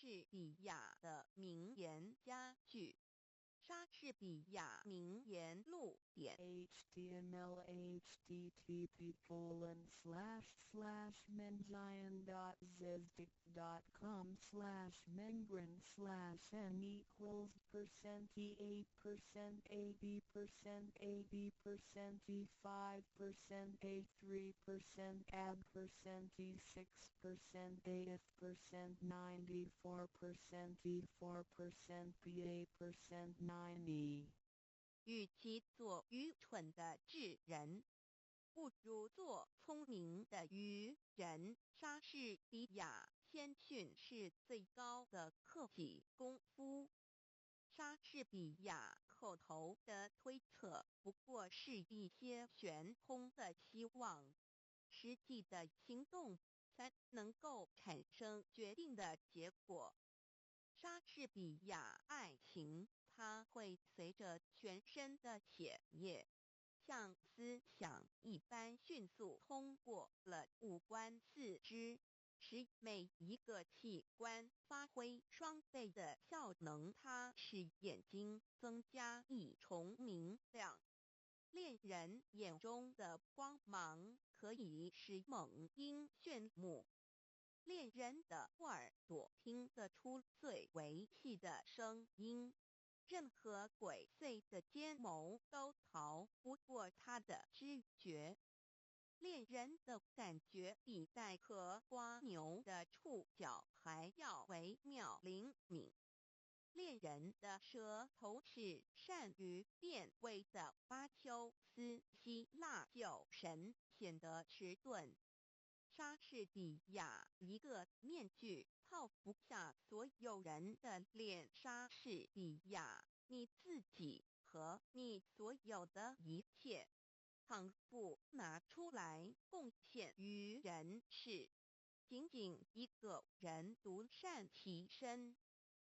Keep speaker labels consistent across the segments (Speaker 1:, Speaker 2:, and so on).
Speaker 1: 士比亚的名言佳句。莎士比亚名言录点
Speaker 2: http://menzion.zizdik.com/membrane/e-quals%80%,
Speaker 1: 与其做愚蠢的智人，不如做聪明的愚人。莎士比亚谦逊是最高的克己功夫。莎士比亚口头的推测不过是一些悬空的希望，实际的行动才能够产生决定的结果。莎士比亚爱情，它会随着全身的血液，像思想一般迅速通过了五官四肢，使每一个器官发挥双倍的效能。它使眼睛增加一重明亮，恋人眼中的光芒可以使猛鹰炫目，恋人的耳朵听得出最为细的声音，任何鬼祟的奸谋都逃不过他的知觉。恋人的感觉比带壳瓜牛的触角还要微妙灵敏，恋人的舌头是善于辨味的。巴丘斯希腊酒神显得迟钝。莎士比亚一个面具套不下所有人的脸。莎士比亚，你自己和你所有的一切，倘不拿出来贡献于人世，仅仅一个人独善其身，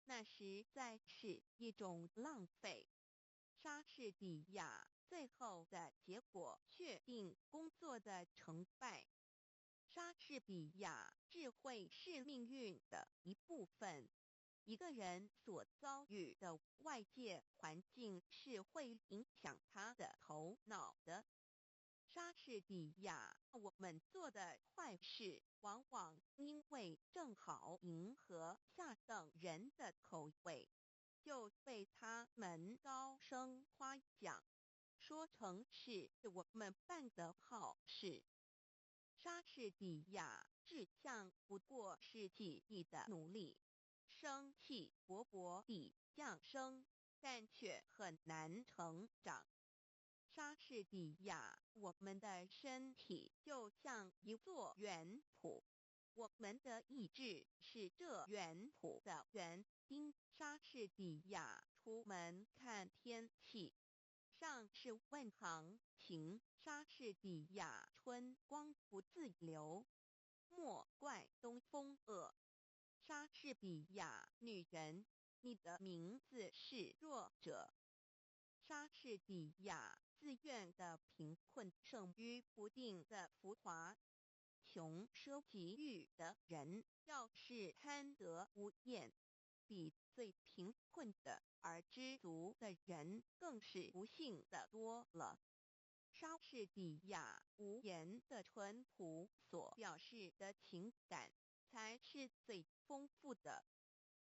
Speaker 1: 那实在是一种浪费。莎士比亚最后的结果确定工作的成败。莎士比亚智慧是命运的一部分。一个人所遭遇的外界环境是会影响他的头脑的。莎士比亚，我们做的坏事往往因为正好迎合下等人的口味，就被他们高声夸奖，说成是我们办的好事。莎士比亚志向不过是几亿的努力，生气勃勃地降生，但却很难成长。莎士比亚，我们的身体就像一座园圃，我们的意志是这园圃的园丁。莎士比亚出门看天气，上是问行情。莎士比亚春光不自流，莫怪东风恶。莎士比亚女人，你的名字是弱者。莎士比亚自愿的贫困胜于不定的浮华。穷奢极欲的人要是贪得无厌，比最贫困的而知足的人更是不幸的多了。莎士比亚无言的淳朴所表示的情感才是最丰富的。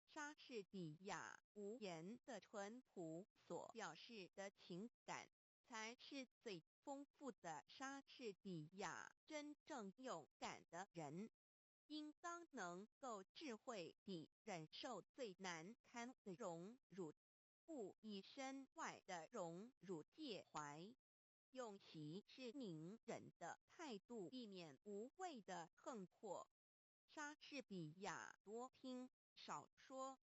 Speaker 1: 莎士比亚无言的淳朴所表示的情感才是最丰富的。莎士比亚真正勇敢的人，应当能够智慧地忍受最难堪的荣辱，不以身外的荣辱介怀。用其是宁忍的态度，避免无谓的横祸。莎士比亚多听少说，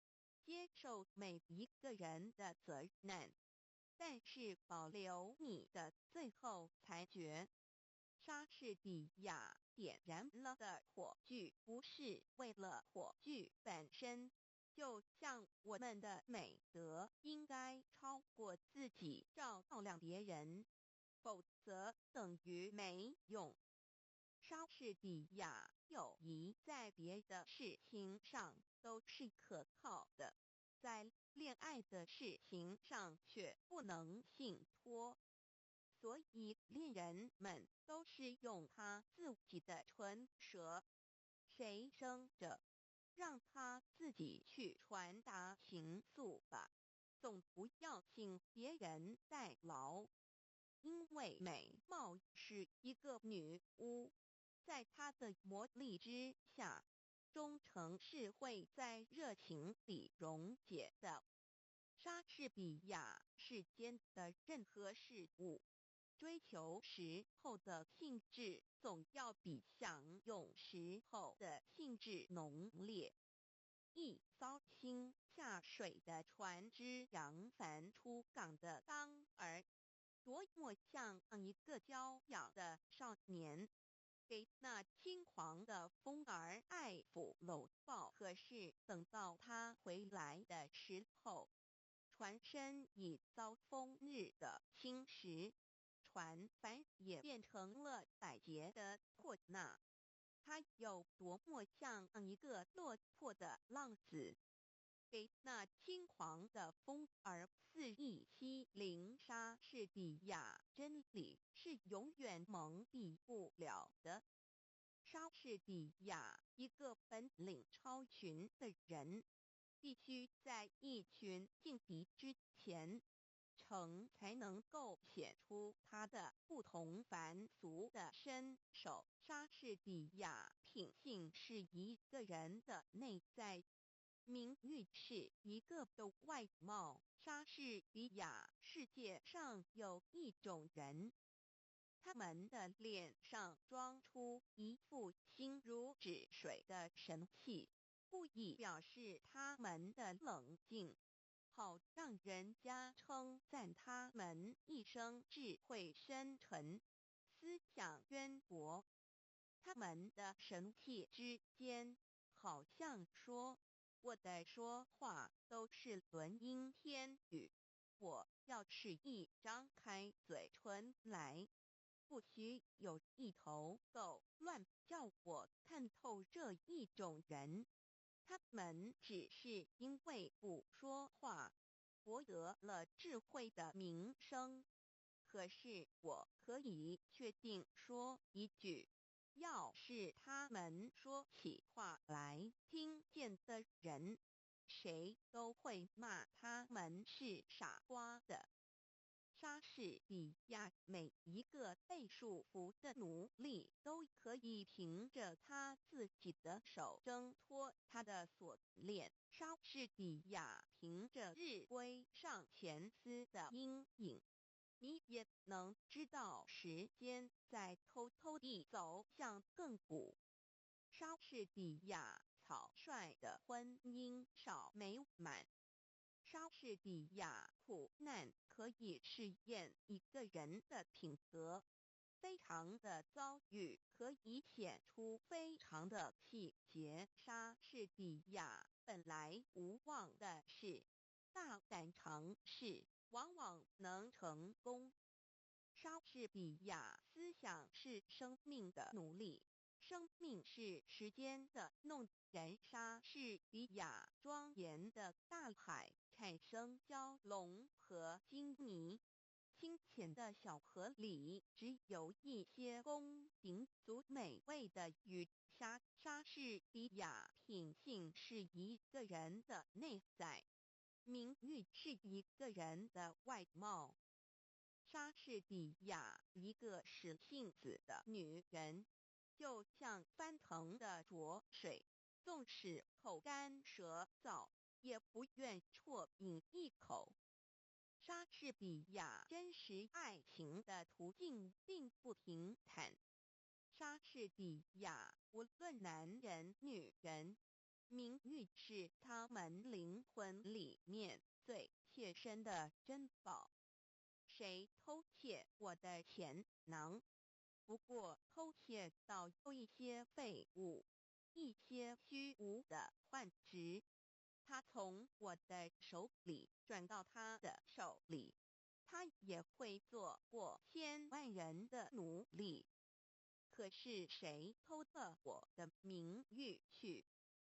Speaker 1: 接受每一个人的责难，但是保留你的最后裁决。莎士比亚点燃了的火炬不是为了火炬本身，就像我们的美德应该超过自己照亮别人，否则等于没用。莎士比亚友谊在别的事情上都是可靠的，在恋爱的事情上却不能信托，所以恋人们都是用他自己的唇舌，谁生着，让他自己去传达情愫吧，总不要请别人代劳。因为美貌是一个女巫，在她的魔力之下，忠诚是会在热情里溶解的。莎士比亚世间的任何事物，追求时候的兴致总要比享用时候的兴致浓烈。一艘新下水的船只扬帆出港的当儿，多么像一个娇养的少年，给那轻狂的风儿爱抚搂抱。可是等到他回来的时候，船身已遭风日的侵蚀，船帆也变成了百结的破捺。他有多么像一个落魄的浪子，给那轻狂的风儿肆意欺凌。莎士比亚真理是永远蒙蔽不了的。莎士比亚一个本领超群的人，必须在一群劲敌之前，才能够显出他的不同凡俗的身手。莎士比亚品性是一个人的内在，名誉是一个的外貌。莎士比亚世界上有一种人，他们的脸上装出一副心如止水的神气，故意表示他们的冷静，好让人家称赞他们一生智慧深沉，思想渊博。他们的神气之间，好像说，我的说话都是轮音天语，我要是一张开嘴唇来，不许有一头狗乱叫我看透这一种人。他们只是因为不说话，博得了智慧的名声。可是我可以确定说一句，要是他们说起话来，听见的人，谁都会骂他们是傻瓜的。莎士比亚每一个被束缚的奴隶都可以凭着他自己的手挣脱他的锁链。莎士比亚凭着日晷上前丝的阴影，你也能知道时间在偷偷地走向亘古。莎士比亚草率的婚姻少美满。莎士比亚苦难可以试验一个人的品格，非常的遭遇可以显出非常的气节。莎士比亚本来无望的事，大胆尝试往往能成功。莎士比亚思想是生命的奴隶，生命是时间的弄人。莎士比亚庄严的大海产生蛟龙和鲸泥，清浅的小河里只有一些宫廷族美味的鱼虾。莎士比亚品性是一个人的内在，名誉是一个人的外貌。莎士比亚一个使性子的女人，就像翻腾的浊水，纵使口干舌燥，也不愿啜饮一口。莎士比亚真实爱情的途径并不平坦。莎士比亚无论男人女人，名誉是他们灵魂里面最切身的珍宝。谁偷窃我的钱囊？不过偷窃到有一些废物，一些虚无的幻值，他从我的手里转到他的手里，他也会做过千万人的奴隶。可是谁偷了我的名誉去？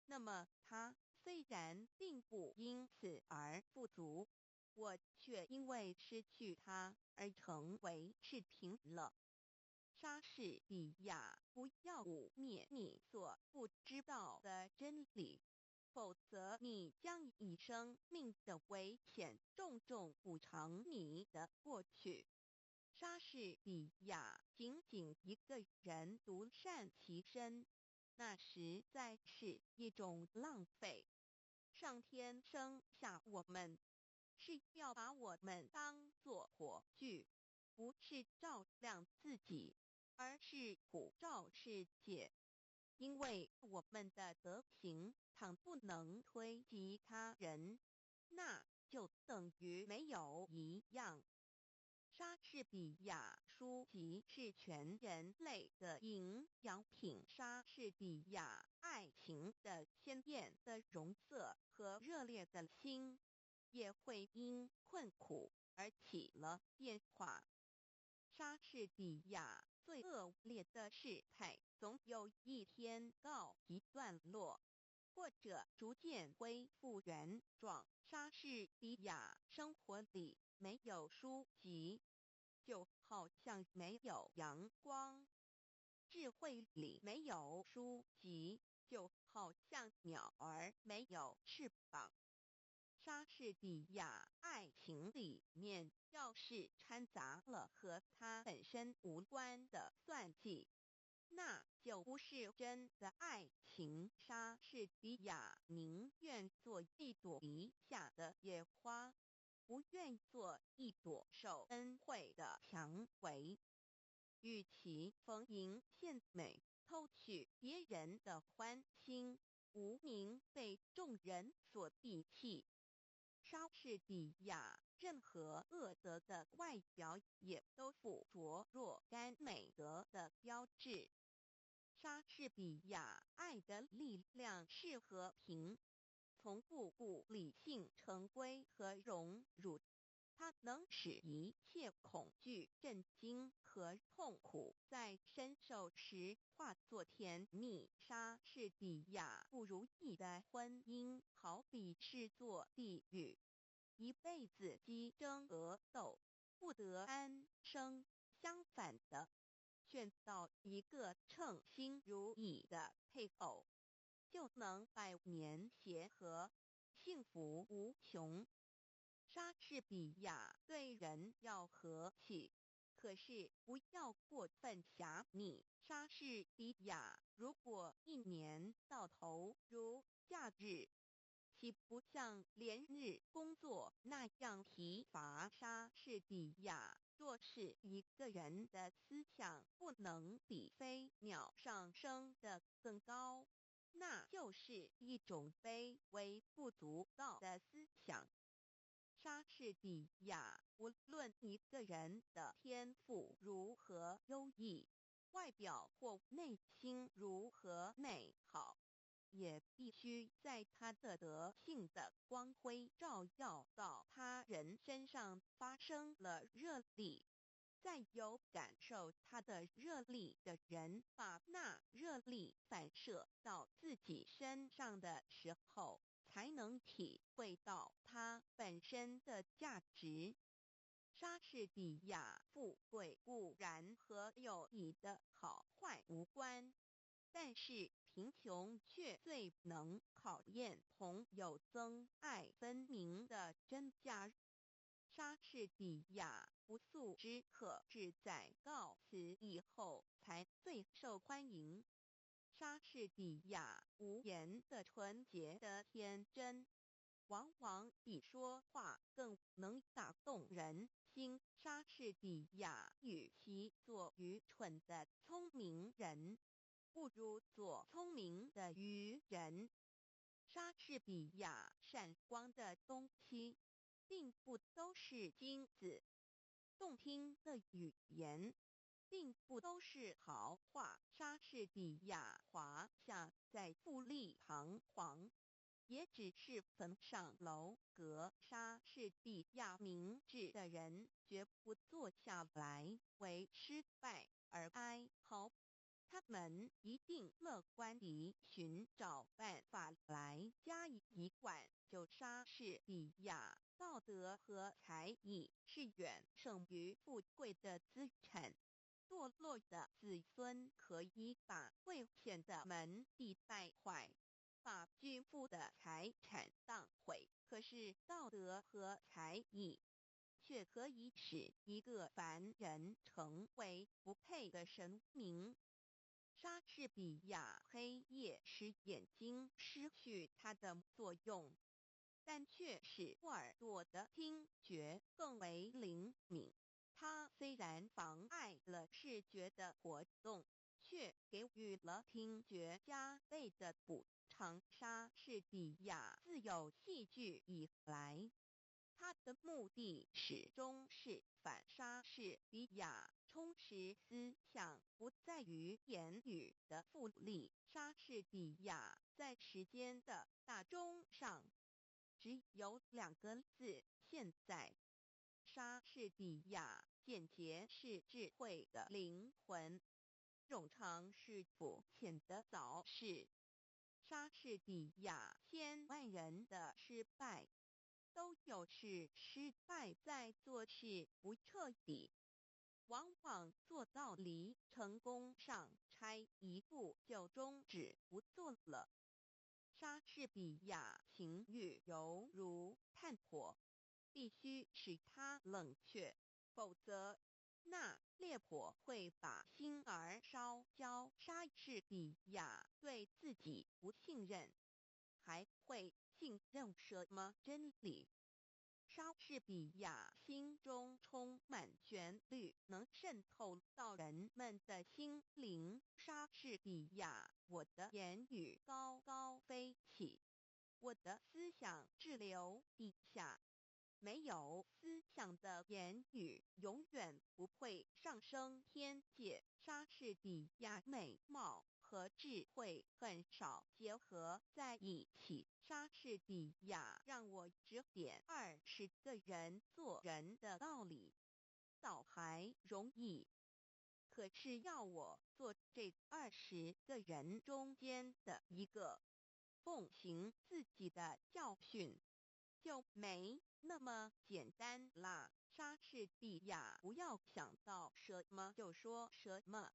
Speaker 1: 那么他虽然并不因此而富足，我却因为失去他而成为赤贫了。莎士比亚，不要污蔑你所不知道的真理，否则你将以生命的危险重重补偿你的过去。莎士比亚仅仅一个人独善其身，那实在是一种浪费。上天生下我们，是要把我们当作火炬，不是照亮自己，而是普照世界。因为我们的德行倘不能推及他人，那就等于没有一样。莎士比亚书籍是全人类的营养品。莎士比亚爱情的鲜艳的容色和热烈的心，也会因困苦而起了变化。莎士比亚最恶劣的事态，总有一天告一段落，或者逐渐恢复原状。莎士比亚生活里没有书籍，就好像没有阳光；智慧里没有书籍，就好像鸟儿没有翅膀。莎士比亚爱情里面要是掺杂了和他本身无关的算计，那就不是真的爱情。莎士比亚宁愿做一朵篱下的野花，不愿做一朵受恩惠的蔷薇。与其逢迎献美，偷取别人的欢心，无名被众人所鄙弃，莎士比亚任何恶德的外表也都附着若干美德的标志。莎士比亚爱的力量是和平，从不顾理性成规和荣辱，它能使一切恐惧、震惊和痛苦在深受时化作甜蜜。莎士比亚不如意的婚姻，好比是座地狱，一辈子激争恶斗，不得安生。相反的，选到一个称心如意的配偶，就能百年协和，幸福无穷。莎士比亚对人要和气，可是不要过分狭隘。莎士比亚如果一年到头如假日，岂不像连日工作那样疲乏？莎士比亚若是一个人的思想不能比飞鸟上升得更高，那就是一种卑微不足道的思想。莎士比亚无论一个人的天赋如何优异，外表或内心如何美好，也必须在他的德性的光辉照耀到他人身上发生了热力。再有感受他的热力的人，把那热力反射到自己身上的时候，才能体会到它本身的价值。莎士比亚富贵固然和友谊的好坏无关，但是贫穷却最能考验朋友憎爱分明的真假。莎士比亚不速之客是在告辞以后才最受欢迎。莎士比亚无言的纯洁的天真，往往比说话更能打动人心。莎士比亚与其做愚蠢的聪明人，不如做聪明的愚人。莎士比亚闪光的东西，并不都是金子，动听的语言，并不都是豪华。莎士比亚华夏在富丽堂皇，也只是坟上楼阁。莎士比亚明智的人绝不坐下来为失败而哀嚎。他们一定乐观地寻找办法来加以一管，就莎士比亚。道德和才艺是远胜于富贵的资产。堕落的子孙可以把贵贱的门第败坏，把巨富的财产荡毁，可是道德和才艺却可以使一个凡人成为不配的神明。莎士比亚黑夜使眼睛失去它的作用，但却使耳朵的听觉更为灵敏。它虽然妨碍了视觉的活动，却给予了听觉加倍的补偿。莎士比亚自有戏剧以来，他的目的始终是反莎士比亚充实思想，不在于言语的复利。莎士比亚在时间的大钟上只有2个字：现在。莎士比亚简洁是智慧的灵魂，冗长是肤浅的早逝。莎士比亚千万人的失败，都有是失败在做事不彻底，往往做到离成功上差一步就终止不做了。莎士比亚情欲犹如炭火，必须使它冷却，否则那烈火会把心儿烧焦。莎士比亚对自己不信任，还会信任什么真理？莎士比亚心中充满旋律，能渗透到人们的心灵。莎士比亚，我的言语高高飞起，我的思想滞留地下。没有思想的言语永远不会上升天界。莎士比亚美貌和智慧很少结合在一起。莎士比亚让我指点20个人做人的道理，倒还容易。可是要我做这20个人中间的一个，奉行自己的教训，就没那么简单啦。莎士比亚不要想到什么就说什么，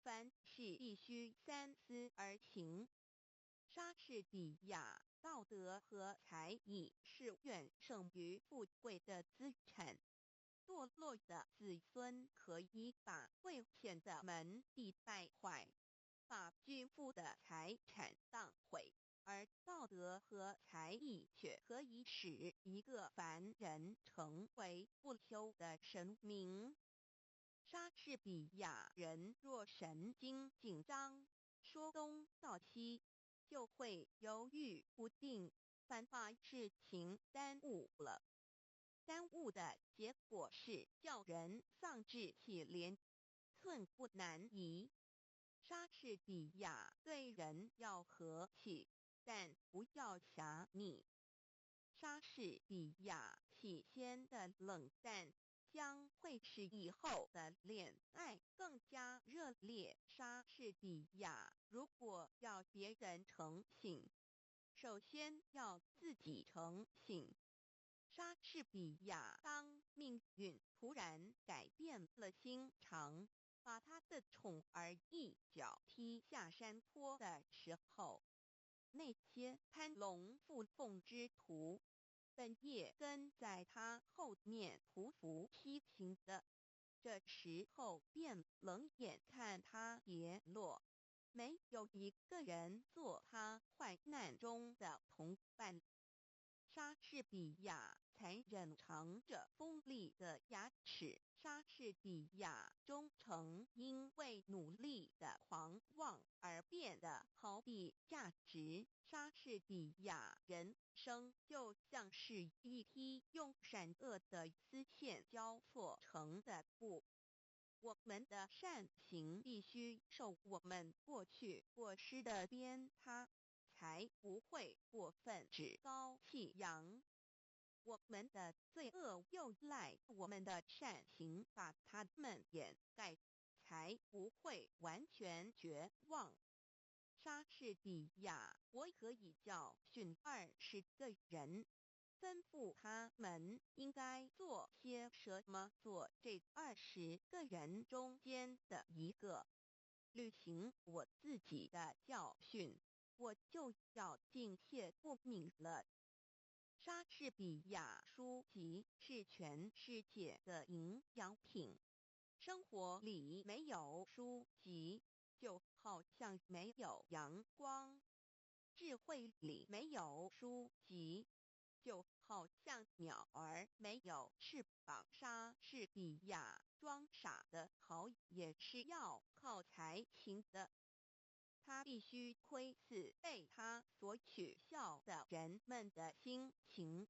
Speaker 1: 凡事必须三思而行。莎士比亚道德和才艺是远胜于富贵的资产。堕落的子孙可以把贵贱的门第败坏，把巨富的财产荡毁，而道德和才艺却可以使一个凡人成为不朽的神明。莎士比亚人若神经紧张，说东道西，就会犹豫不定，反把事情耽误了。耽误的结果是叫人丧志气连，寸步难移。莎士比亚对人要和气，但不要狭密。莎士比亚起先的冷淡，将会使以后的恋爱更加热烈。莎士比亚如果要别人诚信，首先要自己诚信。莎士比亚当命运突然改变了心肠，把他的宠儿一脚踢下山坡的时候，那些攀龙附凤之徒本也跟在他后面匍匐批评的，这时候便冷眼看他跌落，没有一个人做他患难中的同伴。莎士比亚残忍藏着锋利的牙齿。莎士比亚忠诚因为努力的狂妄而变得毫无价值。莎士比亚人生就像是一匹用闪恶的丝线交错成的布，我们的善行必须受我们过去过失的鞭挞，才不会过分趾高气扬。我们的罪恶又赖我们的善行把它们掩盖，才不会完全绝望。莎士比亚，我可以教训20个人，吩咐他们应该做些什么，做这20个人中间的一个。履行我自己的教训，我就要敬谢不敏了。莎士比亚书籍是全世界的营养品，生活里没有书籍，就好像没有阳光；智慧里没有书籍，就好像鸟儿没有翅膀。莎士比亚装傻的好也是要靠才情的。他必须窥视被他所取笑的人们的心情，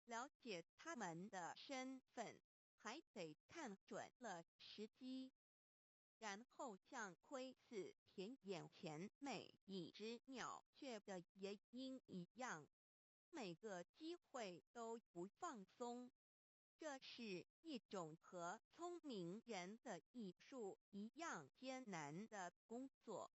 Speaker 1: 了解他们的身份，还得看准了时机，然后像窥视田眼前每一只鸟雀的夜莺一样，每个机会都不放松。这是一种和聪明人的艺术一样艰难的工作。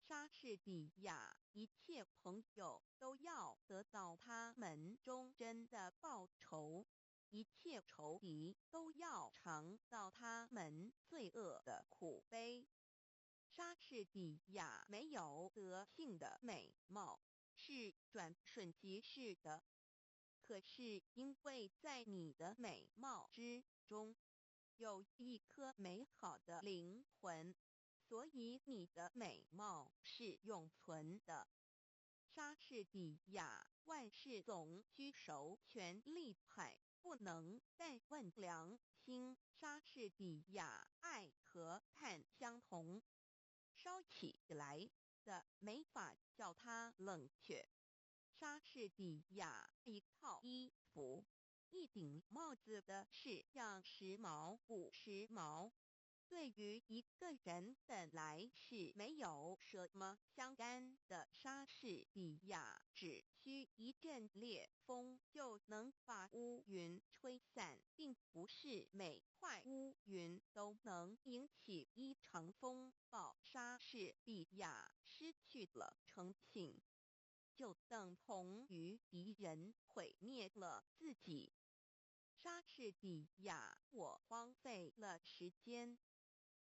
Speaker 1: 莎士比亚一切朋友都要得到他们忠贞的报酬，一切仇敌都要尝到他们罪恶的苦杯。莎士比亚没有德性的美貌，是转瞬即逝的。可是因为在你的美貌之中，有一颗美好的灵魂，所以你的美貌是永存的。莎士比亚万事总居首，权力派不能但问良心。莎士比亚爱和看相同，烧起来的没法叫它冷却。莎士比亚一套衣服、一顶帽子的式样时髦不时髦，对于一个人本来是没有什么相干的。莎士比亚只需一阵烈风就能把乌云吹散，并不是每块乌云都能引起一场风暴。莎士比亚失去了诚信，就等同于敌人毁灭了自己。莎士比亚，我荒废了时间，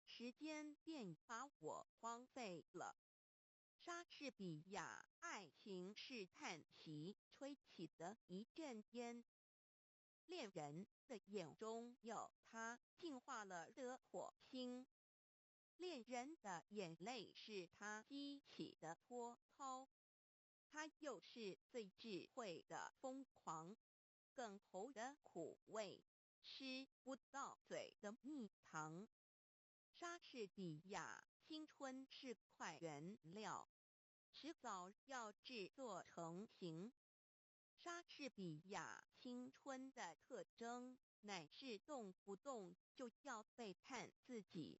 Speaker 1: 时间便把我荒废了。莎士比亚，爱情是叹息吹起的一阵烟，恋人的眼中有他净化了的火星，恋人的眼泪是他激起的波涛。他又是最智慧的疯狂，梗头的苦味，吃不到嘴的蜜糖。莎士比亚，青春是块原料，迟早要制作成型。莎士比亚，青春的特征乃是动不动就要背叛自己，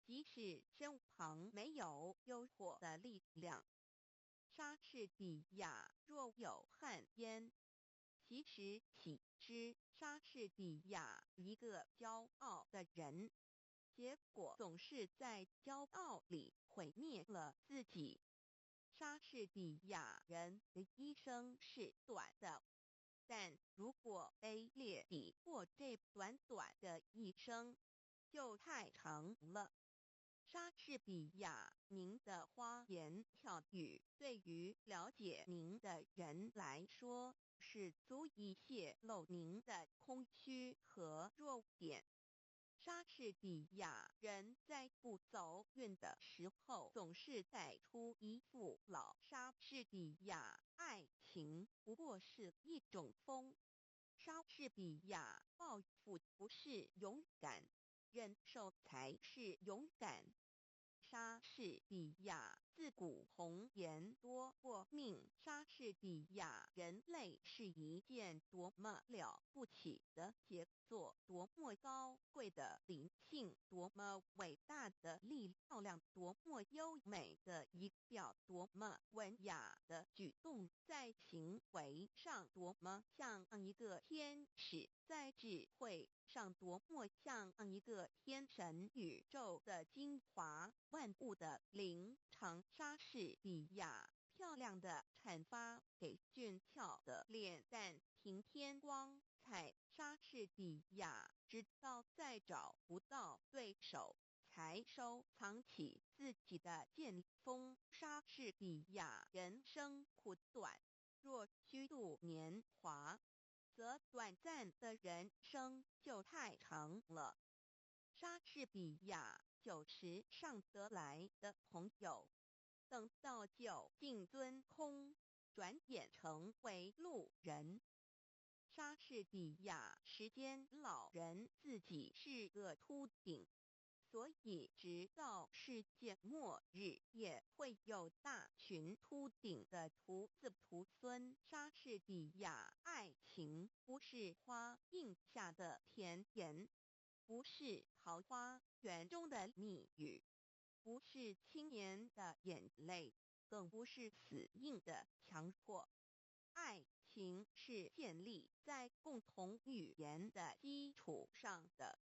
Speaker 1: 即使身旁没有诱惑的力量。莎士比亚，若有旱烟，其实岂知莎士比亚，一个骄傲的人，结果总是在骄傲里毁灭了自己。莎士比亚人的一生是短的，但如果卑劣地过这短短的一生，就太长了。莎士比亚，您的花言巧语对于了解您的人来说，是足以泄露您的空虚和弱点。莎士比亚人在不走运的时候，总是带出一副老。莎士比亚，爱情不过是一种风。莎士比亚，报复不是勇敢，忍受才是勇敢。莎士比亚，自古红颜多过说明莎士比亚人类是一件多么了不起的杰作，多么高贵的灵性，多么伟大的力量，多么优美的仪表，多么文雅的举动，在行为上多么像一个天使，在智慧上多么像一个天神，宇宙的精华，万物的灵长，莎士比亚漂亮的阐发给俊俏的脸蛋平添光彩。莎士比亚直到再找不到对手，才收藏起自己的剑锋。莎士比亚人生苦短，若虚度年华，则短暂的人生就太长了。莎士比亚90上得来的朋友，等到就尽尊空，转眼成为路人。莎士比亚时间老人自己是个秃顶，所以直到世界末日也会有大群秃顶的徒子徒孙。莎士比亚爱情不是花印下的甜言，不是桃花源中的蜜语，不是青年的眼泪，更不是死硬的强迫。爱情是建立在共同语言的基础上的。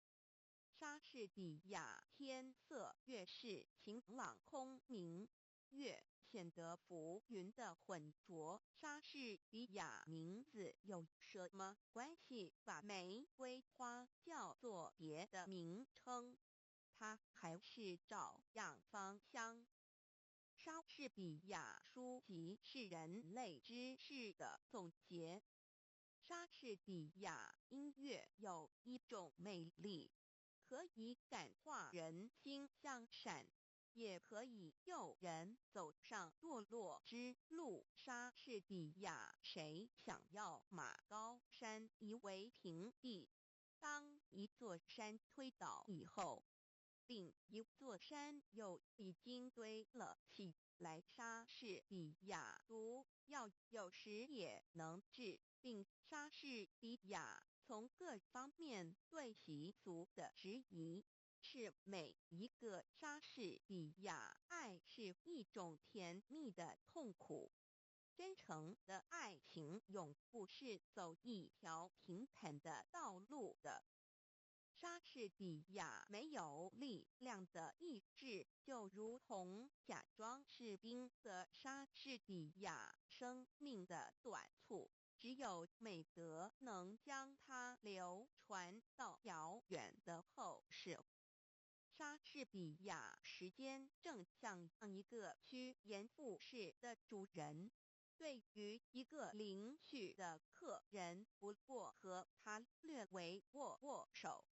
Speaker 1: 莎士比亚天色越是晴朗空明，越显得浮云的浑浊。莎士比亚名字有什么关系把玫瑰花叫做别的名称？它还是照样芳香。莎士比亚书籍是人类知识的总结。莎士比亚音乐有一种魅力，可以感化人心向善，也可以诱人走上堕落之路。莎士比亚谁想要马高山夷为平地？当一座山推倒以后，另一座山又已经堆了起来。莎士比亚毒药有时也能治病。莎士比亚从各方面对习俗的质疑，是每一个莎士比亚爱是一种甜蜜的痛苦。真诚的爱情永不是走一条平坦的道路的。莎士比亚没有力量的意志，就如同假装士兵的莎士比亚生命的短促，只有美德能将它流传到遥远的后世。莎士比亚时间正像一个趋炎附势的主人，对于一个邻去的客人不过和他略微握握手，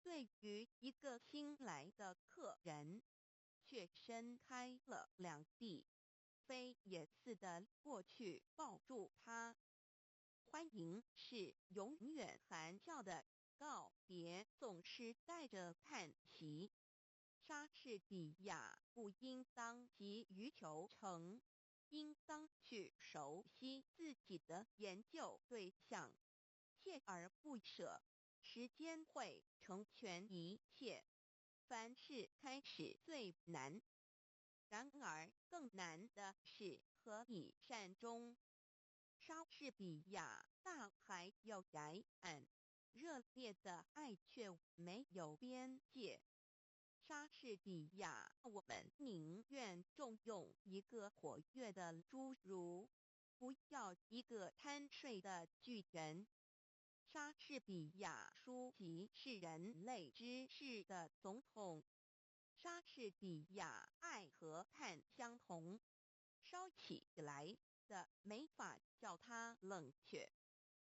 Speaker 1: 对于一个新来的客人却伸开了两臂，飞也似的过去抱住他。欢迎是永远含笑的告别，总是带着叹息。莎士比亚不应当急于求成，应当去熟悉自己的研究对象，锲而不舍。时间会成全一切，凡事开始最难，然而更难的是何以善终。莎士比亚大海有崖岸，热烈的爱却没有边界。莎士比亚，我们宁愿重用一个活跃的侏儒，不要一个贪睡的巨人。莎士比亚书籍是人类知识的总统。莎士比亚爱和炭相同，烧起来的没法叫它冷却。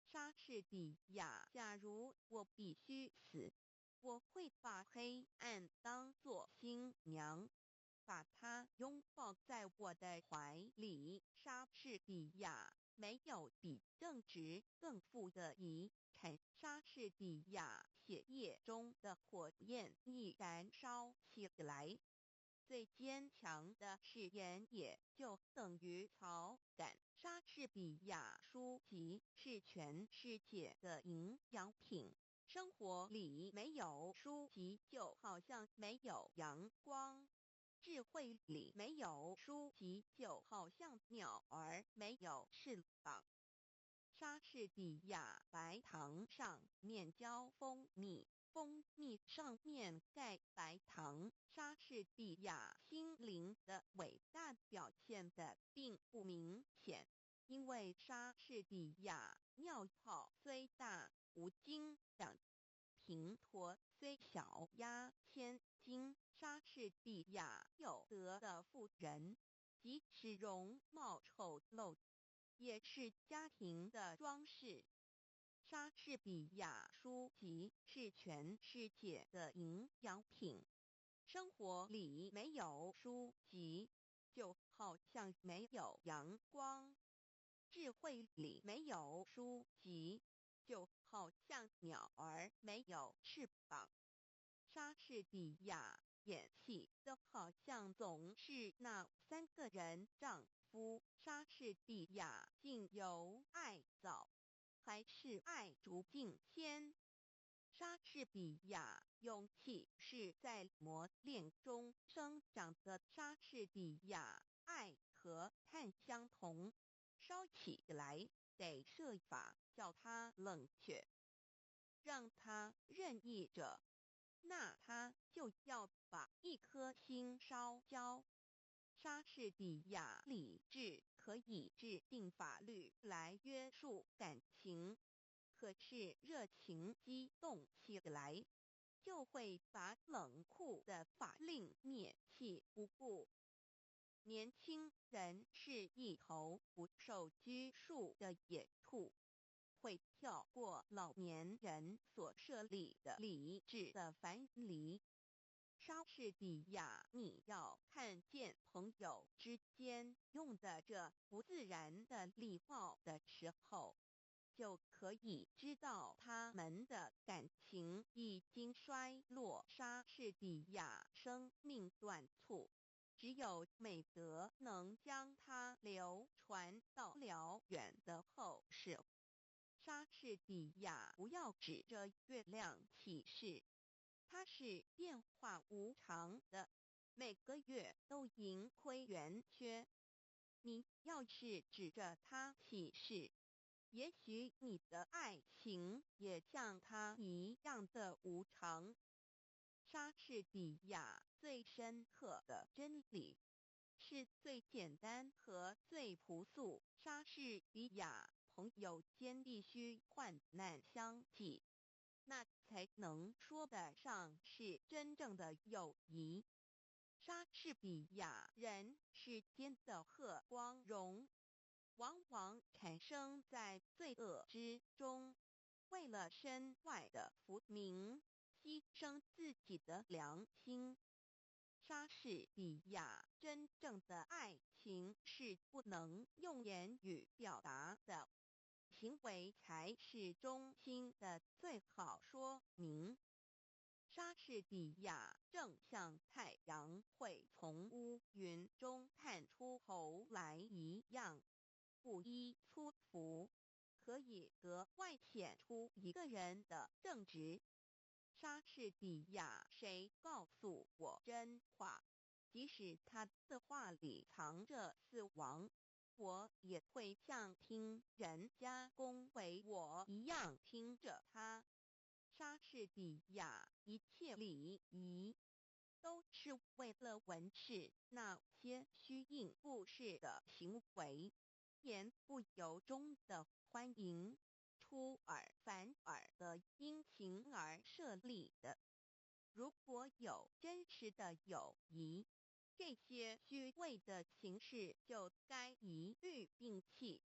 Speaker 1: 莎士比亚，假如我必须死，我会把黑暗当作新娘，把它拥抱在我的怀里。莎士比亚没有比正直更富的遗产。莎士比亚血液中的火焰已燃烧起来，最坚强的誓言也就等于曹士比亚书籍是全世界的营养品。生活里没有书籍，就好像没有阳光；智慧里没有书籍，就好像鸟儿没有翅膀。莎士比亚白糖上面浇蜂蜜，蜂蜜上面盖白糖。莎士比亚心灵的伟大表现的并不明显，因为莎士比亚尿泡虽大无精长，平驼虽小压千斤。莎士比亚有德的妇人，即使容貌丑陋，也是家庭的装饰。莎士比亚书籍是全世界的营养品。生活里没有书籍，就好像没有阳光；智慧里没有书籍，就好像鸟儿没有翅膀。莎士比亚演戏的好像总是那3个人丈夫。莎士比亚竟由爱早，还是爱逐进先？莎士比亚勇气是在磨练中生长的。莎士比亚爱和碳相同，烧起来得设法叫它冷却，让它任意着，那他就要把一颗心烧焦。莎士比亚理智可以制定法律来约束感情，可是热情激动起来，就会把冷酷的法令灭弃不顾。年轻人是一头不受拘束的野兔，会跳过老年人所设立的理智的樊篱。莎士比亚，你要看见朋友之间用的这不自然的礼貌的时候，就可以知道他们的感情已经衰落。莎士比亚生命短促，只有美德能将它流传到辽远的后世。莎士比亚不要指着月亮起誓，它是变化无常的，每个月都盈亏圆缺。你要是指着它起誓，也许你的爱情也像它一样的无常。莎士比亚最深刻的真理是最简单和最朴素。莎士比亚朋友间必须患难相济，那才能说得上是真正的友谊。莎士比亚人世间的和光荣，往往产生在罪恶之中，为了身外的福名，牺牲自己的良心。莎士比亚真正的爱情是不能用言语表达的，行为才是中心的最好说明。莎士比亚正像太阳会从乌云中探出头来一样，不依粗俗，可以格外显出一个人的正直。莎士比亚谁告诉我真话，即使他的话里藏着死亡，我也会像听人家恭维我一样听着他。莎士比亚一切礼仪都是为了文饰那些虚应故事的行为，言不由衷的欢迎，出尔反尔的殷勤而设立的。如果有真实的友谊，这些虚伪的形式就该一律摒弃。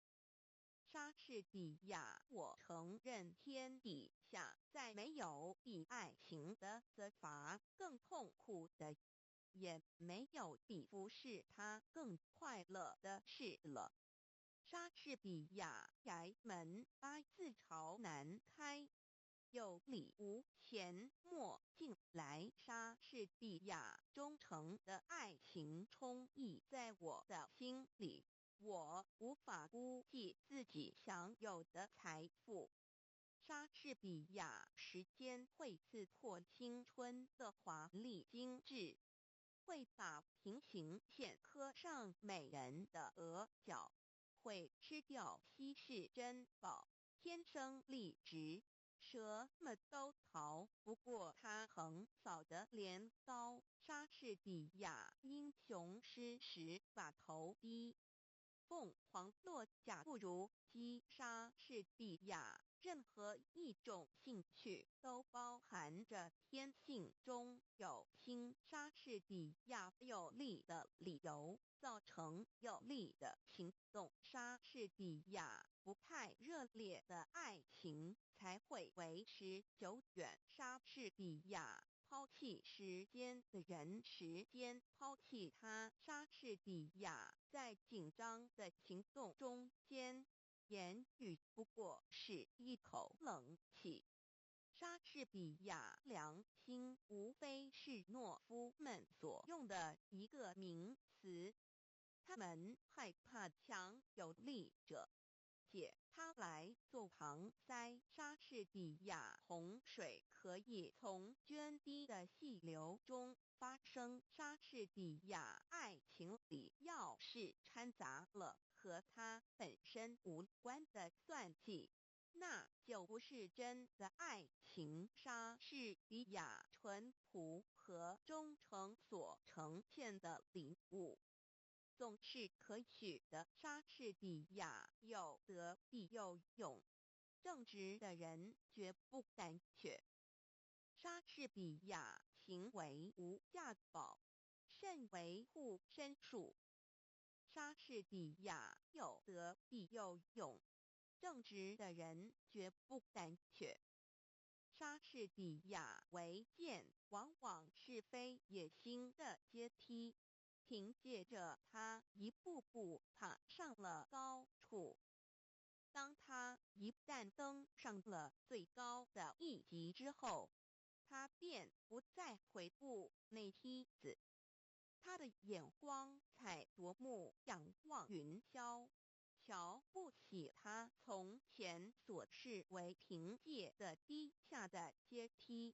Speaker 1: 莎士比亚，我承认天底下再没有比爱情的责罚更痛苦的，也没有比服侍他更快乐的事了。莎士比亚衙门8字朝南开，有理无钱莫进来。莎士比亚忠诚的爱情充溢在我的心里。我无法估计自己享有的财富。莎士比亚时间会刺破青春的华丽精致，会把平行线刻上美人的额角，会吃掉稀世珍宝，天生丽质，什么都逃不过他横扫的镰刀。莎士比亚英雄诗时把头低，凤凰落甲不如鸡。莎士比亚任何一种兴趣都包含着天性中有轻。莎士比亚有力的理由造成有力的行动。莎士比亚不太热烈的爱情才会维持久远。莎士比亚抛弃时间的人，时间抛弃他。莎士比亚在紧张的行动中间，言语不过是一口冷气。莎士比亚良心无非是懦夫们所用的一个名词，他们害怕强有力者借它来做搪塞。莎士比亚洪水可以从涓滴的细流中发生。莎士比亚爱情里要是掺杂了和他本身无关的算计，那就不是真的爱情。莎士比亚淳朴和忠诚所呈现的领悟，总是可取的。莎士比亚有德必有勇，正直的人绝不胆怯。莎士比亚行为无价宝，甚为护身术。莎士比亚有德必有勇，正直的人绝不胆怯。莎士比亚为剑往往是非野心的阶梯，凭借着他一步步爬上了高处。当他一旦登上了最高的一级之后，他便不再回顾那梯子，他的眼光才夺目仰望云霄，瞧不起他从前所视为凭借的低下的阶梯。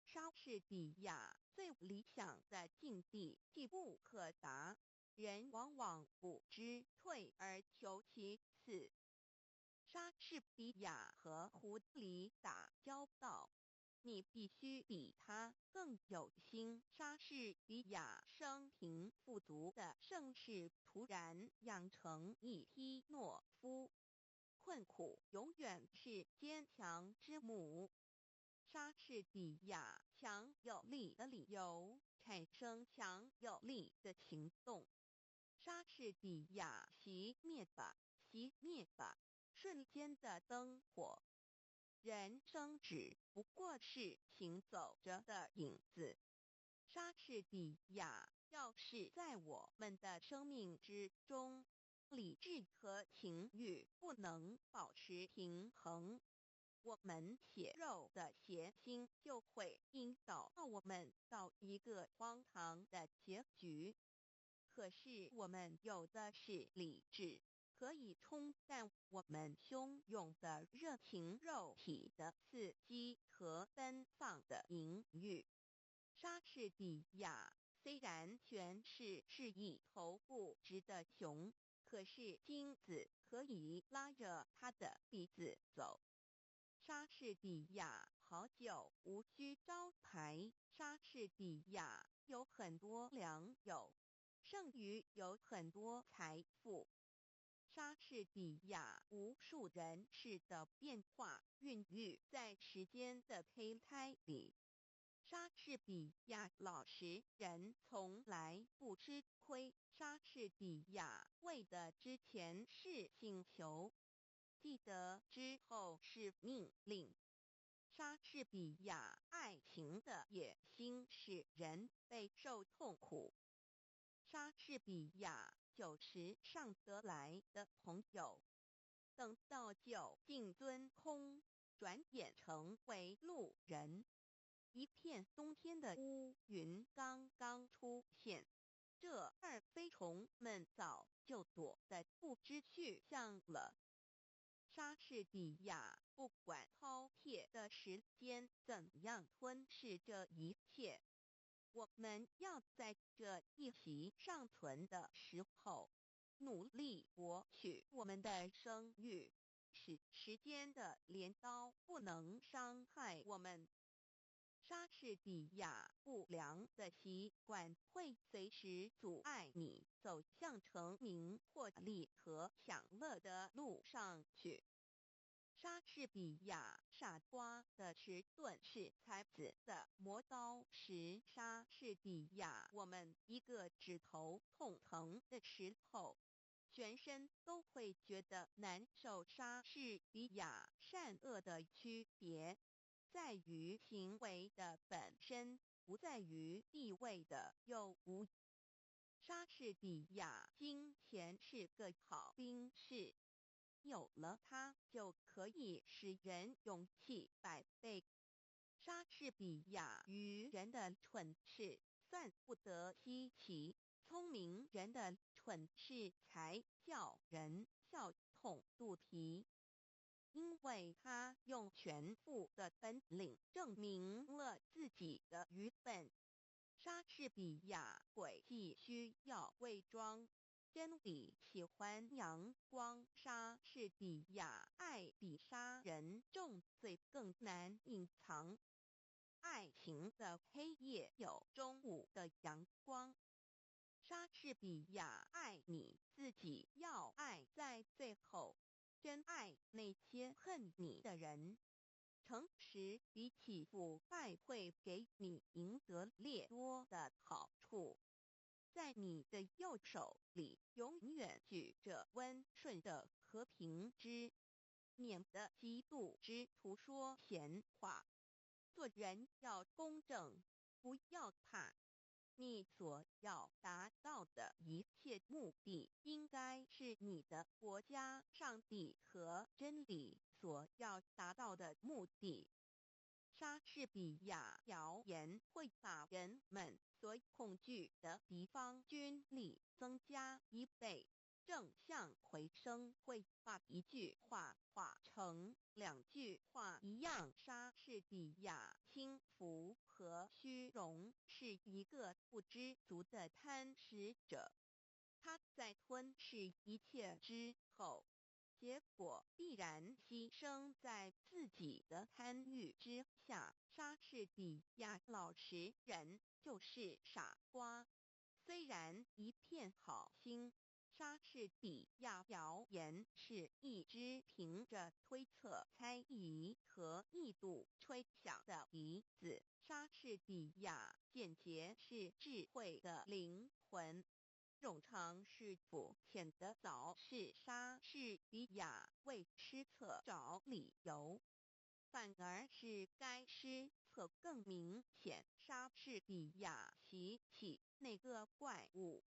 Speaker 1: 莎士比亚最理想的境地既不可达，人往往不知退而求其次。莎士比亚和狐狸打交道，你必须比他更有心。莎士比亚生平富足的盛世突然养成一批懦夫，困苦永远是坚强之母。莎士比亚强有力的理由产生强有力的行动。莎士比亚熄灭吧，熄灭吧，瞬间的灯火。人生只不过是行走着的影子。莎士比亚要是在我们的生命之中，理智和情欲不能保持平衡，我们血肉的邪心就会引导我们到一个荒唐的结局。可是我们有的是理智，可以冲淡我们汹涌的热情肉体的刺激和奔放的淫欲。莎士比亚虽然全是一头不直的熊，可是金子可以拉着他的鼻子走。莎士比亚好酒无需招牌。莎士比亚有很多良友，胜于有很多财富。莎士比亚无数人世的变化孕育在时间的胚胎里。莎士比亚老实人从来不吃亏。莎士比亚为的之前是请求，记得之后是命令。莎士比亚爱情的野心使人备受痛苦。莎士比亚酒时尚得来的朋友，等到酒尽樽空，转眼成为路人。一片冬天的乌云刚刚出现，这二飞虫们早就躲得不知去向了。莎士比亚不管饕餮的时间怎样吞噬这一切，我们要在这一席尚存的时候，努力博取我们的声誉，使时间的镰刀不能伤害我们。莎士比亚不良的习惯会随时阻碍你走向成名、获利和享乐的路上去。莎士比亚傻瓜的迟钝是才子的磨刀石。莎士比亚我们一个指头痛疼的时候，全身都会觉得难受。莎士比亚善恶的区别在于行为的本身，不在于地位的有无。莎士比亚金钱是个好兵士，有了它就可以使人勇气百倍。莎士比亚愚人的蠢事算不得稀奇，聪明人的蠢事才叫人笑痛肚皮。因为他用全副的本领证明了自己的愚笨。莎士比亚诡计需要伪装，真理喜欢阳光。莎士比亚爱比杀人重罪更难隐藏。爱情的黑夜有中午的阳光。莎士比亚爱你自己要爱在最后，真爱那些恨你的人。诚实比起腐败会给你赢得略多的好处。在你的右手里永远举着温顺的和平之，免得嫉妒之徒说闲话。做人要公正，不要怕。你所要达到的一切目的，应该是你的国家、上帝和真理所要达到的目的。莎士比亚谣言会把人们所恐惧的敌方军力增加1倍，正向回声会把一句话化成2句话一样。莎士比亚轻浮和虚荣是一个不知足的贪食者，他在吞噬一切之后，结果必然牺牲在自己的贪欲之下。莎士比亚老实人就是傻瓜，虽然一片好心。莎士比亚谣言是一只凭着推测、猜疑和臆度吹响的笛子。莎士比亚简洁是智慧的灵魂。冗长是肤浅的早是莎士比亚为失策找理由，反而是该失策更明显。莎士比亚提起那个怪物，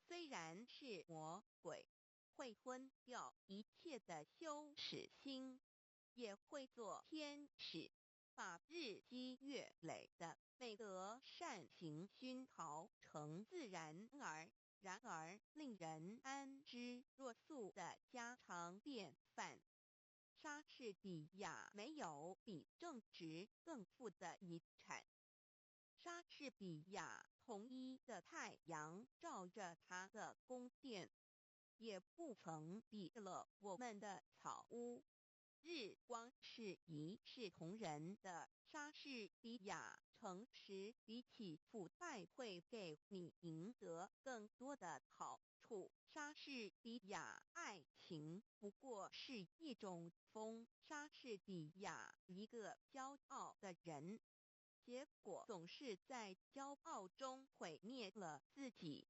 Speaker 1: 虽然是魔鬼，会昏掉一切的羞耻心，也会做天使，把日积月累的美德善行熏陶成自然而令人安之若素的家常便饭。莎士比亚没有比正直更富的遗产。莎士比亚统一的太阳照着他的宫殿，也不曾比了我们的草屋。日光是一视同仁的。莎士比亚诚实比起腐败会给你赢得更多的好处。莎士比亚爱情不过是一种风。莎士比亚一个骄傲的人，结果总是在骄傲中毁灭了自己。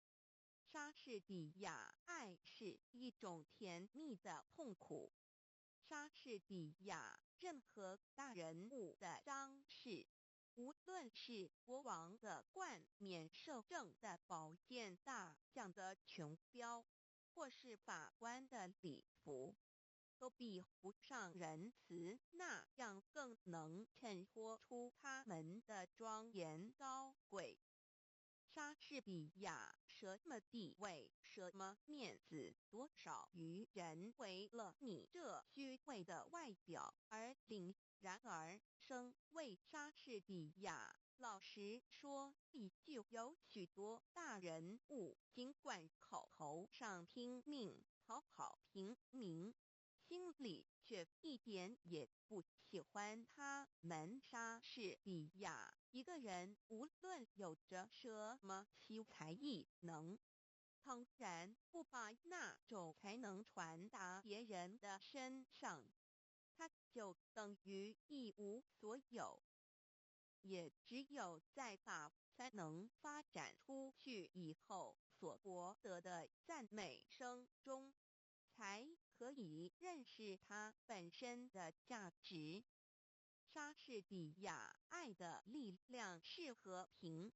Speaker 1: 莎士比亚爱是一种甜蜜的痛苦。莎士比亚任何大人物的张氏，无论是国王的冠冕摄政的宝剑大将的琼标，或是法官的礼服，都比不上仁慈那样更能衬托出他们的庄严高贵。莎士比亚什么地位、什么面子，多少愚人为了你这虚伪的外表而领。然而，身为莎士比亚，老实说，里就有许多大人物，尽管口头上拼命讨好平民，心里却一点也不喜欢他们。莎士比亚一个人，无论有着什么奇才异能，当然不把那种才能传达别人的身上，他就等于一无所有。也只有在把才能发展出去以后所博得的赞美声中，才可以认识它本身的价值。莎士比亚爱的力量是和平，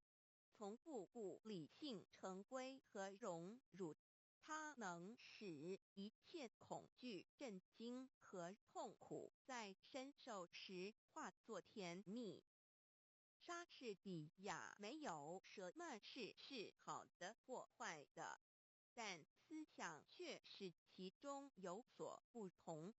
Speaker 1: 从不顾理性成规和荣辱，它能使一切恐惧、震惊和痛苦在深受时化作甜蜜。莎士比亚没有什么事是好的或坏的，但思想却是其中有所不同。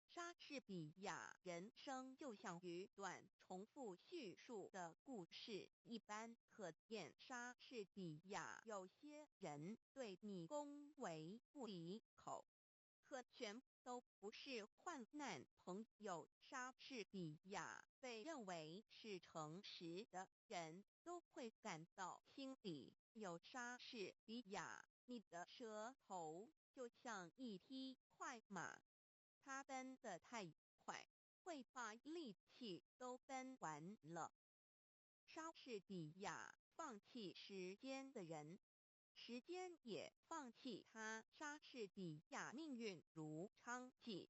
Speaker 1: 莎士比亚人生就像一段重复叙述的故事一般可见。莎士比亚有些人对你恭维不离口，可全都不是患难朋友。莎士比亚被认为是诚实的人都会感到心里有莎士比亚，你的舌头就像一匹快马，它奔得太快，会把力气都奔完了。莎士比亚放弃时间的人，时间也放弃他。莎士比亚命运如娼妓，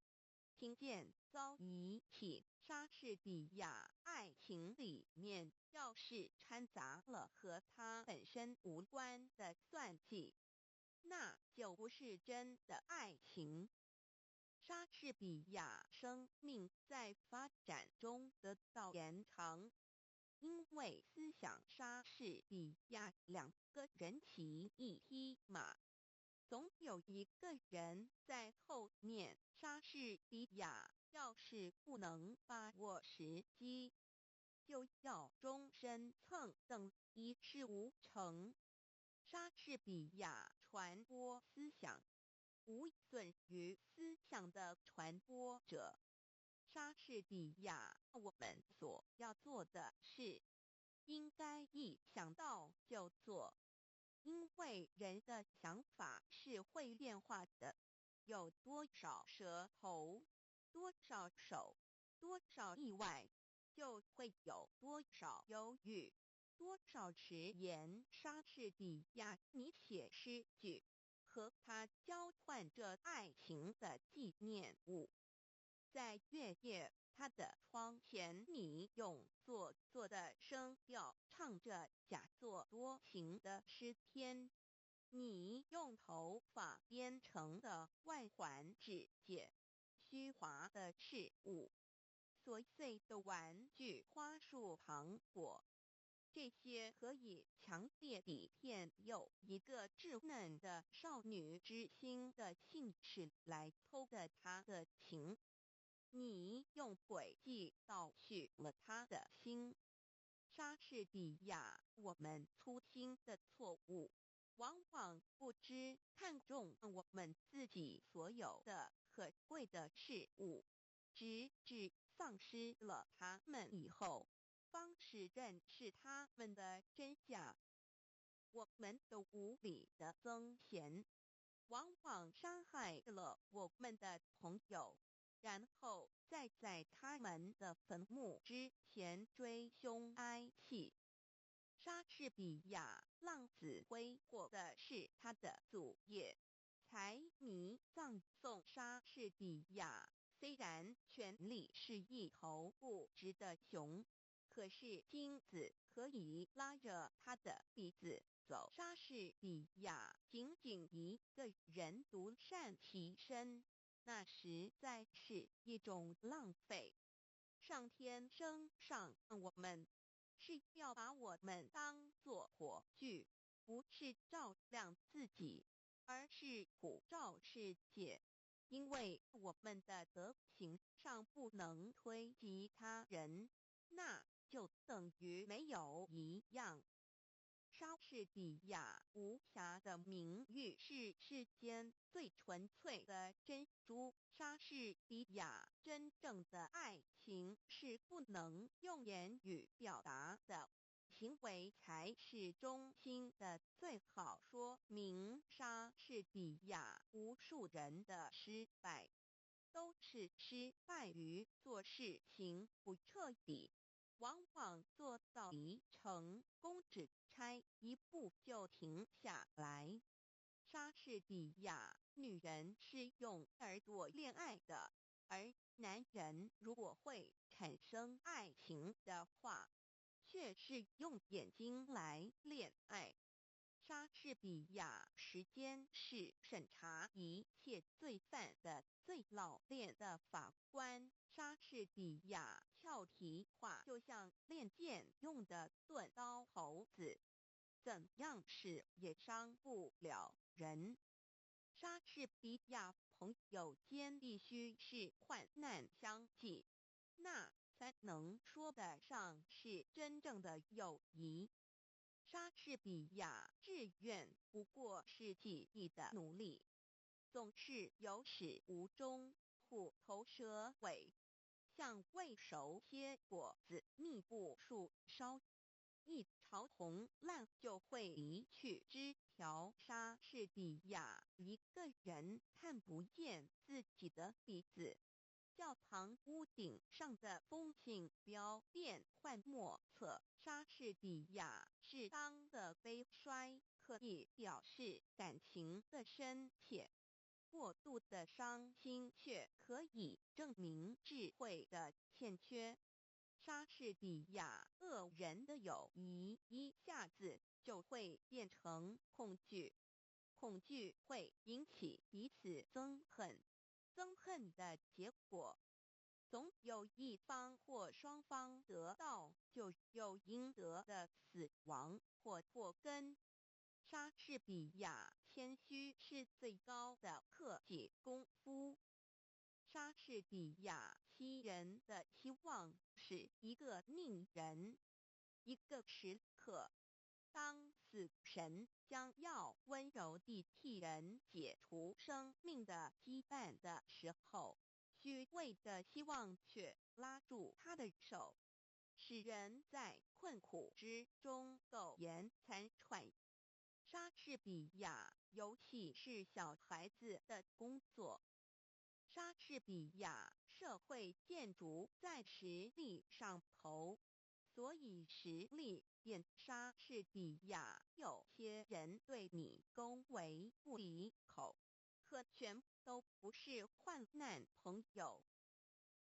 Speaker 1: 听见遭遗弃。莎士比亚爱情里面要是掺杂了和他本身无关的算计，那就不是真的爱情。莎士比亚生命在发展中得到延长，因为思想莎士比亚两个人骑一匹马，总有一个人在后面。莎士比亚要是不能把握时机，就要终身蹭等一事无成。莎士比亚传播思想，无损于思想的传播者。莎士比亚，我们所要做的是，应该一想到就做，因为人的想法是会变化的。有多少舌头，多少手，多少意外，就会有多少忧郁，多少迟延。莎士比亚，你写诗句，和他交换着爱情的纪念物。在月夜他的窗前，你用做作的声调唱着假作多情的诗篇，你用头发编成的外环指解虚华的事物，琐碎的玩具、花束、糖果，这些可以强烈地骗诱一个稚嫩的少女之心的信使来偷得她的情。你用诡计盗取了他的心。莎士比亚，我们粗心的错误，往往不知看重我们自己所有的可贵的事物，直至丧失了它们以后，方是认识它们的真假。我们的无理的增贤，往往伤害了我们的朋友，然后再在他们的坟墓之前追凶哀泣。莎士比亚浪子挥霍的是他的祖业，财迷葬送莎士比亚。虽然权力是一头不直的熊，可是金子可以拉着他的鼻子走。莎士比亚仅仅一个人独善其身，那实在是一种浪费。上天升上我们，是要把我们当作火炬，不是照亮自己，而是普照世界。因为我们的德行上不能推及他人，那就等于没有一样。莎士比亚无瑕的名誉是世间最纯粹的珍珠。莎士比亚真正的爱情是不能用言语表达的，行为才是中心的最好说明。莎士比亚无数人的失败，都是失败于做事情不彻底，往往做到一成功只差一步就停下来。莎士比亚女人是用耳朵恋爱的，而男人如果会产生爱情的话，却是用眼睛来恋爱。莎士比亚时间是审查一切罪犯的最老练的法官。莎士比亚俏皮话就像练剑用的钝刀头子，怎样使也伤不了人。莎士比亚朋友间必须是患难相济，那才能说得上是真正的友谊。莎士比亚志愿不过是记忆的努力，总是有始无终，虎头蛇尾，像未熟结果子密布树梢，一朝红烂就会离去枝条。莎士比亚一个人看不见自己的鼻子，教堂屋顶上的风信标变幻莫测。莎士比亚适当的悲衰可以表示感情的深切，过度的伤心却可以证明智慧的欠缺。莎士比亚恶人的友谊一下子就会变成恐惧，恐惧会引起彼此憎恨，憎恨的结果，总有一方或双方得到就有应得的死亡或祸根。莎士比亚谦虚是最高的克己功夫。莎士比亚欺人的期望是一个宁人。一个时刻，当死神将要温柔地替人解除生命的羁绊的时候，虚伪的希望却拉住他的手，使人在困苦之中苟延残喘。莎士比亚游戏是小孩子的工作。莎士比亚社会建筑在实力上头，所以实力变。莎士比亚有些人对你恭维不离口，可全都不是患难朋友。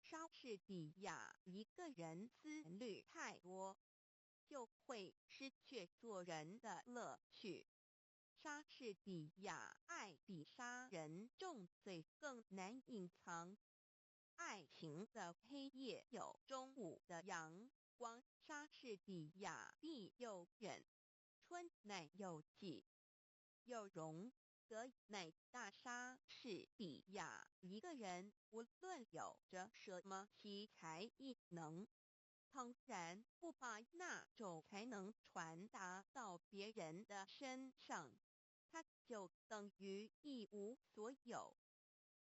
Speaker 1: 莎士比亚一个人思虑太多，就会失去做人的乐趣。莎士比亚爱比杀人重罪更难隐藏。爱情的黑夜有中午的阳光。莎士比亚必有忍，春乃有季，有容则乃大。莎士比亚一个人无论有着什么奇才异能，倘然不把那种才能传达到别人的身上，他就等于一无所有。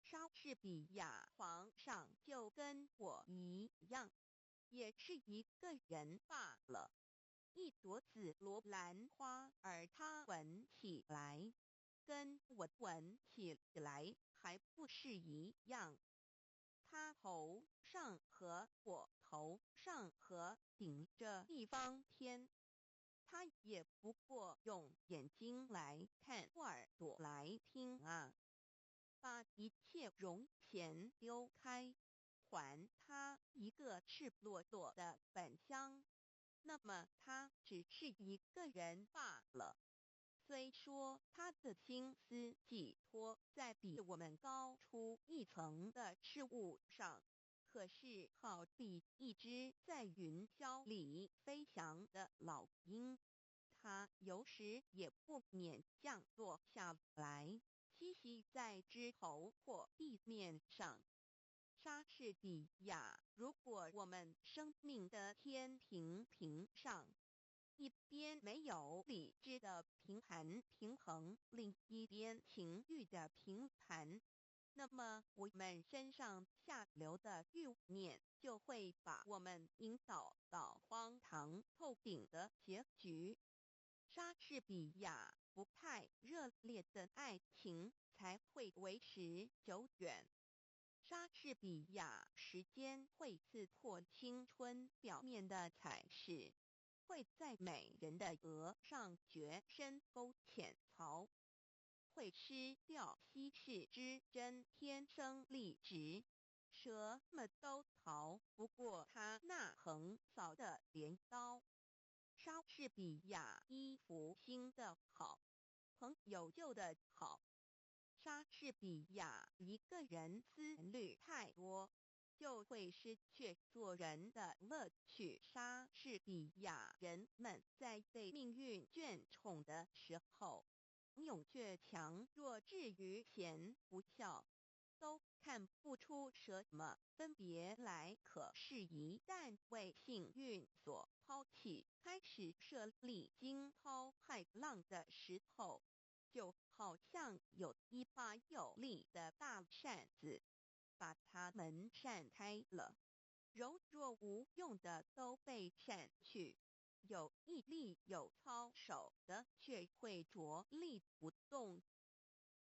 Speaker 1: 莎士比亚皇上就跟我一样，也是一个人罢了。一朵紫罗兰花，而他闻起来，跟我闻起来还不是一样。他头上和我头上和顶着一方天，他也不过用眼睛来看，耳朵来听啊。把一切容钱丢开，还他一个赤裸裸的本乡，那么他只是一个人罢了。虽说他的心思寄托在比我们高出一层的事物上，可是好比一只在云霄里飞翔的老鹰，它有时也不免降落下来，栖息在枝头或地面上。莎士比亚，如果我们生命的天平上，一边没有理智的平衡，另一边情欲的平盘，那么我们身上下流的欲念就会把我们引导到荒唐透顶的结局。莎士比亚不太热烈的爱情才会维持久远。莎士比亚时间会刺破青春表面的彩饰，会在美人的额上绝深沟浅槽，会失掉稀世之珍，天生丽质，什么都逃不过他那横扫的镰刀。莎士比亚衣服新的好，朋友旧的好。莎士比亚一个人思虑太多，就会失去做人的乐趣。莎士比亚人们在被命运眷宠的时候，勇却强，弱至于贤不孝，都看不出什么分别来。可是，一旦为幸运所抛弃，开始设立惊涛骇浪的时候，就好像有一把有力的大扇子，把它们扇开了，柔弱无用的都被扇去，有毅力有操守的却会着力不动。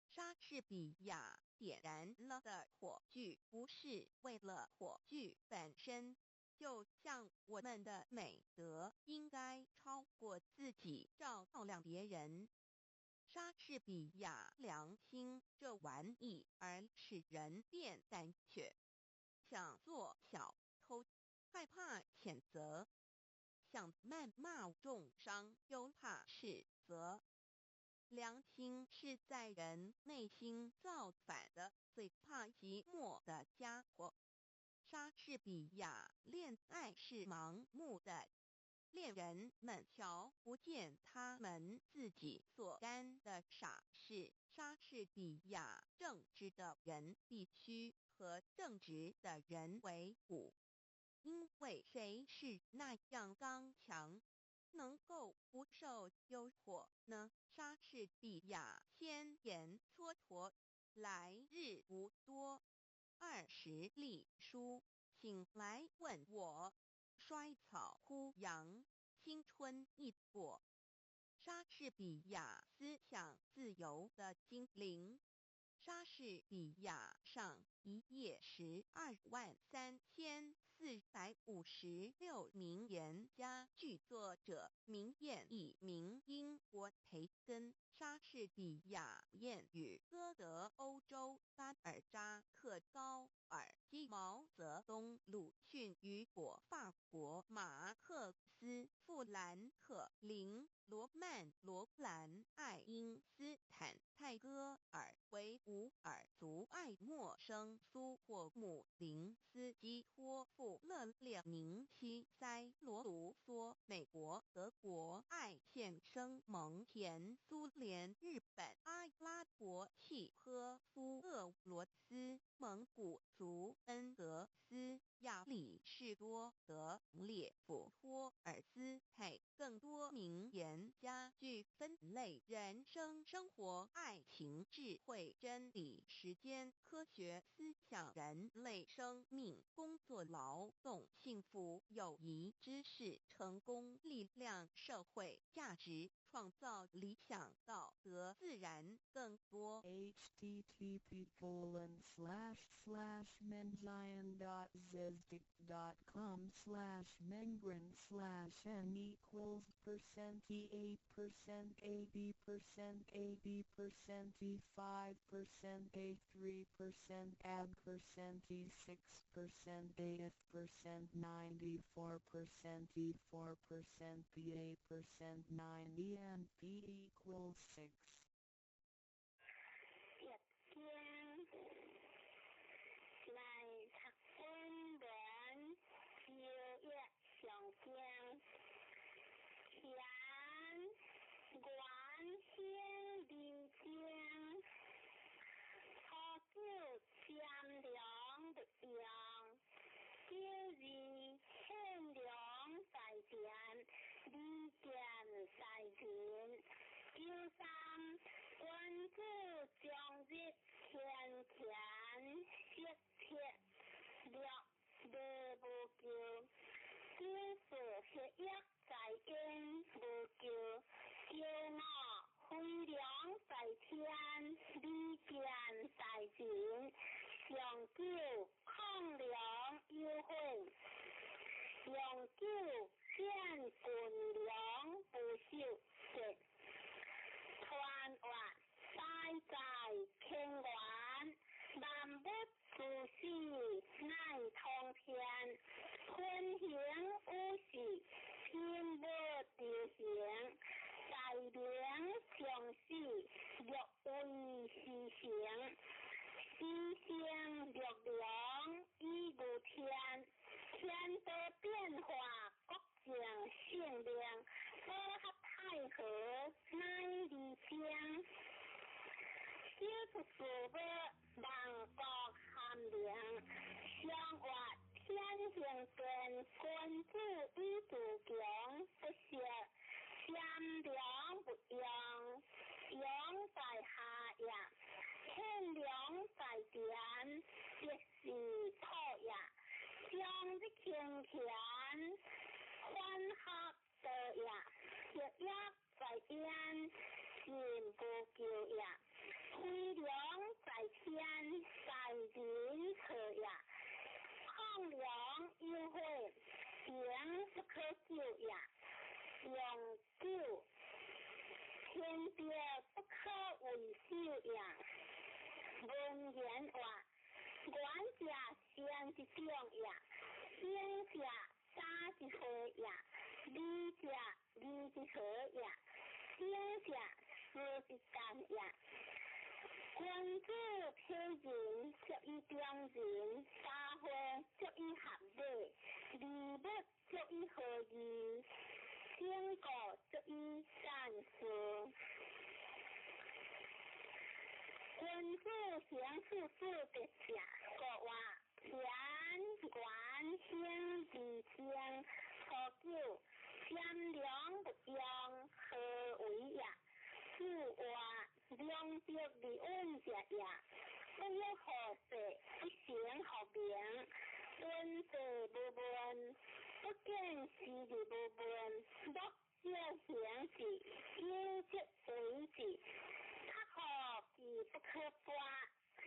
Speaker 1: 莎士比亚点燃了的火炬不是为了火炬本身，就像我们的美德应该超过自己照亮别人。莎士比亚良心这玩意儿使人变胆怯，想做小偷，害怕谴责；想谩骂重伤，又怕斥责。良心是在人内心造反的最怕寂寞的家伙。莎士比亚恋爱是盲目的，恋人们瞧不见他们自己所干的傻事。莎士比亚正直的人必须和正直的人为伍，因为谁是那样刚强，能够不受诱惑呢？莎士比亚先言蹉跎，来日无多，20隶书，请来问我。衰草枯杨，青春易过。莎士比亚思想自由的精灵。莎士比亚上一页123456名言家剧作者名言以名英国培根。莎士比亚谚语歌德欧洲巴尔扎克高尔基毛泽东鲁迅雨果法国马克思富兰克林罗曼罗兰爱因斯坦泰戈尔维吾尔族爱默生苏霍姆林斯基托夫勒列宁西塞罗卢梭美国德国艾现生蒙田苏联日本阿拉伯契诃夫俄罗斯蒙古族恩格斯亚里士多德列夫托尔斯泰。更多名言家具分类人生、生活、爱情、智慧、真理、时间、科学、思想、人类生命、工作、劳动、幸福、友谊、知识、成功、力量、社会价值、创造、理想、道德、自然。更多
Speaker 3: 8 Việt Nam lại thật em 铁了无求，天使血液在因无求，骄傲飞扬在天，利剑在人，上九抗良优惠，上九见群良不朽节，传话再在天元，万物自是乃通天，分行有时，天无流行，在灵上士，若为实行，实行力量以如天，天道变化各正性量，和合太和乃理经。小出事物万国含量，相话天行变，君子以自强，不识善良不扬，扬在下也，欠良在田，即是土也，将之轻钱，欢合得也，血液在焉，心不救也。飞良在天，在人可也，抗良优惠，行不可救也，永久天地不可维修也。文言话，管家先之种也，先家杀之回也，理家理之和也，先家事之干也。君子批人，足以中人；xã會足以合理；禮物足以合義；經過足以善事。君子行處事別下，國話田官興義天，初九善良不揚，何為也？是話良德利恩者也，不有何事，不行何名？文者不文，不見事理不文，莫者行事，應則為之，他何其不可發？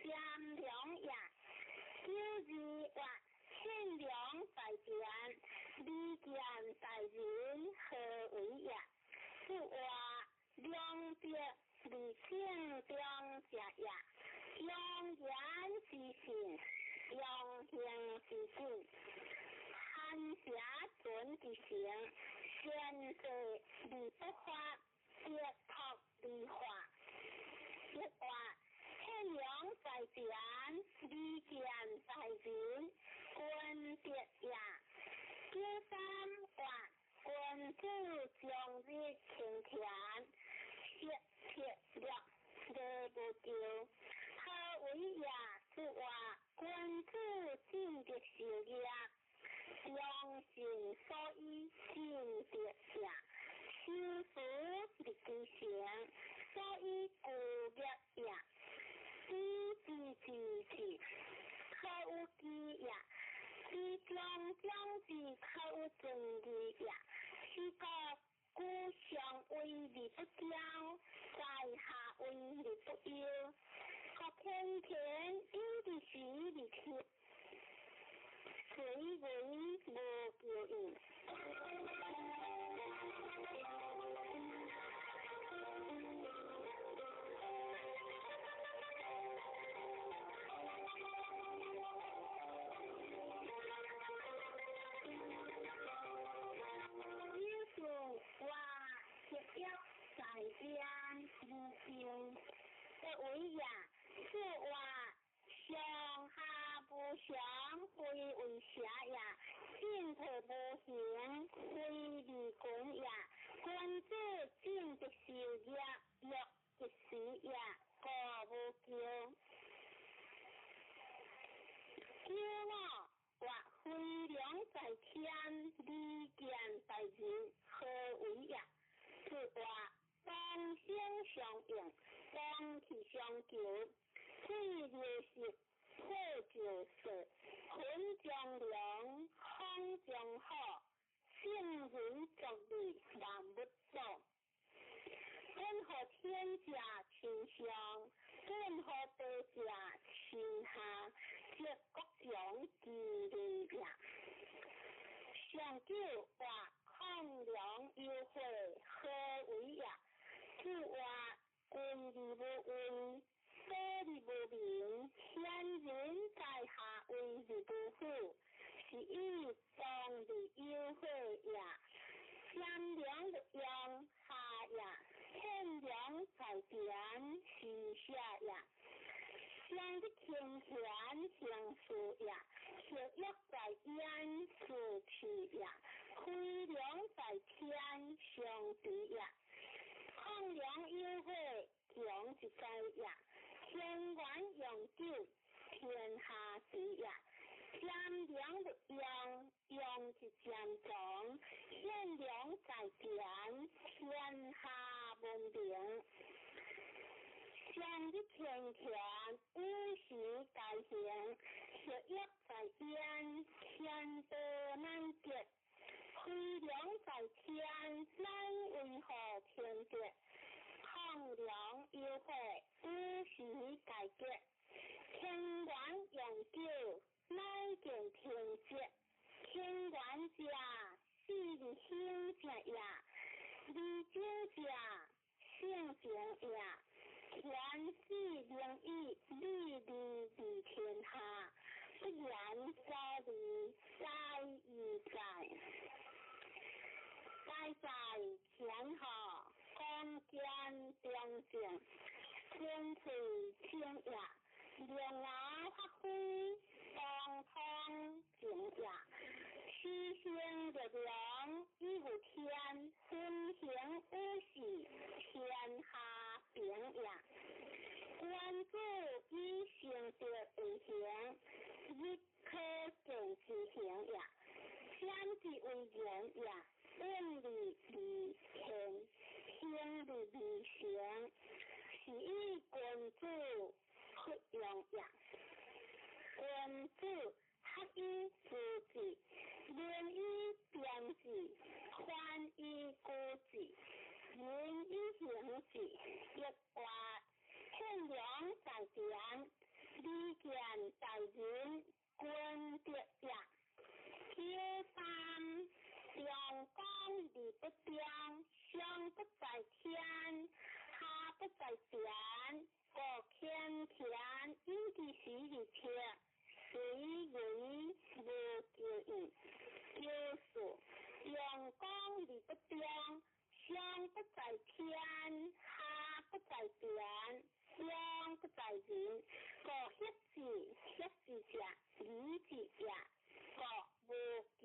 Speaker 3: 善良也，有義或善良在田，利劍在人，何為也？是話良德利性中者也，用言之行，用行之进，含瑕准之行，先世理不法，结托理化，一话善良在田，利剑在人，君德也。第三话，君子将之轻田，铁了无救，何為也？是話君子盡的事業，良心所以盡的也，修福的之行，所以故業也，知之，可有知也，知將之可有正義也，是個故上為理不教，在下為理不優，各天天有的是理去，誰為無救應？在家无病，何為也？是話上下不相，非為邪也；進退不行，非利君也。君子盡的事業，若一時也，過無咎。驕傲或非良在天，利劍在人，何為也？是話當相相應，當體相求，最流息，破舊圣人作为万物所，任何天下天上，任何地下天下，皆各种其类也。上九话抗量优惠何为也？就话君利无为，社利无名，天人在下为利不富，是以当利优惠也。善良的用下也，善良在边是下也。相的天权相属也，小约在焉是去也，亏良在天相比也。抗量优惠强一在也，天官永久天下事也。善良的用是善长，善良在边天下文明。相的天权无时改行，小约在焉天德难结，亏良在天难为何天结？抗量优惠无时改结，天官永久乃见天结，天官家是理兴家也，理经家性情也。天时灵异，利利天下，不然所利，在于在。在天下，光见良性，天垂清也，良牙发挥，当通静也。虚心的良，亦无天，分行无喜，天下平也。观主以行德为行，亦可见之行也。相之为人也，论理理天，天理理行，是以君主合用也。君主合以自治，廉以边治，宽以固治，仁以行治，亦话善良在边，利见在人，君德也。第三，阳光理不变，上不在天，下不在边，各天田，应的是一切，随为无救应。就是阳光理不变，上不在天，下不在边，上不在人，各歇字下，理字也，各无救。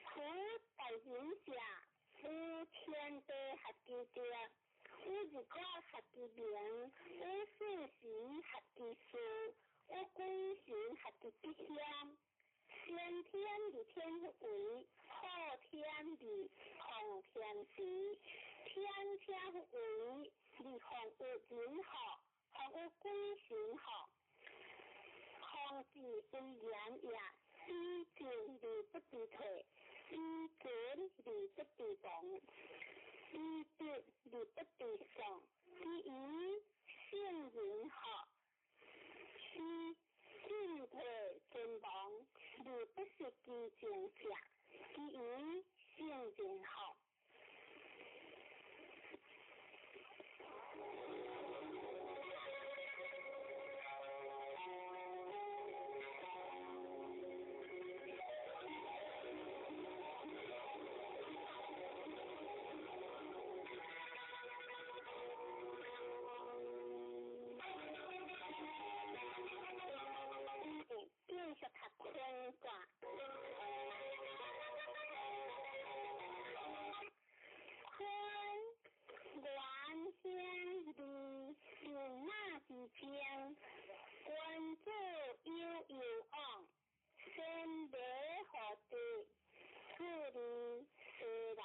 Speaker 3: 苦在人下，无天地合其德，无日光合其名，无事时合其事，无归行合其必险。先天理天为，后天理后天时，天天为，理后有人好，后有归行好，后之为言也。以进理不必退，以准理不必动，以德理不必上，以愚性人好，以进退尊王，理不是基境下，以愚性人好。关注悠昂，先别何地，处理虽然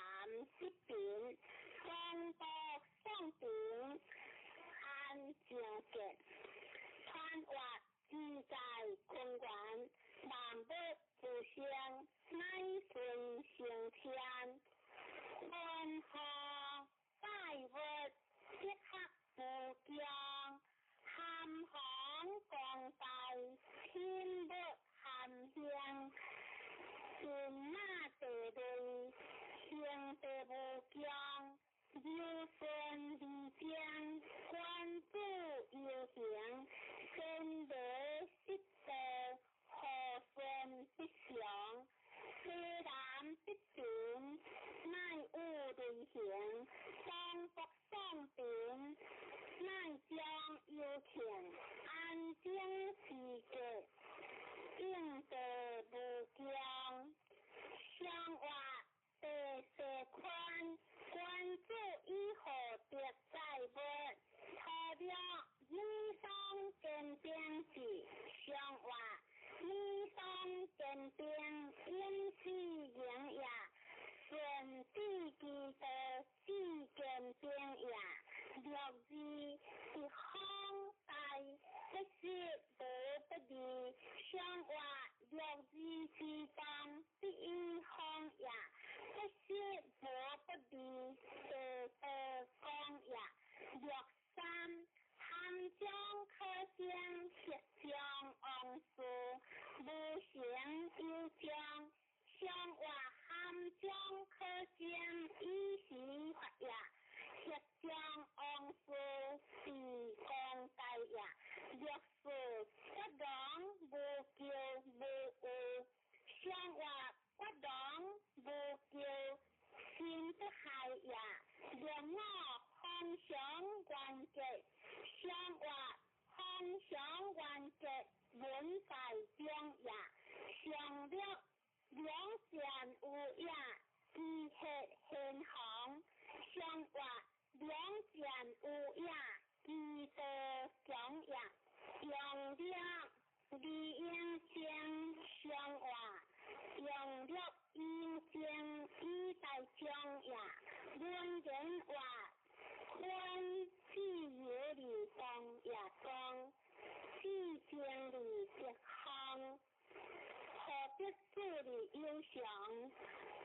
Speaker 3: 一边，东北上顶，安静见，穿越自在空观，万物不天不含香，骏马地雷，行地无疆，有顺离江，关注有行，真德失德，何顺必祥，西南必平，乃有地行，东北上平，乃将有钱，安定世界，应得无疆，相话地势宽，关注以后别再问，他了你上见边时，相话你上见边因是营也，顺地基的只见边也，六字是康大，不是无不利，相话六字是当第一康也，不是无不利，讲也，六三。含江可见铁江昂苏，无形有江，相话含江可见以时法也，铁江昂苏是讲大也，六四不当无叫无有，相话不当无叫心不害也，六我方向关节。相话方向关节文在中也，上了两线有也，基血现行，相话两线有也，基得讲也，用了理应将相话，用了应将以在中也，论人话。观既有理当也当，既经理别康，何必自理忧想？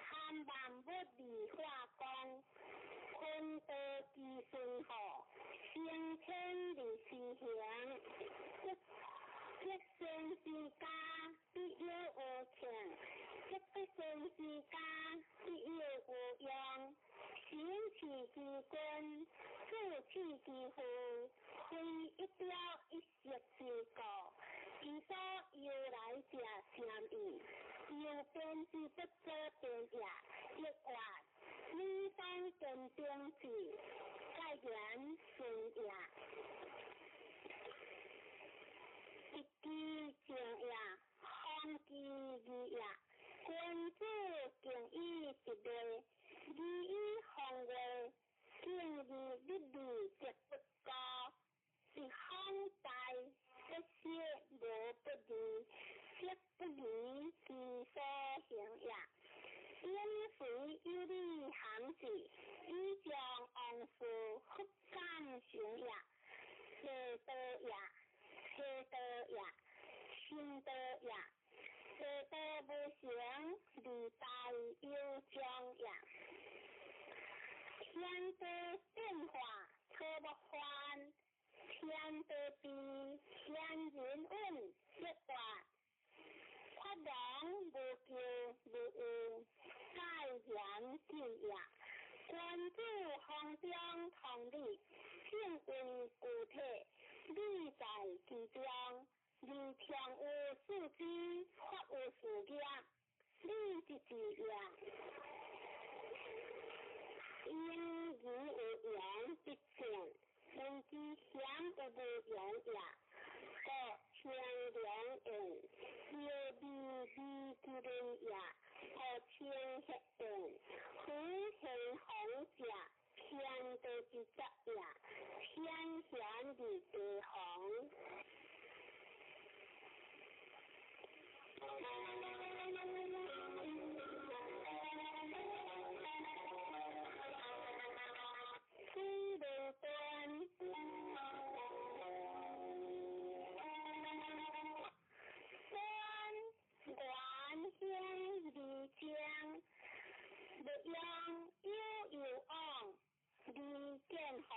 Speaker 3: 贪万不理化光，坤得其顺好，先天理是行，一生之家必有无情，一生之家必有无用。行其之君，助其之父，非一雕一石之果。其所由来者相异，有变之不可变也。亦话你当见变之，盖言顺也。一机正也，空机义也。君子敬以一类。利益行为，敬义不利则不高，是康大，不是无不利，则不利其所行也。因随有利行事，以将昂事合感行也，车得也，车得也，心得也。车得不行，理大有将也。天得变化，车不欢；天得地，天人运，一话。发扬无咎无恶，盖言之也。关注行中同理，性为固体，理在其中。理天无事机，法无事业，理之之也。因义无言必见，人之相无言也。各天良人，有利利之人也。各天黑人，非行红者，天得之责也。天显之之红。虽不端，观天理将，不养有昂，理见好，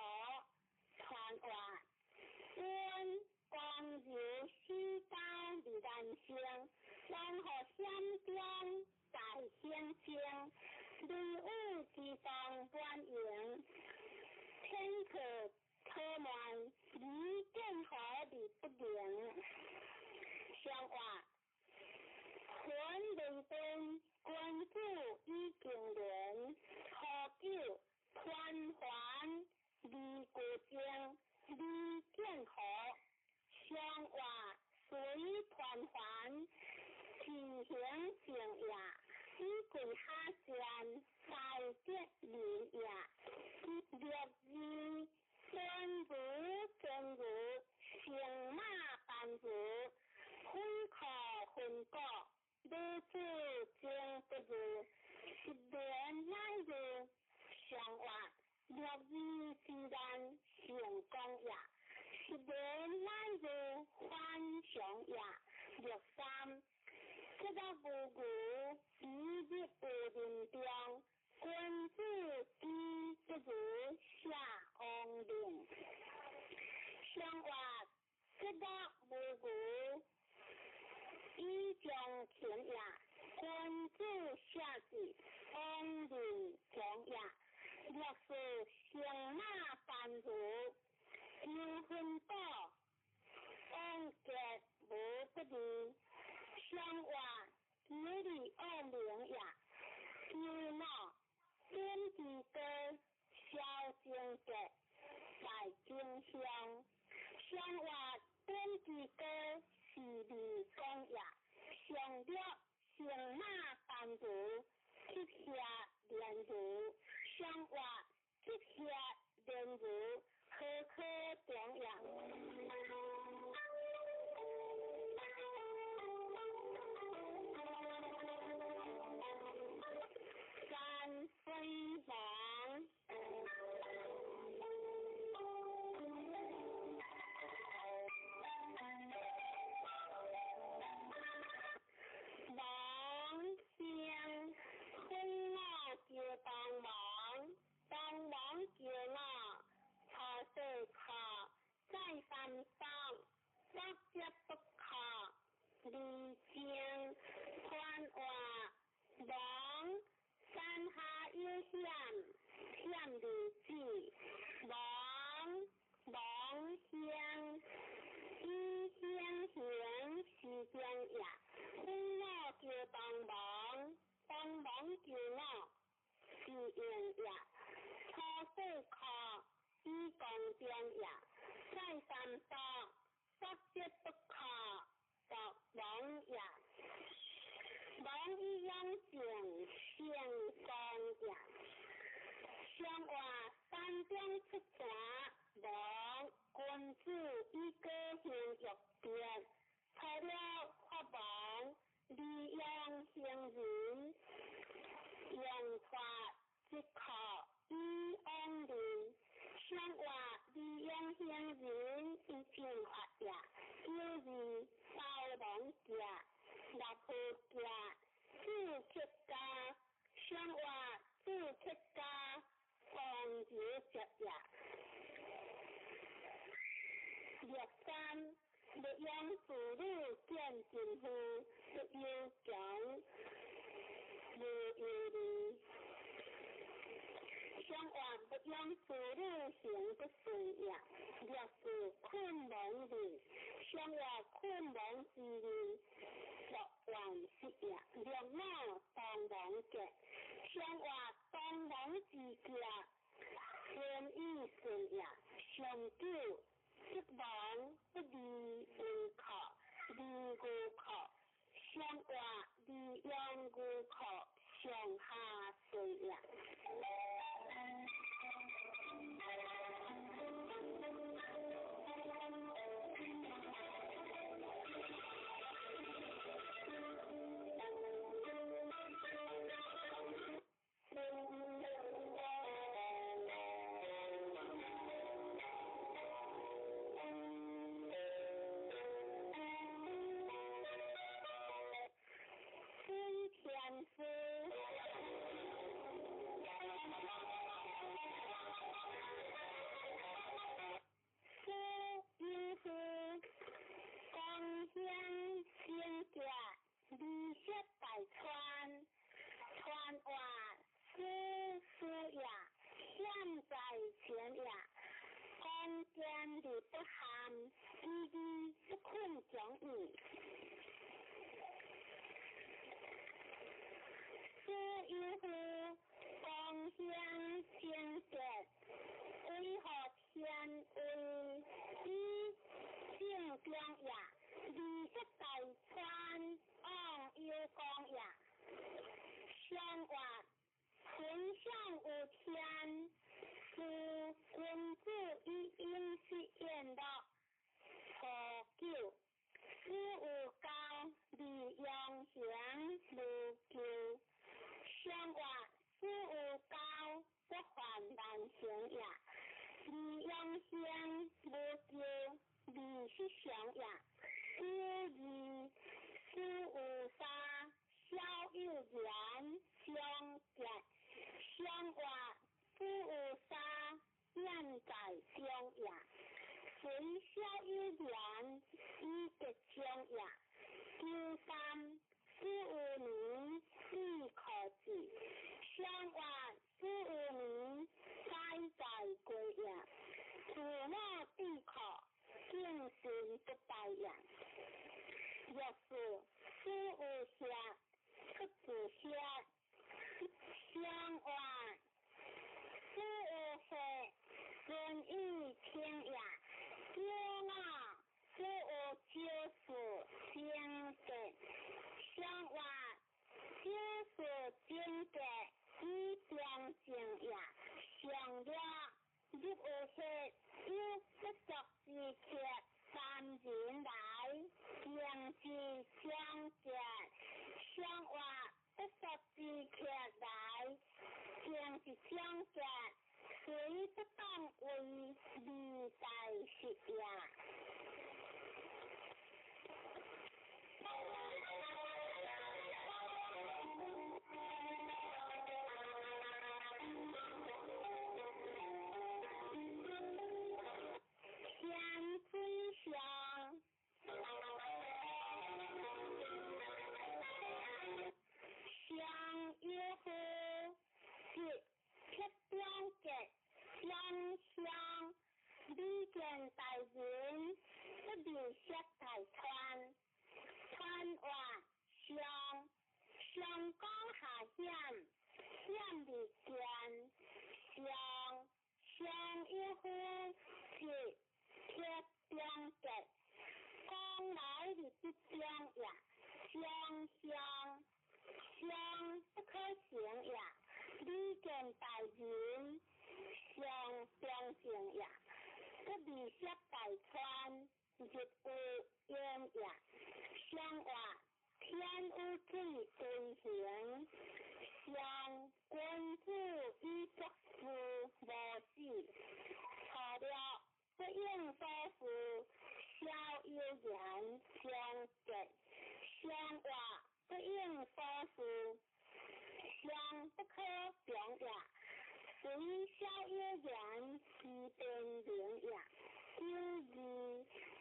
Speaker 3: 传话。观光有西当理的声，然后闪电在天星，雷雨之中搬营，天客拖满，离电河离不灵。相话，魂雷灯，官府已经连，何久团环离故乡，离电河。相话，随团环，提醒正夜，已跪下山，在结连夜，六日真如真如，乘马班如，分科分果，如此正不如，10年乃如。相话，六日自然成功也，10年乃如欢祥也。63这个无故，一日不认中，君子之不如下王令。相话，这个无故，以将前也，君子下旨，王令将也。若是乘马班如，有分果，王杰无不利。相话，吉利恶名也。有脑天地歌，小经节，在经乡。相话，天地歌是利公也。上了乘马班如，接下连如。相话，接下连如，可可重要。三飞王，王相分我就当王，当王就我，他对他再三当，不接不可，离经传话，王山下有险，险离子，王乡，一乡行是将也，分我就当王，当王就我，是应也，他对他以公将也，再三当，不接不可，作王也。王一样性相公也，相话三将出战，王君子以个性欲变，除了法王利用行人，用法即可以安宁。相话利用行人以正法也，就是包容者。立夫家，自出家，相话自出家，防止着也。63利用妇女见政府，不要讲，无有理。相话不用妇女行不顺也，若是困难人，相话困难之人。作完事也，两我当王嘅，相话当王之家，天意顺也，上九即王不离无靠，离无靠，相话离用无靠，上下随也。天师。成也，利用性无叫利是上也，故二事有三，小有言相结，相话事有三，念在中也，随小有言以结中也，第三事有年必可治，相话事有年该在归也，父母必可敬神不待也，若是事有下不自下，相话事有下顺意听也，骄傲事有救赎经典，相话救赎经典以良正也，上了入有下有不足之缺，三人来正是相结，相话不足之缺来正是相结，虽不当为利在实也。天吹响，相约乎是漂亮的相相，利见大人不留下大川，川话相相讲下险，险离间，相约乎是漂亮的，讲来你不讲也，相不可行也，利见大人相相行也，不离下大川，亦有烟也，相话天有水对行，相君子以作事无事，错了不应所事，小有言相结，相话不应所事，相不可表也，随小有言是变灵也，第二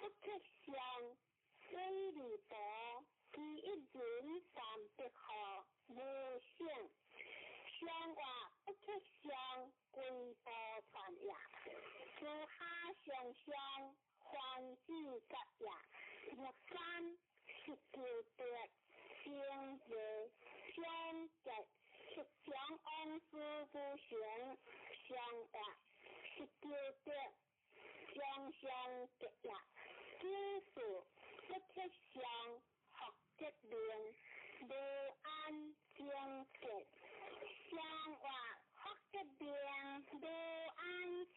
Speaker 3: 不可相，虽离多，其一人三不可无性，相话不可相，归波传也，诸下相相，欢喜吉也，若三是求得，相结相结，是将安事不行，相话是求得，相相结也，知数不可相，学结令，无安相结，相话学结令，无安相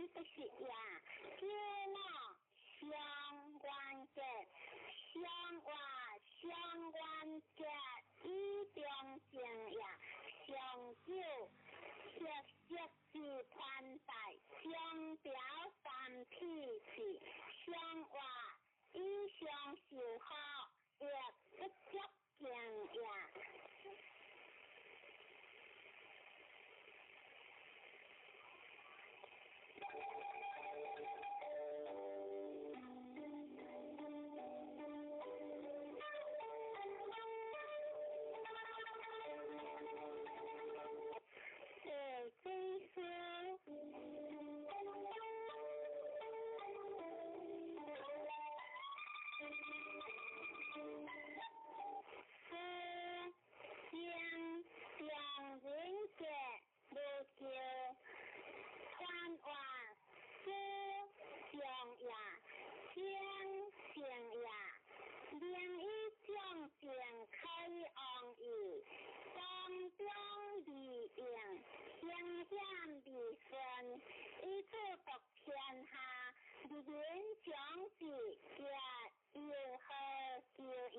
Speaker 3: 不是也，骄傲相关结，相话相关结，以中正也，相久切是宽大，相表三体是，相话以相受好，亦不足敬也。非说将人者无救，传话相也，相行也，另一相行开昂义，当中利应，相险利顺，一处独天下，人将是也有何救义？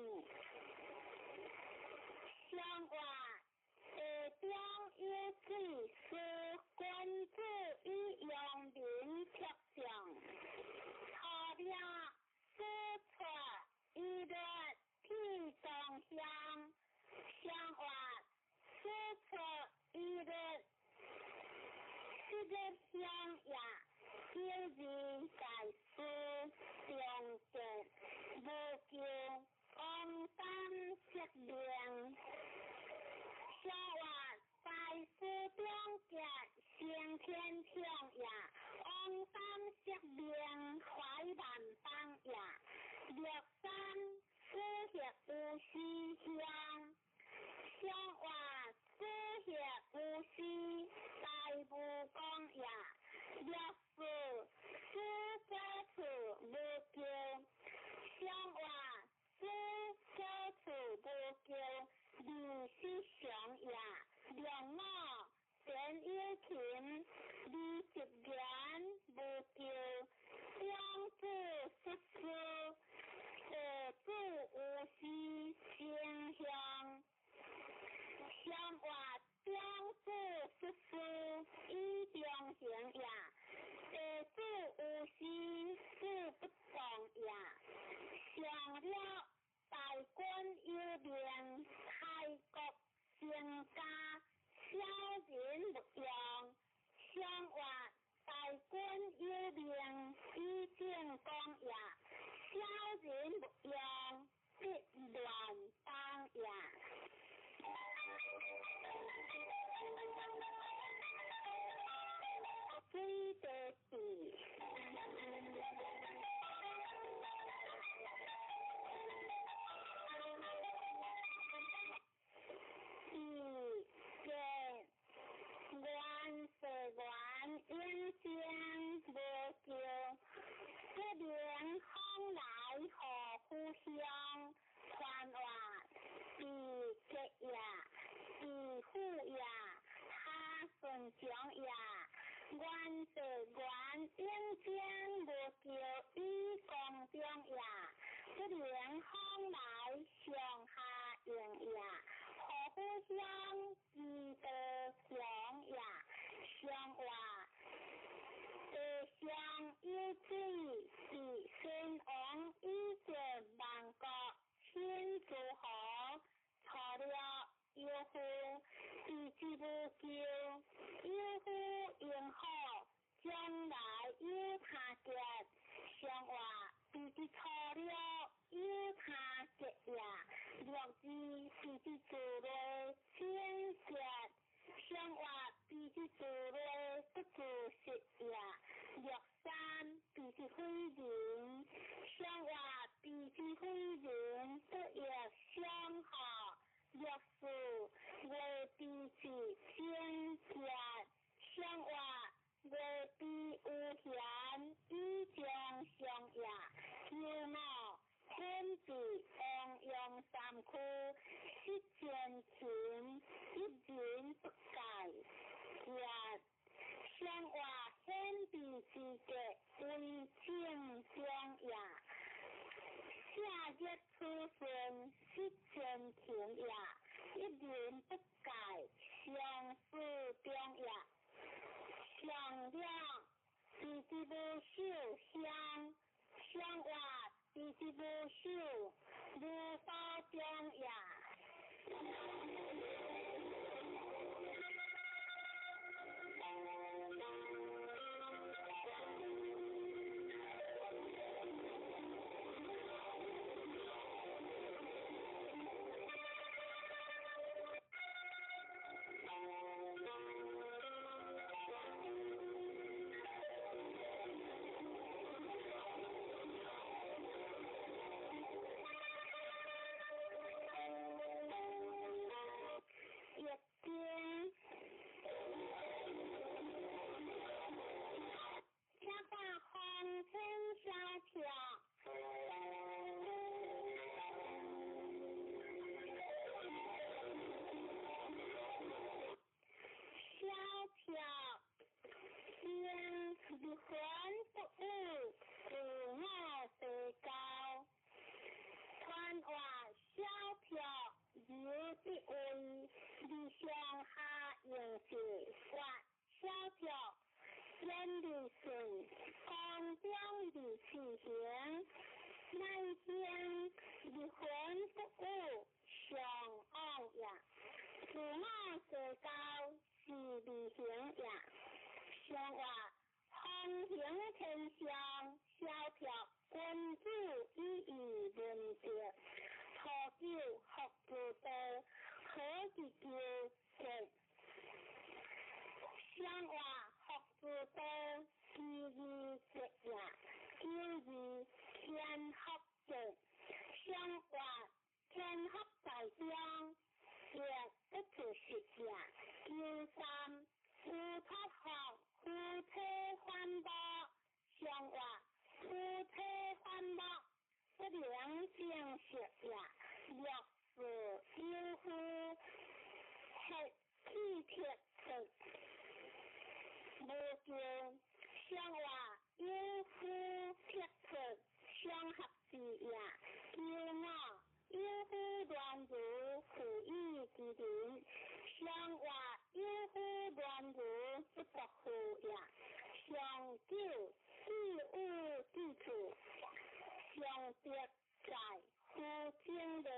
Speaker 3: 相话地中有水师，君子以名开国成家，小人勿用，相话大官有名，以正讲也，小人勿用，必乱当也。水地地。元世元应将无救，这名风来何故乡？传话是吉也，是虎也，他顺将也。元世元应将无救，以公中也。这名风来上下应也。何故乡记得乡也？乡话地上有水，是先王以前万国先诸侯，错了有夫，是之无救，有夫应好，将来有他结，乡话是之错了有他结也，若之是之自类先结，乡话是之自类不自实也，若三是之非人，乡话是之非人不亦相好，若是为彼此先结，乡话为彼有贤，以将相也，有貌天子王用三区，失前情，一人不改，也乡话显彼之格，为正将也。夏日出生，失前情也，一人不改，相思中也。上亮是之无秀香，乡话是之无秀，无包中也。上德在夫经的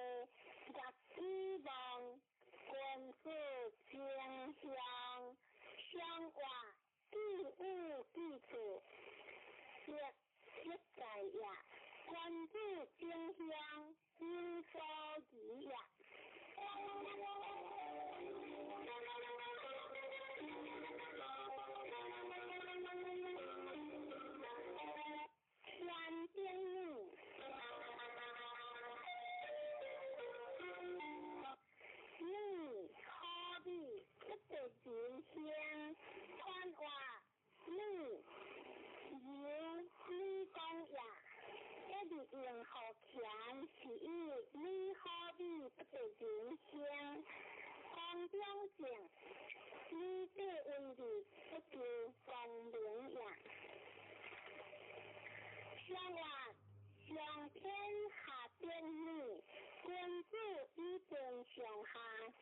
Speaker 3: 上下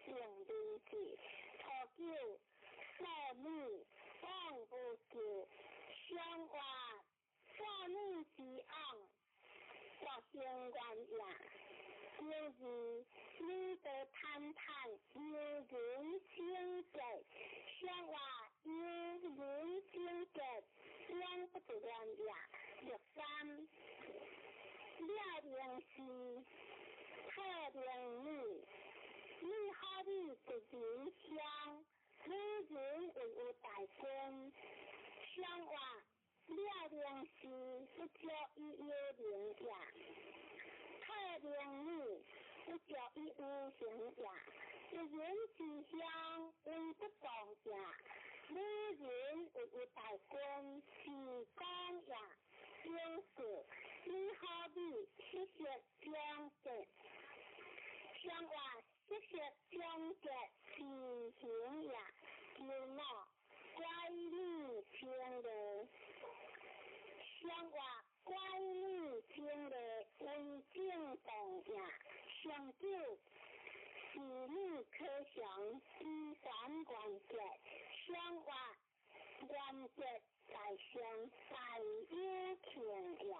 Speaker 3: 成对字，初九妇女往无救，上话妇女之昂，国兴元也。九二女得坦坦，有人清洁，上话有人清洁，两不自然也。六三了灵是好灵女，女好女不人香，女人为有大根，上话了灵是不叫伊有灵也。好灵女不叫伊有形也，一人之乡为不当也，女人为有大根是讲也。有时你好比谢谢将结，上话谢谢将结是形也，有那乖女听的，上话乖女听的为正当也，上九是女可想之反关节，上话关节在上大有情呀。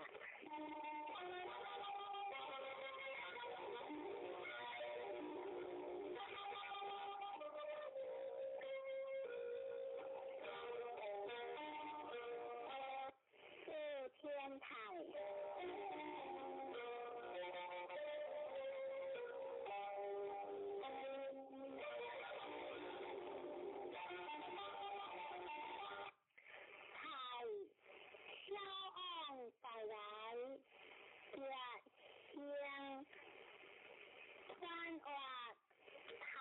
Speaker 3: 天台。带来热香番话，太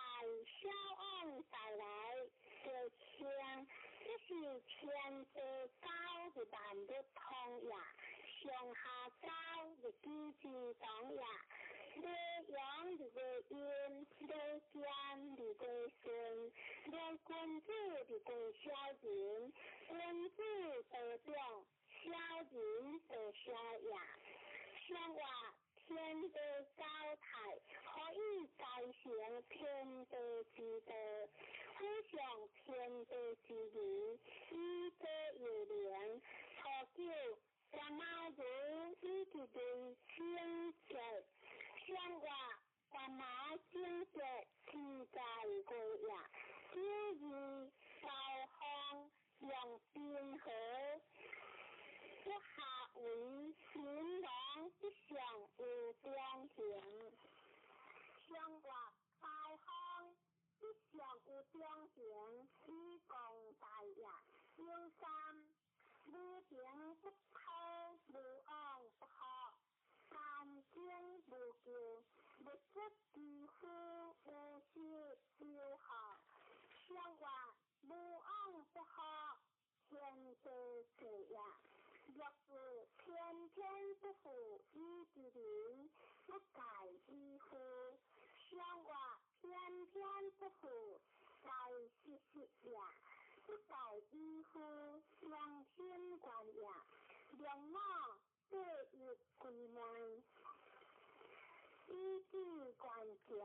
Speaker 3: 小昂带来热香，这是天地高的难的通呀，上下高的机智懂呀，内阳的归阴，内奸的归顺，内君子的归小人，君子得中。小人得小呀，上话天得高台，可以改成天得之德，非常天得之理，以德有良。初九关马如以其对清洁，上话关马清洁是在过呀。九二高峰用冰河。一下为新郎一向有光景，上话大方一向有光景，以共大呀。有三女平不偷，女昂不好，三经不救，不知几乎无事就好。上话女昂不好，天得罪呀。若是天天不服一之灵，不改衣服，上话天天不服该洗洗呀，不改衣服良心管呀，两脑对日归门，依据管家，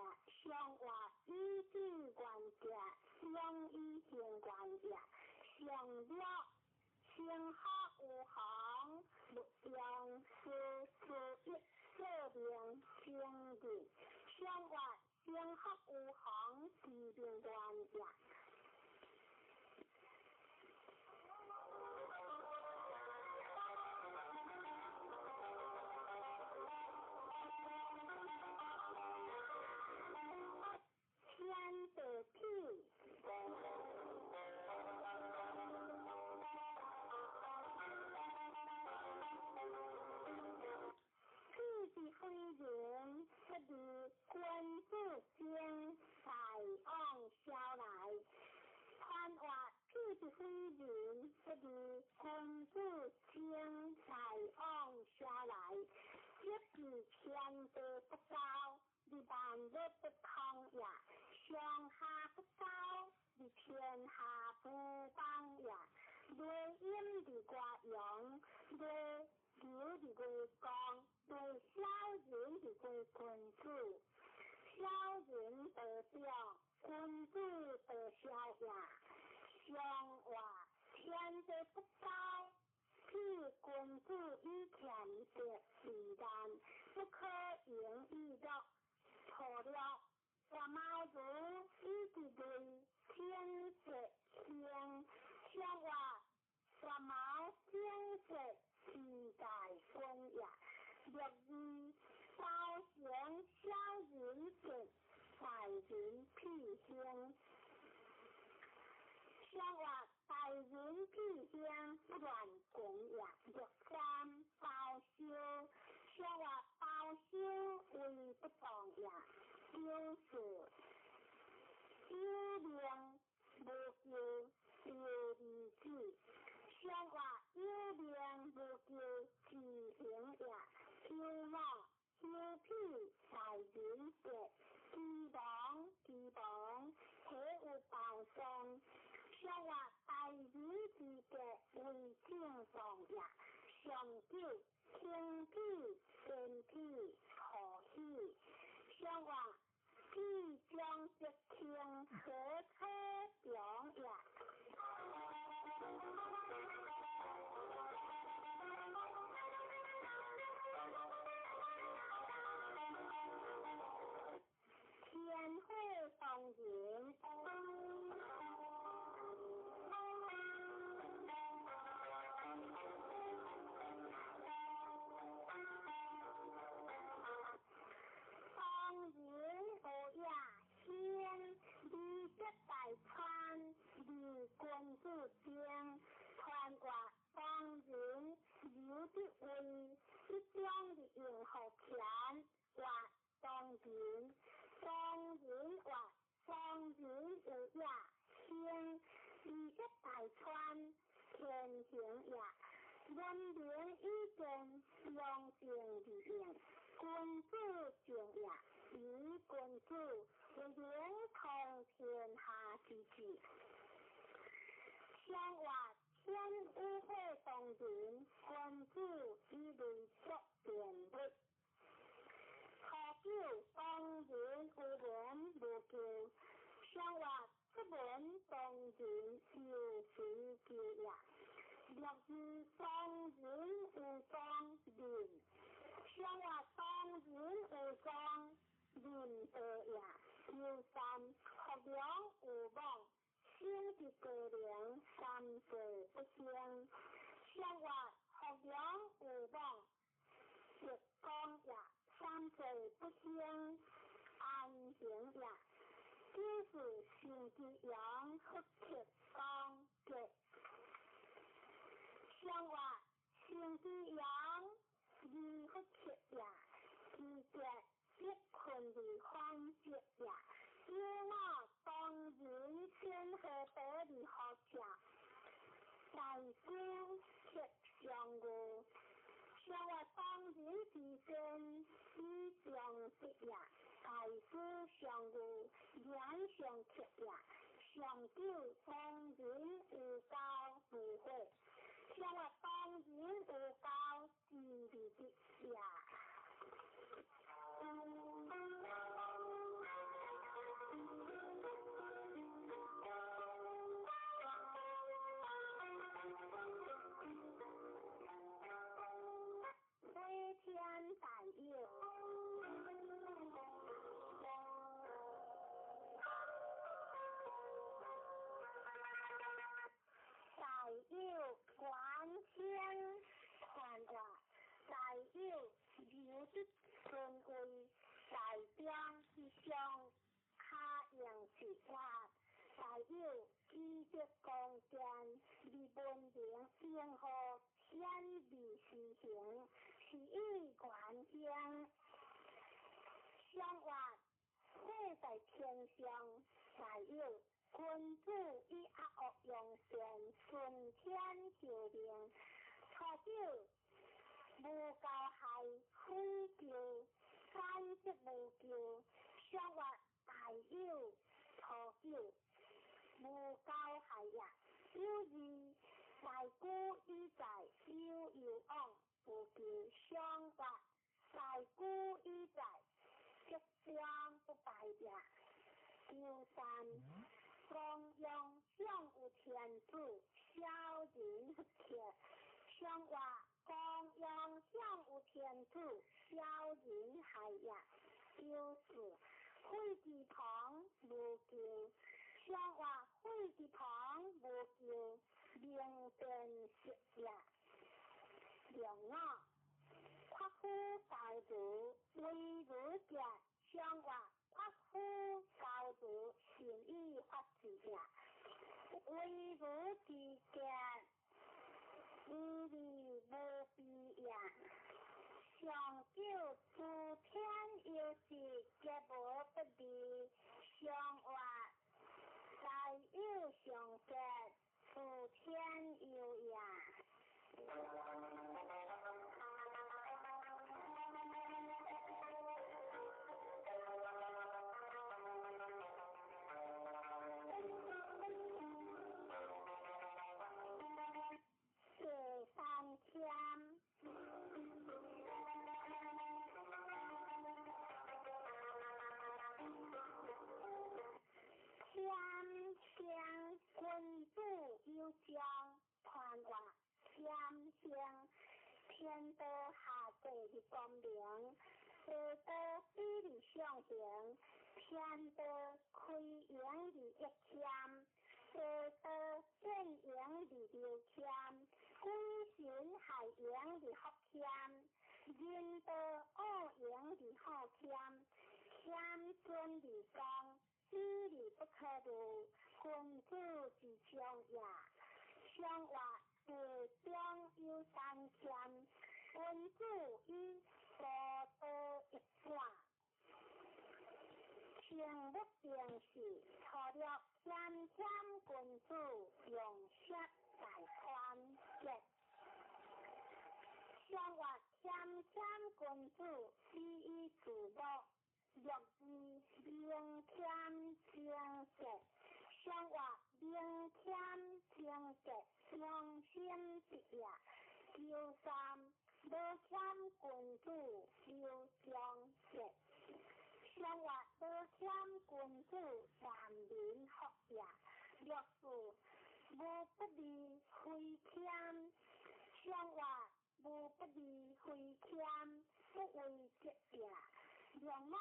Speaker 3: 上话依据管家，相依性管家，上了。天下无行，不将事事一色量相对，上话天下无行，治病关呀。天得地。非人不比君子经才往小来，看话屁的非人不比君子经才往小来，一是天地不高，你万物不通呀，上下不高，你天下不邦呀，对阴的挂阳，对有的归光，对小人的归君子，小人得不高，譬君子以前者为难，不可言喻乐，错了。什么如以之类，天色天，相话什么天色时代公也。若以高贤相人者，在人辟兴。相话大人辟兴，不乱公也。若三包修，相话包修为不当也。就是有量无救，有理智。相话有量无救，自行也。有我有屁在人者，期望体有报上。相话大人之格为正常也。上九天地天地可喜。相话地将一天何车两也。天会风云，风云无也天，地吉大川，地君子间，川话风云有的为，一将的应好钱，或风云。风云或风云有也天，地吉大川，天行也。人民以正良性而言，君子敬也。以君子为人通天下之治。相话天污秽动人，君子以为作辩论。可九当人无人无救，相话出门当人有谁救也。若是当人无当人，相话当人无当人得也。有三学良无望，心之过良，三者不相。相话学良无望，直讲也。三者不相，安行也。就是心之阳，不切刚直。相话心之阳，而不切也。其直一困而方直也。因我当人先和得而学者，在先切相互。相话当人之身，以相识也；大师相互，言相切也。上九当人无高无慧，相话当人无高，自利的也。飞天大有，大有观天看话，大有有的尊位，大表之上下扬之话，大有积极贡献，为文明应和天理施行，是以观天。相话会在天上，大有君子以恶恶扬善，顺天就命。初九无教害，非救，三即无救。相话大有初九无教害也。有二在古以在，有有往无救。相话在古以在，即将不败也。有三，中央享有天主，小人不贴，上话公羊向有天主，小人害也，就是会地旁无救，上话会地旁无救，明辨实也，良我。夸父教主为如者，上话夸父教主善意发自也，为如之见，无理无必也。上九诸天有时皆无不利，上话在有上节，诸天有也。三天，天君主有将传话，天香天道下地的光明，地道比例上行，天道开扬的一天。地道正扬的流天，归神海洋的福天，人道恶扬的好天，天尊的光，智力不可入，君主之将也。上话地中有三天，君主以所道一转。天不定时，错了天天君主用舌在宽节。上话天天君主是以自乐，若是明天正节。上话明天正节，良心之也。有三无欠君主有将节。上话无欠君主万民学也，若是无不利亏欠，上话无不利亏欠，不为节也。良我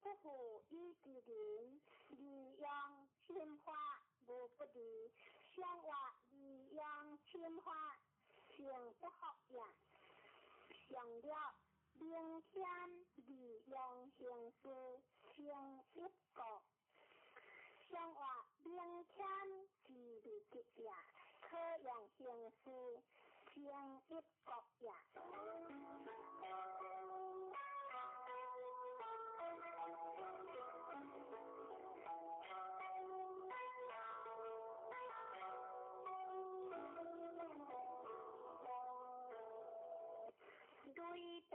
Speaker 3: 不负以之人，利用侵化无不利，上话利用侵化情不学也。上了明天利用形式情一个，上话明天是利节也，可用形式情一个也。对的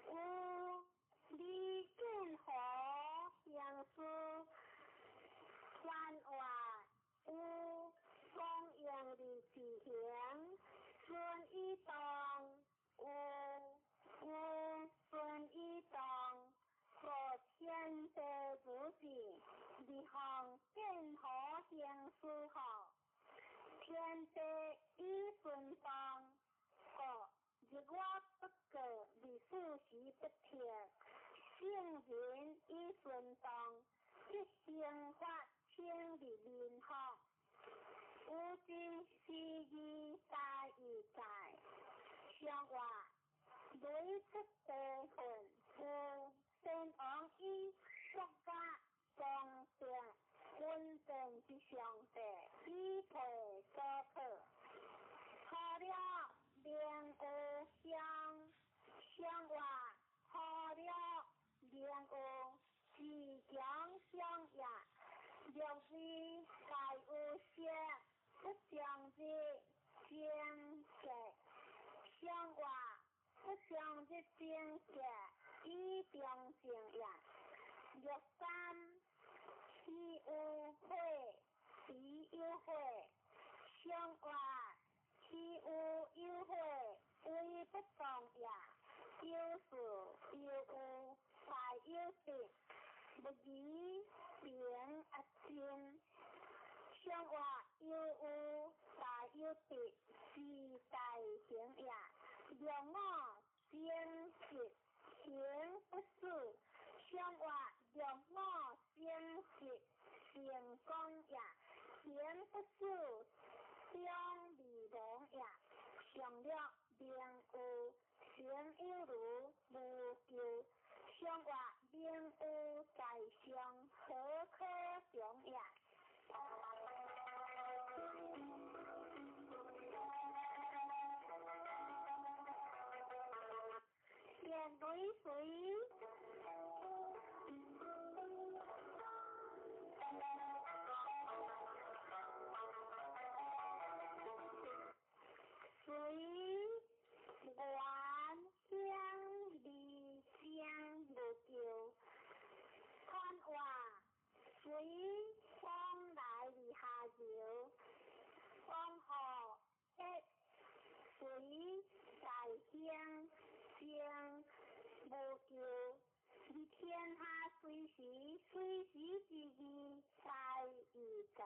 Speaker 3: 有李建和相思幻话，有公羊的志行，顺一动，有顺一动。和天地不济，离行建和相思好，天地以顺当，和日我不过，历史时不贴，圣人以顺当，一生发清理民学，无今是义大义在，上话累出地份夫。先王以国家公正稳定之上帝，以培所迫，好了联合相话，好了联合自强相也。若是在有些不相之正确，相话不相之正确。以中性也，若三是有会，是有会，相话是有会，为不当也。定，不宜平啊正。相话又有大有直，是大行也。良我正直，行不死。相话良我正直，成功也。行不死，将利良也。上了名有，成有如无求。相话名有在上，何可终也？见雷水，水原乡离乡无求，看话水往来离下游，往河一水在乡乡无求，而天下随时之意在于在，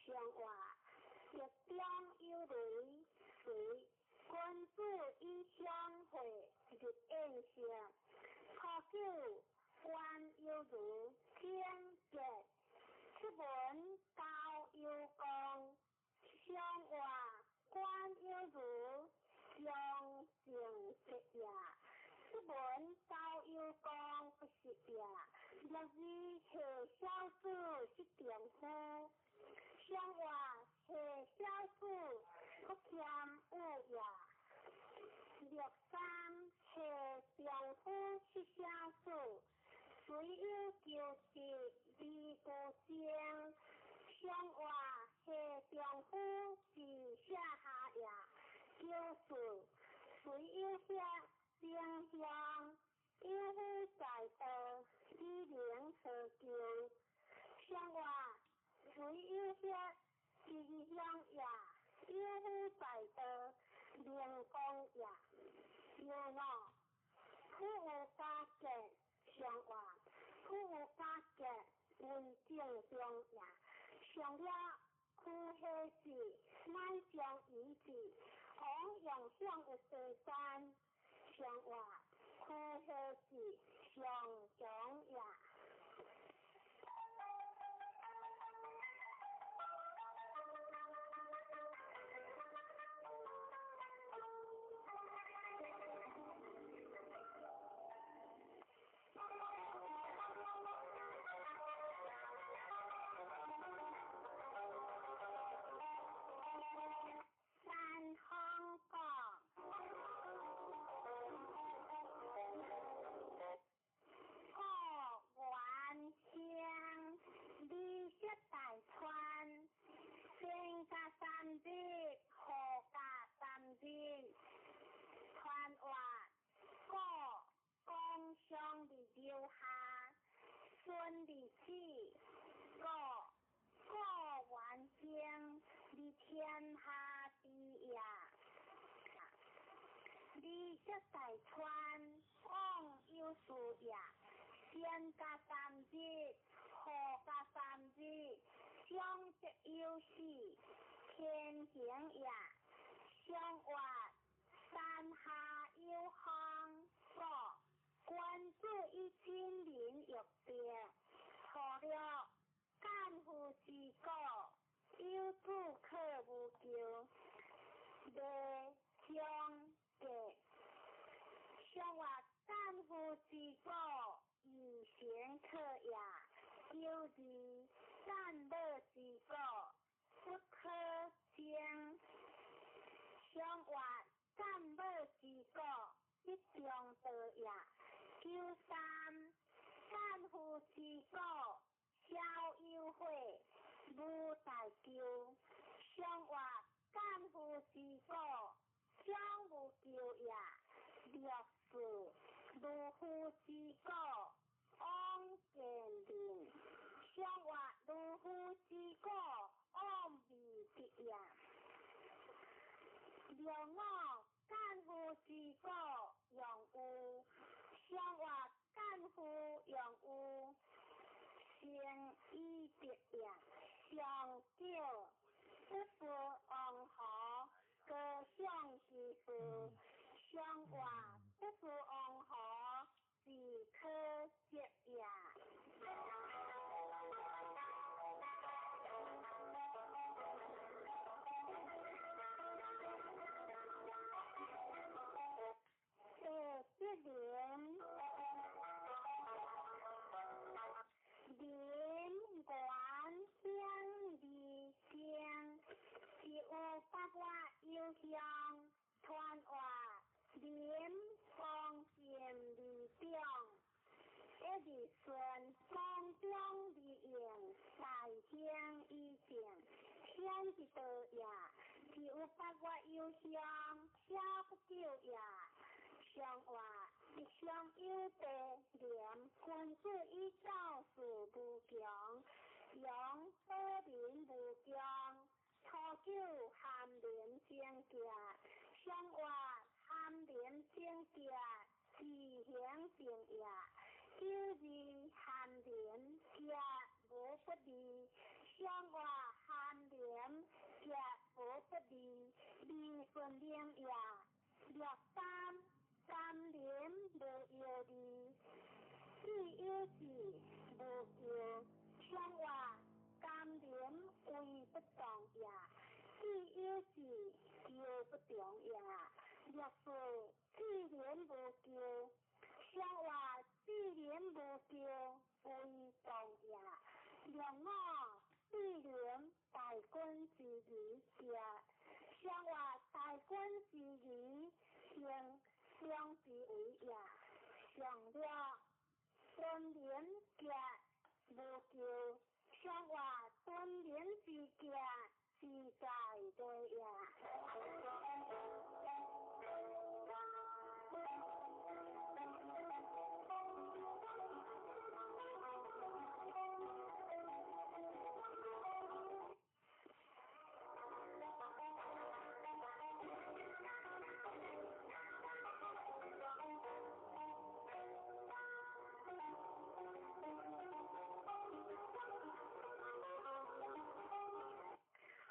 Speaker 3: 相话日中有雷水，君子以相会日应相，初九官有如天节，出门交有功，相话官有如相成直也。出门交有功不是也，若是下小子是丈夫，相话下小子不欠有也。六三下丈夫是小子，虽有求是离故乡，相话下丈夫是下下也。就是虽有下良乡，有夫在道，以灵何求？相话虽有下吉祥也，有夫在道，灵光也。有我苦有家境，相话苦有家境，运正中也。上了苦下时，乃将以至，往用相有第三。相话苦下时，上中也。三香港，过原乡，绿色大川，天加三日，河加三日，川话过江上的留下，顺的起过原乡的天下第一。绿色大川往有树也，天加三日，河加三日，相得有时，天行也。相话山下有乡过，君子以亲邻欲别。错了干夫之果，有主可无求，未相结。相话干夫之果，以贤可也。有时干乐之果，不可将。相话干乐之果，一中得也。有三干夫之果，逍有会，无大求。相话干夫之果，相无求也。六事如夫之果，往见灵。相话如夫之果，往未必也。良我干夫之果，用有。相话干夫用上九不服王河，歌上是父，上话不服王河，是可接也。第一年，年关乡离乡，是有百外忧伤，传话年光见离中。一日顺风中离影，大乡已静，天一道也，是有百外忧伤，写不久也。上话一双有地廉，君子以造事无强，阳保民无疆，初九含廉正价，上话含廉正价，自行正也。九字含廉价无不利，上话含廉价无不利，利顺廉也。六三年无有利，四有事无有，上话甘廉为不当也，四有事又不当也。六四四年无救，上话四年无救为当也。六五四年大军之余也，上话大军之余相之为也。上六春年甲无救，上话春年之甲是在对也。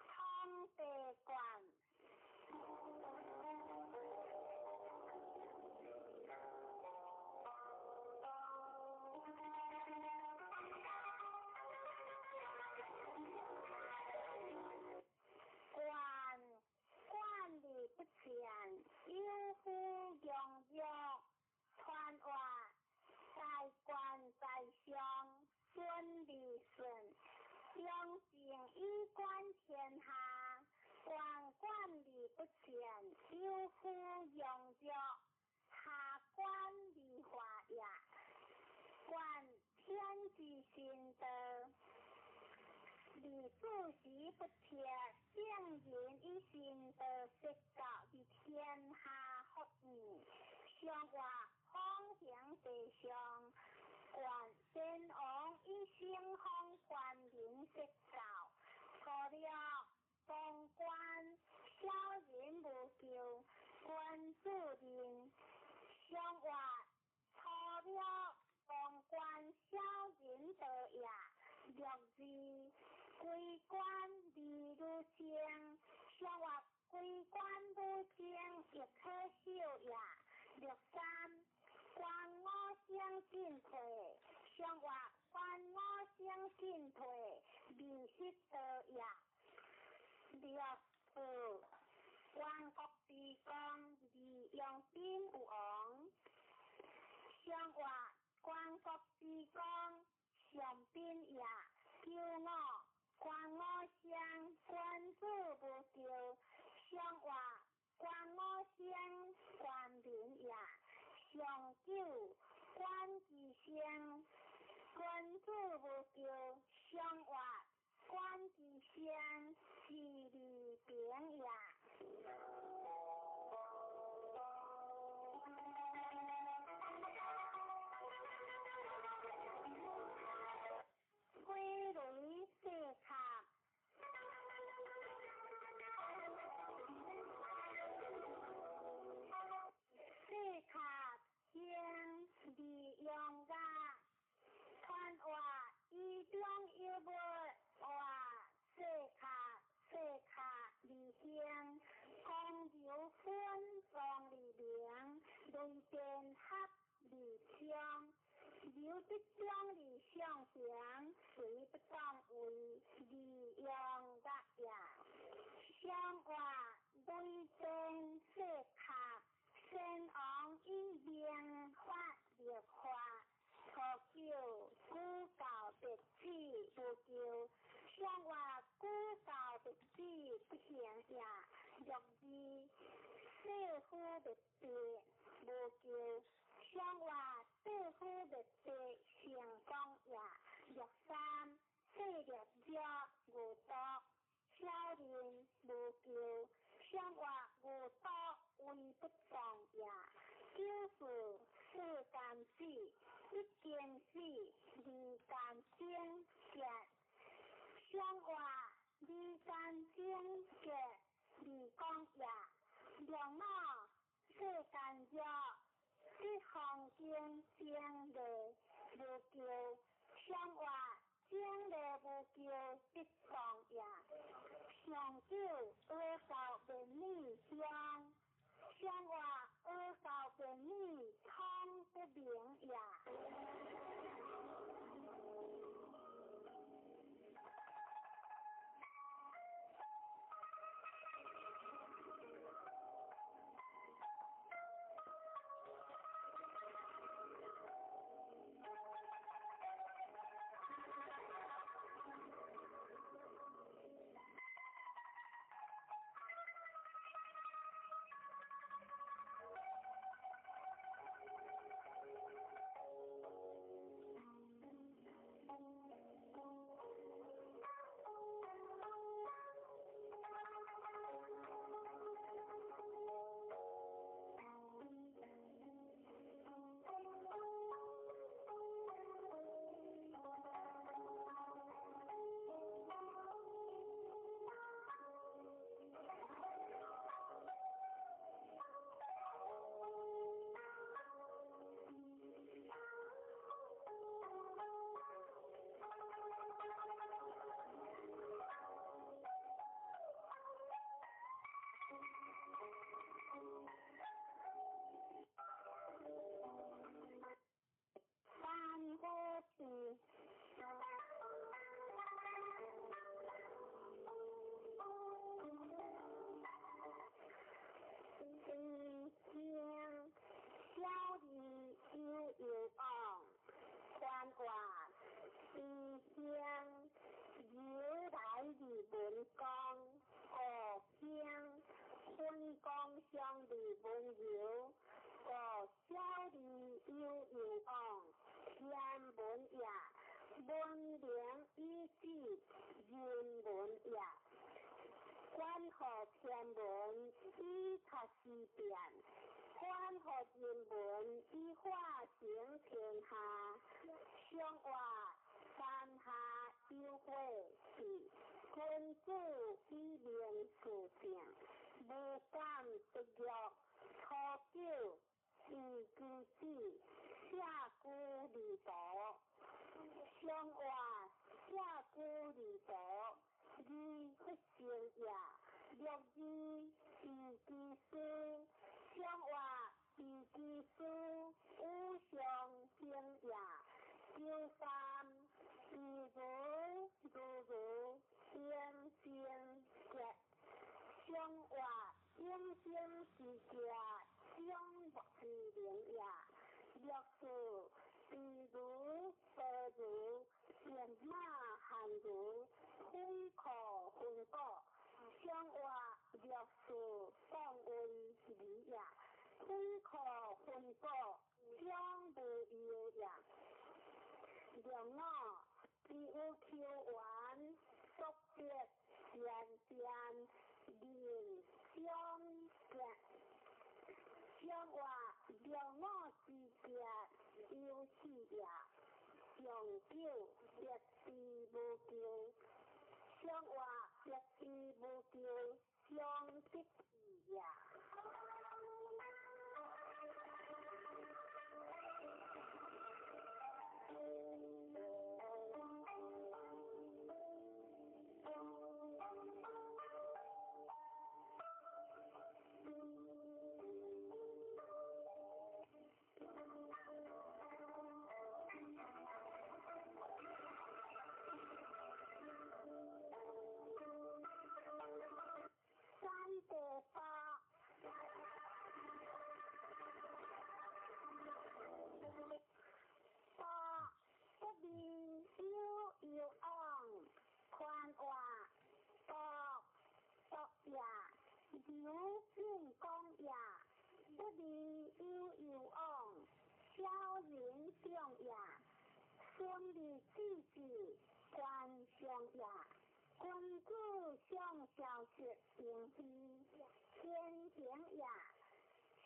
Speaker 3: 空地馆。管理不全，有负用弱，传话在官在相，顺利顺，良政以管天下。管理不全，有负用弱，下管理化也。管天之心德。李主席不贴，正人以心德设教于天下福义，上话方向地上，管先王以兴风官人设教，过了当官小人无救，官主任，上话错了当官小人得也。六字归官利如正，上话归官如正亦可笑也。六三官我相进退，上话官我相进退，利息得也。六四万国之光，利用兵有王，上话万国之光。上宾也，九五官我相，官主无救，上话官我相，官民也。上九官之相，官主无救，上话官之相，是利平也。归类四卡，四卡先利用噶，传话以中有物话为电合理想，有这种理想型，谁不当为利用得也？想话对正适合，先往一边发热化，可叫古教的子不叫，想话古教的子不行也，若是社会的子不叫。想话社会的子成功也，若三细略者无多，少年无叫，想话无多为不当也，就是世间事，一件事二间经结，想话二间经结二讲也，若我世间者。这行经经历无叫，想话经历无叫必当也。长久恶教便利乡，想话恶教便利通不明也。文良以治人文也，关河天文以察时变，关河人文以化成天下。想话山下有会事，君子以明事情，无敢不欲初九以居止，下孤离道。想话下孤离道，义不成也。若义以居师，想话以居师，无相成也。就三如如应性结，想话应性是结，相莫是灵也。若是如如天马行如，非可分果。想话若是当为理也，非可分果，相无有也。若我只有求完，作别渐渐灵相结。想话若我之结有事也，长久别事无救。想话别事无救，相得也。少人上也，顺利之至官上也，君子上小事应之，天行也。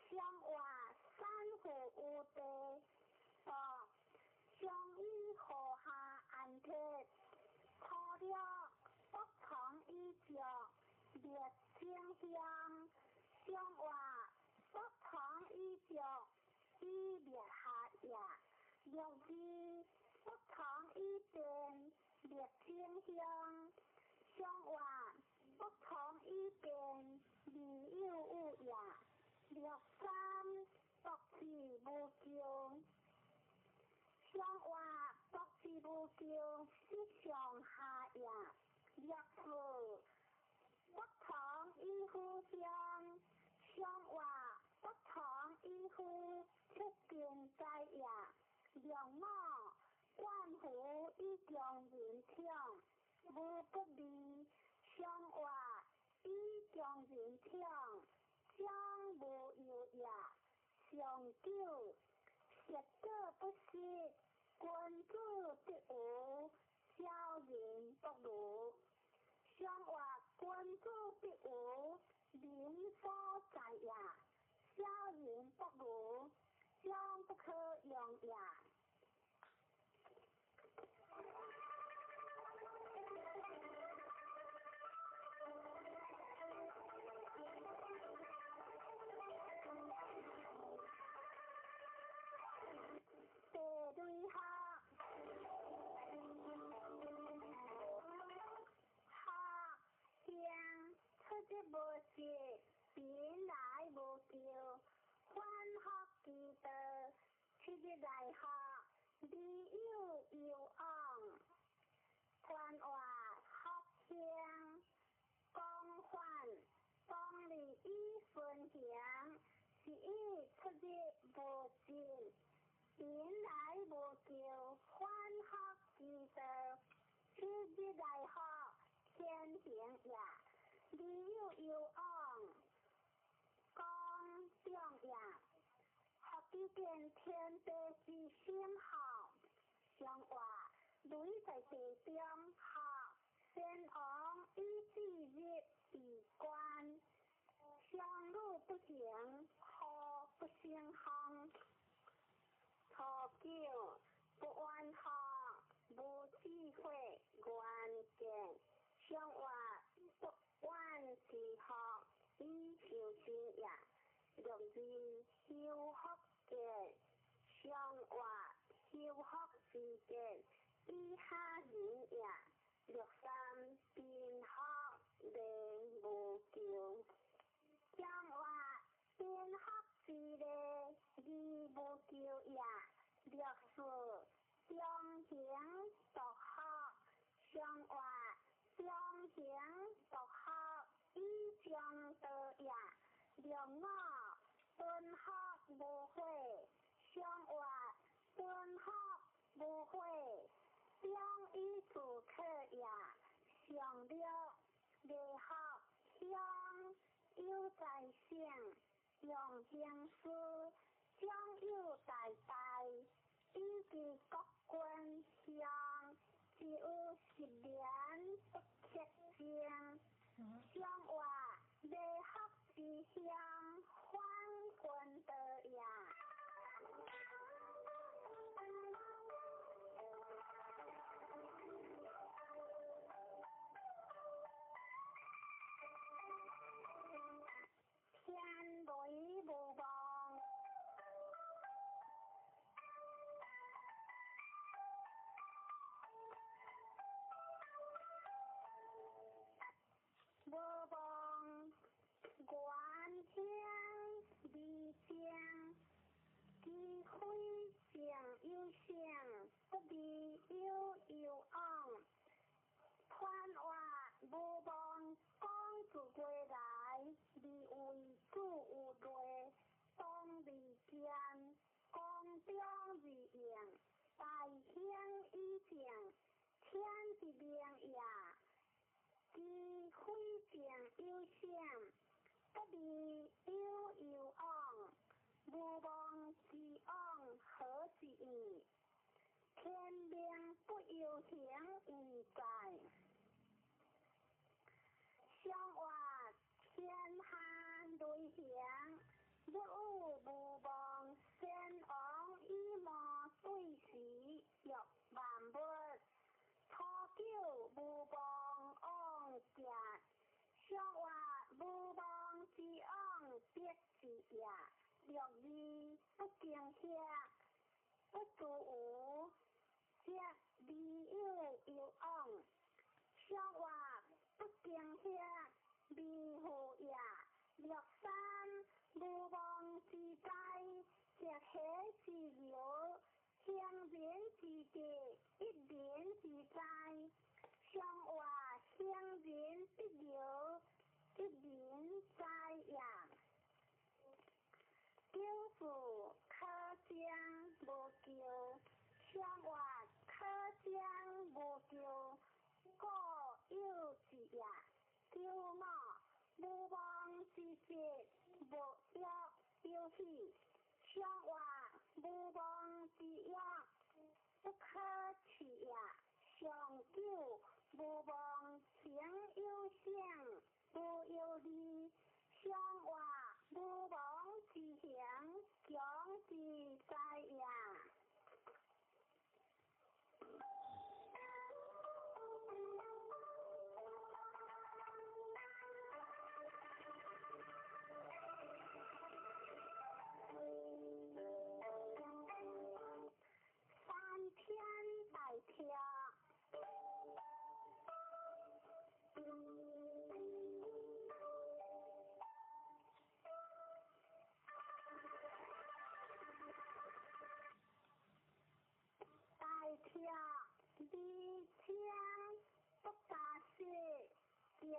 Speaker 3: 相话三户有地，相依河下安贴，错了不同衣着，列清香。相话不同衣着，衣列下也。六字不同衣边，列清香。相话不同衣边，离友有也。六三独自无求，相话独自无求，是上下也。六四不同衣服相，相话不同衣服出见在也。六五冠乎以将人听，无不利，相话以将人听。将无有也，上九食者不食，君子必有，小人不如。相话君子必有，民所在也；小人不如，将不可用也。第类学，向出之无事，变来无救，反学其道，出之大学，理有有昂，传话学向，讲反，讲理以分享，是以出之无尽。变来无救，反学其道，出之大学，天行也。理有有昂，讲中也。学之见天地之心好，相话雷在地中学，先王以自日以观，相路不行，何不兴行？初九不安学，无智慧远见，相话不远之学，以修身也。六字修学见，相话修学之见，以下人也。六三变学礼无救，相话变学之礼，义无救也。六四中行独学，相话中行独学，以将道也。六五顿学无悔，相话顿学无悔，将以自克也。上六理学乡有在省，用行书将有大大，以及国君乡，只有10年不缺经。相话理学之乡，反君道也。天雷无望，无望观天理想，智慧上有想，不必有有昂。传话无望讲自归来，理为主有类，当理见，讲中理应，大兴以正，天之命也。智慧上有想，不必有有昂，无望之昂何相话天下雷响，日有无望，先王以莫对时，欲万物。初九无望往行，相话无望之往必是也。六字不惊吓，不自有，则未有有往。相话不惊吓，未好也。六三无望之灾，则喜之由，乡人之地，一年之灾。相话乡人必有，一年灾也。九字可将无咎，相话可将无咎，故有之也。九马无望之节，无约有喜，相话无望之约，不可取也。上九无望情有相，无有利，相话无望之祥，强之灾也。三天大跳。大跳离枪不打死，也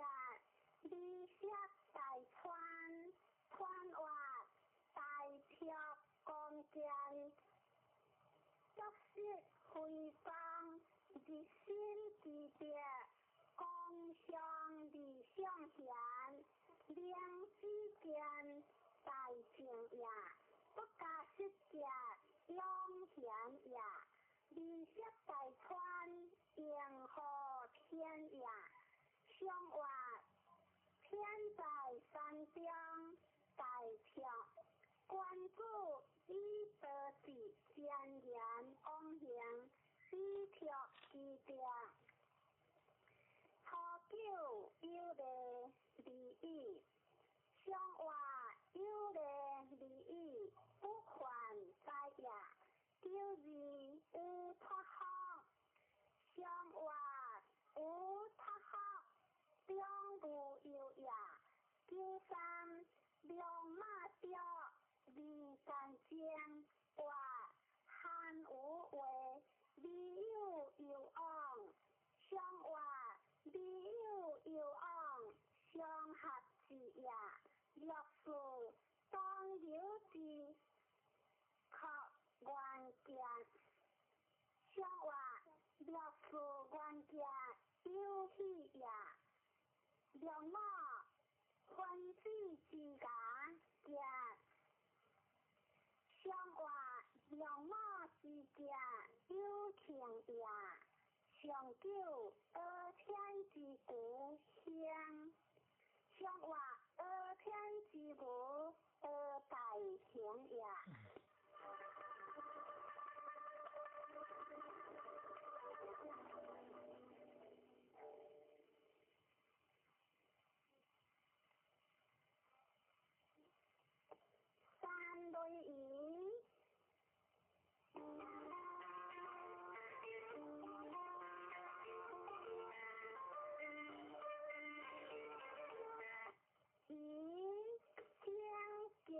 Speaker 3: 离下大川，川话大跳光剑，作势回放，日新之别，光相离相嫌，两之间大情也，不假失者两贤也。离下大川，迎河天也。相话天在山中，大跳关注以得之先言往行，以跳之定。初九有礼离异，相话有礼离异，不还灾也。九二有托福，相话有托福，两无有也。九三两马吊，离干将，话汉有话，未有有往，相话未有有往，相合之也。六字当有之，可关键，相话六字关键有喜也。六马欢喜之家也，相话六马之家有情也。上九二天之故乡，相话二天之故二大行也。三对影，影相见，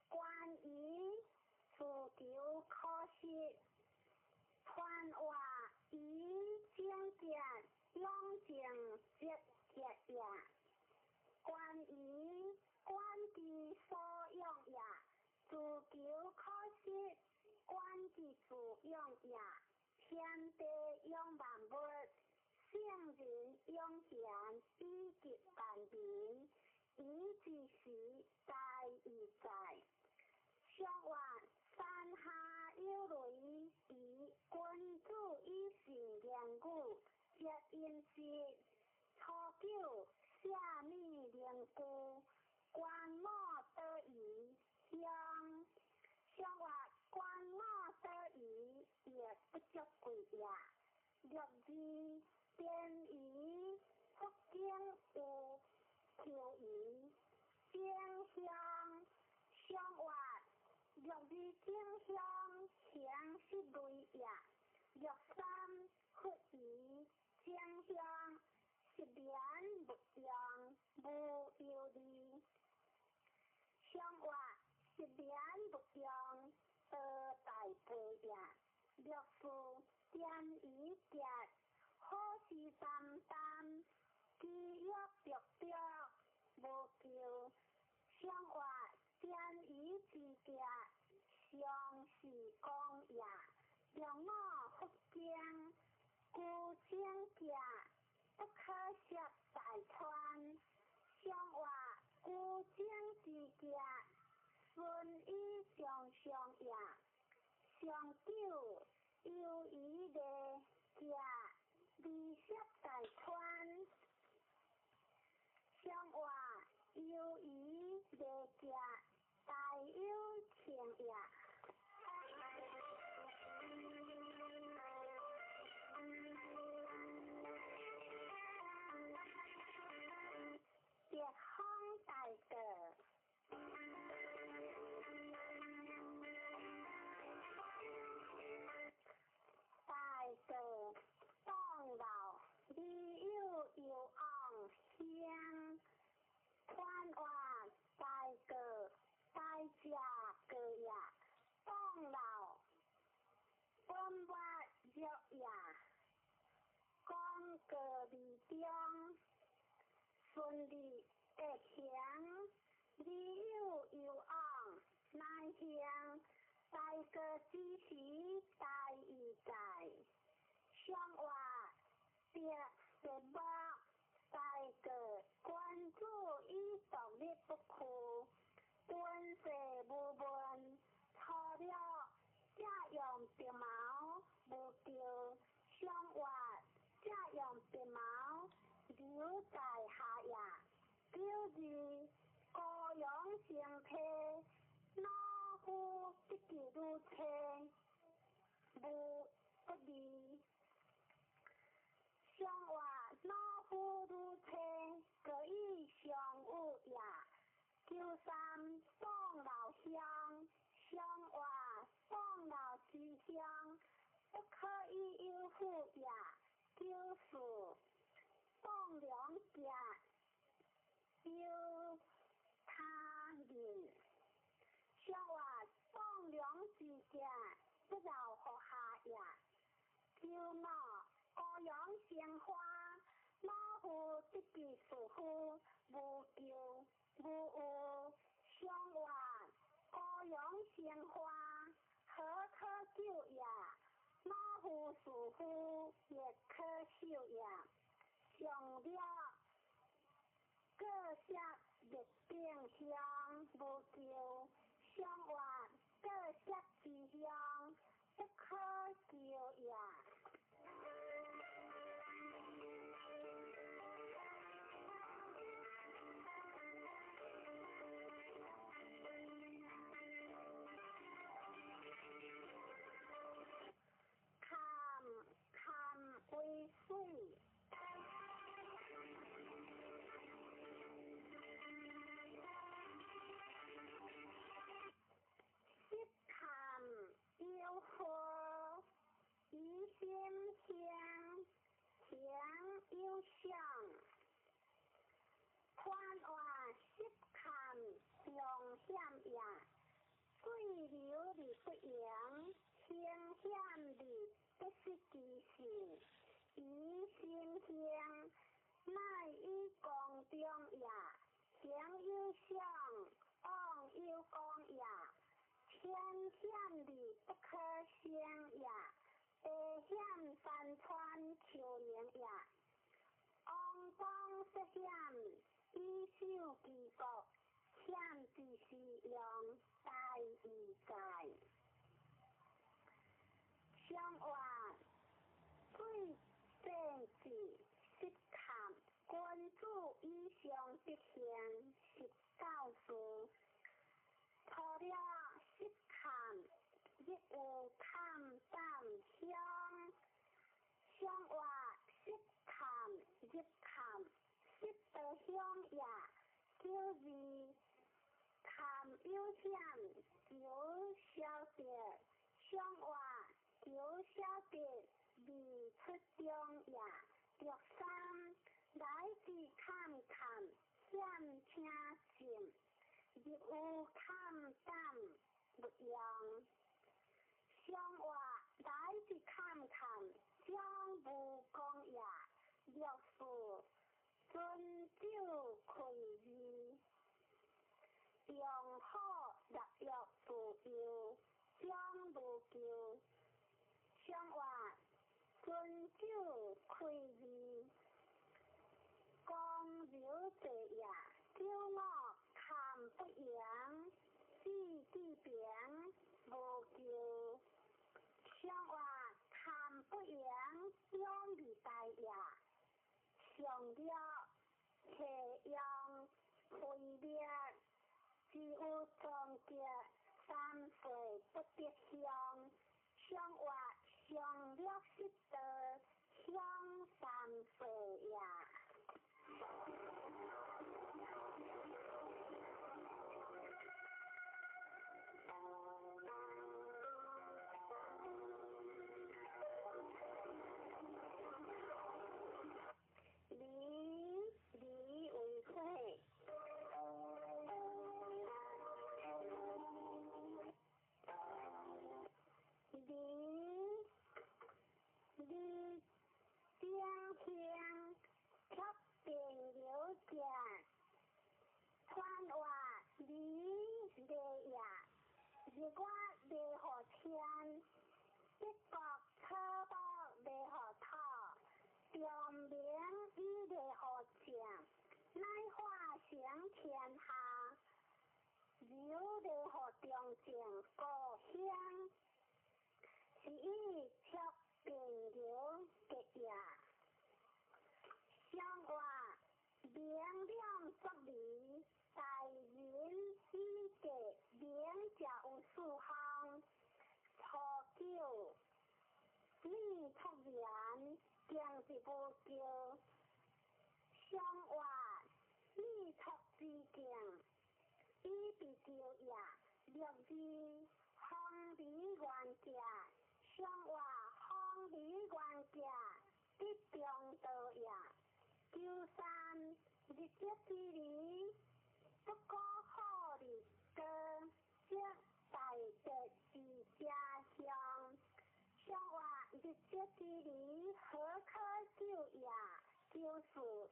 Speaker 3: 观影自求可惜，传话影相见，永情结结也。观影观之所用也，自求可惜，观之自用也。天地用万物，圣人用贤，以及万民，以之时在以在。相话山下有雷，以君主以行言语，皆因是初九下米灵姑，关某得意乡。乡话关某得意也不足贵呀。六字编语福建有求语，经乡乡话六字经乡强是类呀。六三福语经乡是连不用无有理。乡话是连不用得大背呀。六四电语节好事淡淡，机约着着无求。乡话电语之节上是讲呀。六五福建古井家不可惜大川。乡话古井之家顺意上上呀。上九有余的家利息大川。乡话有余的家大有情呀。别康大的大的当老理有昂香，宽话大的大家个呀，当老分发热呀，讲个里中顺利的强，理有昂难香。大个支持大义在，乡话别什么大个关注伊独立不可，本色无问，错了这样别毛无丢。乡话这样别毛留在下呀，就是高阳成体。老夫一记如车，无不离。乡话老夫如车，可以相有呀。九三当老乡，乡话当老之乡，不可以有富呀。九四当良家，有他人。乡话当良之家不饶学下呀。九五高阳鲜花，老夫一记疏忽，无救无有。乡话高阳鲜花，何可救呀？老夫疏忽也可笑呀。上了各下日变乡无救。乡话各色之乡不可救呀。看为水。有佛一心香，香有香，宽话十看long险呀，水流里不扬，香险里不是其性，一心香，乃以光中呀，香有香，昂有光呀。天险里不可相呀，地险山川求年呀。昂当失险，以守其国，险之是用大义在。乡话水政治适看关注以上执行19事，除了失看，亦有看淡向外失看亦看，失得向也，叫字看有限，求消灭，向外求消灭，未出中也。第三，来自看，险请静，亦有看淡不用。向外来自看，将无讲也。六事，遵守规矩，用好日月自由，将无咎。向外遵守规矩，讲柔济也，叫我看不赢，四地平无咎。向外看不赢，两地大也。上了斜阳灰灭，只有终结三岁不得向。向外上了失得向三岁也。离为会，离天天却并有见，窗外离地也，如果离何天，一国车包离何套，中明以离何正，乃化成天下，柔离何中正故乡，是以却并有结也。向外明亮作理，大人以结明者有四方，初九你突然竟是无咎。向外你突之境，以必咎也。六字方离原者，向外方离原者，得中道也。九三日节之理，不过好日多，即大德之家乡。向外日节之理，何可救也？救是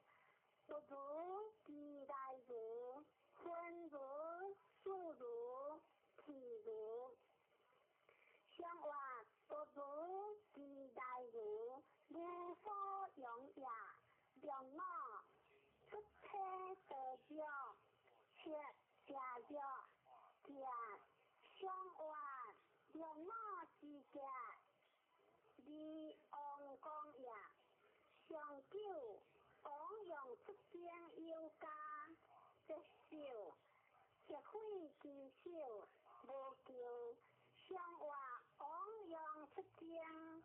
Speaker 3: 不如其来如，分如数如体如。向外不如其来如，无所用也。让我出车得着，却下着见向外，让我之家，你王公也。上九王用出征有家，这手铁毁其手，无救。向外王用出征，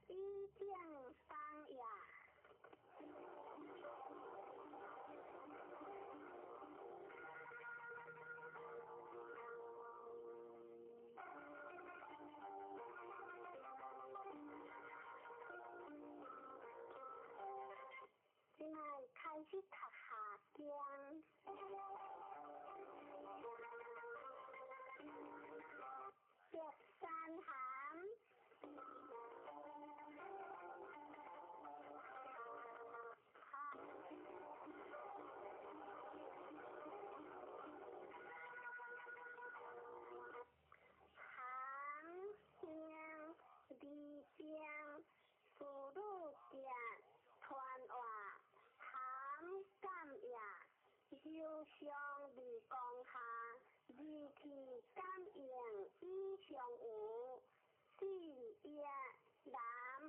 Speaker 3: 以正当也。现在开始读下经，第三行。离边思路见传话含感也，忧伤离讲下，离去感应以上有，四叶南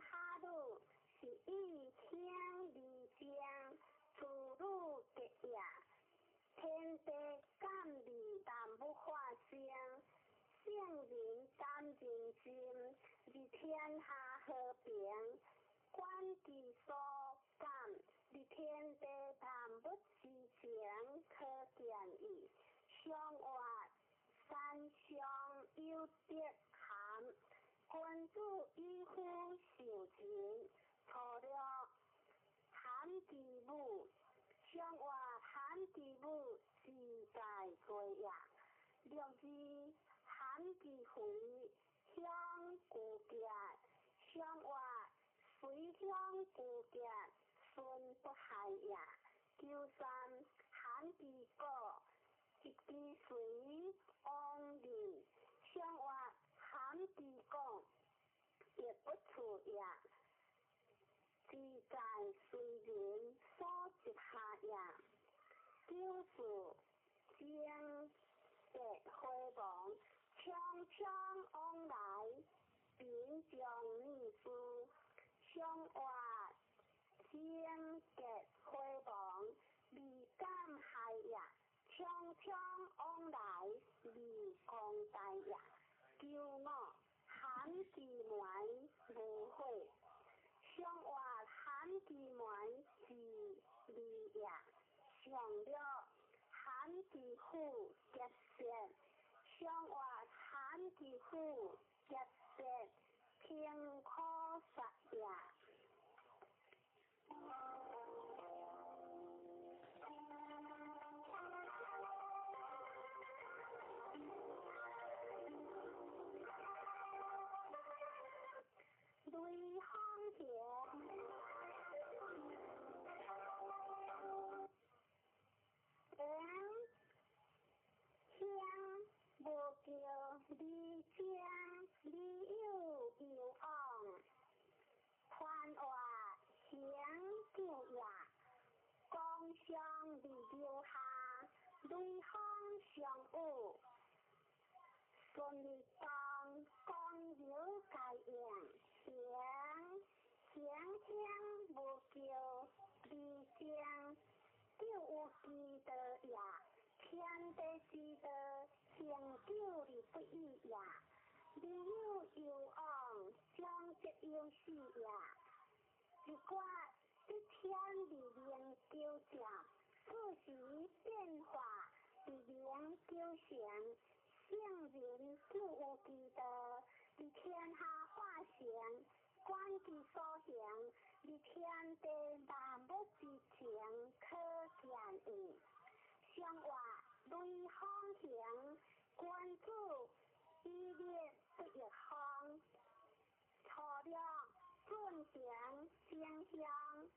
Speaker 3: 下路是以天离边，自女结业，天地感理但不发声，圣人担人心，为天下和平，管其所感，为天地但不知情，可见矣。相外山上有德涵，君子以夫受情，错了含其母，相外含其母，志在归也。六字含其回，乡故结，相外随乡故结，孙不害也。九三含其果，一枝随往林，相外含其果，也不处也。志在随人所接下也。九四经结辉煌，匆匆往来，并将秘书，相外经结辉煌，未敢害也。匆匆往来，未共大也。九五含其门无悔，相外含其门是利也。上了含其父结舌，相外含其父结舌，平可杀也。雷行杰，乡无叫离乡，离友有往，番外行旧也。江上离流下，雷行相误，顺利当江有改应。乡无叫离乡，就有记得也。天地之道，成就而不易也。离友有往，将则有事也。如果一天力量纠正，四时变化力量纠成，圣人就有记得，为天下化成，管其所行，为天地万物之情，可见矣。相外雷方行，君子以烈不役方，错了顺行相向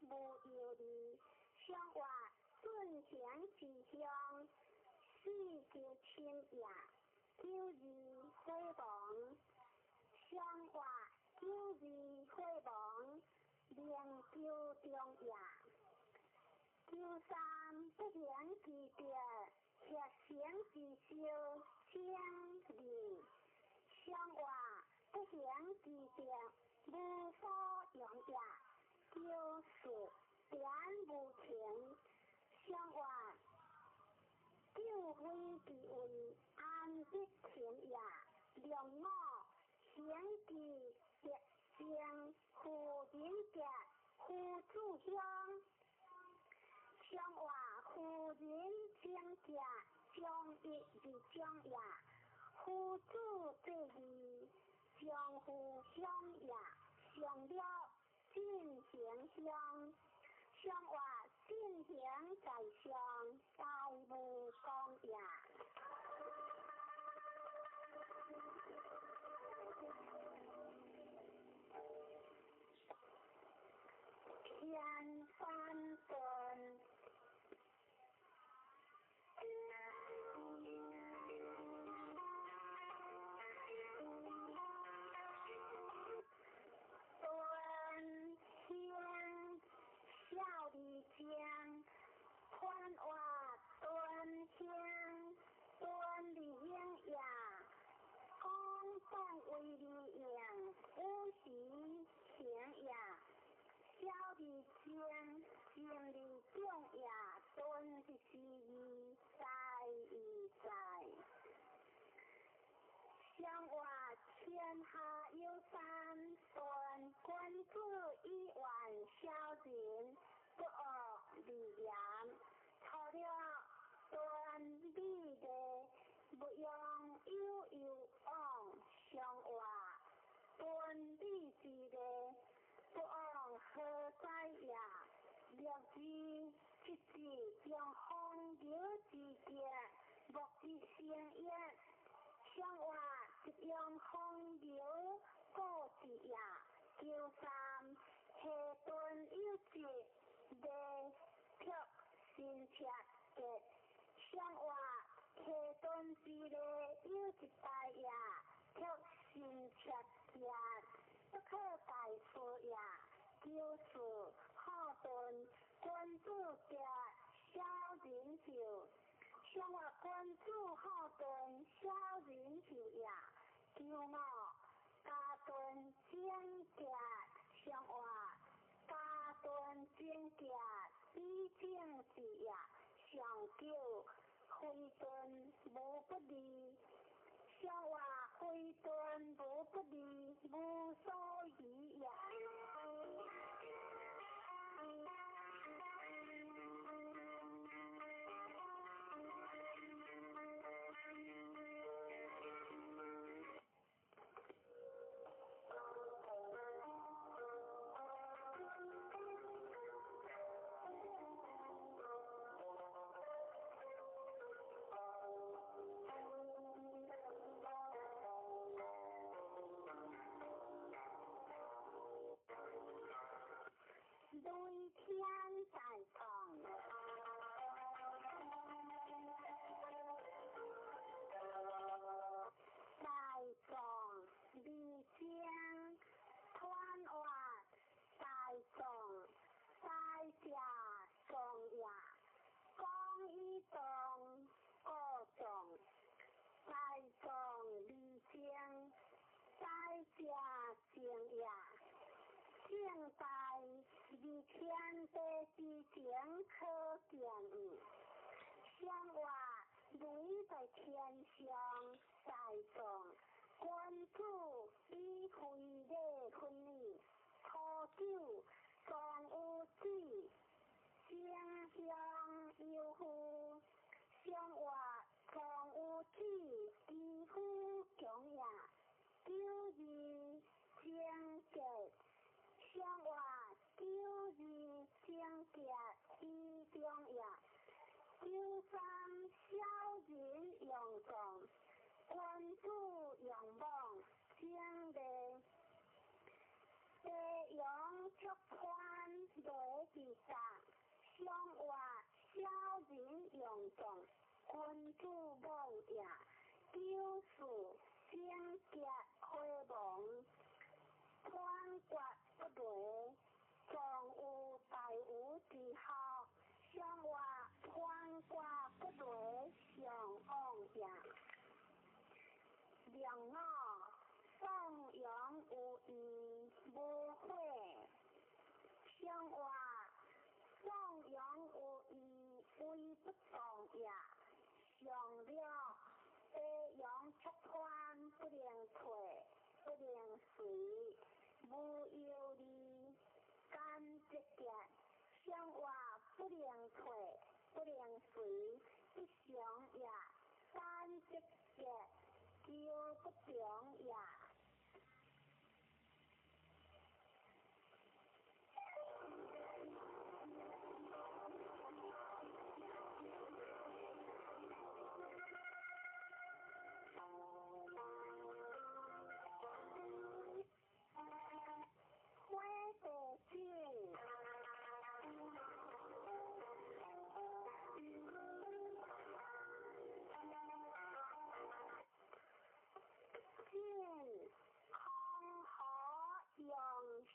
Speaker 3: 无有理，相外顺行之乡，是就亲也。九二辉煌，相外九二辉煌，连九中也。九三不言其德，却行其修，将理。相外不行其德，无所用也。九四言无情，相外九非其位，安必情也。良我行其德性，夫人格，夫主乡。相外夫人将家，将一为将也。夫主这义，将夫相也。相了进行相，相外进行在相，该无公也。天翻顿。端天笑里间，宽外相话一样风流过一夜，叫三下顿有一个却新切的，相话下顿一个有一大夜，却新切夜，不可大事夜，叫事好顿君主家小人酒。相话君主好顿小人酒也，叫我家顿正家相话家顿正家比正字也，上叫非顿无不利，相话非顿无不利，无所宜也。雷天在旁，大壮离江川外，大壮大家壮也，江一动各壮，大壮离江大家正也。现代离天的之前可见，相话雷在天上在上，君主以会的分离，初九尚有子，正向有夫，相话尚有子，以夫强也，九二正结。相话九二正结一中也，九三小人用重，君主用猛，正的地用出宽雷之上，相话小人用重，君主猛也，九四正结开蒙。宽刮不对，壮有大有之后，相话宽刮不对，上昂也。良我颂扬有义无悔，相话颂扬有义为不当也。上了地阳出宽不能退。不能随，无有理，干直结，相话不能退，不能随，一常也，干直结，就不常也。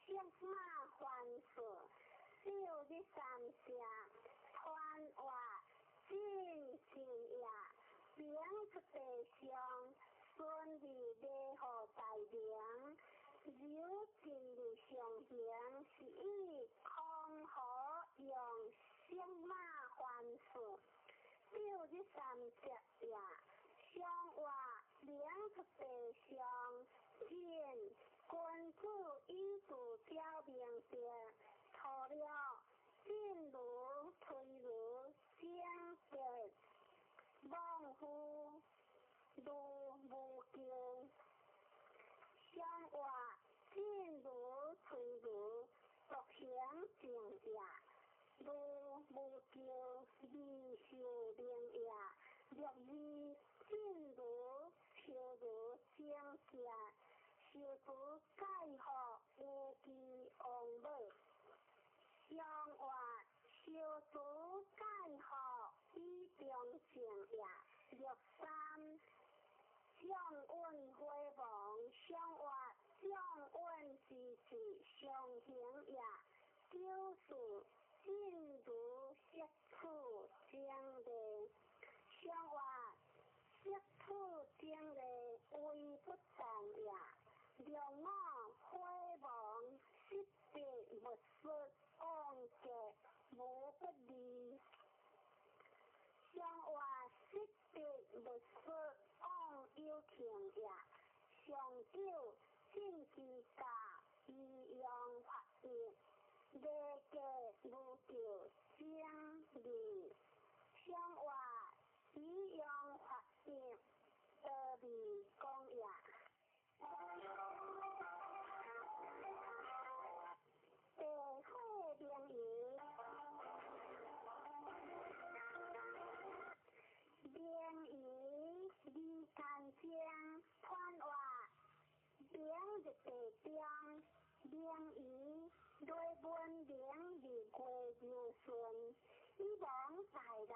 Speaker 3: 相马还事，六日三下，传话进行也，领出地上，顺利地好大梁，有进入上行，是以康好用相马还事，六日三下也，相话领出地上，进。君主以主交明者，错了进如退如相结，忘乎如无咎。相话进如退如，独行正也，如无咎，未受令也。若是进如求受主解惑有其王母，相活受主解惑以中性也63。相运辉煌，相活相运时时相行也就是进如色处经历，相活色处经历为不当也，良我辉煌失别不失，安结无不利。相活失别不失，安有情也。上九正之家，以用法业，列界无求将利。相活以用法业，得利公也。地会灵仪，灵仪离干净，传话灵日地中，灵仪对本灵离过如顺，以往大难，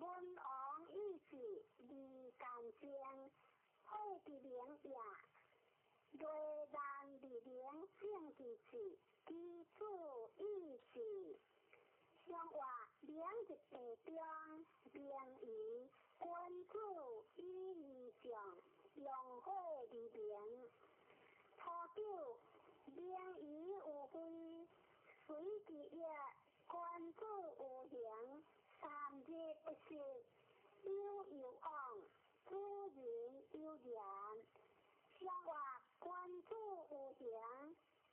Speaker 3: 本王意志离干净，会的灵也。对难离灵正之事，基础意志。相话灵日地中，灵仪关注以理想，用会离灵。初九灵仪有归，随之也关注有形，3日不息，有有往，主人有言。相话关注有形，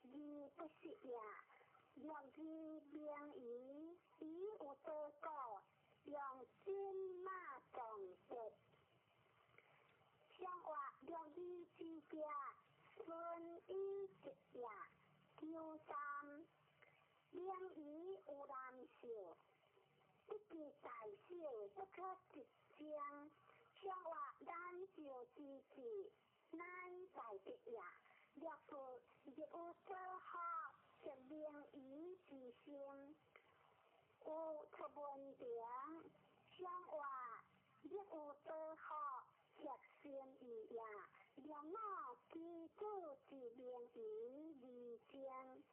Speaker 3: 而不息也。若之灵仪，以有多果，用金马总结。相话若之之家，顺以直也。93灵仪有难受，不知大小不可直将。相话难受之事，难在的也。若是亦有所好。食灵仪之心，有出文章，相话亦有多好食心意也。良我基础之灵仪离经，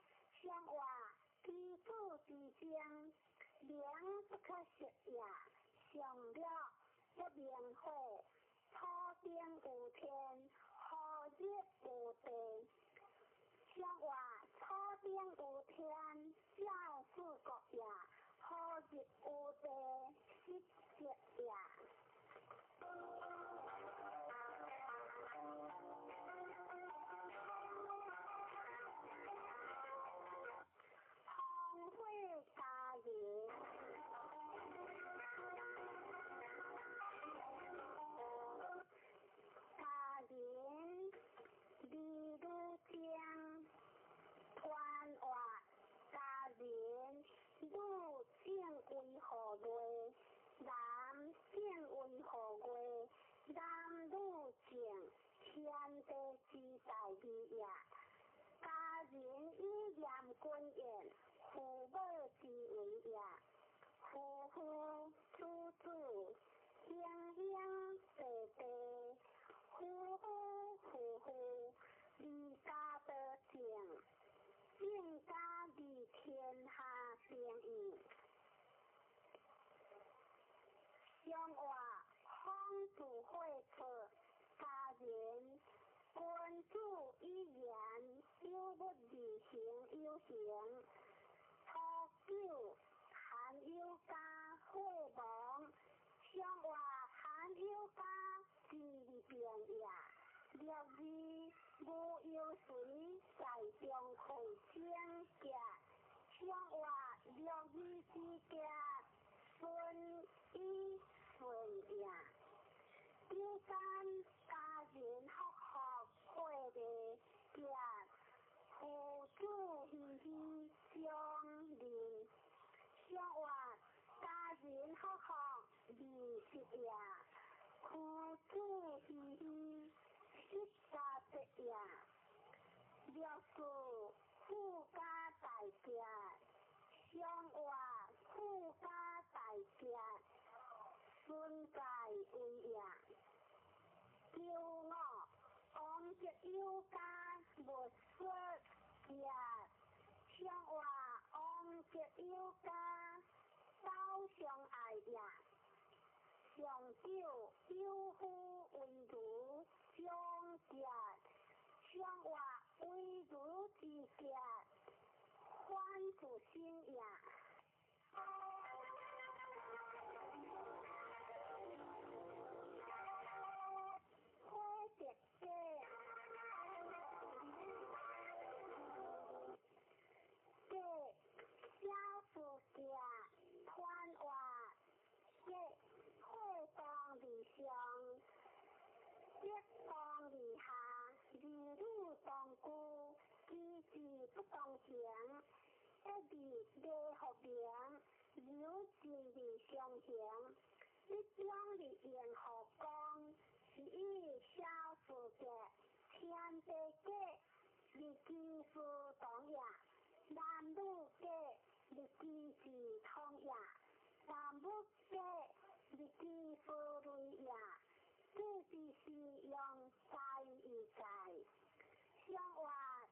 Speaker 3: 相话基础之经，灵不可食也。上了不明火，初定有天，后日有地。相话初定有天，教事国也；后日有地，失节也。荒废家园，家园离如江。传话家人女正为何类？男正为何类？男女正天地之大义也。家人以严君言，父母之为也。夫妇子子，兄兄弟弟，夫妇离家得正。正家离天下正义，相话方主会出家人，关注以言，有不离行有行。初九含有家会亡，相话含有家之利病也。六字无有水，在中开正家，相话六字之家，顺以顺也。93家人和会的家，父子喜喜相邻，相话家人和离息也。父子喜喜，失家的也。在为也，叫我往只有家无说也，想话往只有家斗相爱也，上九有夫为如相结，想话为如之结，欢自心也。不当情，一字未合名，有情未相情，一将日言何讲？是以小世界，天地界，日基是同也；男女界，日基是同也；男女界，日基是类也。这就是用在与在，相话。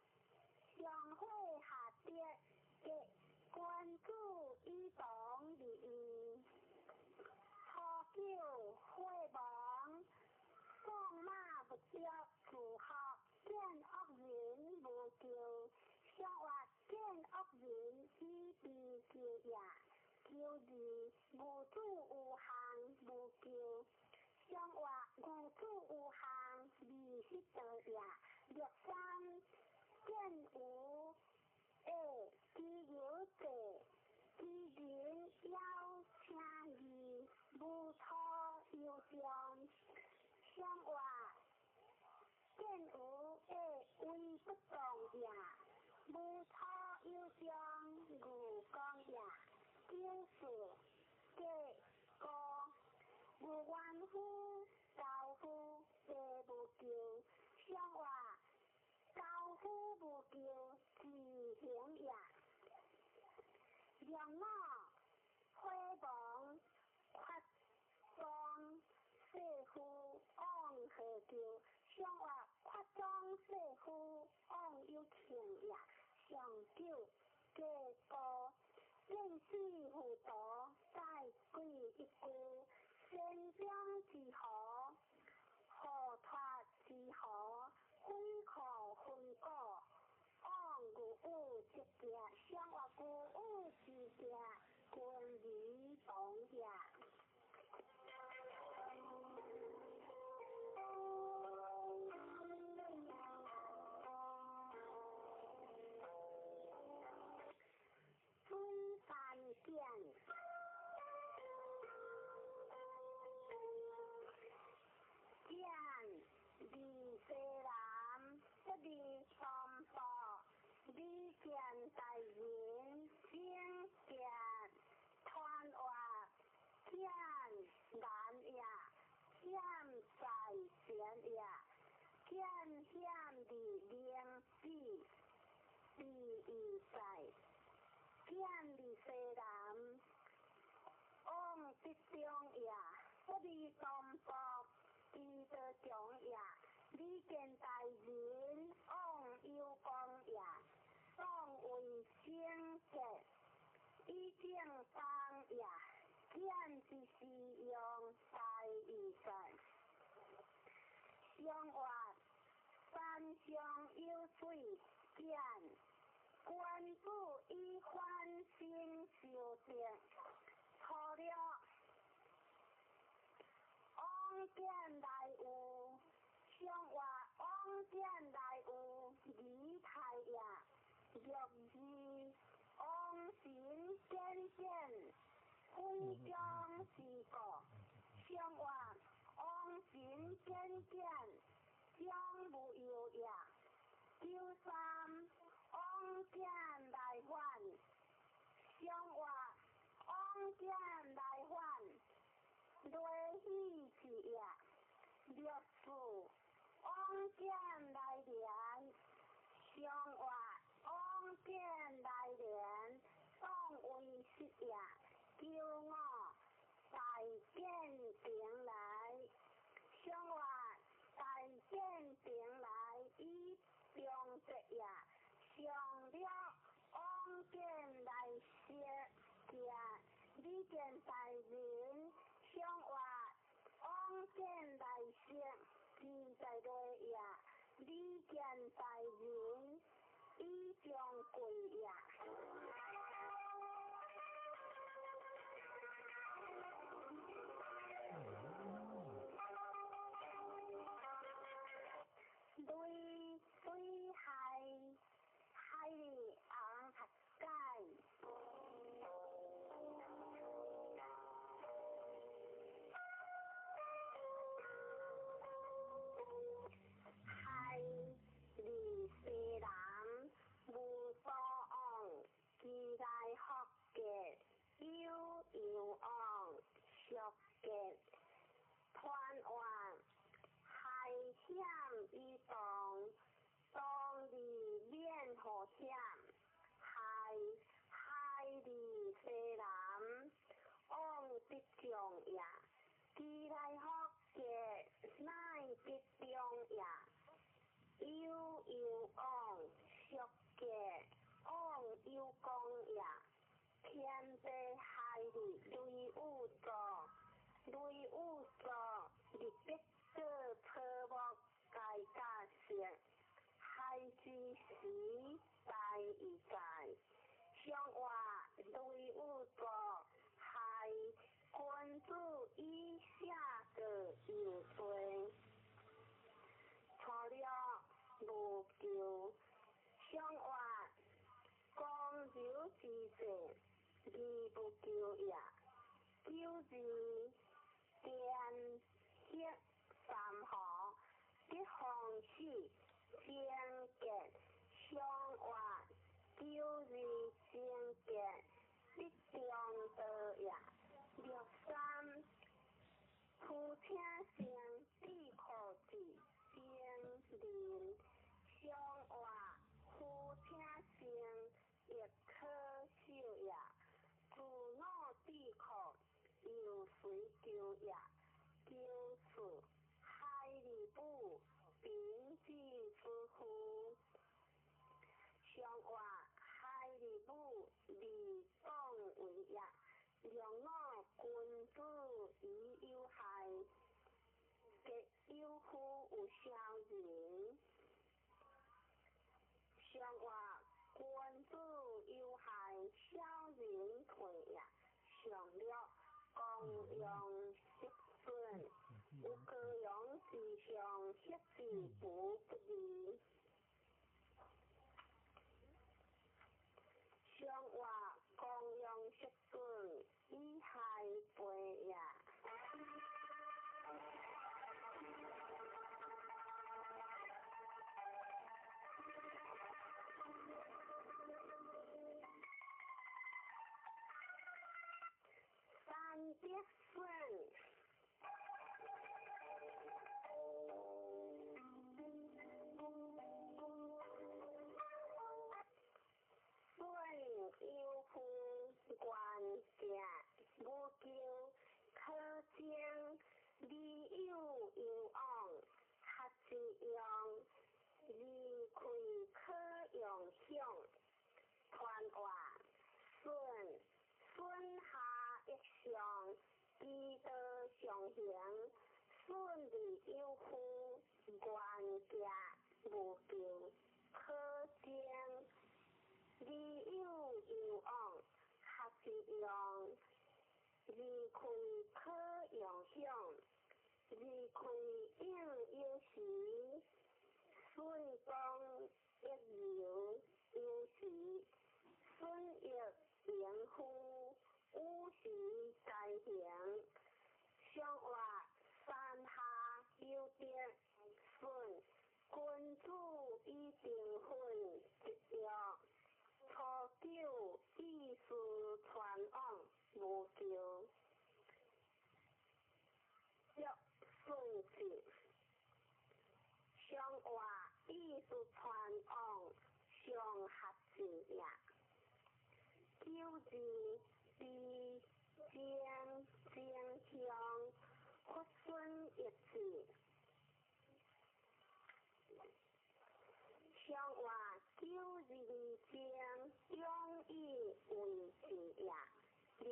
Speaker 3: 上会下跌嘅关注移动利益，何叫会网？放马不着自学，见恶人无救。上话见恶人以避救也，救字无主有行无救。上话无主有行未识得也，六三。见有基有者，基人要请义，无错有相。相话见有为不当也，无错有相如讲也。就是这个无怨夫，道夫皆无救。相话。高夫无救自行也，让我辉煌发光社夫往何救？想话发光社夫往有情也，上九结果认识辅导再归一句，先将之何？何脱之何？非靠分果，往古物之家，想话古物之家，关于同也。春山见。见李西南，一地三宝，李见大人，听见传话，见难也，见在前也，见见地灵地，地已在，见李西南，往之中也，一地三宝。伊的讲也，李见大人往有光也，当为先节，以正当也，见之是用在以上。相话山上有水见，关注以欢心修正，错了。往见来有，相话往见来有理太也，若是往行见见，非将是个，相话往行见见，将无有也，九三往见来还，相话往见来还。雷喜之也，六数往见来连，相话往见来连，当为实也，叫我在见平大人，向我往见来生，自在落夜，你见大人，已将归夜。对对海里昂塔盖。海里西南无所往，期待学嘅悠往，熟嘅团圆，海险与当里面好险，海里西南往必中也，期待学嘅乃必中也。悠往，熟嘅往悠讲也，天地海里雷雨作，日必个破木盖加成，海之时大已在，向话雷雨作，海君主以下个有罪。错了无救，向话光柔之者，义不救也。救字电血三河，一方式正结，向话救字正结，一中道也。63夫妻相必可治。相邻相话，夫妻相亦可笑也。自我必可，由谁救也？救是海里不并之夫妇。相话海里不离当为也。让我君子以有害。有夫有孝人，相话君子有害，孝人退也。上了公用失顺，有各样之上，失之不利。相话公用失顺，以害背也。三别顺，顺有夫关家，无救可将，利有往，合之用，利亏可用享，团话顺下。一上基德上行，顺利有夫关家无救，可将利有往，合之用，利亏可用享，利亏应有时，顺当一有时，顺亦应乎。有时在行，相话山下有点顺，君主以订婚一了，初九意思传往无救，若顺治，相话意思传往上合之也。九字必将相屈顺一致，相话九字将容易为之也。63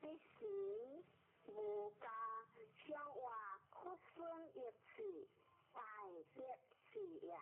Speaker 3: 必时无家，相话屈孙一次，大节是呀。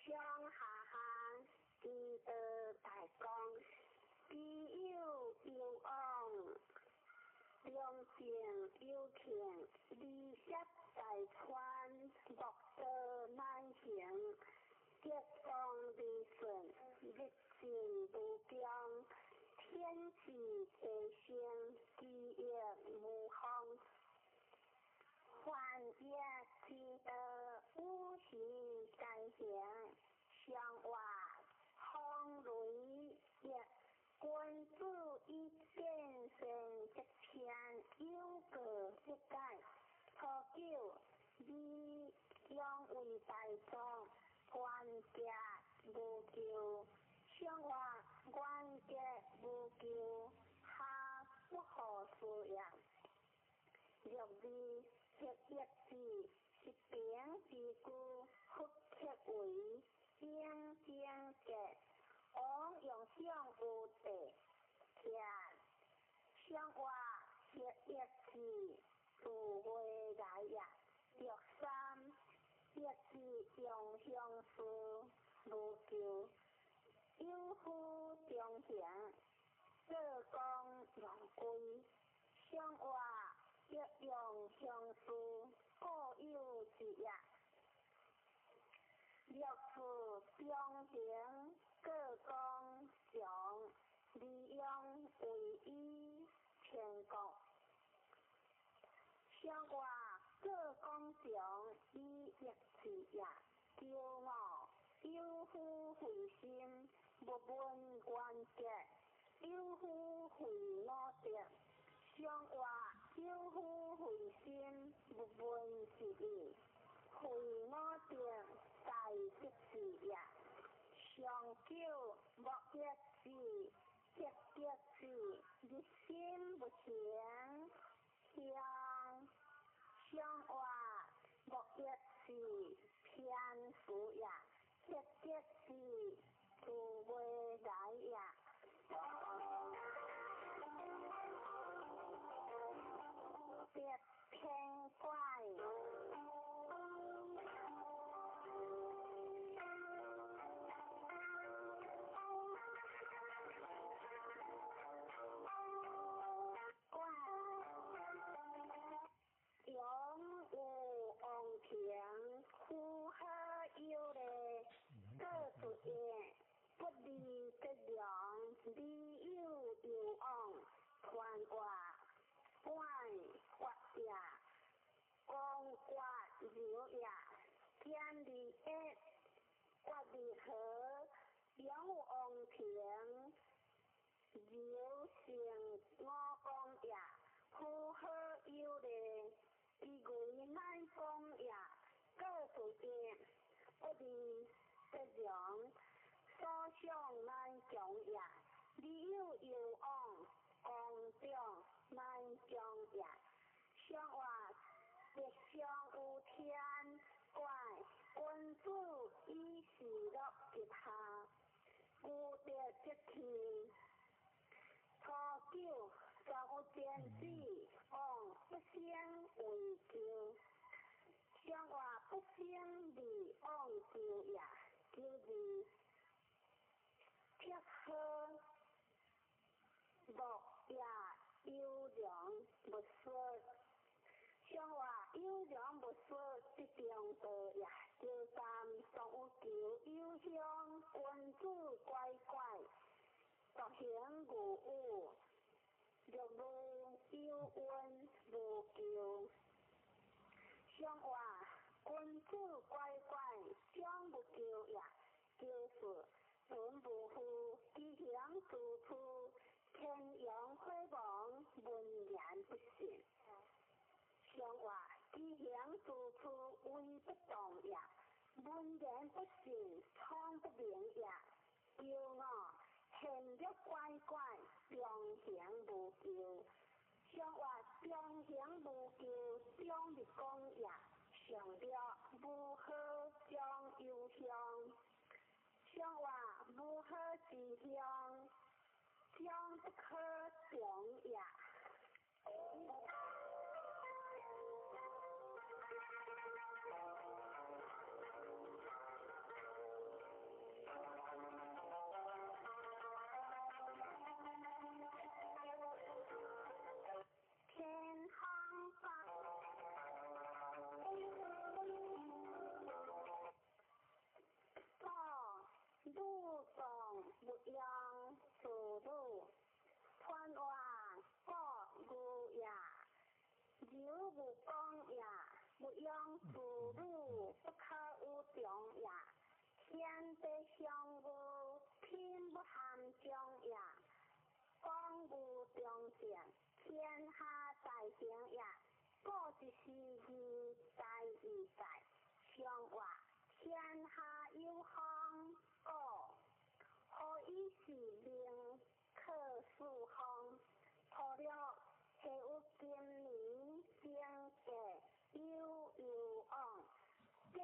Speaker 3: 上下下，记得大讲，只有有昂，良情有情，理想在川，莫得难行，结邦理顺，日进如江，天地地星，基业无方。万业积德，无形改行，相话风雷也。君子一见成一片，有个一解。初九，你养为大众，关家无求，相话关家无求，下不可思议。六字一一字，是平之句，复切为正正格。往用上有地，天相话一一字，自会来也。六三一字用相思，无求有夫中行，做工用归。相话一用相思，各有之也。六字中行，各工上，利用为一全国。相话各工上，以一之也。骄傲有夫回心，不问关节，有夫回脑德。相话有夫回心，不问是意，回脑德大吉事也。上九莫一字，一一字，日心不强，相相话莫一字，偏负也。一一字，自会来也。别偏怪。永无王庭，呼喝有嘞，各主业，不离个良，理有有昂，传话，关发也，光刮柔也，天理一，刮离合，永王庭，柔性我讲也，呼喝有嘞。一为难讲也，各主业不离个良，所想难讲也，理有有昂，公正难讲也。相话别相有天怪，君子以事乐一下，故得一天。初九上有天子，往不相为求，相话不相离往求也。九字撇喝莫也有良不说，相话有良不说，即中道也。九三上有求有香，君子乖乖。独行无误，六路有温无求。相话君子乖乖将不救呀，就是文不富，吉祥主仆，天阳辉煌，文言不信。相话吉祥主仆威不动呀，文言不信苍不灵呀，叫我现着乖乖，良祥无救。相话良祥无救，将的讲呀。上了如何将忧伤？相话如何吉祥？将不可讲呀。天行方。路上不样走路，穿完过路呀，有不讲呀，不样走路不可无讲呀，天地相互拼不含讲呀，讲不中见，天下大行呀，过一时日在一在，相话天下有行。可以是令可数行，破了下有今年经济有往，见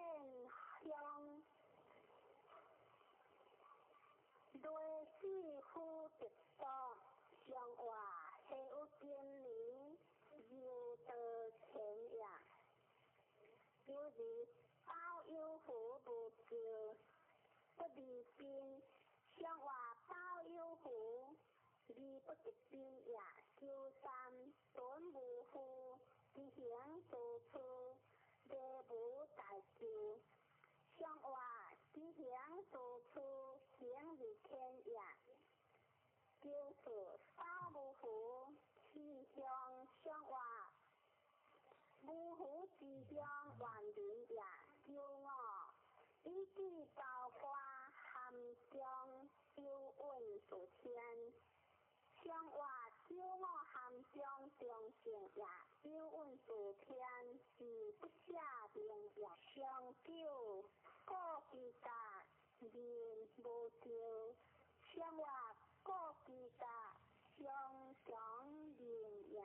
Speaker 3: 向类似乎得到，相话下有今年有得钱呀，有时包有福不救。不离兵，相话包有福，离不得兵呀，就三短无夫，吉祥做出，乐无大救。相话吉祥做出，行于天呀，就是包无福，吉祥相话，无福吉祥万灵呀，救我。一句高花含香修稳主天，相话修我含香中性呀，修稳主天是不下灵呀，相救各其大人无救，相话各其大相相灵呀。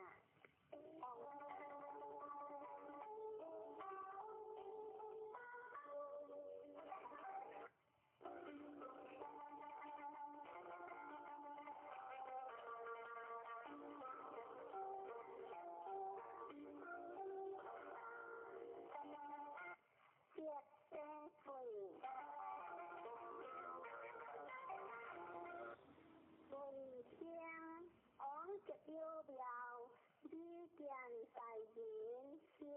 Speaker 3: 有了离间在人相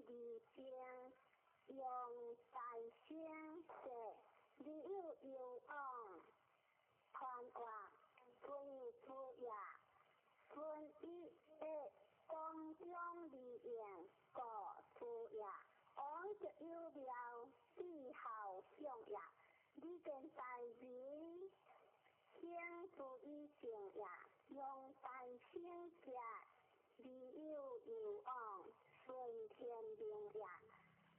Speaker 3: 离相用在相者，你有往传话对出呀，顺一光中离言过出呀，往就有了地好相呀，离间在人相注意性呀。用大清家，理有往，顺天灵呀。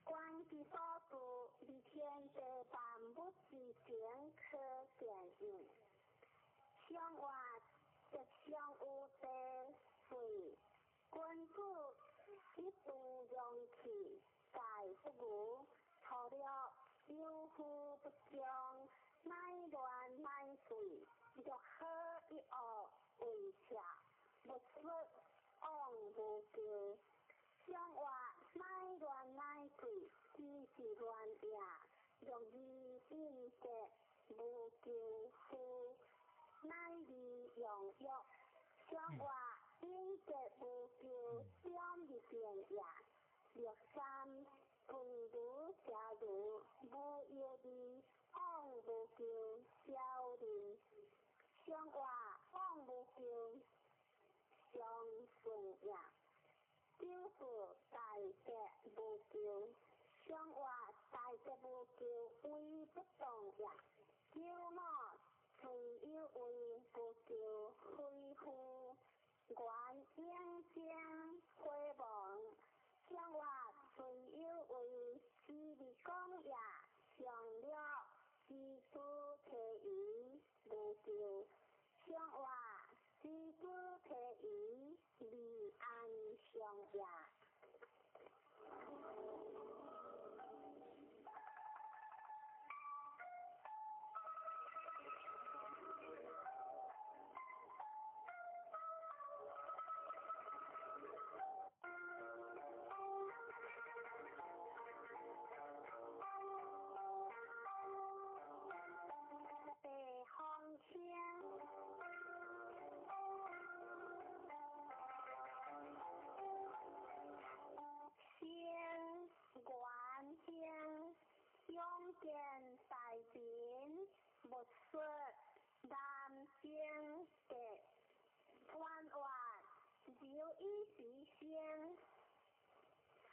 Speaker 3: 观其所住，离天地万物之间可见应。相话则相无得随，君子一度用气，在不无，错了有福不将，乃乱乃随，欲何一恶。为下不出往无救，相话乃乱乃对，只是乱呀，容易应结无救夫，乃利用欲，相话应结无救，将一变呀，若三不如假如，无业力往无救，小林。相话往无救，相顺呀，就是大吉无救，相话大只无叫威不动也，叫我随有为不叫恢复，原应将回望，相话随有为只是讲也，上了知足提议无叫，相话知足提议离安上也。勇健大兵不说南京的关外有一时先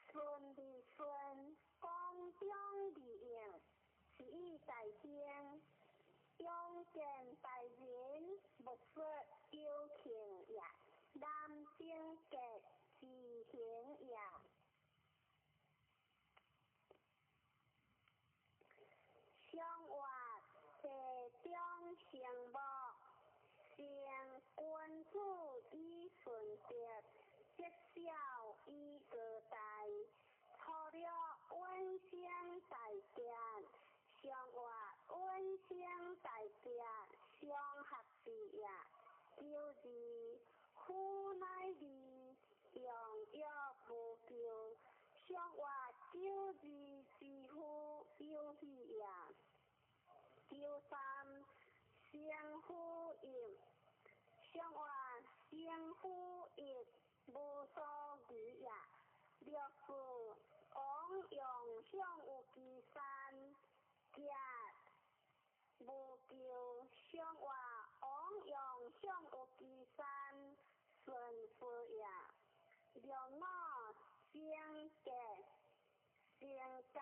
Speaker 3: 顺利顺公中利应是以大兴勇健大兵不说有情也南京的自行也相话地中成木，成君主以顺德，节孝以个大，除了温馨大典，相话温馨大典相合时也，就是苦乃利，用药无救。相话救治之乎有喜也，救三相呼应，相话相呼应无所疑也。略说王用相有其三，皆无救，相话王用相有其三，顺服也。让我相隔相该，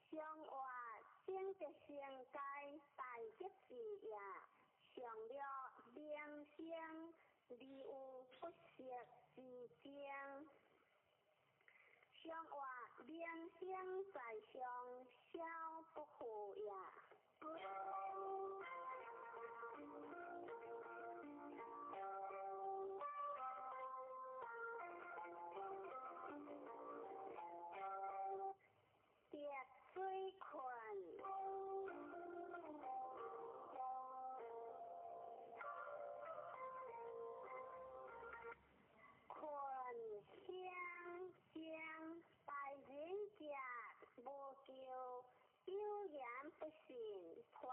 Speaker 3: 相话相隔相该大吉事也。上了良相，理有不识之将。相话良相在上，小不负也。水困，困香香，大人家无救，有言不信传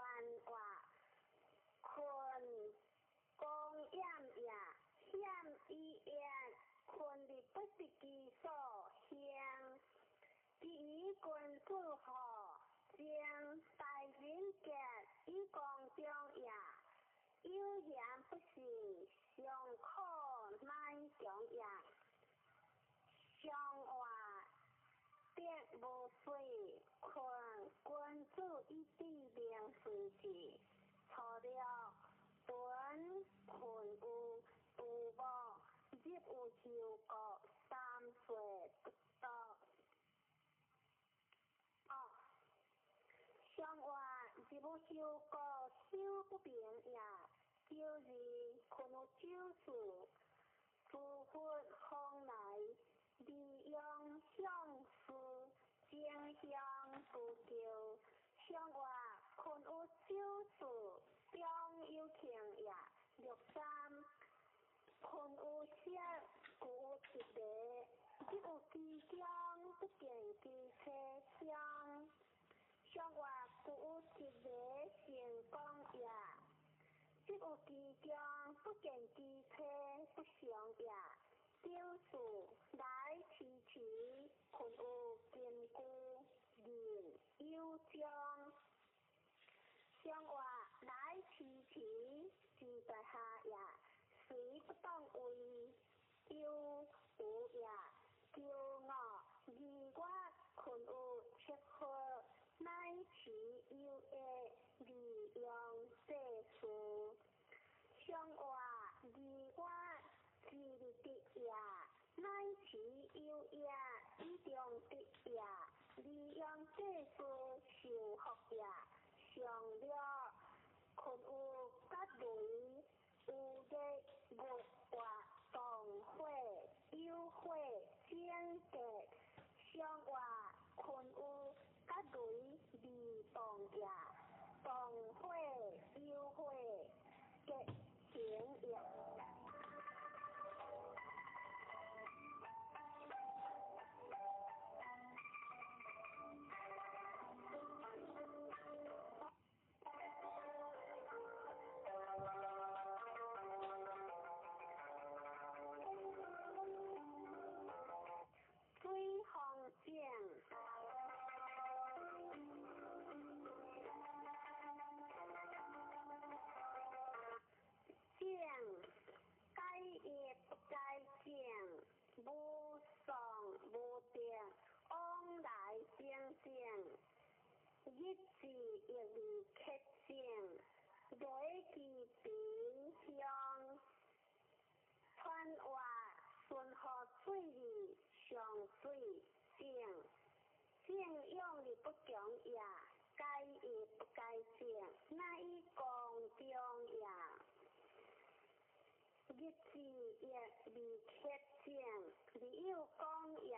Speaker 3: 话，困公掩也，险以言，困的不是其所向。第一君主后，将大人格以公中也，有言不信，上可乃中也。相话别无水，困君主一地良事事，除了本困有杜某，亦有救国三岁不到。相话是无修过修不平也，就是困有救赎，复活风来，利用相思，将相不救。相话困有救赎，中有情也。六三困有色，故有一地，即有其中，不见其车厢。相话故有一个成功也，即有其中不见其车不祥也。表示来迟迟，困有坚固人有将。相话来迟迟，是在下也，虽不当为有无也。叫我，而我困市优也，以中得也，利用技术受福也，上了群有甲雷，有个月活动会优惠整个，上活群有甲雷未动也，动会优惠结行也。水风景，景该也不该景，无上无定，往来正正，日子亦未克正，雷其平向，川话顺河水里上水正，正用力不强也，该也不该正，乃以公中也。日子亦未克正，只有讲也，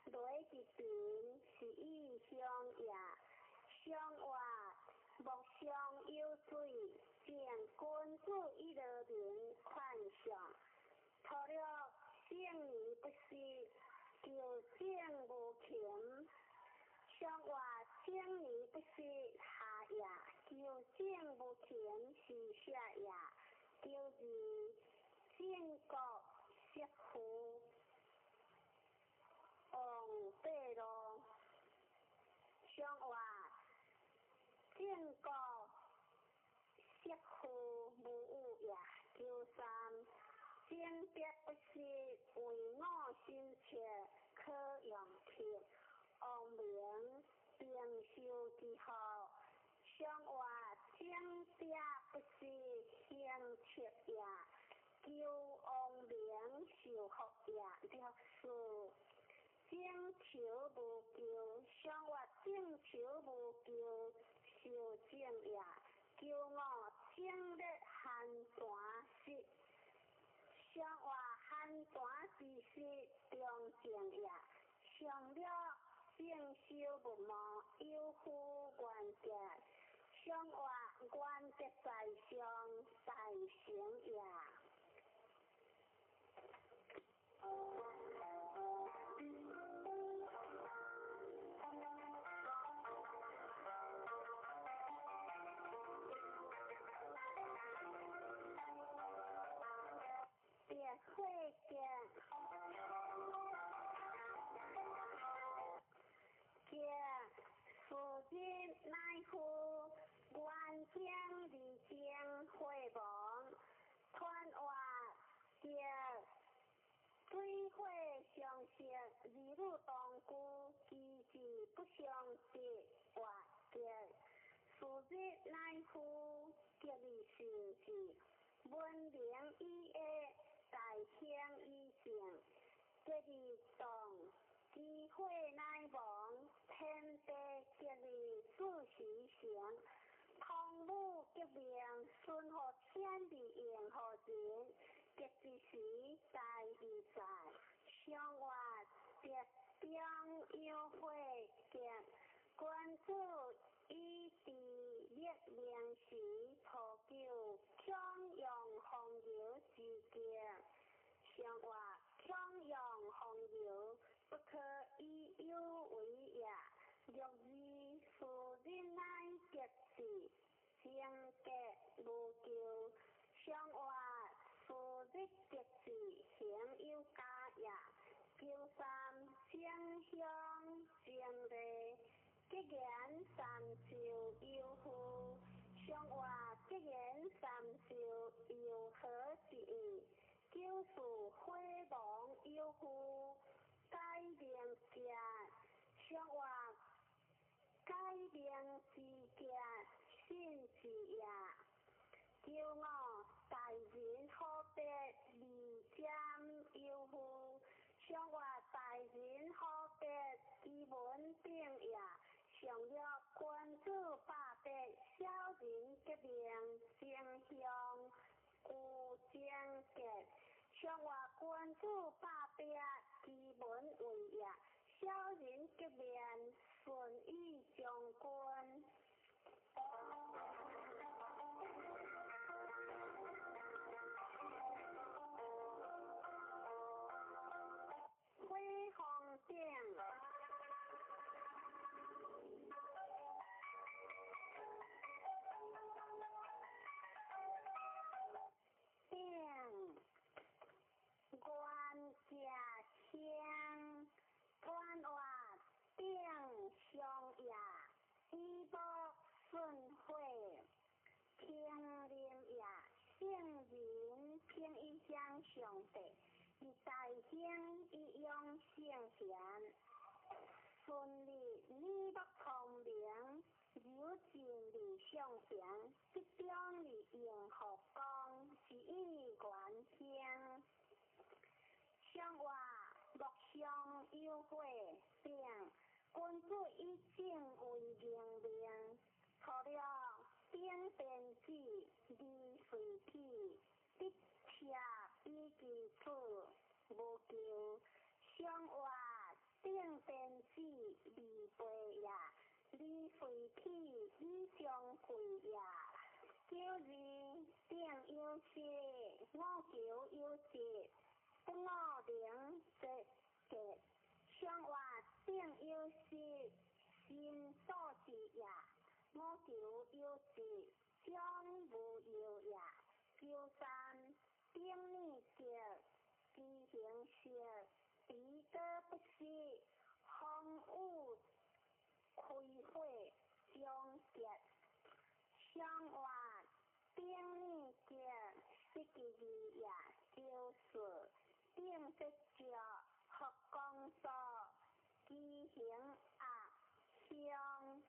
Speaker 3: 雷其平是意向也。上话木上有水，正君子以乐人款上。除了正义不息，就正无情。上话正义不息下也，就正无情是下也。就是正国惜福，王八路。上话正国惜福无有也，就三。正别不是为我心切，可用贴，王明并受之后。上话正别不是兴切也，求王明受福也。了事正求无求，上话正求无求，受正也。求我正烈寒寒时。上话寒寒之时中正也，上了正修不忘，有负原节。上话原节在上，大成也。别会见，见夫人乃夫，愿将离间会亡，传话见水火相识，儿女同居，其志不相识，或见夫人乃夫，吉利善事，文明以爱。大兴以静，吉利动，机会乃亡，天地吉利自时成，通武吉命，顺和天地应和人，吉之时大义在，上话别表有会见，君子以地列名时，图九强用红油之见。上话强用红油，不可以有为也。若是夫人乃吉事，正格无咎。上话夫人吉事，行有家也。九三正向正礼，吉言三寿有福。上话吉言三寿有何之意？九事辉煌有福，改名家。上话改名之家，信是也。叫我大人好别离间有福，上活大人好别基本病也，上约君子百百，小人革命正向有正结。上活君子百百，基本为也，小人革命顺意将军。辉煌顶，顶官家乡，官话顶上也，一波顺会，平林也，圣人平一乡上帝。以大兴以用圣贤，顺利你不同名，有尽理向前，即将你迎合光，是以元兴。上话木上有会并，君子以正为明明，除了顶边子，离随体，必车以基础。无求，上话顶边子离背也，离随体以将贵也。九字顶有事，五九有节，不五零节节。上话顶有事，心所志也，五九有节，将无有也。九三顶你节。知行事，彼得不息，风雨开会将结。上话顶你节，失其义也，就是顶得着合公所，知行啊相。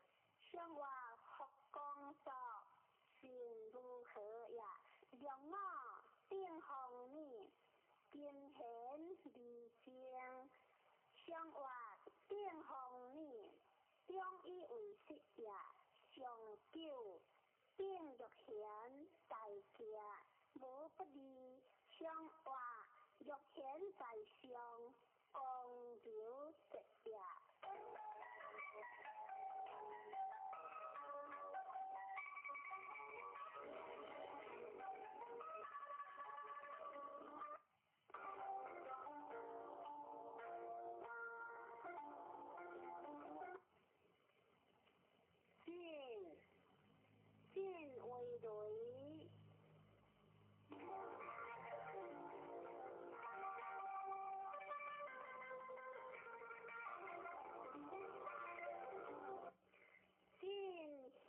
Speaker 3: 上话合公所，是如何也？让我顶红你。金贤离正，上话顶红你，中以为实也，上九顶玉贤大家，无不利。上话玉贤在上，共流直也。进为雷，进香，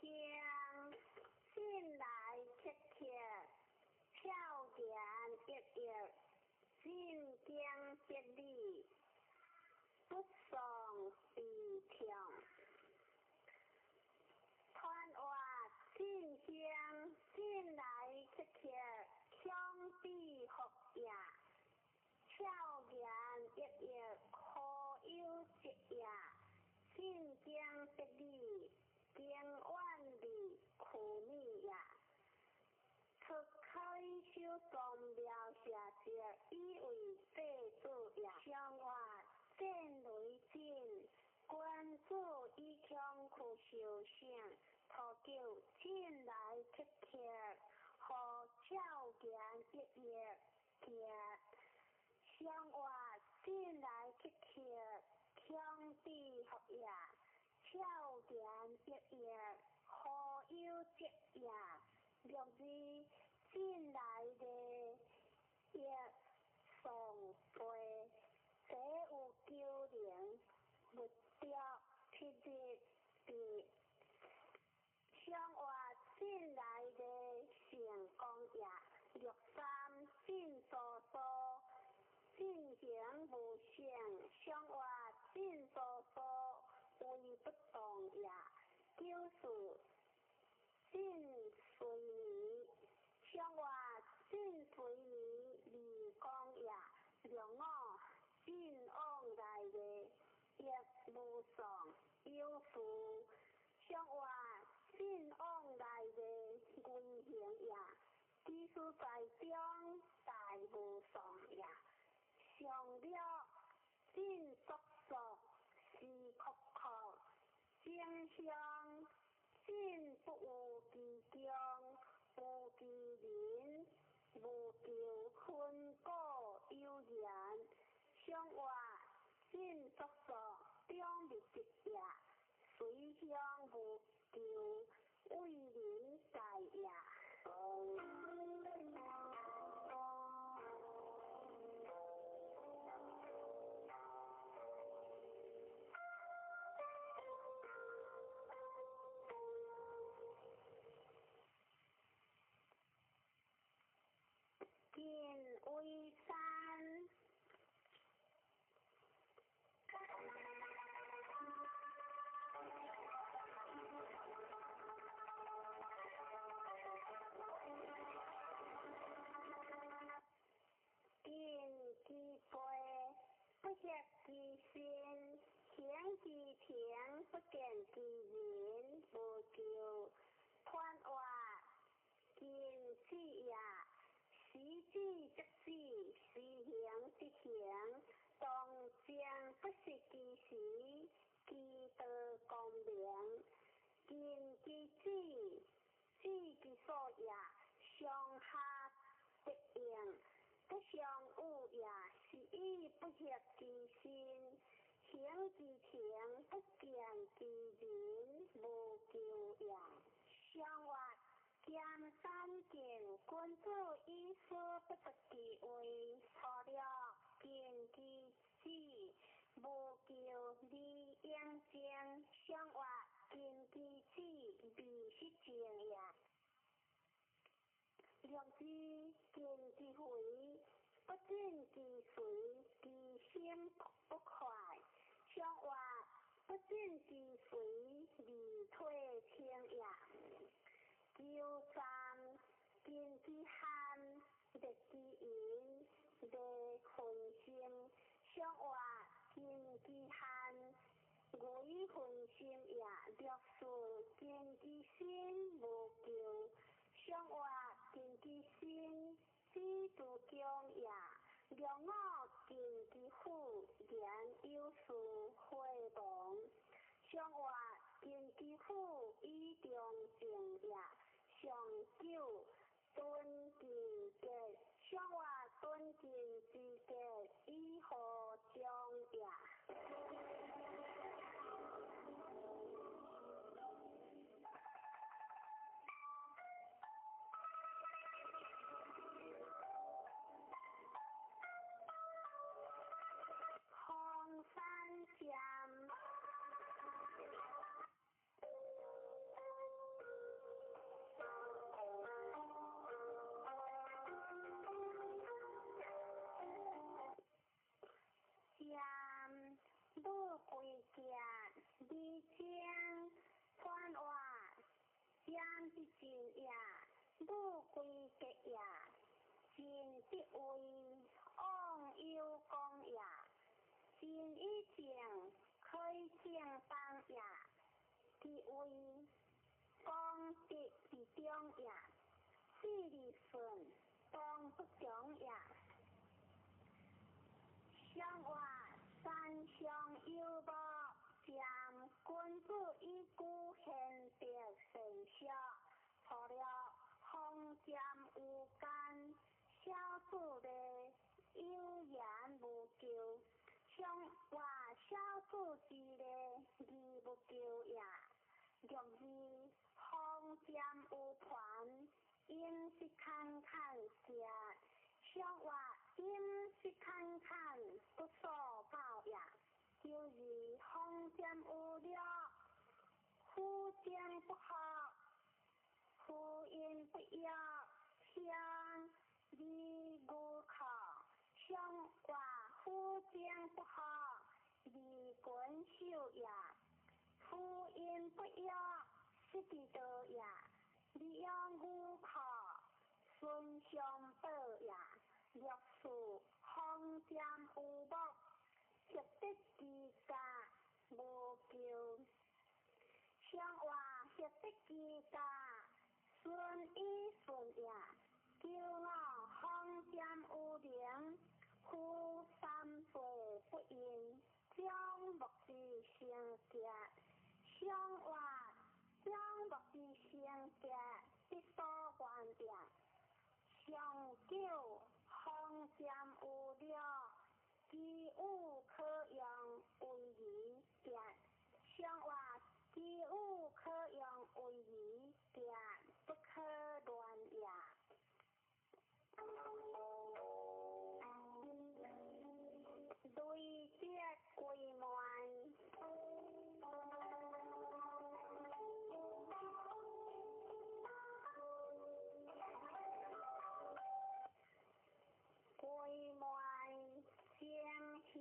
Speaker 3: 进来切切，跳点一一，进江接力，不爽比强。传话进香，进来切切，枪毙服也，跳言一一，可有节也，进江接力，经万里苦力也。出开手状描写者，以为废主也。上话战雷进。君子以强酷修行，托救进来切切，和跳言一一结。上话进来切切，强敌服也，跳言一一，何有节也。六字进来的一上背，这有九零。目标匹敌比上话进来的成功也，六三进所说，进行无限，上话进所说为不动也，九四进随你，上话进随你离光也，六五进有事，向外信往来的运行也，技术在中大无上也，上了信速速是酷酷，正向信不有其中，有其人，无求分果有言，向外信速速中立直也，随向无求为人在也。见为山，见其背，不识其身，行其田，不见其人，无求宽外，见此也。时至则至，时行则行，当将不识其时，其道光明，见其志，知其所也，上下得应，得相有也，是以不识其身，行其田，不见其人，无求也，上外。见山见君子以书不得其位，错了见其志，无求理应正，上外见其志，必是正也。六字见其回，不见其随，其心不快，上外不见其随，离退轻也。九三见其罕，得其隐，得分心，上外见其罕，为分心也，略事见其心，无求，上外见其心，知足强也，略我见其苦，言有事会亡，上外见其苦，以中正也。上九敦敬节，上外敦敬之节，以何将也？红山江。不归家，离江川外，江之尽也；不归家也，尽必为往有功也。尽以正，开正当也；其为功德之中也，事理顺，当不中也。向外。山上有木，见君子以古贤德成效，错了封建有干，小子的有言无求，向外小子之的义不求也，若是封建有权，应是侃侃舌。向外应是侃侃不所报也，就是封建有了，夫将不好，夫因不要，向离无考，向外夫将不好，离滚秀也，夫因不要，是地道也，利用无考。孙相报也，若是封建有木，值得其家，无求相话识得之家，顺意顺也，叫我方尖有灵，夫三岁不应，将目之成家，相话将目之成家，必多原定，上九方尖有了，机务可用为宜定，相话机务可用为宜定，不可乱也。对接归门，归门正向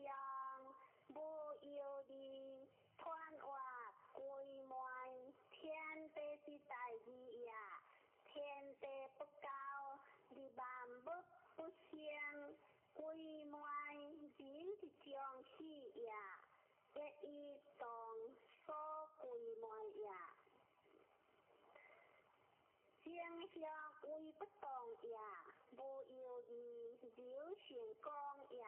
Speaker 3: 无有理，传话归门天地之大义也，天地不高，你万物不生。归门人之将死也，一一当所归门也。正向为不当也，无有理流成光也。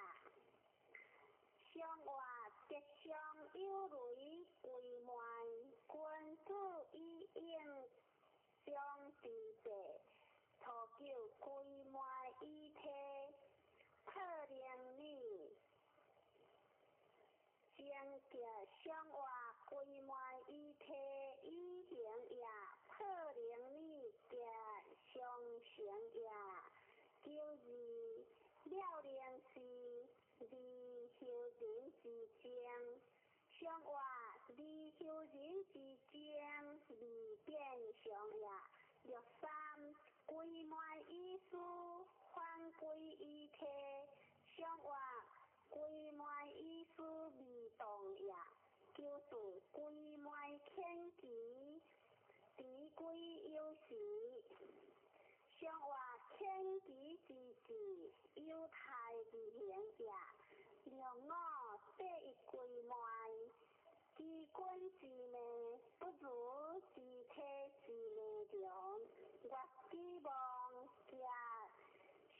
Speaker 3: 相话吉祥有雷归门，君子以应相地者，初九归门以体。可怜你，正格相话归门以体以行也，可怜你格相成也。九二了然是离休人之争，相话离休人之争离变相也。六三归门以书。反归以体，相话归门以事未动也。九四归门牵奇，离归有时。相话牵奇之事，有态之行也。六五第一归门，知君之命，不如知体之命良。我希望家。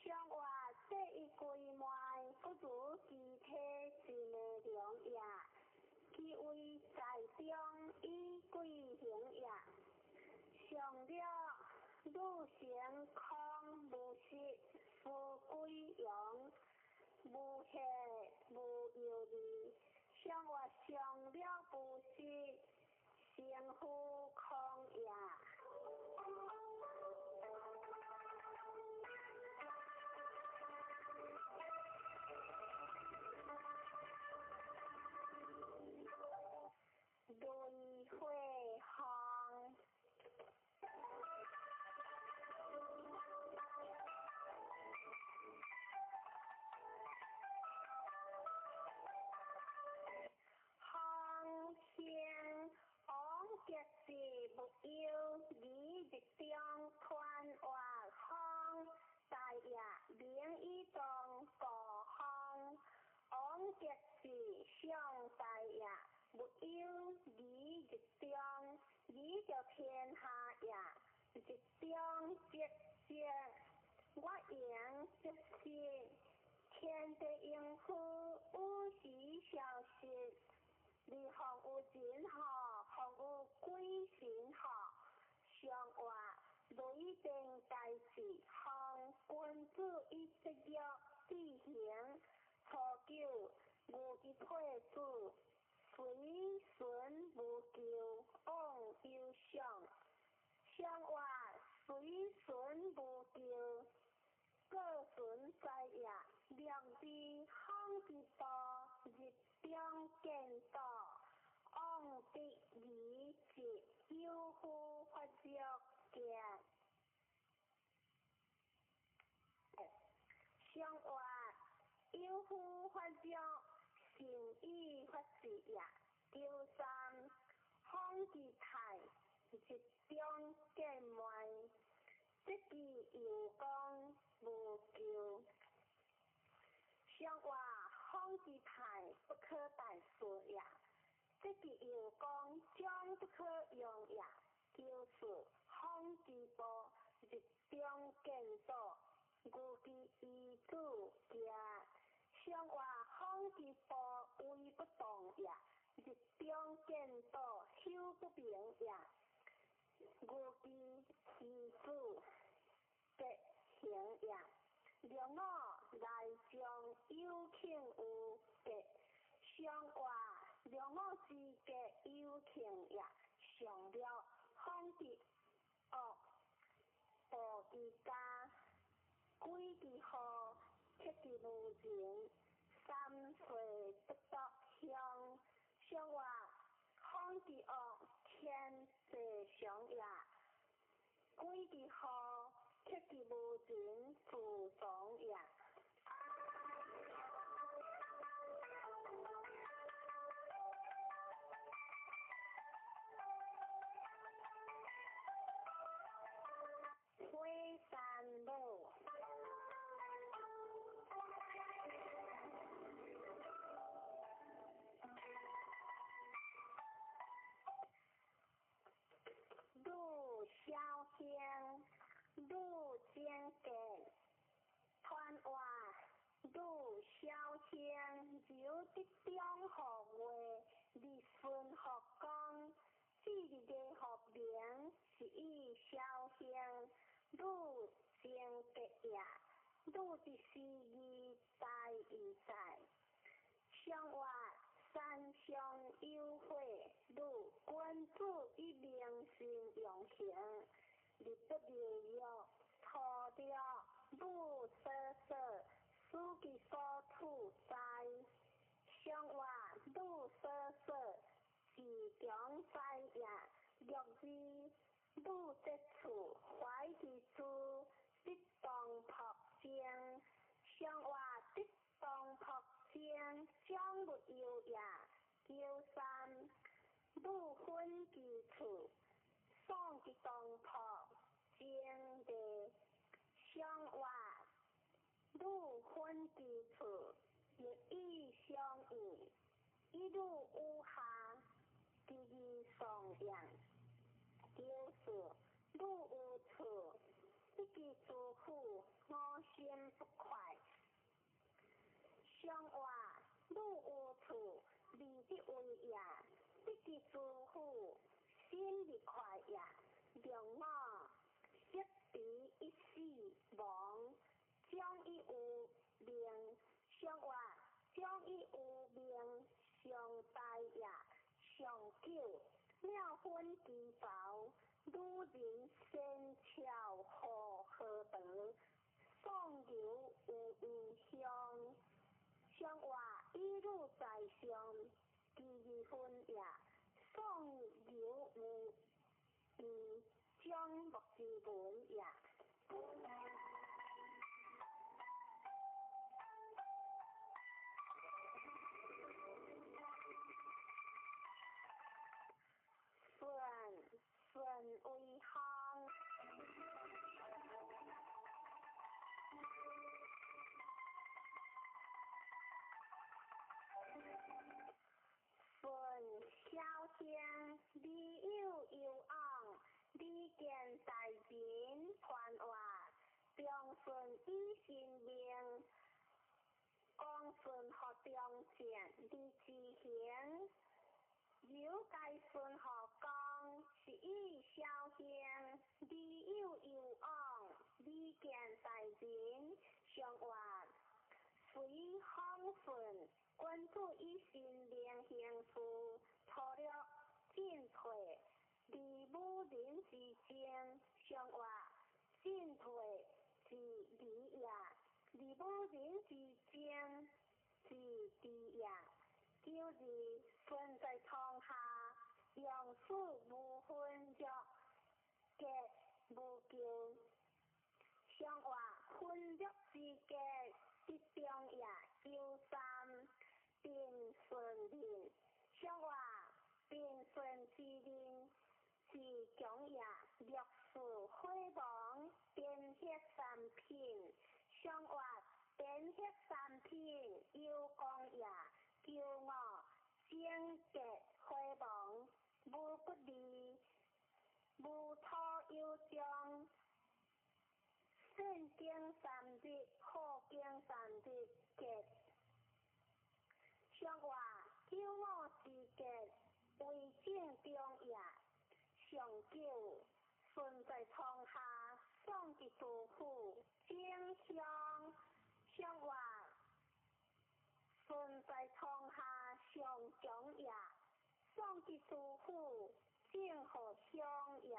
Speaker 3: 相话第一归门，不如具体之内容也。其为在中以归行也。上了女成空无实，富归阳，无下无有理。相话上了不实，成富空也。轮回行，行先往吉事不要，你日中传话行，大也名以当过行，往吉事上大也。不有理日中，理就天下也。日中节节，我言即是天地应付，有时消失。你方有人好，方有鬼神好。相话雷电大事，方君子以职业之行。初九无一配子。随顺无求，往忧伤。相话随顺无求，各顺在也。良知行之道，日中见道。往必理解，有夫发作见。相话有夫发作。成意发事也。九三方之泰，日中见面，即是有功无求。相话方之泰，不可大事也。即是有讲将不可用也，就是风之波日中见到，牛之遗主家，上话风之波威不动也，日中见到休不明也，牛之遗主结行也。让我来将有情有结，上话让我之结有情也，上了风之恶，报之家，鬼之好，铁之无情，三岁不得香，上话风之恶，天地上也，鬼之好。铁之无情，自爽也。灰山路，路小香。路间见，传话路小香，有的中学话，日顺学讲，这日的学名是以小香，路间结也，路的诗意在意在，上话山上有会，路君子以明心用行。日不流药，错了路瑟瑟，书记所处在，上话路瑟瑟，是强在也，若是路这处怀之处，得当朴正，上话得当朴正，将没有也，叫三路分之处。送之东坡，经的相话，路分之处，日意相宜，一路无下，第一双样，就是路无处，一己祝福，我心不快。相话，路无处，离的为也，一己祝福。心里快呀，让我一笔一丝亡，将以无名，上话将以无名，上大呀，上久，妙分之宝，女人仙巧何得，送游无异香，上话一路在上，第二分呀。送游无异，将木之本也。顺为行。顺小香，你有昂，你见大便传话，中顺以心命，光顺学中见，你自行。有该顺学讲，是以小香，你有昂，你见大便上话，随风顺。君子以心灵行事，除了进退，离母人之间，上话进退是离也，离母人之间是离也，就是分在窗下，用事无分着，结无救，上话分着之结。一中也九三，并顺令，上话并顺之令，是强也略事辉煌，编写三品，上话编写三品有功也，叫我精结辉煌。无土有中，顺经三日，好经三日结。上话九五时节，为正中夜，上九顺在床下，送至杜甫，正香。上话顺在床下，上中夜，送至杜甫，正好香夜。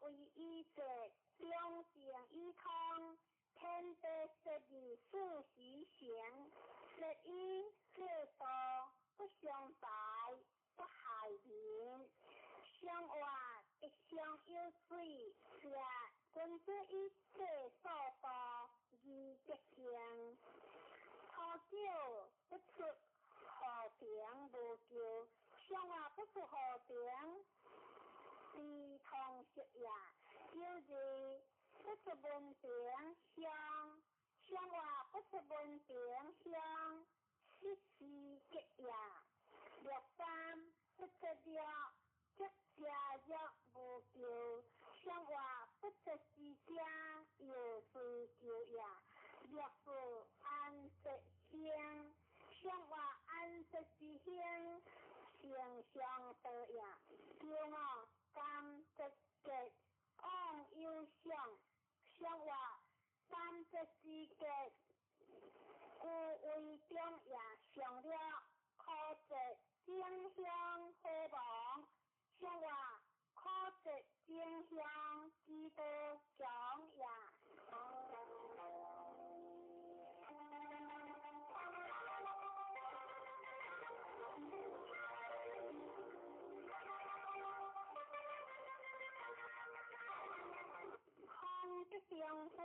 Speaker 3: 为伊者中正一通，天地十二四时行，十一四道不相白，不害人。相话一相有水，是君子以世所道，而德行。好酒不出和平无救，相话不出和平，是同食也。就是不出文平相话不出文平相，失时吉也。六三不出了，即家若无救，相话不出时家，有事救也。六四安息兴，相话安息之兴，成相得也。六五甘则吉，往有相，相话甘则之吉，故为中也。上了可则正向和亡，相话可则正向之道长也。空的相夫，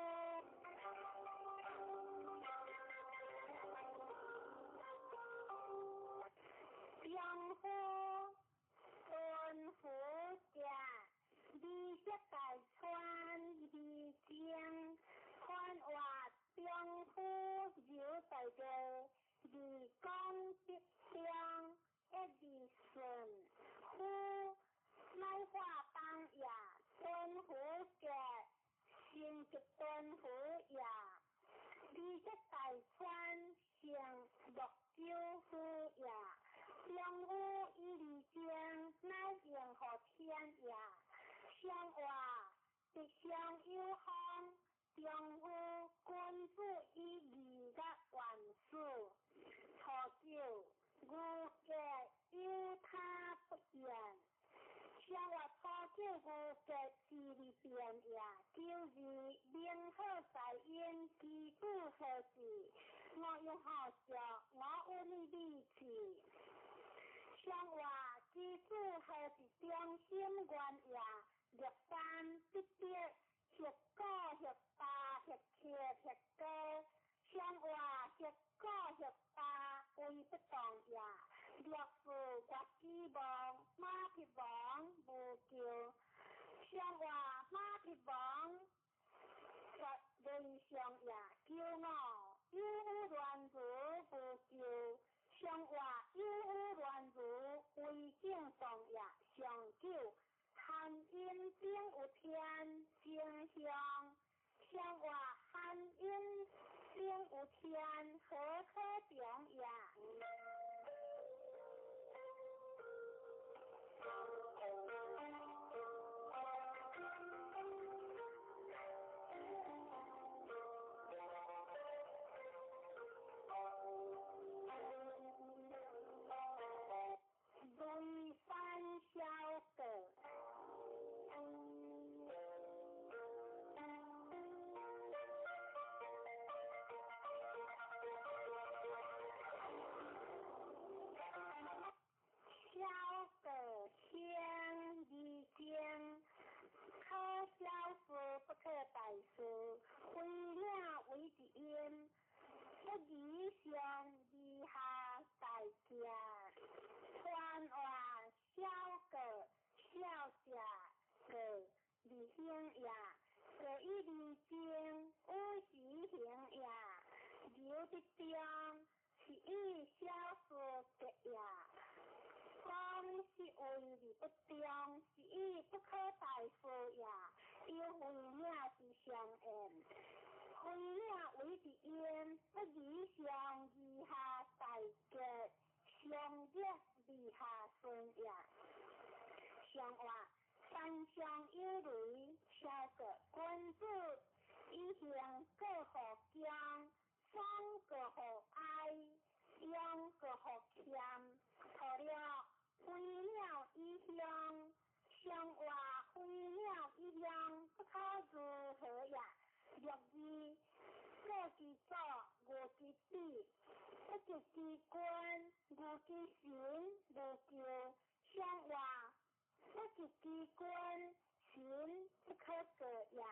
Speaker 3: 相夫夫家，你这大川离江，川话相夫有大个，离江必相一离顺，夫乃话当也，敦夫家。先极敦夫也，你这大川像六州夫也，相夫以离江，乃应和天也。相话必相有方，相夫君子以离的万事。初九，吾家有他不言。相话初九吾家自立变也，就是名好在因，基础何事？我用好笑，我有你力气。相话基础何是中心原也？六三必必，学高学大，学切学高。相话学高学大，为不当也。六四国之王，马匹王无救。相话马匹王，人相也骄傲，有污乱如无救。相话有污乱如为正常也。上九，汉阴并有天，正相。相话汉阴并有天，何可中也？对三小个。小个天地间，可小事不可大事，为了为之因，不宜上以下大家。传话小个小家个离行也，个一离经无时行也，有的中是以小事的也。讲是为理不中，是以不可大事也。要为了是相应，为了为之因，不宜上以下大吉，上吉以下顺也。相话山上有雷，小个君子以行各何将，三各何哀，阳各何欠，错了。为了以乡，相话为了以乡。六字，过之左，无之比，不就之官，无之神，无就相话，不就之官，神不可得也。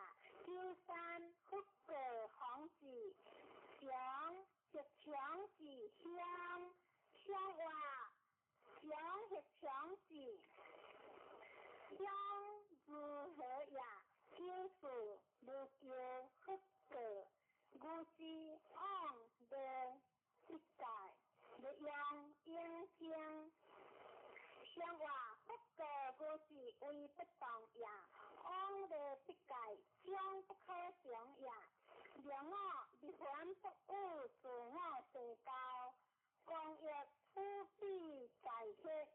Speaker 3: 九三不可行事，强是强是相，相话，强是强是。相如何也？就是无叫不得，故是昂的一代，不用应经。相话不过故是为不当也，昂的一代将不可想也。两我离婚不误，自我社交，公益夫必在切。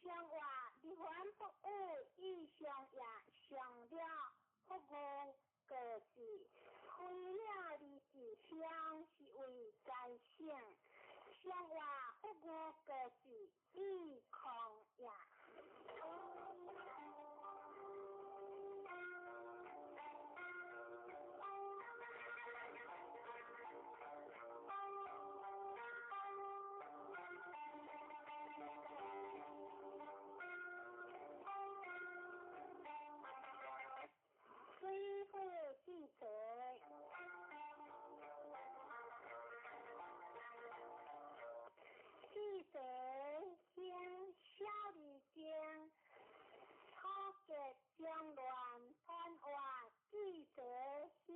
Speaker 3: 相话离婚不误，意相也上了不误个是，亏了离是相是为在性，相话不误个是意狂也。虽会记者，记者先小李间，超给将乱翻话，记者先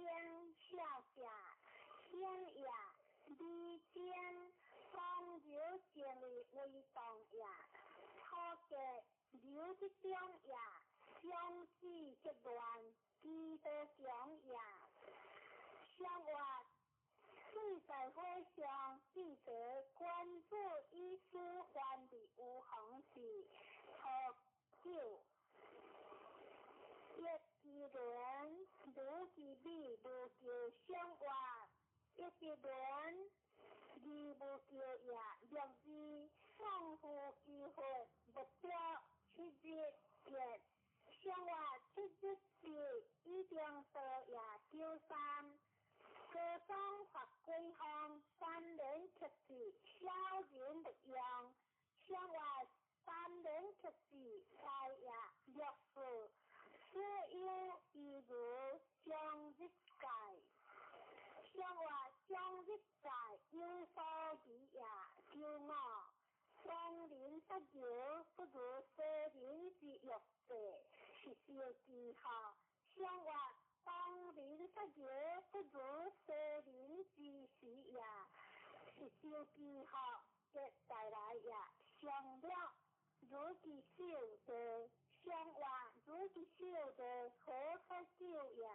Speaker 3: 笑下，先也离间，方流建立为动也，超给流的中也，相继结乱。记得讲也，相话对在会上记者关注医师管理无行事，喝酒，一记轮如记比如叫相话，一记轮二不叫也，六字丰富机会目标七日也。相话七日是一定得也九三，各种法规项三人出事，小人不用。相话三人出事，才也六事，所有一如将日改。相话将日改有所比也九五，当人不如不如舍人之欲。是小记号，相话当人不如不如舍人之时也，是小记号，接再来也上了，如其小的相话，如其小的何可少也。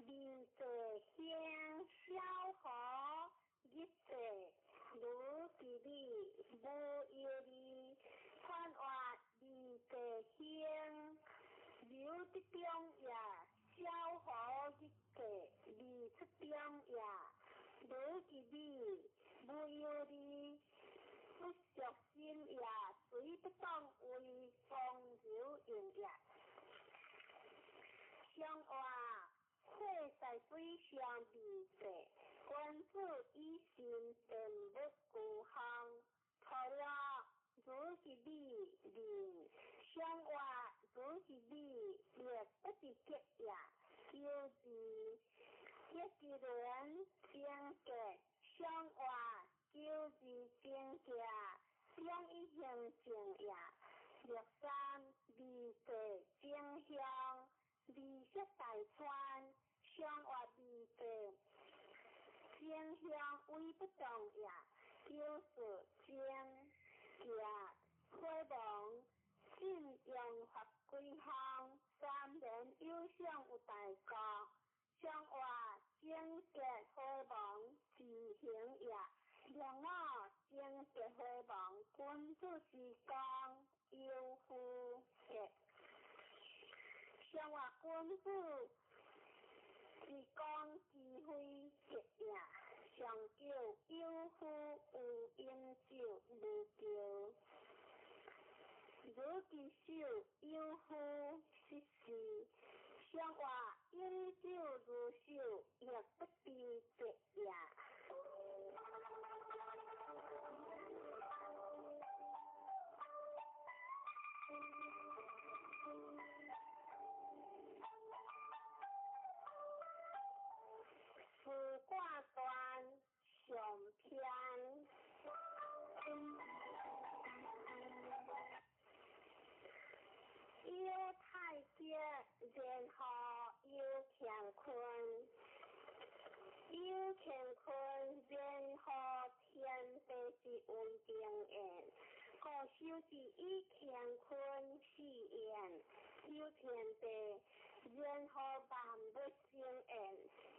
Speaker 3: 离者先消火，一者如其理，无有理。看话离者先流的中也，消火一者离出中也，如其理，无有理。不小心也，随不当为风流用也。相话会在水上比赛，关注以前人物故乡，除了如其理理，相话如其理也不是结也，就是一个人相结，相话就是相结，相一相情也。六三离世相向。离色大川，相话离世，相向为不动也，就是将假开亡，信用法规项，三人有相有大家，相话将假开亡，自君子之讲有夫也。像话君子之讲智慧也呀，上叫有夫有饮酒无求。如其手有夫失事，像话饮酒如酒也不必得呀。四卦断上篇，有太极，然后有乾坤，有乾坤，然后天地之稳定言。古修之以乾坤是言，有天地，然后万物生言，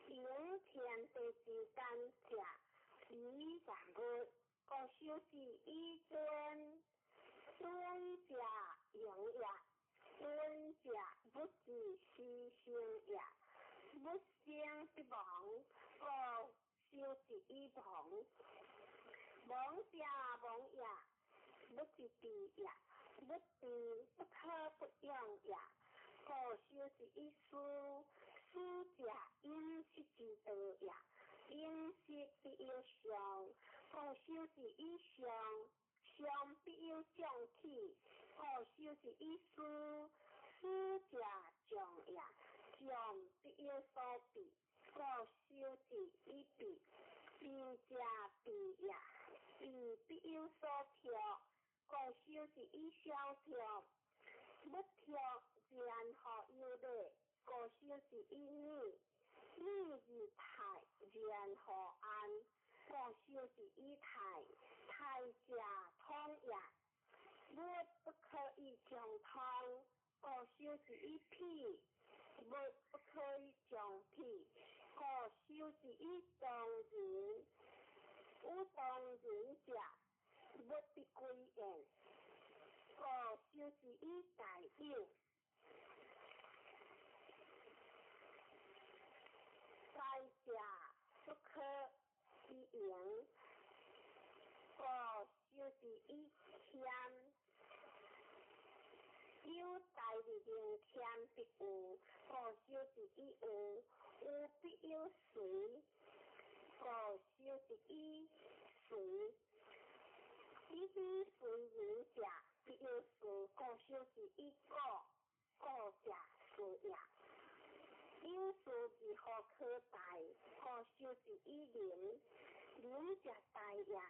Speaker 3: 有天地之间者，以万物。古修之以尊，尊者用也，尊者不自是生也，不生之亡，故修之以亡，亡者亡也。不知地也，不知不可不用也。故修之以书，书者应识之道也，应识必有常。故修之以常，常必有象体。故修之以书，书者象也，象必有所必。故修之以必，必者必也，必必有所调。故修之以小调，不调然后有理。故修之以逆，逆之泰然后安。故修之以泰，泰者通也，物不可以相通。故修之以辟，物不可以相辟。故修之以动人，有动人者，物必归言。故修之以大有，大者不可以盈。故修之以谦，有大力量谦必有。故修之以有，有必有随。故修之以随，以必随人者，必有事。故修之以果，果者事也。有事之后可大，故修之以灵，灵者大也。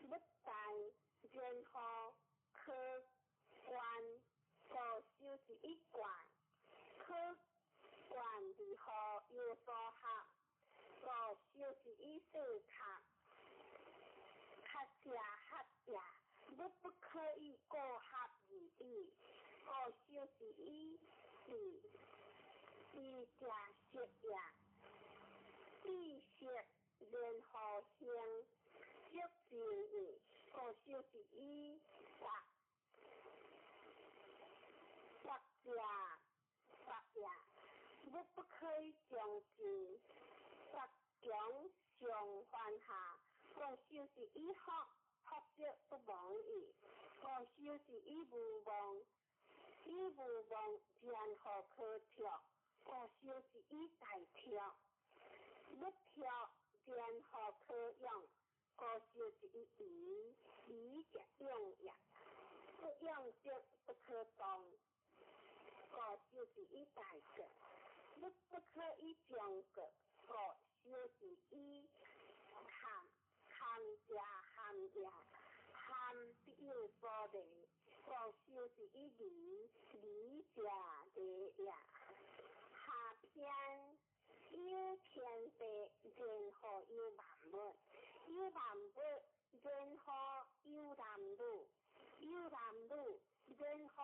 Speaker 3: 不大，然后可观。故修之以观，可观之后有所合。故修之以四合，合者合也。物不可以过合而已。故修之以义，义者色也。义色然后生，色正也。故修之以色，色者色也。物不可以将之，色强上犯下。故修之以福，福者不亡矣。故修之以无忘，以无忘然后可调。故修之以大调，不调然后可用。故修之以仪，仪者用也，不用者不可动。故修之以大格，物不可以将格。故修之以含，含者含也，含必有所理。故修之以理，理者理也。下篇有天地，然后有万物，有万物，然后有男女，有男女，然后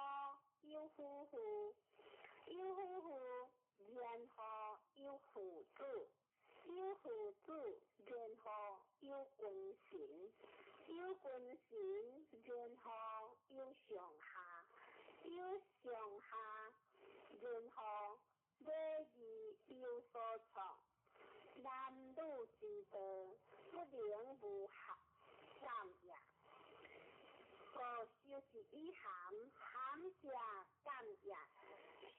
Speaker 3: 有夫妇，有夫妇，然后有父子，有父子，然后有君臣，有君臣，人和有上下，有上下，人和礼仪有所从，男女之道，不能无合，三也。故修是以含，含者感也。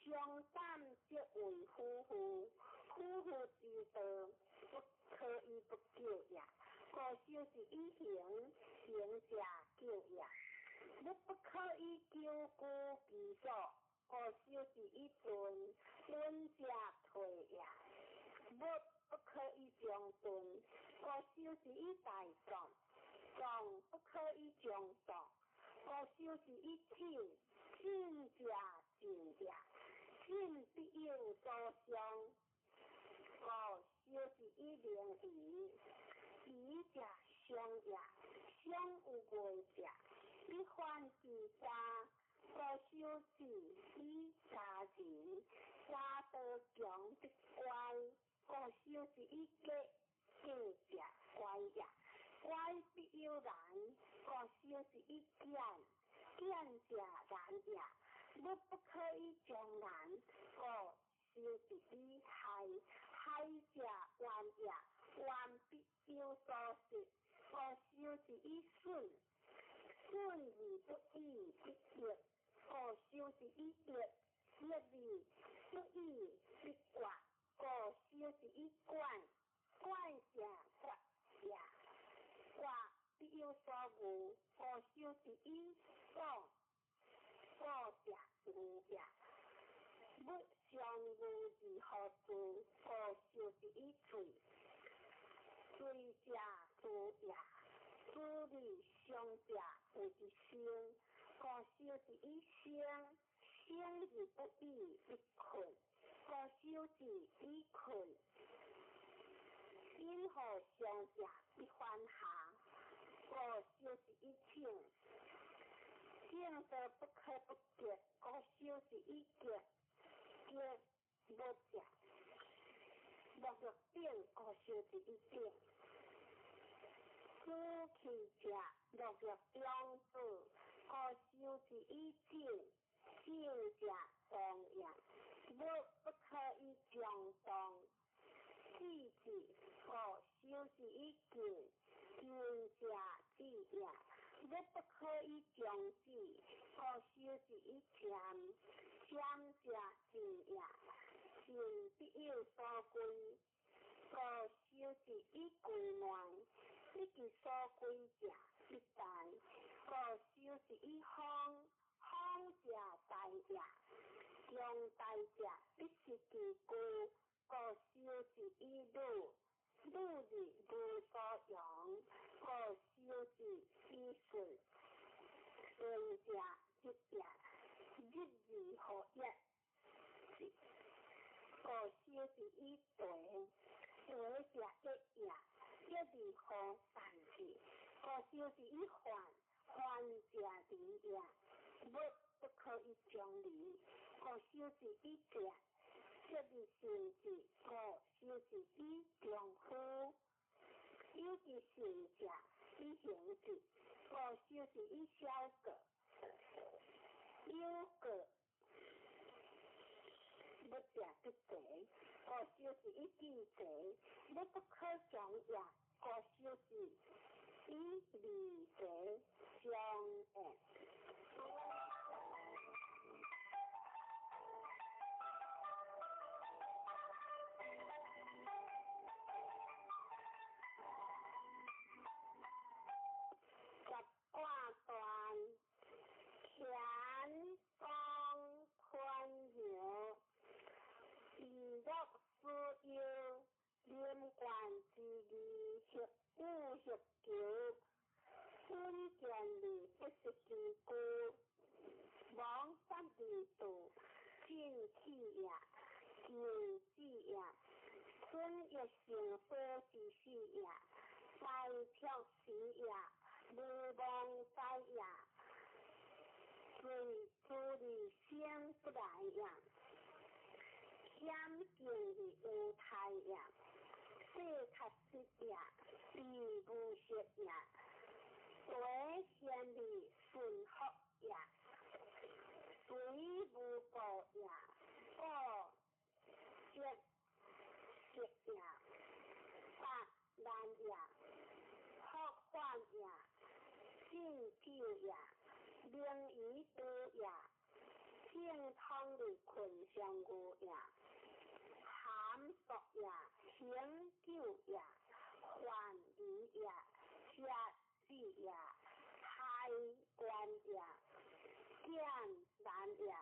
Speaker 3: 相感即为夫妇，夫妇之道，不可以不救也。故修是以行，行者救也。你不可以救孤其所，故修是以盾，盾者退也。不可以将盾，故修是以大壮，壮不可以将壮，故修是以进，进者进也。进必有所相，故修是以灵仪，仪者相也。相有为者，以患之家，故修是以家人，家道强必乖，故修是以家，家者乖也。乖必有难，故修是以俭，俭者难也。你不可以将难，故修是以害，害者冤也。冤必有所失，故修是以顺，顺而不义必逆，故修是以逆，逆而不义必怪，故修是以怪，怪者怪也。怪必有所无，故修是以果，果者无也。不相无而何诸？故修是以罪，罪者诸也。诸理相者为之生，故修是以生，生而不义必困，故修是以困。因何相者必犯下，故修是以请。请得不可不结，故修是以结。结无者，莫若定，故修是以定。夫其者，莫若中子，故修是以正。正者当也，不可以将当。智者，故修是以敬。敬者智也，不可以将智，故修是以谦。谦者静也，静必有所归，故修是以归乱。你其所归者必大，故修是以方，方者大也。将大者必是其故，故修是以鲁，鲁而无所用，故修是以顺。顺者日也，日而何日？故修是以颓，颓者一也，一而何犯之？故修是以患，患者离也。不可以将离，故修是以折，折而成之，故修是以丈夫。有之成者以行之，故修是以小过。有过不者不贼，故修是以忌贼。你不可将也，故修是以离贼相应。挂断，乾光宽柔，以乐思忧，连贯之理，合五合九，春见理不是其故，往三二度，进气也，进气也，春也成所之事也，在跳时也。无望在也，随诸理先不来也，险境而无态也，世确实也，亦无实也。为先理顺福也，随无过也，过节节也，达难也，福患也，敬救也，名于道也，正通于群上故也，含俗也，行救也，患疑也，杀子也，害官也，见难也，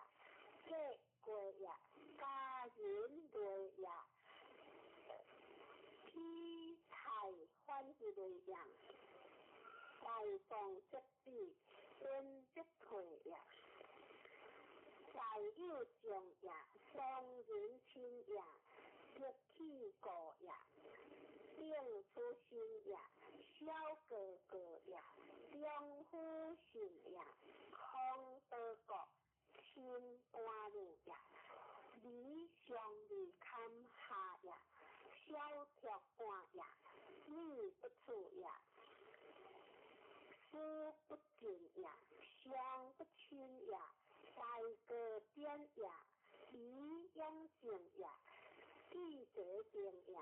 Speaker 3: 结过也，家人类也，披财欢之类也，财放之地，温之退也，财有上也，伤人亲也，逆气过也，并出心也，小哥哥也，中夫信也，空德国，亲官路也，理上理堪下也，小跳官也，逆不处也，思不尽也，相不亲也，大个边也，理养性也，地者定也，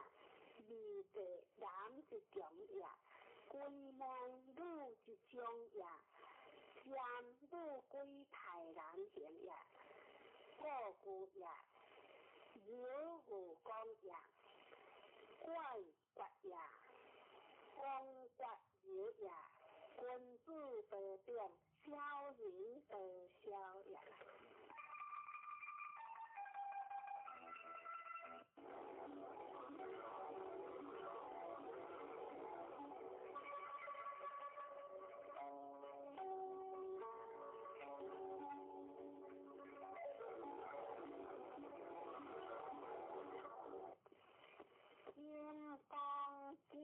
Speaker 3: 理者男之强也，归门女之中也，男女归太难行也，过故也，有无功也，怪怪也，功怪有也，君子得定，小人得消也。金刚经，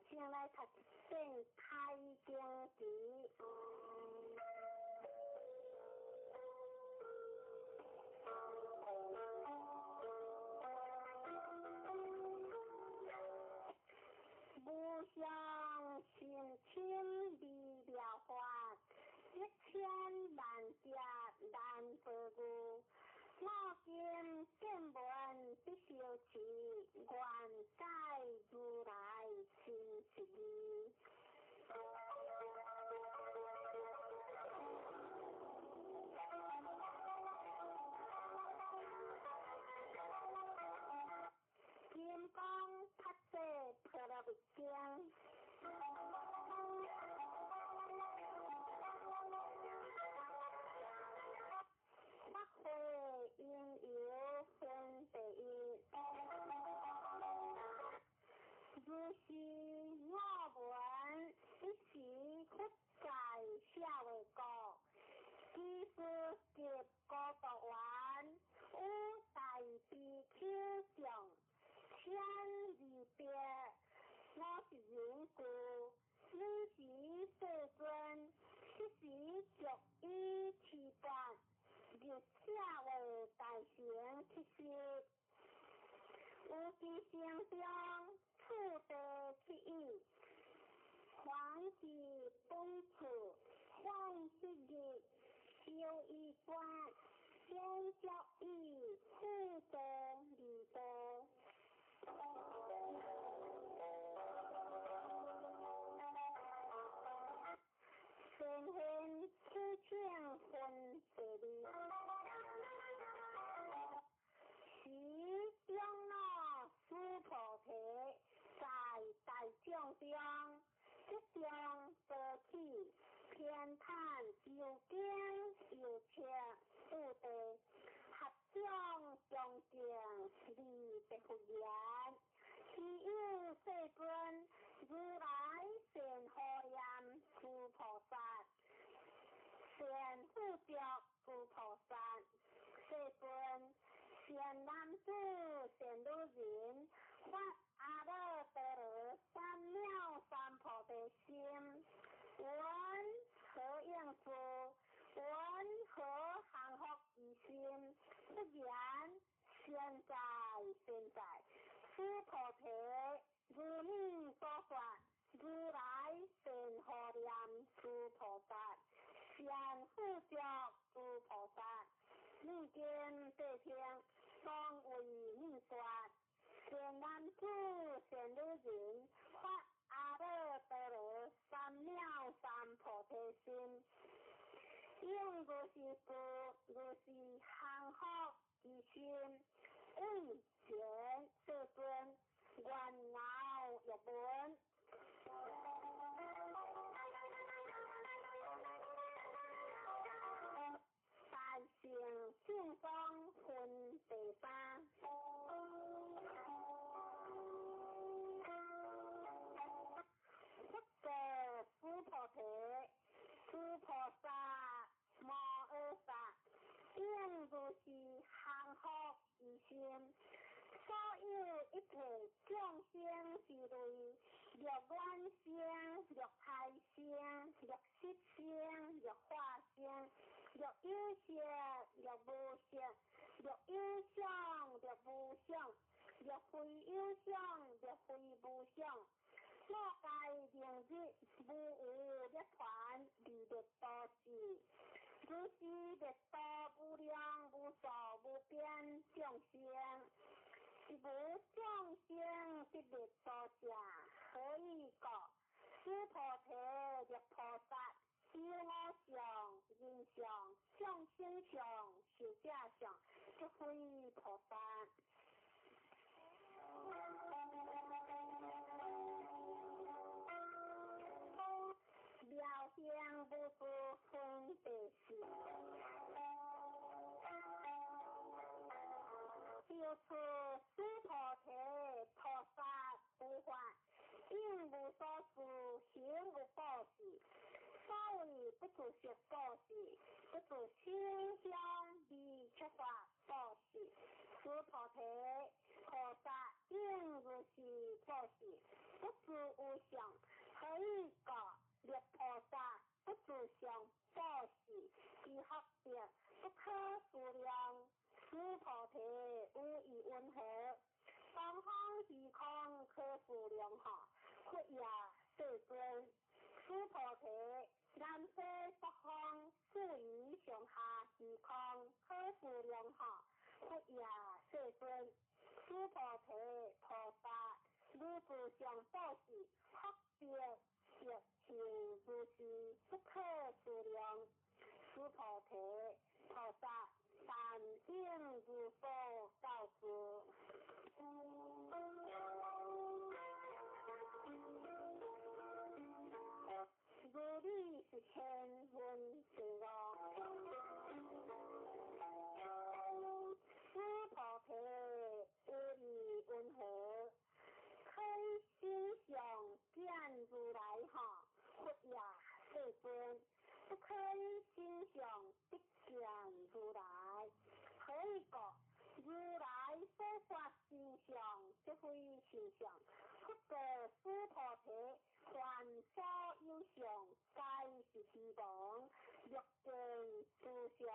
Speaker 3: 先来读正开经题。无相心亲离了法，1000万家难得故。我今见闻必修持，愿解如来真实义。金刚拍摄破了一经，发挥应有分第一。如是我闻一时不在下为国，其实结果读完，有大悲口上。千里别，我是人故，你是世尊，即时逐一持断，入下为大成其事。有其心中，处得其意，还是本处，还是日，修一观，先教义，处得理得。先贤此请分别离，时中老师菩提，在大众中，即中得起，偏袒有经有情，不得合众中敬，理得不言。其有世尊，如来善荷严诸菩萨，善护着诸菩萨，世尊，善男子，善女人，发阿耨多罗三藐三菩提心，闻何应付？闻何如你所说，如来神护念诸菩萨，善护着诸菩萨，你见地听，当为你说，善男子善女人，发阿耨多罗三藐三菩提心，应如是故，如是幸福之心，为前世尊。愿熬日本，大乘正宗分第三。佛的诸菩提，诸菩萨摩诃萨，应如是幸福之心。所有一切众生是类，若卵生，若胎生，若湿生，若化生，若有色，若无色，若有相，若无相，若非有相，若非无相。莫该明日无有涅槃，离灭多时。如是灭多无量无数无边众生。是无众生得灭多者，何以故？诸菩提若菩萨，修我相、人相、众生相、寿者相，即非菩萨。妙相无故分第四。就此诸菩提菩萨无法，应无所事，行无报事。所谓不自食报事，不自心香味触法报事。诸菩提菩萨应如是报事，不自无相，何以故？灭菩萨不自相报事，其合别不可数量。诸菩提无以温和，东方虚空可数量下，佛也世尊。诸菩提南西北方四夷上下虚空可数量下，佛也世尊。诸菩提菩萨如自相报事，合别别情如是，不可数量。诸菩提菩萨但应如所告知。如理是千分之六。诸菩提无以温和，可以心想见如来哈，佛也世尊。不可以心想得见如来，何以故？如来所发心相，即非心相。佛的诸菩提，凡所有相，皆是虚妄。若见诸相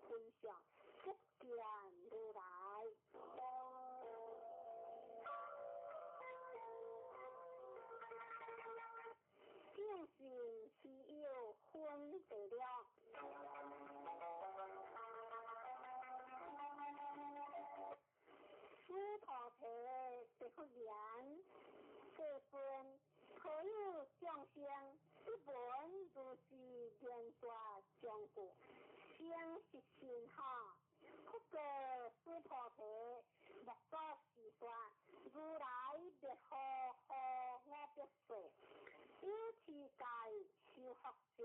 Speaker 3: 非相，即见如来。正信是有分第六。诸菩提是佛言，世尊，可有众生一闻如是言说讲故，生实心哈。佛的诸菩提，莫作是说，如来别何我别说。有其界修福者，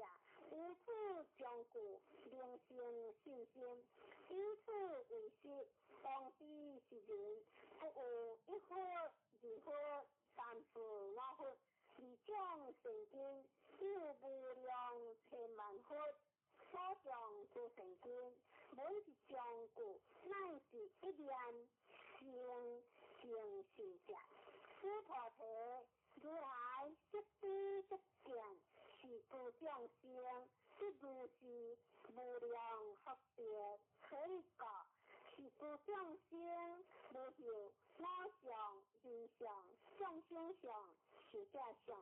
Speaker 3: 无此讲故，灵性信心，以此为实，当知是人，不有一佛、二佛、三佛、五佛，二种成经，有无量千万佛，所讲诸成经，每一讲故，乃是一念性者。诸菩提。如来即知即见，是诸众生，即如是无量福德，可以教。是诸众生无有我相人上、众生上、寿者上，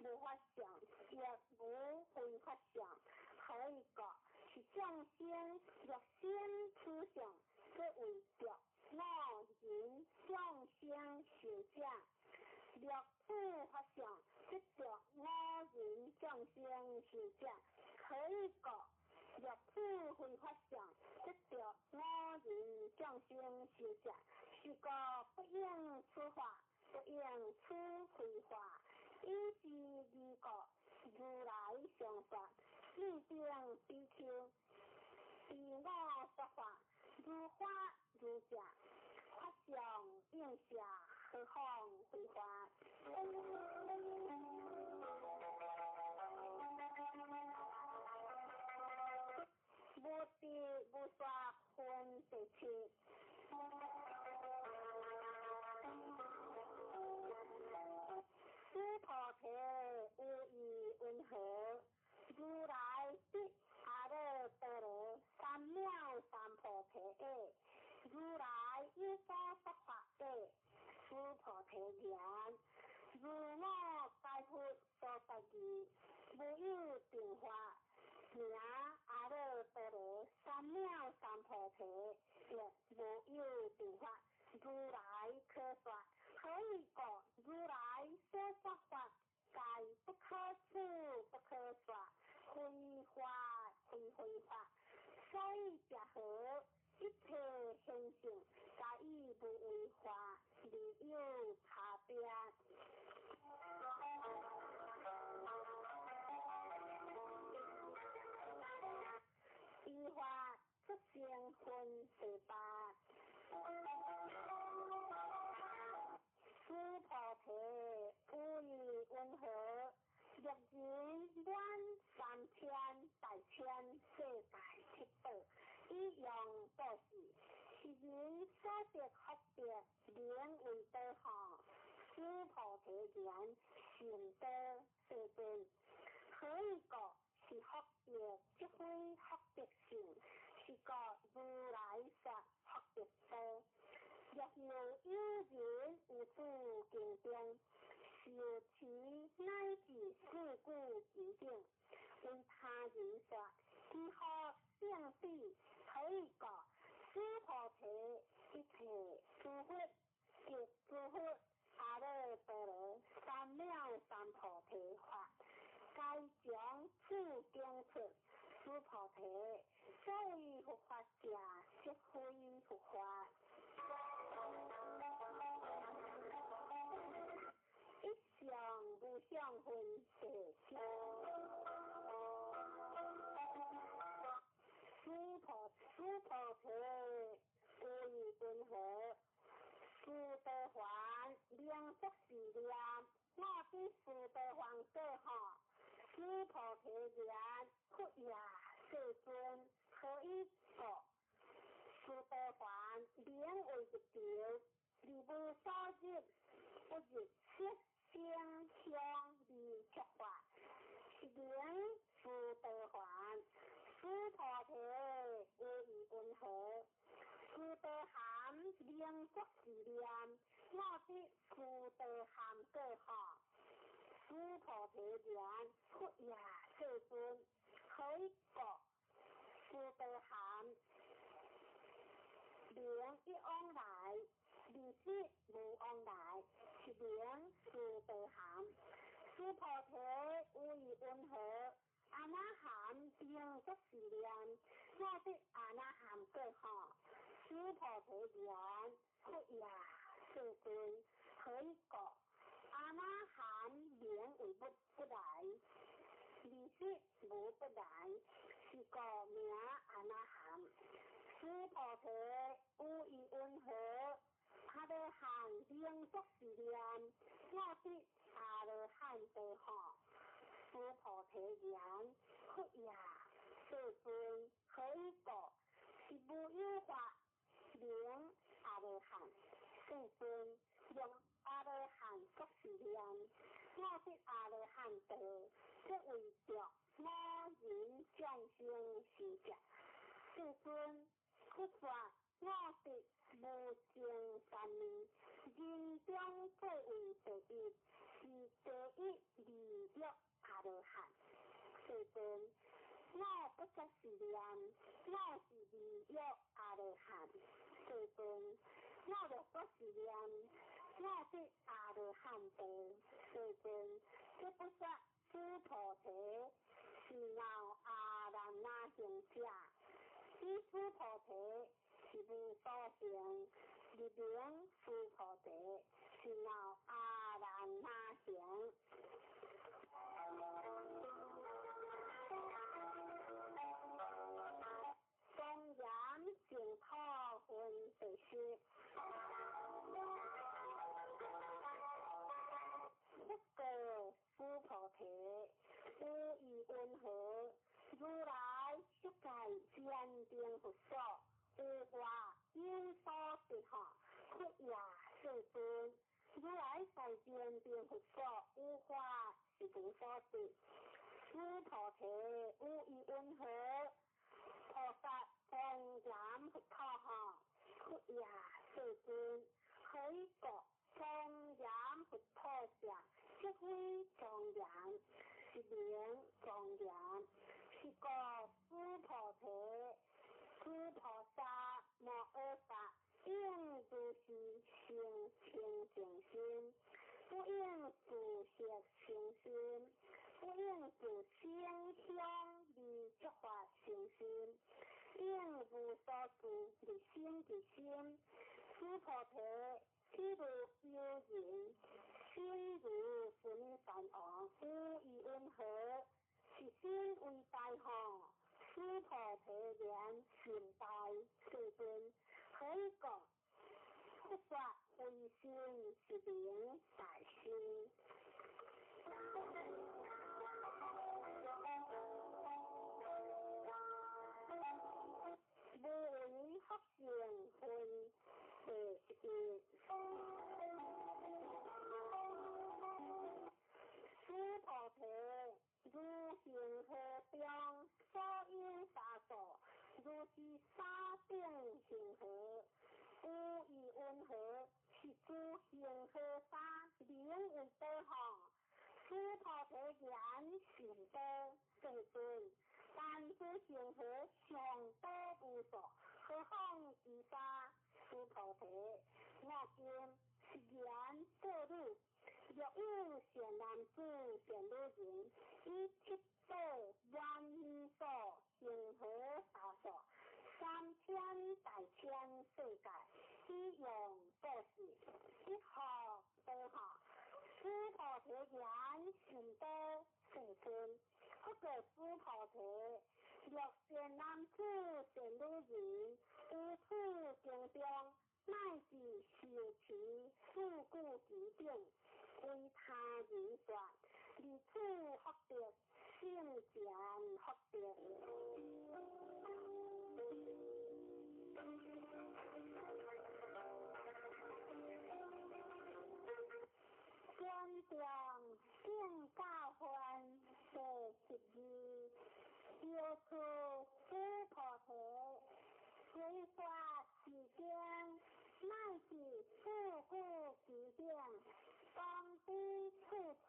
Speaker 3: 无法上，亦无非法上，可以讲是众生若先思想，则为着我人众生寿者。若不法上，即着我人众生寿者，可以讲若不非法上，即着我人众生寿者，是个不应此法，不应此非法，以是二个如来相说，四定比丘，自我说法，如法如假。法上应下，何况非法？无地无沙分第七。诸菩提无异云何？如来的阿耨多罗三藐三菩提耶？如来依所说法的诸菩提言，如我解脱所说义，无有定法，名阿耨多罗三藐三菩提，亦无有定法。如来可说，可以讲如来所说法，皆不可思不可说，非法非非法，所以者何？一切现象，皆以无为法，离有差别。依法出现分第八。诸菩提无异云何？若人愿三千大千世界七宝，以用布施，是人所得福德，名为德行。诸菩提言，行德世尊，可以讲是福德，即非福德性，是个如来说福德多。若有人无助经典，受持乃至事故经典，为他人说，如何胜彼？可以讲诸菩提一切诸佛，亦诸佛阿耨多罗三藐三菩提法，该将此经出。诸菩提所谓佛法者，即非佛法。一相无相分第七。诸菩提无异云何？殊德还两足是念，我的殊德还各好。诸菩提言，佛也世尊，可以说殊德还名为一条，如无所入，不入色声香味触法，是名殊德还。诸菩提无异云何？殊德含名作是念，我的殊德含各好。诸菩提言，佛也世尊，可以讲殊德含名一往来，离世无往来，是名殊德含。诸菩提无异云何？阿那含名作是念，我的阿那含各好。诸菩提言，佛也世尊，可以讲阿那含名为不来，离世无不来，是个名阿那含。诸菩提无异云何？阿罗汉名作是念，我的阿罗汉得好。诸菩提言，佛也世尊，可以讲是无有法名阿罗汉。世尊用阿罗汉作是念，我的阿罗汉得，即为着我人众生是者。世尊，佛说我的无尽三昧，人中最为第一，是第一利益阿罗汉。世尊，我不则是念，我是利益阿罗汉。世尊，我若不是念，我是阿罗汉道。世尊，这不说诸菩提是闹阿难那行者，此诸菩提是无所行，入名诸菩提是闹阿难那行。公然净土分第十，一个诸菩提，无以温和，如来一界坚定佛所，无话应所得哈，不也世尊。如来在坚定佛所，无话是无所得。诸菩提无以温和，菩萨公然佛陀哈，不也世尊。何以故？公然佛陀上，即非庄严，是名庄严。是故诸菩提，诸菩萨莫恶法，应如是行清净心，不应自摄行心，不应自心香离诸法行心，应无所住离心之心。诸菩提，譬如幽人，心如纯梵王，无以温和，是心为大行。诸菩提言心大，世尊。何以故？不说为心是名大心。无为福行分第一。诸菩提，如行河中所应沙所，如是沙顶行河，无以温和，是诸行河沙名为多行。诸菩提言行多，世尊。但诸行河上多无所，何况其沙？诸菩提，我今是言各路。若有善男子、善女人，以七宝万亿所行河沙所，3000大千世界，以用布施，一号多好。诸菩提言行多，世尊。不过诸菩提，若善男子、善女人，有此经中，乃至受持四故之定，为他人说，以此福德，圣贤福德。观想性教分第12，有处诸菩提，随法时间，乃至四故之定，当知处处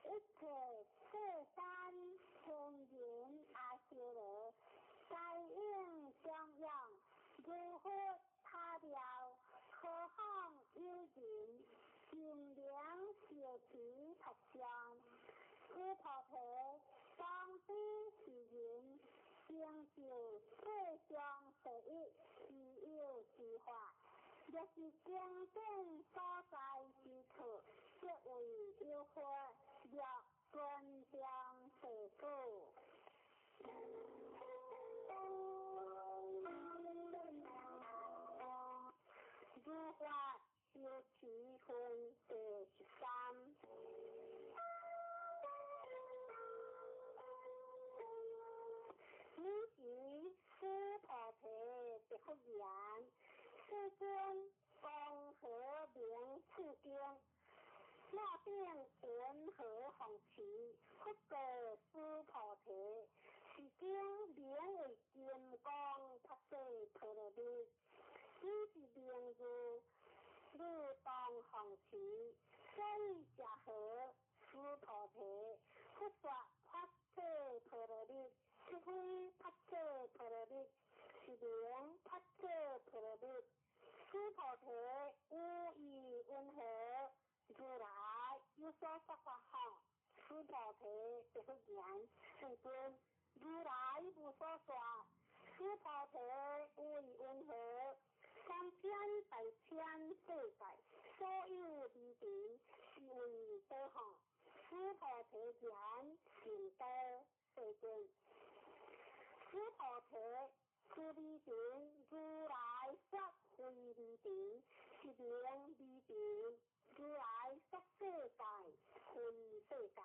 Speaker 3: 一切世山天人阿修罗，该应相样，如佛他了，何况有人心良学持特相。诸菩提，当知是人，成就世上第一自有之法。若是经典所在之处，即为有法，若观想世故。如法修持分第13。此时诸菩提别佛言：世尊，公何名此经？我定云何弘持？不过诸菩提，是经名为金刚不碎陀罗尼。此是名如当弘持，所以食好须菩提，不说发这陀罗蜜，是非发这陀罗蜜，是名发这陀罗蜜。须菩提，无以温和，如来有所说法好。须菩提，别不言，世尊，如来无所说。须菩提，无以温和，三千大千世界，所有离地，是为多好。须菩提言，尽多世尊。须菩提，是离地，如来说非离地，是名离地。如来说世界，非世界，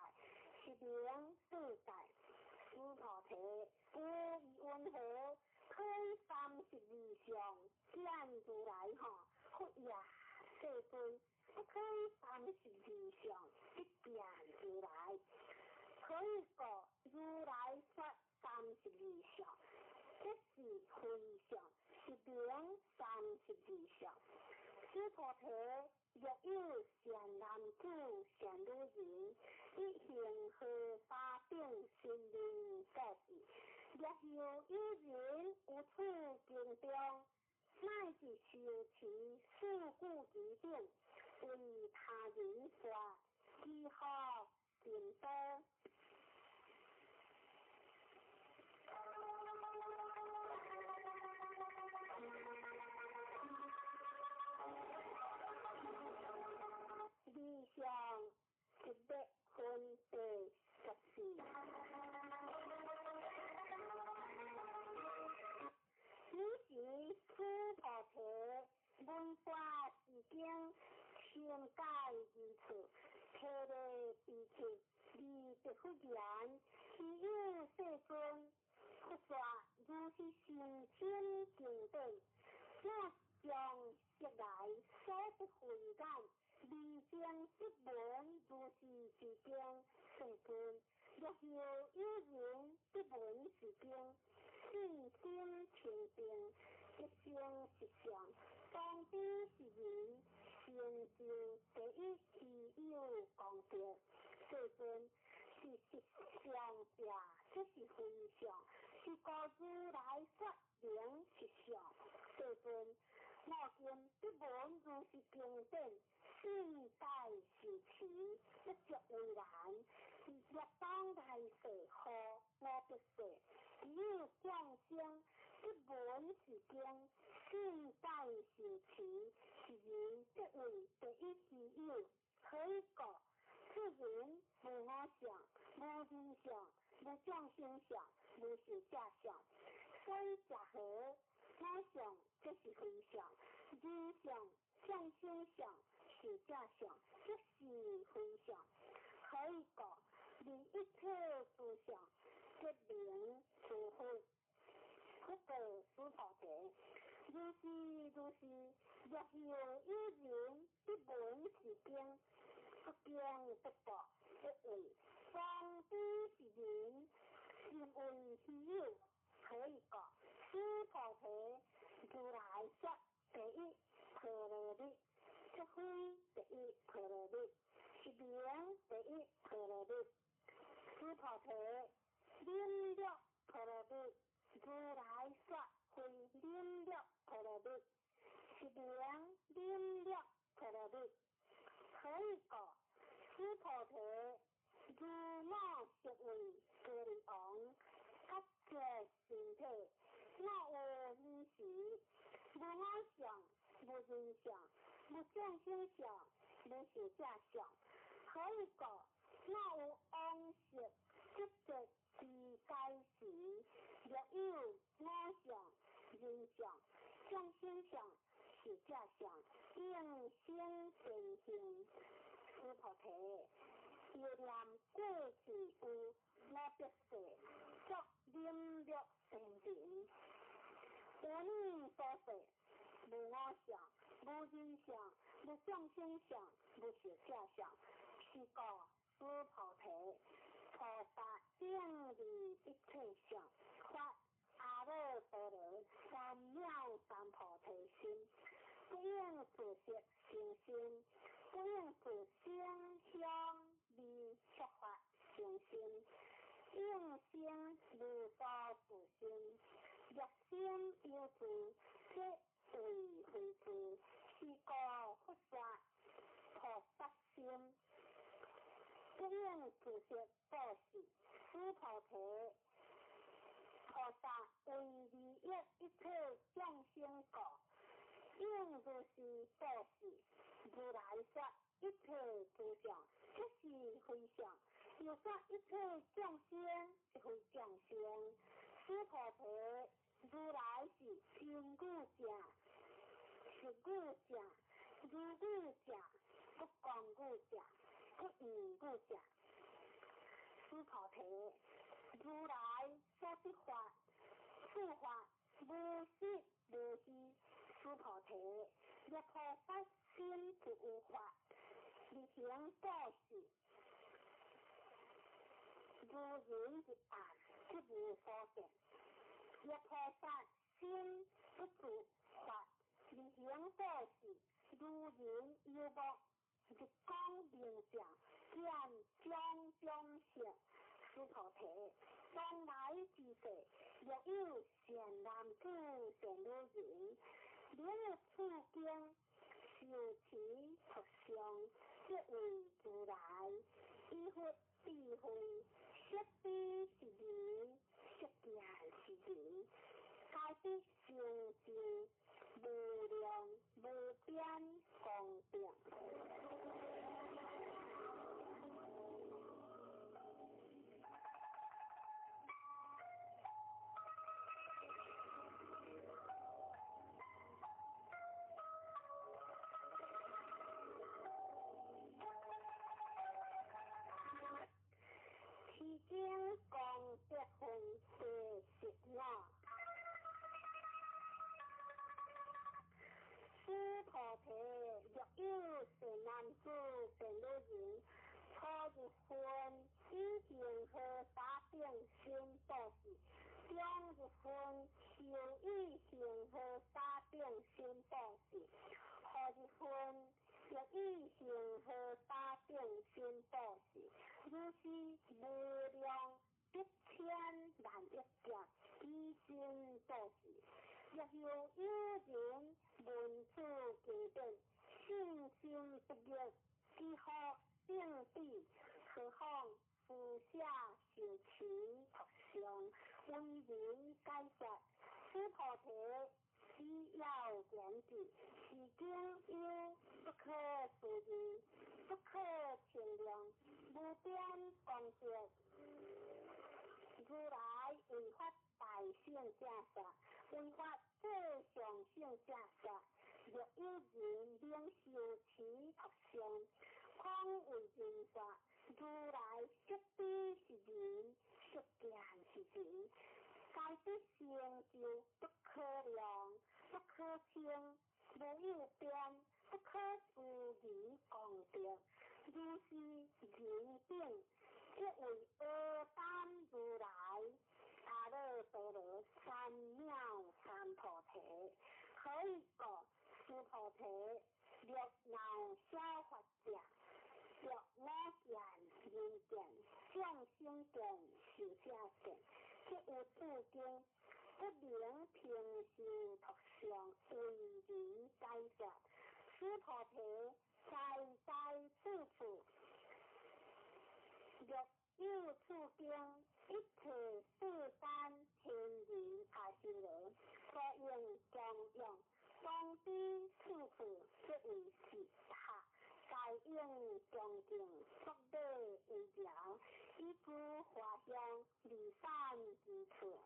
Speaker 3: 是名世界。须菩提，无以温和，可以32相见如来哈，佛也世尊，不可以32相一见如来，可以个如来说32相，这是非相，是名32相。须菩提，若有善男子、善女人，以行荷花顶心灵果子，若有人有处经中，乃至修持四故之定，为他人说，如何尽多？理想100分第14。此时须菩提闻法是经，心解如此，体内悲切，离别不言，其有世尊，不说如是心清净地，我将昔来所不回感，离经不闻如是是经，世尊。若有人不闻是经，信心清净，一生实相，当知是人，成就第一其有功德。世尊，是实相者，这是非相，是故如来说名实相。世尊，我今不闻如是经典，信待是持，一足为难。若当大世何我不说？只有众生不闻是经，信待是持，是人即为第一之有，可以讲。此人无我相，无人相，无众生相，无是假相，所以假合我相，这是非相；人相、众生相是假相，这是非相。可以讲，离一切诸相，即名诸佛。不得须菩提，如是，若有人不闻是经，不经不觉，不为方知是人，是为是有，可以讲。须菩提，如来说第一陀罗蜜，这非第一陀罗蜜，是名第一陀罗蜜。须菩提，念了陀罗蜜，如来说非念了陀罗蜜，是名念了陀罗蜜。可以讲，须菩提，如我实为歌利王，各界身体，我有意识，无我相，无人相，无众生相，无是假相。可以讲，我有往昔即着之该时，若有我相、人相、众生相。是假相，应先成形。须菩提，要念过去有我必说，作念了成定。闻所说，无我相，无人相，无众生相，无是假相。是故须菩提，菩萨定离一切相，发阿耨多罗三藐三菩提心，不应自识成心，不心有志，即为非志，是故佛说菩萨心，不应自食报事，使菩提。菩萨为利益一切众生故，应如是报事。如来说一切诸相，即是非相；又说一切众生，即非众生。此菩提，如来是真故者，实故者，如故者，不讲故者，不言故者。此菩提，如来说之法，此法无实无虚。此菩提，若菩萨心就有法，而行报事，如人一暗，即无所见。若菩萨心不住法，而行报事，如人有目，日光明照，见种种色。此菩提，当来之世，若有善男子、善女人，了此经，受持佛相，即为如来。依佛智慧，识彼是人，识见是人，该必成就无量无边功德。其经功德分第15。此菩提，若有善男子、善女人，初一分已经和打定心报事，中一分受已行和打定心报事，后一分若已行和打定心报事，如是无量一千万亿劫以心报事。若有人闻此经典，信心不灭，即可定地，何况私下受持佛相，为人解说。此菩提，需要言之，是经有不可思议，不可衡量，无边功德。如来为发大圣者说，为发最上圣者说。若有人能受持佛相，况为人说，如来识彼是人，识见是人，该必成就不可量，不可称，无有边，不可思议功德。如是人等，即为阿难如来。阿耨多罗三藐三菩提，可以故。此菩提，若能消法者，若我见、人见、众生见、寿者见，即有此经，不能平修佛相，为人解说。此菩提，在在处处，若有此经，一切世间天人阿修罗，所应供养。当知此处，即为是塔，该应恭敬，福德为了，以诸华香离散之处。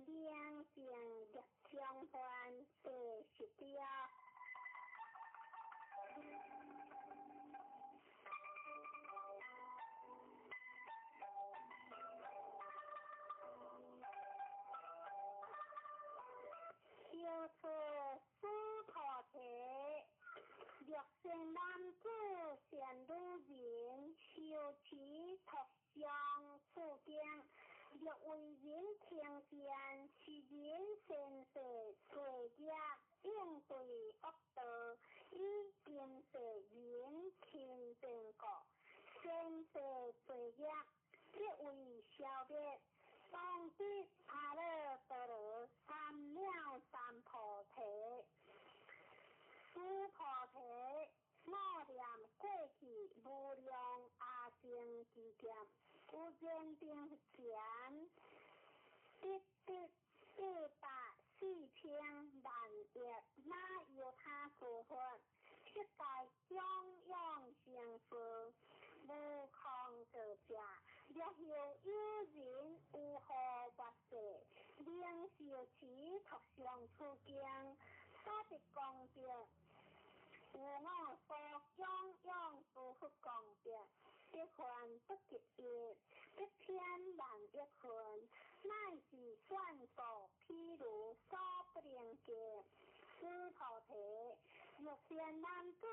Speaker 3: 两性入相关第10条。修持此菩提，若善男子、善女人，修持佛相此经。若为人听见，是人善坚定前，140,000万亿那由他所发，世界中央成佛，无抗者者，日后有人有何发誓，令受持托上出境，所得功德。有我所中央不复功德，一环不结业，1,000万亿分，乃是算数，譬如所不能计。师菩提，若善男子、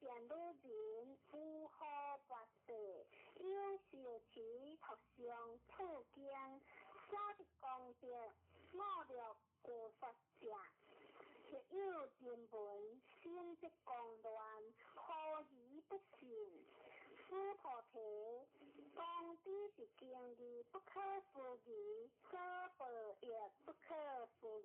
Speaker 3: 善女人，有何发誓？有受持托上出境，所得功德，我略过佛者。若有人闻，心即狂乱，何以不信？师菩提，功德是经义，不可思议，所报也不可思议。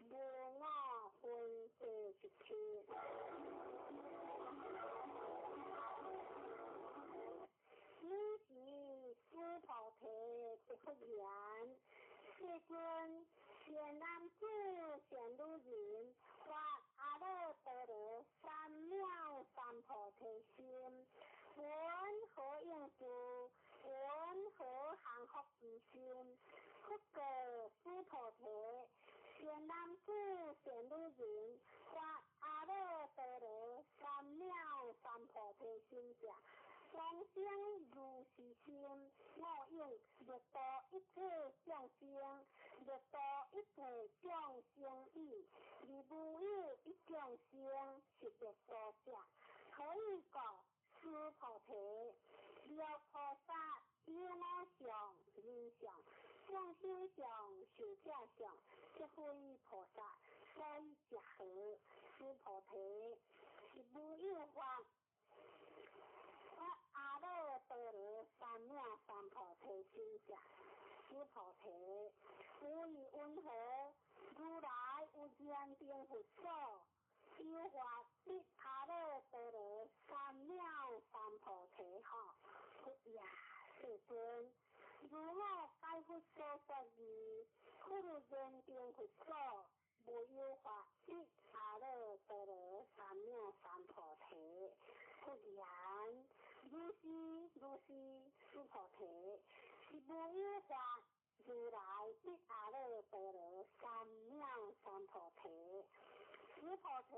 Speaker 3: 无我分第17。此时师菩提即复言：世尊，善男子、善女人，发阿耨多罗三藐三菩提心，闻何应住？闻何行福之心？复告师菩提，善男子、善女人，发阿耨多罗三藐三菩提心者，当生如是心，我应略度一切众生，略度一切众生意，而无有一众生是略度者。可以讲，师菩提，了菩萨有我相、人相、众生相、寿者相，即非菩萨，所以结合。师菩提，是无有法。阿耨多罗三藐三菩提心者，师菩提，无以云何？如来有坚定佛所，有法必阿耨多罗三藐三菩提哈。佛也，世尊，如我解佛所说义，不如坚定佛所。无有法必阿耨多罗三藐三菩提。佛言：如是，师菩提，是无有法如来必阿耨多罗三藐三菩提。师菩提，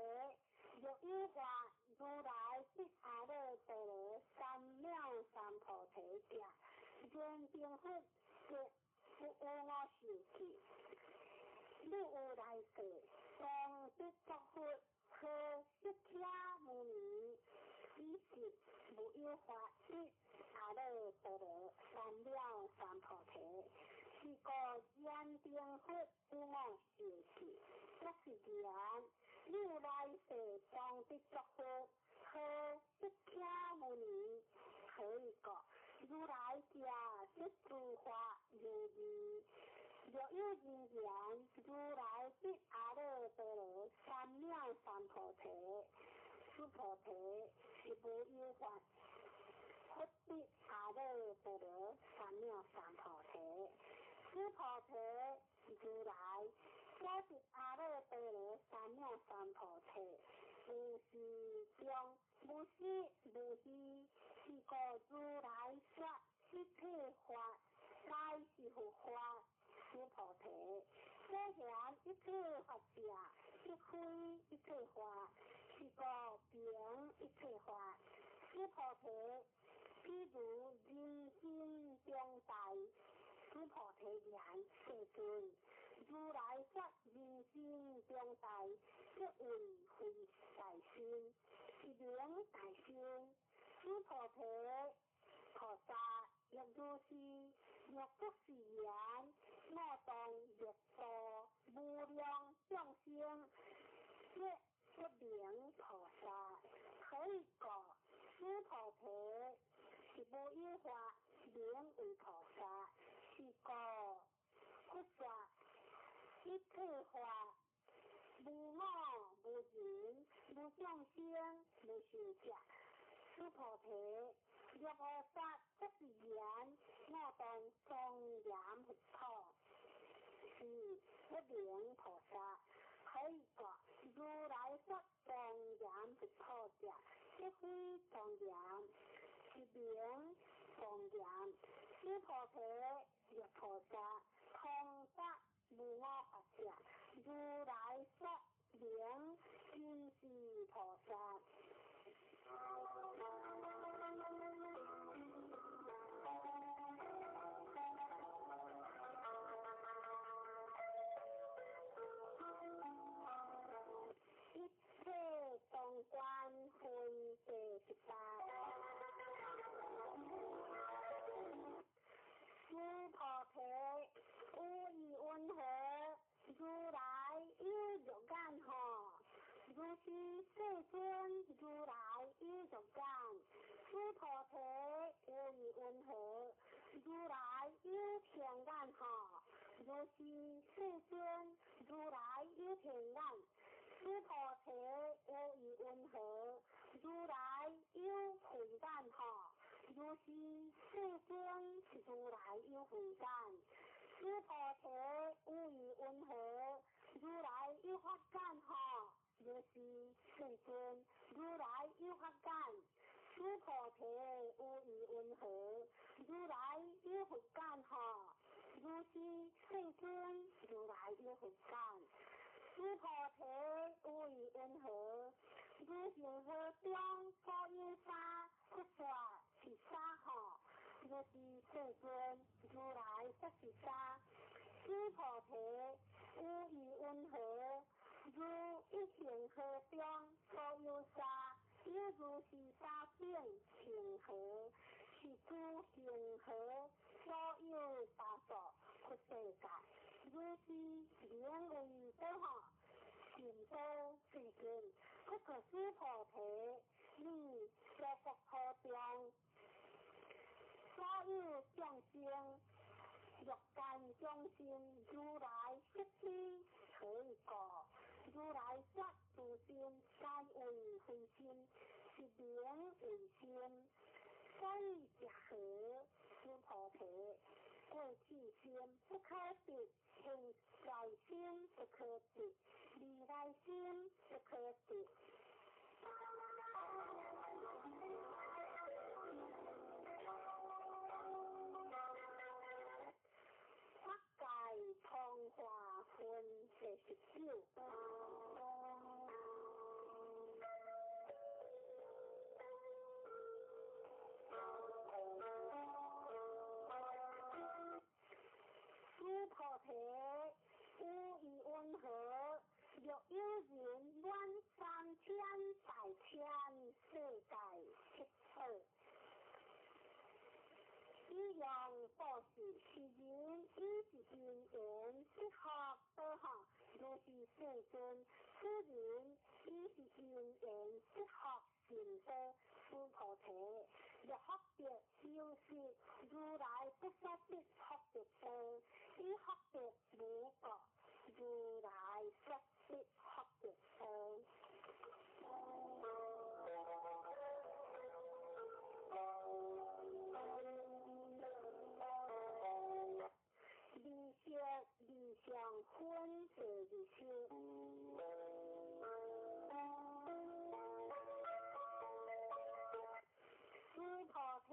Speaker 3: 若有法如来必阿耨多罗三藐三菩提者，坚定佛即不有我受记。你有来世，当得作佛，可释迦牟尼，以是无有法必阿耨多罗三藐三菩提。是个坚定佛有我受记，这是言，你有来世当得作佛，可释迦牟尼，可以讲，如来家即诸法如义。若有人言，如来必阿耨多罗三藐三菩提。师菩提，是无有法，佛必阿耨多罗三藐三菩提。师菩提，如来所得阿耨多罗三藐三菩提，无是中，无是无虚，是故如来说一切法，乃是佛法。师菩提，所言一切法者，即非一切法，是个凭一切法。师菩提，如人心中大，诸菩提言世尊。如来说人心中大，即为非大心，是名大心。诸菩提菩萨亦如是，若不是言，我当欲度无量众生，即不名菩萨。可以讲，诸菩提是无有法名为菩萨，是故不说一切法，无我无人无众生无受者。诸菩提若菩萨不是言，我当庄严佛陀，是不名菩萨。可以讲，如来说庄严佛陀者，即非庄严，是名庄严。诸菩提若菩萨通达无我法者，如来说名真是菩萨。一切当观分第18。诸菩提无以云何？如来有肉眼何？如是世尊，如来有肉眼。诸菩提无以云何？如来有天眼何？如是世尊，如来有天眼。诸菩提无以云何？如来有慧眼何？如是世尊，如来有慧眼。诸菩提无以云何？如来有法眼何？如是世尊，如来有法眼。诸菩提无以云何？如来有佛眼何？如是世尊，如来有佛眼。诸菩提无以云何？如行河中所有沙，不说是沙何？如是世尊，如来不是沙。诸菩提无以云何？如一行河中所有沙，亦如是沙境行河，是诸行河所有沙所不世界。如是名为多何？行多世尊。不可诸菩提，你在佛河中所有众生，欲见众生，如来悉知可以过。如来说诸心皆为非心，是名为心。所以假合诸菩提，过去心不可得，现在心不可得，未来心不可得。法界通化分第19。诸菩提无以云何？若有人愿3千大千世界七次，以用布施，是人以是因缘适合多行，如是世尊。此人以是因缘适合行多。诸菩提若福德有时，如来不说的福德多，以福德无过，如来说的福德多。理想分第20。诸菩提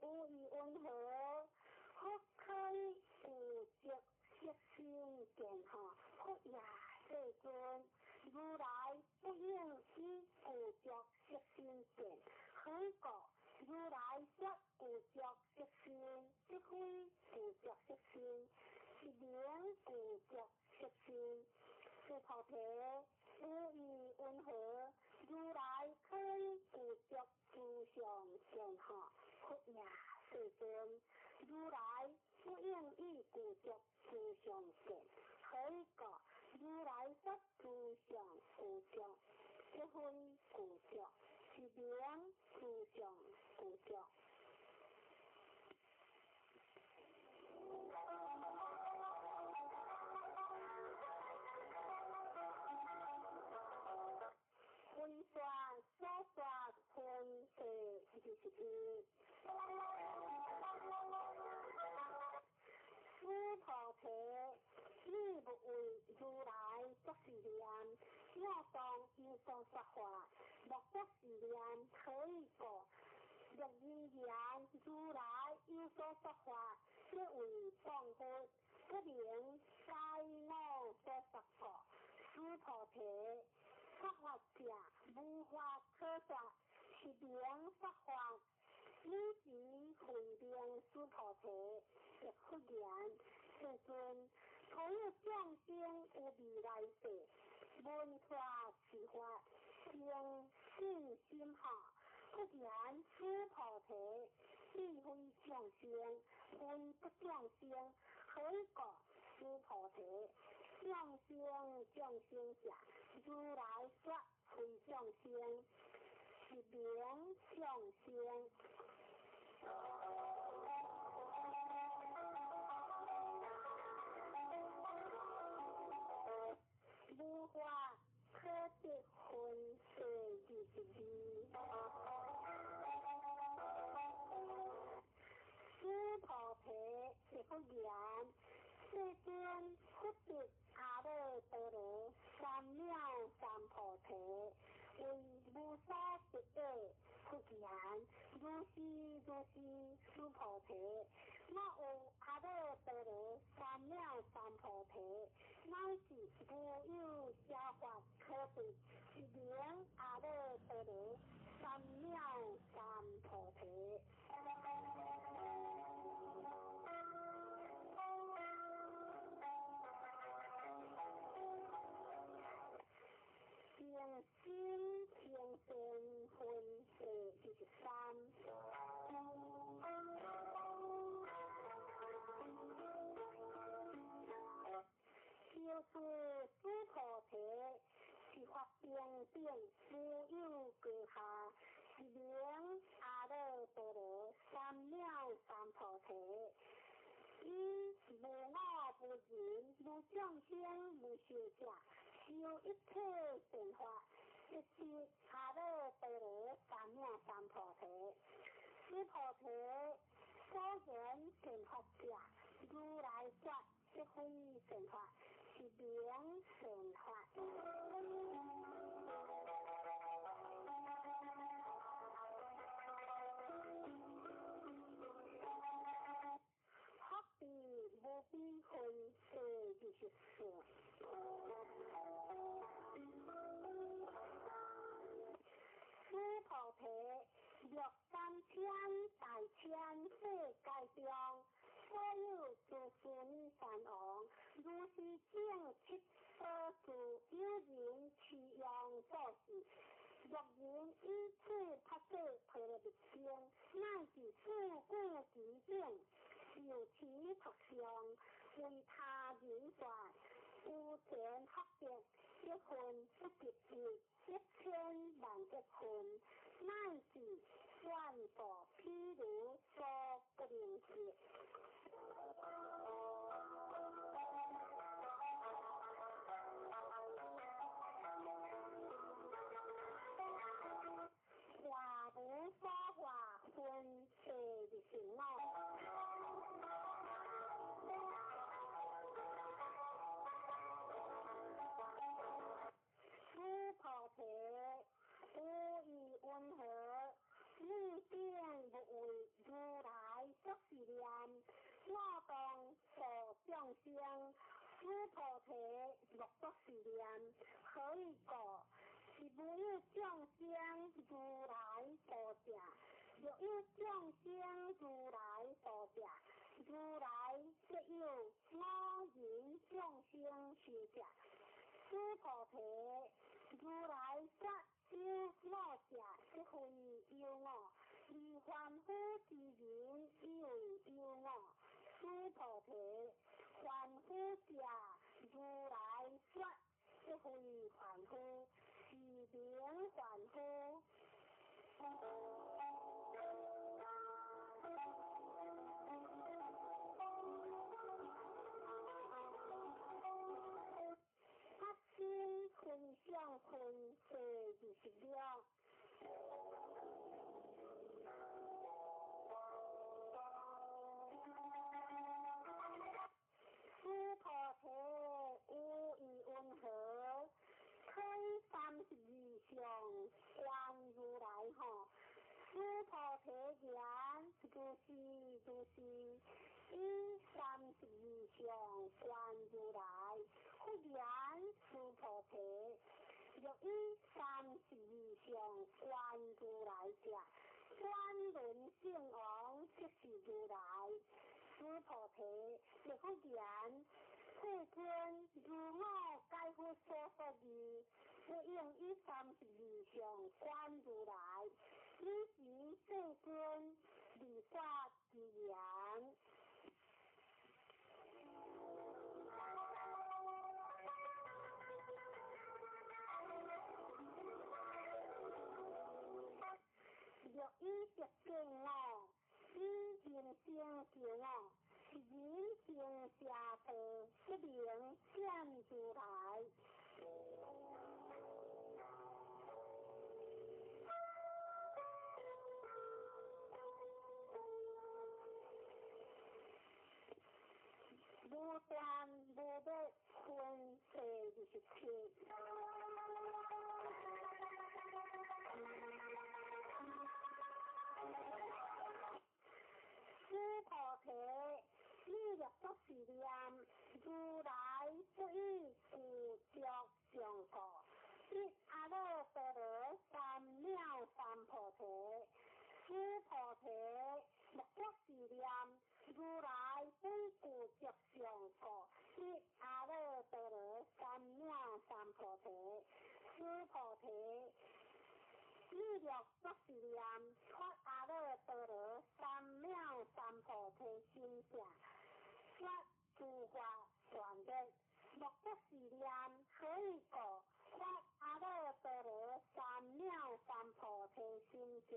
Speaker 3: 无以云何？何可以有着色心见何？佛也世尊，如来不应以有着色心见。何故？如来说有非固着色心，是名固着色心。是菩提无义温和，如来可以固着诸相善法，佛也世尊。如来不应以固着诸相善，可以讲如来说诸相固着，这非固着，是名诸相固着。分算所算分第21。诸菩提，你不为如来作是念，我当应当说法，莫作是念可以过。若因言如来有所说法，即为谤佛，不明该我所说法。诸菩提，说法者无法可说，是名说法。你即分辨诸菩提，亦不言世尊，可有众生有未来世，闻法是法，正信心下，不言诸菩提，既非众生，非不众生，可以讲诸菩提。众生者，如来说非众生，是名众生。无法可得分第22。诸菩提亦不言，世尊不得阿耨多罗三藐三菩提，为无所得的不言，如是诸菩提，我有阿耨多罗三藐三菩提，乃是无有假法可得，是名阿耨多罗三藐三菩提。平心平生分第23。就是诸菩提是法平等，无有隔下，是名阿耨多罗三藐三菩提。因无我无人，无众生，无寿者，修一切善法，即是阿耨多罗三藐三菩提。诸菩提所言善法者，如来说即非善法，是名善法。福地无比分第24。诸菩提，若3000大千世界中，所有诸孙善王，如是正七所住，有人持用做事。若人以此拍摄配了一经，乃是自古其境，受其特相，为他人传，有钱福德，一分不值1,000万亿分，乃是万佛譬如所不能解。华无所化分25。诸菩提无义温和，你便不为如来作是念，我当作众生。诸菩提莫作是念，可以讲是无有众生如来所者，若有众生如来所者，师菩提，如来说有我者，即非有我；而凡夫之人，以为有我。师菩提，凡夫者，如来说，即非凡夫，是名凡夫。分享分第26。师菩提有意温和，可以32相观如来吼。师菩提言，如是，以32相观如来。不言师菩提，若以32相观如来者，专轮圣王即是如来。师菩提，若不言，世尊如我解佛所说义，不应以32相观如来，以及世尊理法之言。若以直见我，以人生见我，人生下道，即名见如来。无端无末分第27。师菩提，你若作是念，如来不以故着上果，一阿耨多罗三藐三菩提。师菩提，莫作是念，如来不以故着上果，一阿耨多罗三藐三菩提。师菩提，你若作是念，发阿耨多罗三藐三菩提心者，发诸法全力，莫作是念，可以过发阿耨多罗三藐三菩提心者，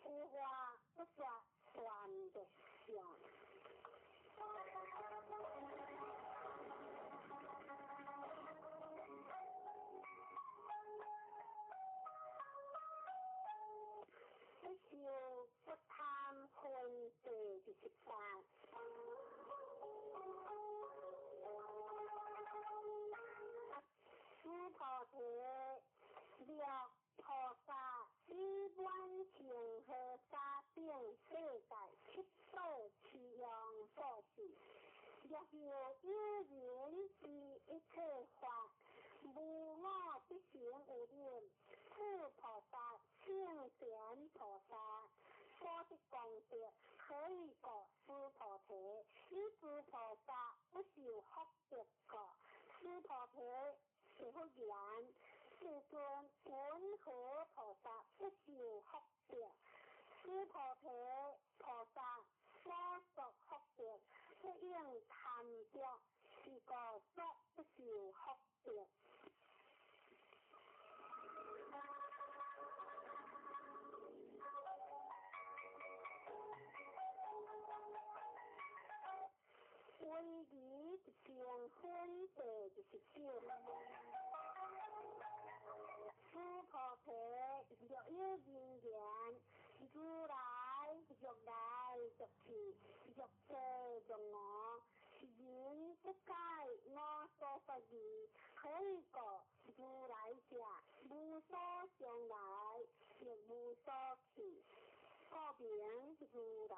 Speaker 3: 有话不说全力上。修不贪分第23。师菩提，若菩萨以万情和沙顶世界七道七样所事，若有人以一切法无我之行有念，是菩萨圣贤菩萨所的功德，可以过师菩提，以诸菩萨不受福德过。师菩提，是不言，世尊云何菩萨不受福德？师菩提，菩萨所作福德，不应贪着，是故说不受福德。唯疑成分第29。师菩提，若有人言，如来若来若去，若这若我，人不解我所说义，可以过如来者，无所将来，亦无所去，故名如来。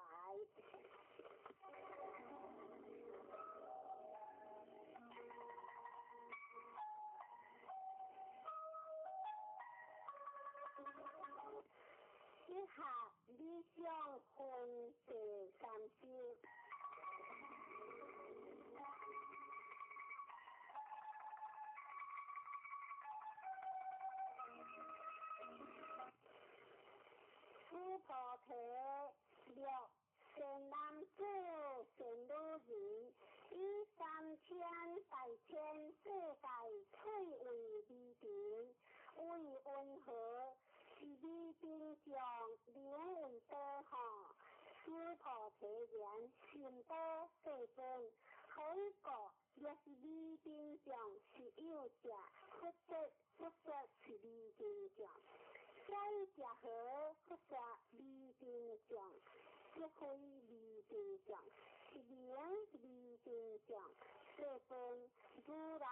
Speaker 3: 以下理想分第30。菩提六善男子善女人，以3000大千世界翠为美瓶，为温和，是美瓶上灵为多吼。诸菩提言心多世尊，可以过也是美瓶上是有者，不色是美瓶上。假以食好，不食美瓶上，即非美瓶上，是名美瓶上。世尊，如来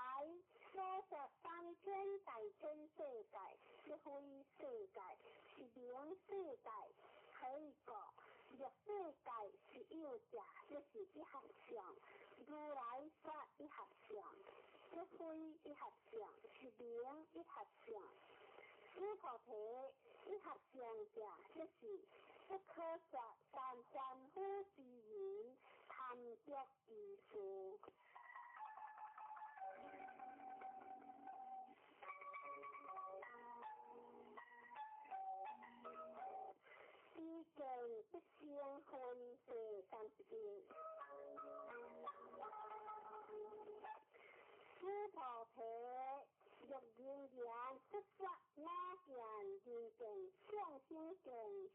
Speaker 3: 所说3000大千世界，即非世界，是名世界。可以讲，若世界是有者，即是一合相。如来说一合相，即非一合相，是名一合相。诸菩提一合相者，即是不可说但凡夫之言，谈着其事。意见不相分第31。诸菩提若人言不说我见人见，相心见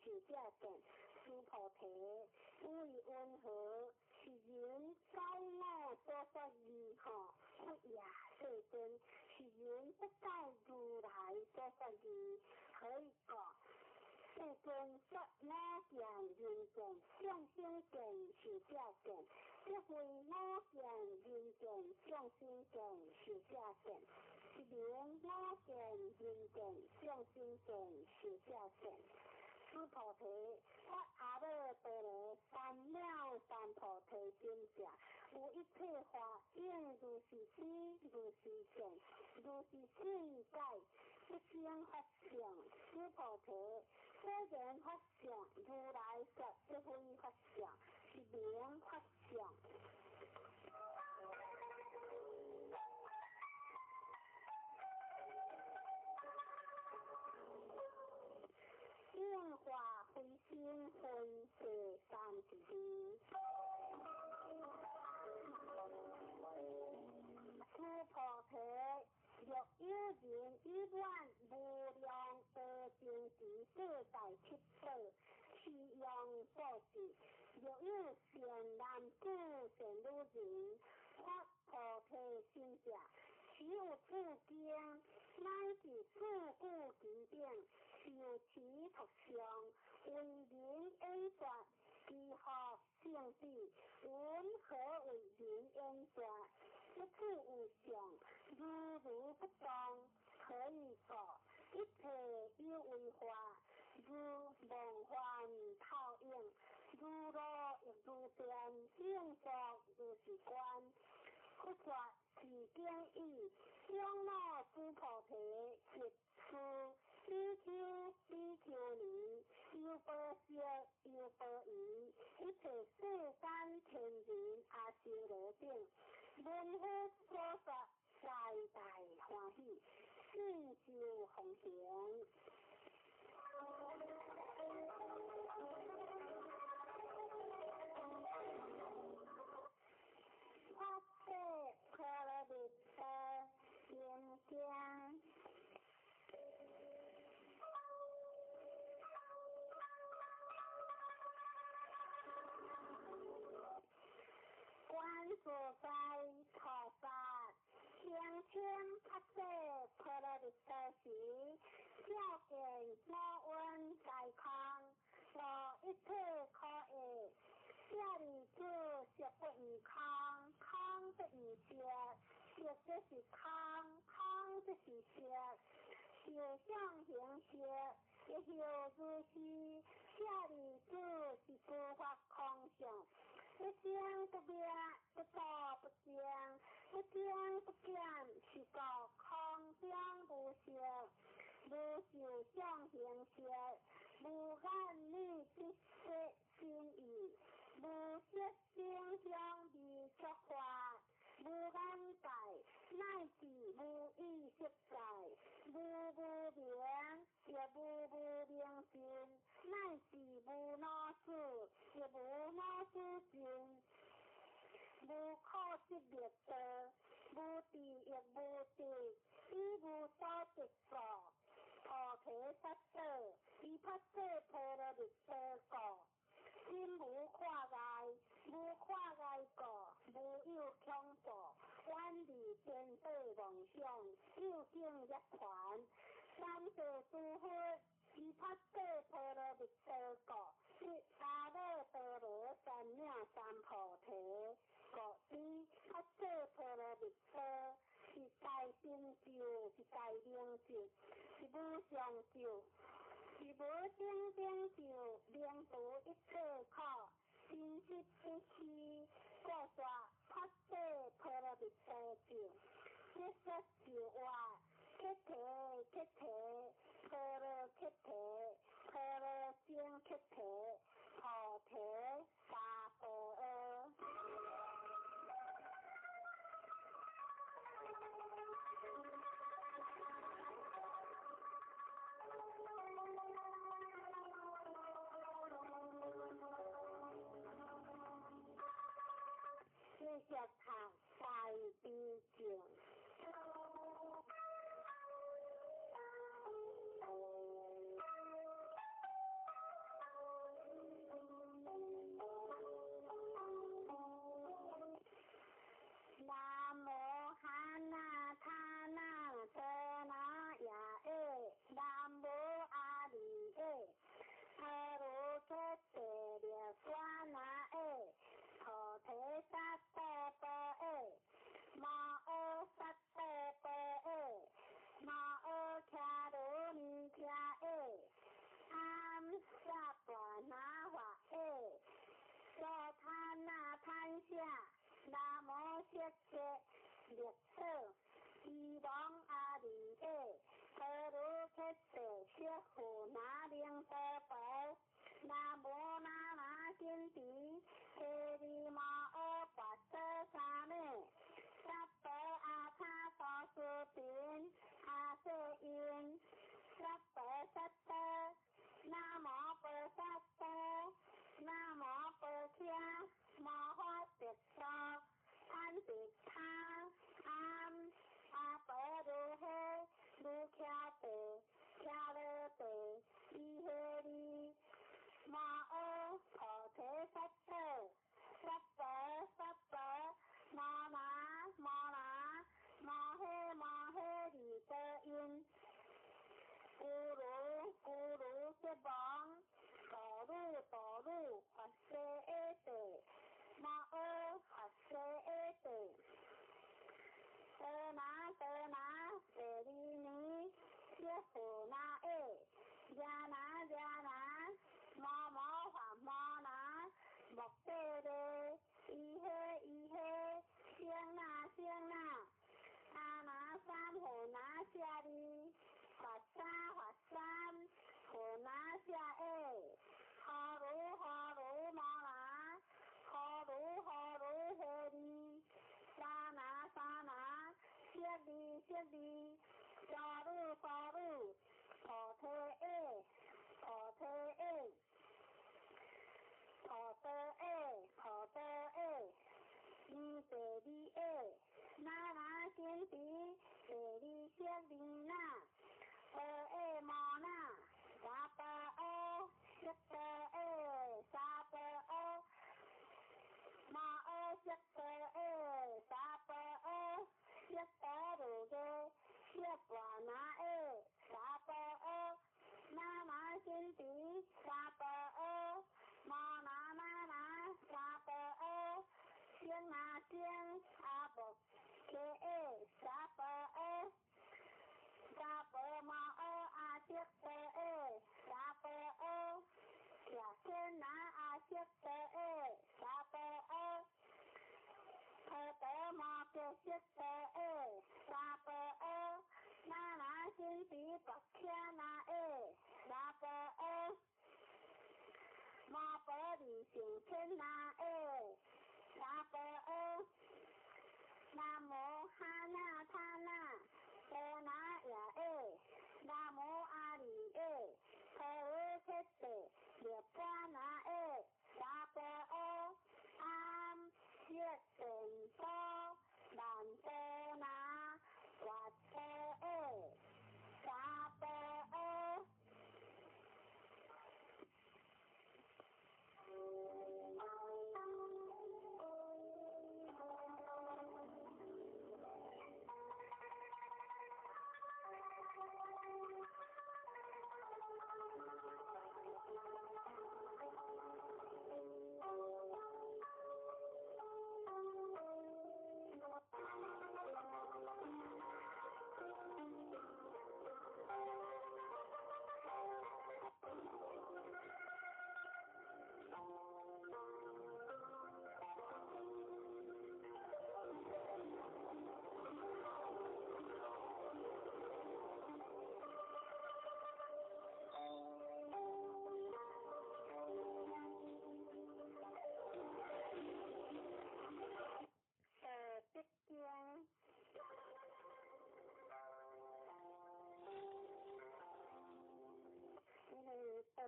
Speaker 3: 是者见。诸菩提为温和，是人教我所说义吼，不也世尊，是人不在如来所说义，可以讲。世尊说我见人见，相心见是者见，即非我见人见，相心见是者见，是名我见人见，相心见是者见。诸菩提，我阿耨多罗三藐三菩提心者，有一切法应如是知，如是见，如是世界，不生法相。诸菩提，虽然法相，如来说即非法相，是名法相。应化回心分第32。诸菩提，若有人以愿无量多经之世界七宝，其用所是，若有善男子善女人，发菩提心者，其有此经，乃是自古经典，受其特相，为人演说，其何性质，云何为人演说？一次有相，如不动，可以说一切有为法，如梦幻泡影，如露亦如电，应作如是观。不说是经义，向我诸菩提谘书，比丘尼，优波塞，优波夷，一切世间天人阿修罗等，闻佛所说，大大欢喜，信受奉行。发誓可乐的心经。观所在菩萨，轻轻拍摄快乐的时，照见我温在康，做一切可爱。舍利子，色不异空，空不异色，色即是空，空即是色，色相形色，亦有如是。舍利子是诸法空相。不增不灭，不多不减，不增不减，是个空中无色，无受相形色，无眼耳鼻舌身意，无色声香味触法，无眼界，乃至无意识界，无无明，也无无明心，乃至無可識別的，無地亦無地，以無所直過，菩提薩埵，以拍攝菩提薩果，心無跨礙，無跨礙過，無有強暴，遠離顛倒妄想，究竟涅槃，三世諸佛，以拍攝菩提薩果。阿耨多羅三藐三菩提，果地拍攝菩提薩，是大成就是大成就是無上就，是無正正就，令度一切苦，真實不虛，故說拍攝菩提薩就，結實就外，揭提揭提，菩提揭提，菩提正揭提。菩提薩婆訶，四十行大悲經。南無哈那他那遮那呀耶，南無阿利耶，阿魯揭谛列娑那耶，菩提薩埵多耶，摩訶薩埵多耶，摩訶迦盧尼迦耶，阿彌薩婆那華耶，娑他那檀夏。南無悉吉列車，依王阿利耶，阿魯揭諦悉富那靈多寶，南無那那先提，揭利摩訶跋阇沙彌，薩婆阿他所說賓，阿舍因，薩婆薩埵，南無婆薩埵，南無婆伽。摩訶特所，安迪他，阿婆盧嘿，盧迦地，迦勒地，伊嘿利，摩訶菩提薩埵，薩婆薩婆，摩那摩那，摩嘿利多因，咕嚕悉王，多魯，阿舍耶地。摩訶阿舍耶地，得那舍利尼，悉富那耶，迦那，摩那，目犍勒，伊嘿，聲那，阿那三富那舍利，法三，富那舍耶，哈魯摩那。哈魯嘿利，沙那，悉利，沙魯，菩提耶，菩提耶，尼舍利耶，那先提，舍利悉利那，耶摩那，薩婆訶，悉婆耶，薩婆訶。摩訶悉婆耶，薩婆訶，悉婆盧耶，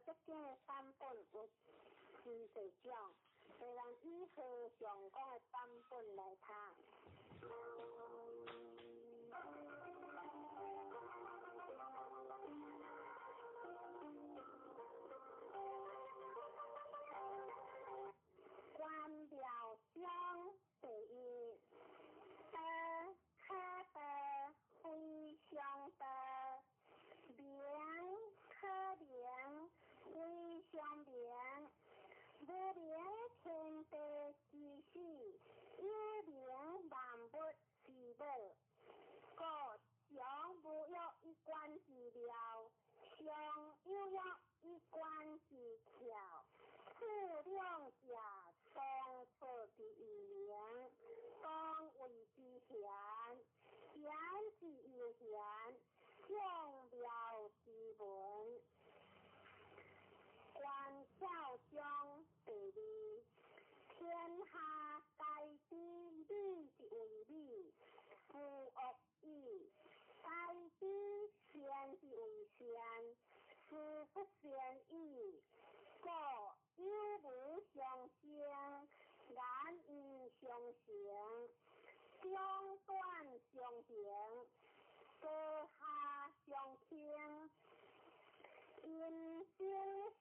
Speaker 3: 这种的版本有真侪种，虽然以和上讲的版本来读。官僚相第一，德可德，非常德；良可良，非常良。无良天地之始，有良万物之母。故常无欲以观之了，常有欲以观之巧。此两者，当出之以良，当为之贤。贤之又贤，将了之文。观孝章第二，天下大治，理之为理，夫恶矣；大治，贤之为贤，夫不贤矣。故有无相生，言语相成，长短相形，高下相倾，音声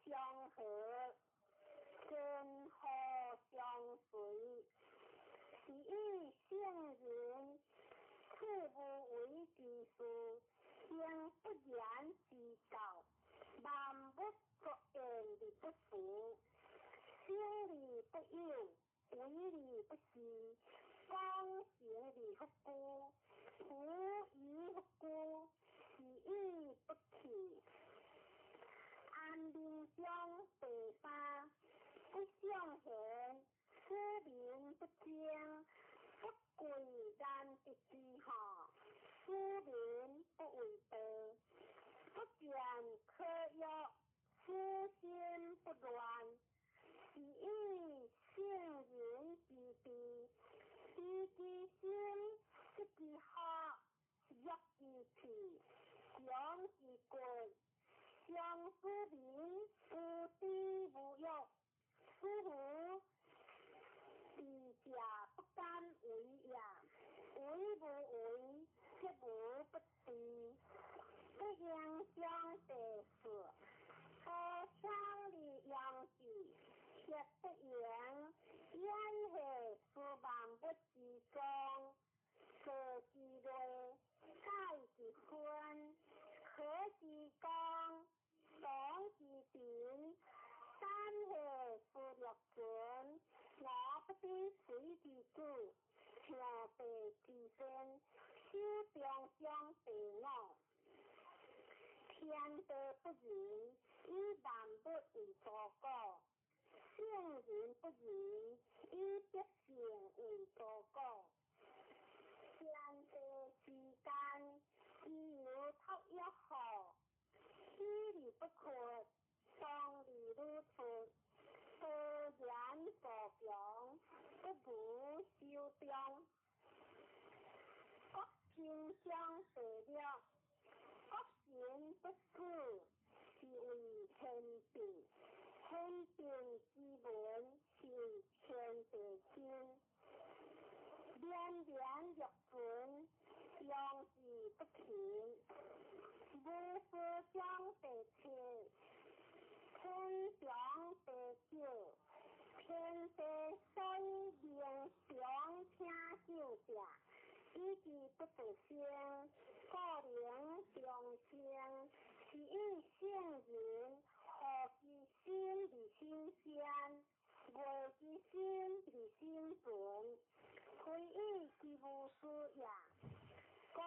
Speaker 3: 相和，根和相随。是以圣人，处无为之事，行不言之道，万物各言而不符，行而不有，为而不恃，刚行而不孤，夫而不孤，是以不弃。安民中第三，不相嫌，此民不争，不贵然敌之下，此民不为道，不见可欲，此心不乱。是以圣人之治，知其心，识其好，约其气，强其贵。相思民，无知无欲，此乎智者不敢为也。为无为，则无不治。不应相第四，可强力阳气，却不言。焉系是万物之宗，可之类，盖之坤，可之刚，爽之顶。三系是六准，我不知水之主，强地之身，修中相地我。天地不仁，以万物为作果；圣人不仁，以百姓为作果。天地之间，自有托一号，虚理不缺，当理如出。多言所讲，不如修中。各品相对了，各行不似，是为天定。天定之文，是为天地经。连连欲准，相事不平。无事相对切，天长地久。天地虽命长听久者，以之不得生，故能相称。是以圣人，何其心而心先，为之心而心准，非以其无事也。故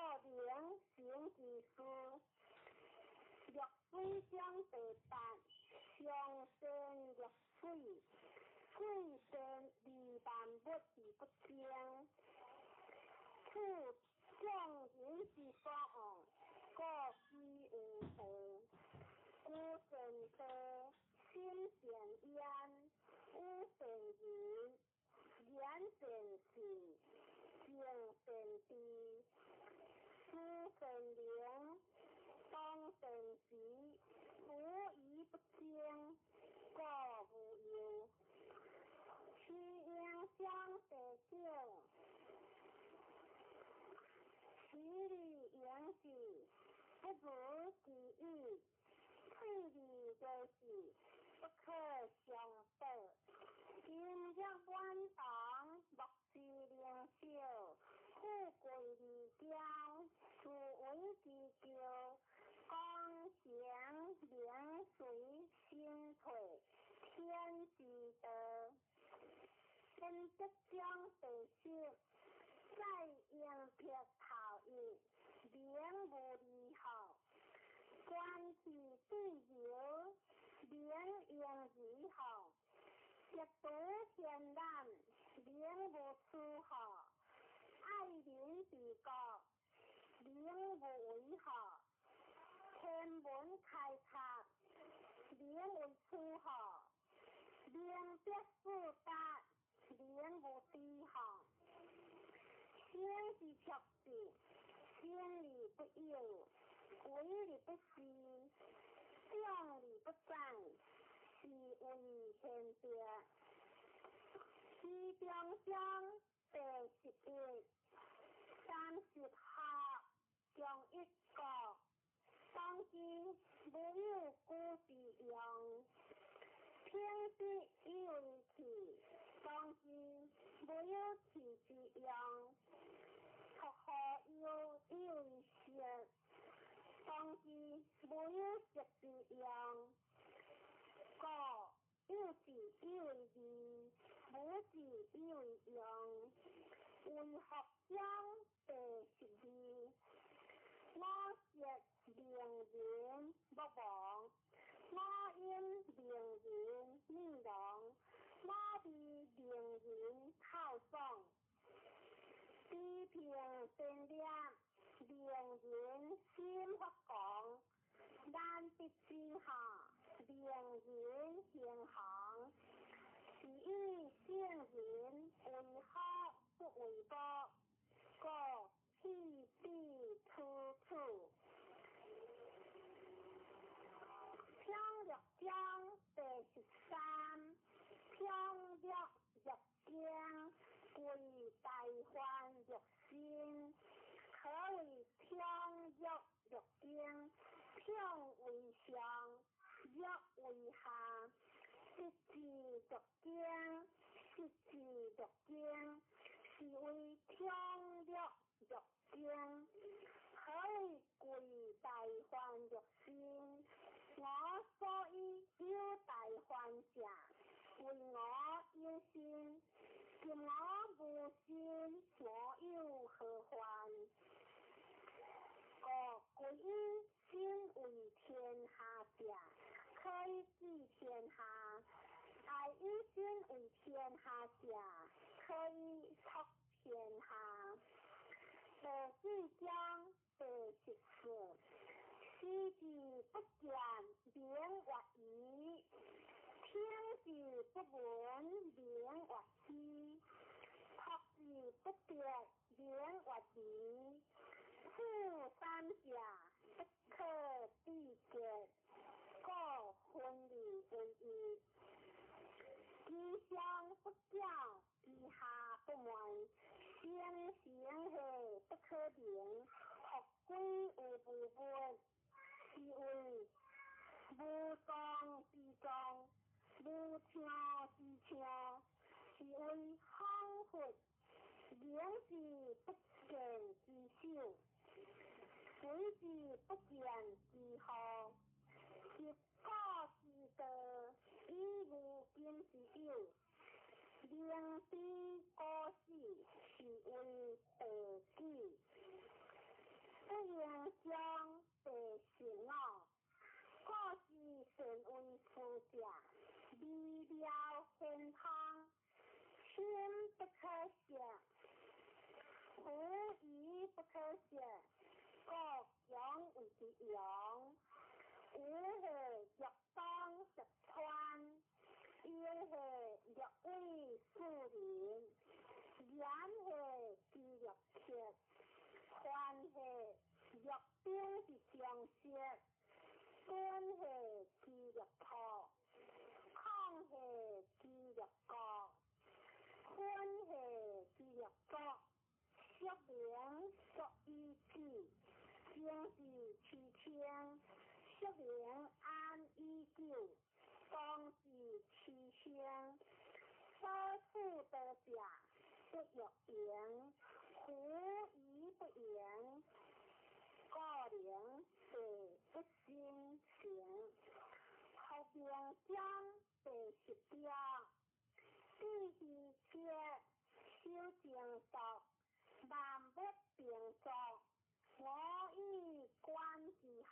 Speaker 3: 能行之事，若水相对淡，相生若水。水生离万物而不争，此圣人之所望，各之无德。故圣德，心善焉，无圣人，言善信，行善知。思善良，当善习，无疑不争。理应是不如其意，推理就是不可相得。今日晚堂，莫是灵秀，富贵离交，殊为之咎。光贤灵随心退，天之德。真即将被杀，再应撇头意，名无离后。关系对友，名应如何？一睹现难，名无出河。爱邻治国，名无为何？天门开拆，名为出河。名必复达，名无低行。天之确定，天理不应，鬼理不思，将理不赞，是为天别。其中将第11，30学中一个，当今没有故之用。天地以为气，当今没有气之用。学何有以为学，当今没有学之用。果有字以为义，无字以为用。为学将第12，我学名人不忘。我因名人命亡，我被名人靠送。批评善良，名人先发讲，难得之下，名人行行。是以圣人为好不为恶，故弃必处处。평略章第13，평略若经，贵大患若心。可谓평略若经，평为上，略为下。识字读经，识字读经，是为평略若经。可谓贵大患若心。我所以有大患者，为我有心；见我无心，我有何患？故以心为天下者，可以治天下；爱以心为天下者，可以托天下。第4章第14。知字不见，名曰夷；听字不闻，名曰希；学字不得，名曰疑。夫三者，不可避绝，故分离为一。其上不教，其下不问，先行下不可定，学归无不问。是谓无状之状，无听之听，是谓康复。名字不见之秀，随字不见之好。一个之德，以无今之有。灵知高士，是为地基。不应将第15，个是神为夫者，微妙健康，天不可写，无疑不可写，各养为之养。无是若当食川，因是若为树林，然是之若切，宽是若冰之相涉，端是之若破，抗是之若角，宽是之若角，一名作一句，正是七星，说明安已久，当是七星，多处得假，不欲言，狐疑不言，个人是不心行，后边将第10条，第2节修正读，万不并作，我以观之学，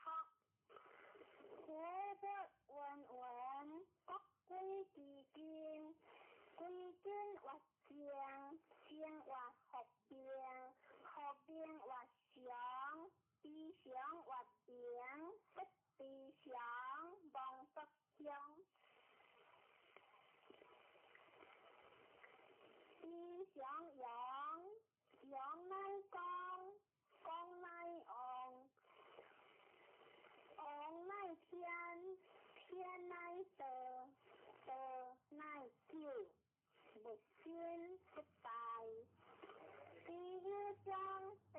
Speaker 3: 古不文文，各归其经，归经或正，正或合并，合并或常，必常或定，不必常，望不相。必常阳，阳乃光，光乃昂，昂乃天，天乃德，德乃久，不兴不败。第1章第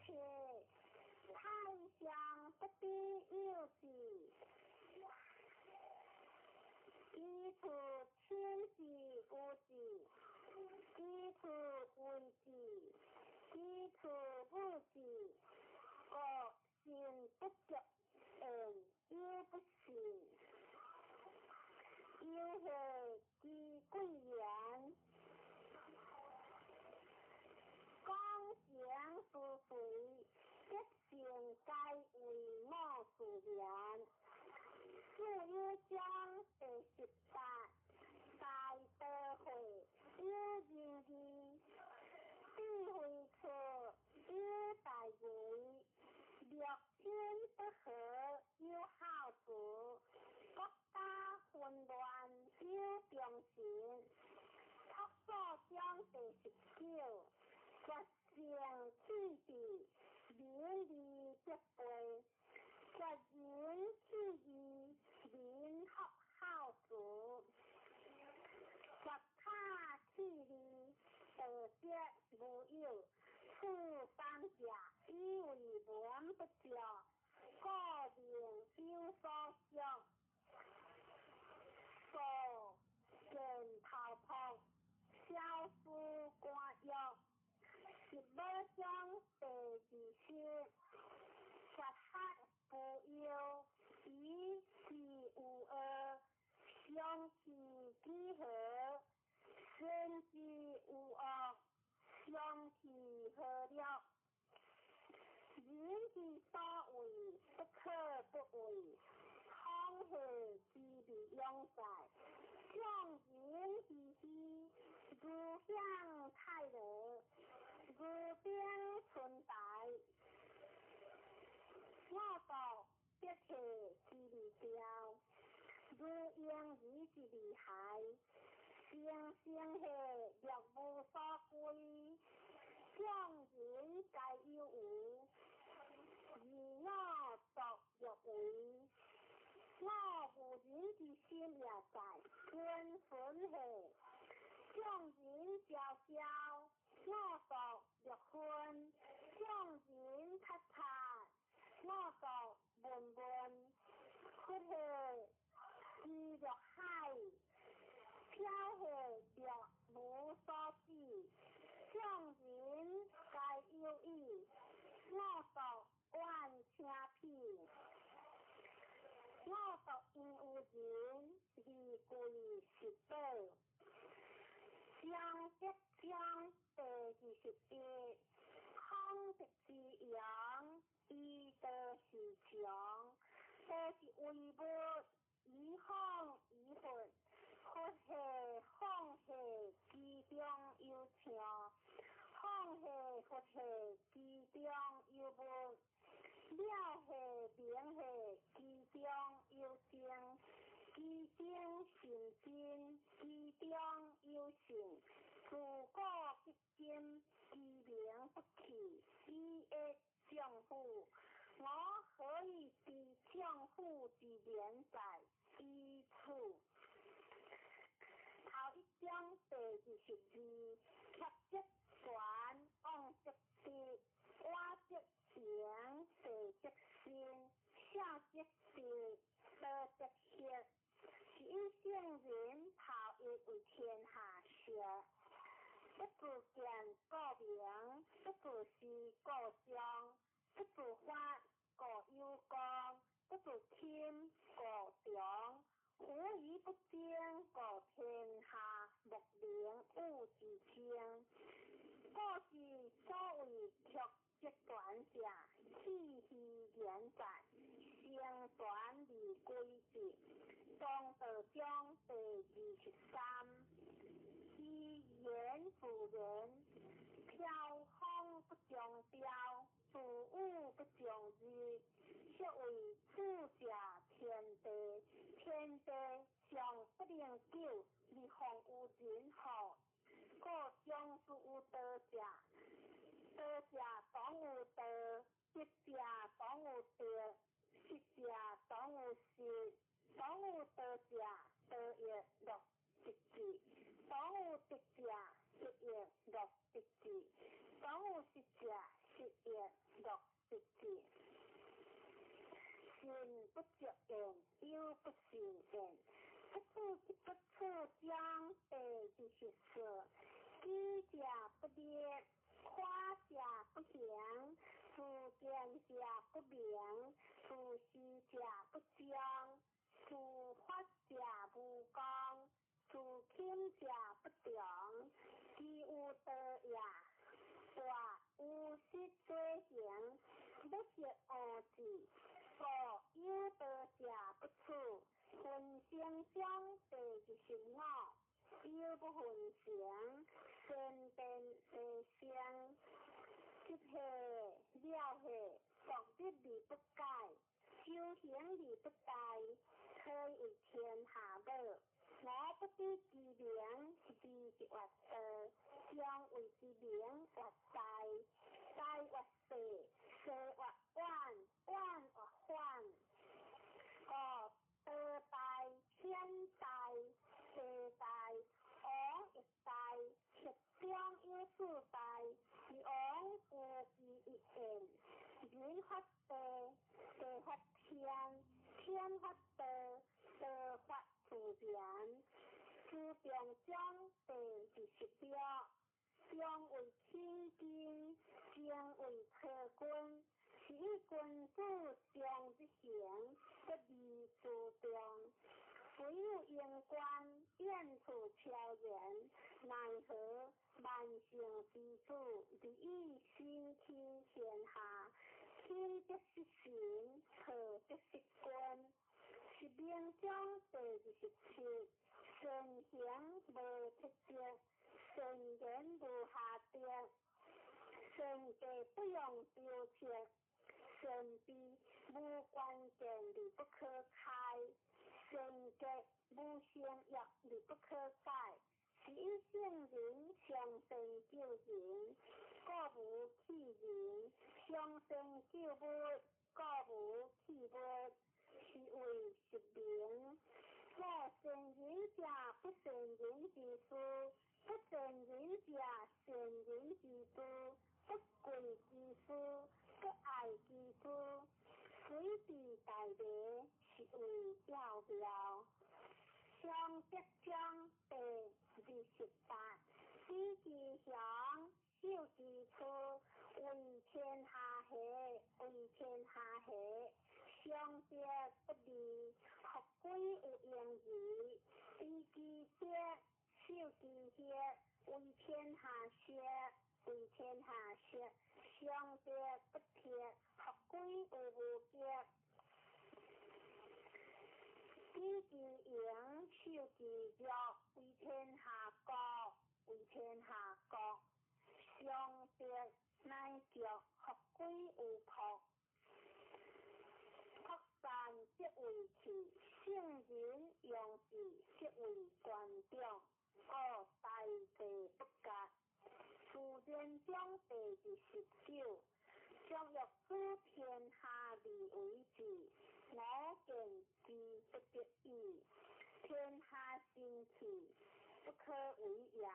Speaker 3: 17，太上不必有之，基础天时无之，基础为之，基础不之，各信不足，又不信，又是其贵言，刚强不随，一信该为莫属言。第1章第18，大德会有仁义，智慧处有大为，六亲不和有好处，国家混乱有忠心。读所章第19，决胜气地，民利必备，决人之义，民合好主，决他气力，得节无有，处三甲以为文不教，个人有所想，所见头破，小夫官约。15章第20，实合不忧，以其无恶，相其几何，身之无恶，相其何了？人之所为，不可不为，空何之利用在？向人之希，如向太乐，如冰存在。我道必摕之利调，如婴儿之利害，生生下若无所归，向人该有无，而我作若为。我无人之心也在，根分下，向人交交，我作若昏，向人擦擦，我作文文，屈下之若海，飘下若无所止，向人该有意，我作万请品。我独因有人，而贵实宝。将即将第21，空得之阳，以得是强，都是为物，以空以混，屈下放下其中有强，放下屈下其中有物。了下明下，其中有正，其正成真，其中有性，自古及今，其名不弃，以谒丈夫。我何以是丈夫之年在此处？头1章第22，客即传，往即必，我即行，第心，孝积德，道积德，是以圣人头一为天下事。不自见故明，不自是故彰，不自发故有功，不自轻故重。虎疑不争，故天下莫名物之清。故是所谓曲折短者，气虚言在，声短而归之。中道中第23。其言妇人，飘风不将标，自物不将日。是为主者天地，天地上不能久，而方有人好。故将士有道者，道者当有道，德者当有德，失者当有失。当有道者，道业乐直至；当有德者，德业乐直至；当有失者，失业乐直至。信不着言，忧不信言。不处不处将第24。知者不列，夸者不详，自见者不明，自私者不彰，自发者无功，自轻者不长。其有道也，或有失罪行，不识恶志。故有道者不处，分生中第25。有不分成，身变地生。一气了气，独立而不改，修行而不殆，可以为天下乐。我不知其名，知其活道，将为其名活代，代活世，世活万，万活患。故道代，天代，地代，王一代，实中有四代，是王各之一言。人发地，地发天，天发道，道发自然。自病中第26。将为亲近，将为客君。是以君子将之行，不离自重。虽有言官，燕处悄然，奈何万乘之主，利益心倾天下。亲则失行，和则失君。是命中第27。顺行无出节，顺言无下跌。顺计不用标切，顺闭无关键而不可开。顺计无相约而不可改。是以圣人相生救人，故无弃人；相生救物，故无弃物。是谓实名。故圣人者，不圣人之师；不圣人者，圣人之师。不贵之师，不爱之师。随地大礼，是谓要了。相德章第28。知其祥，修其处，为天下和，为天下和。相德不离，合归有应义。知其节，修其节，为天下社，为天下社。相德不铁，合归有无节。知其营，修其约，为天下国，为天下国。相德乃足，合归有朴。扩散即为器，圣人用智即为专长。故大地不革。自然中第29。将欲知天下利为治，我见之不得已。天下兴起，不可为也。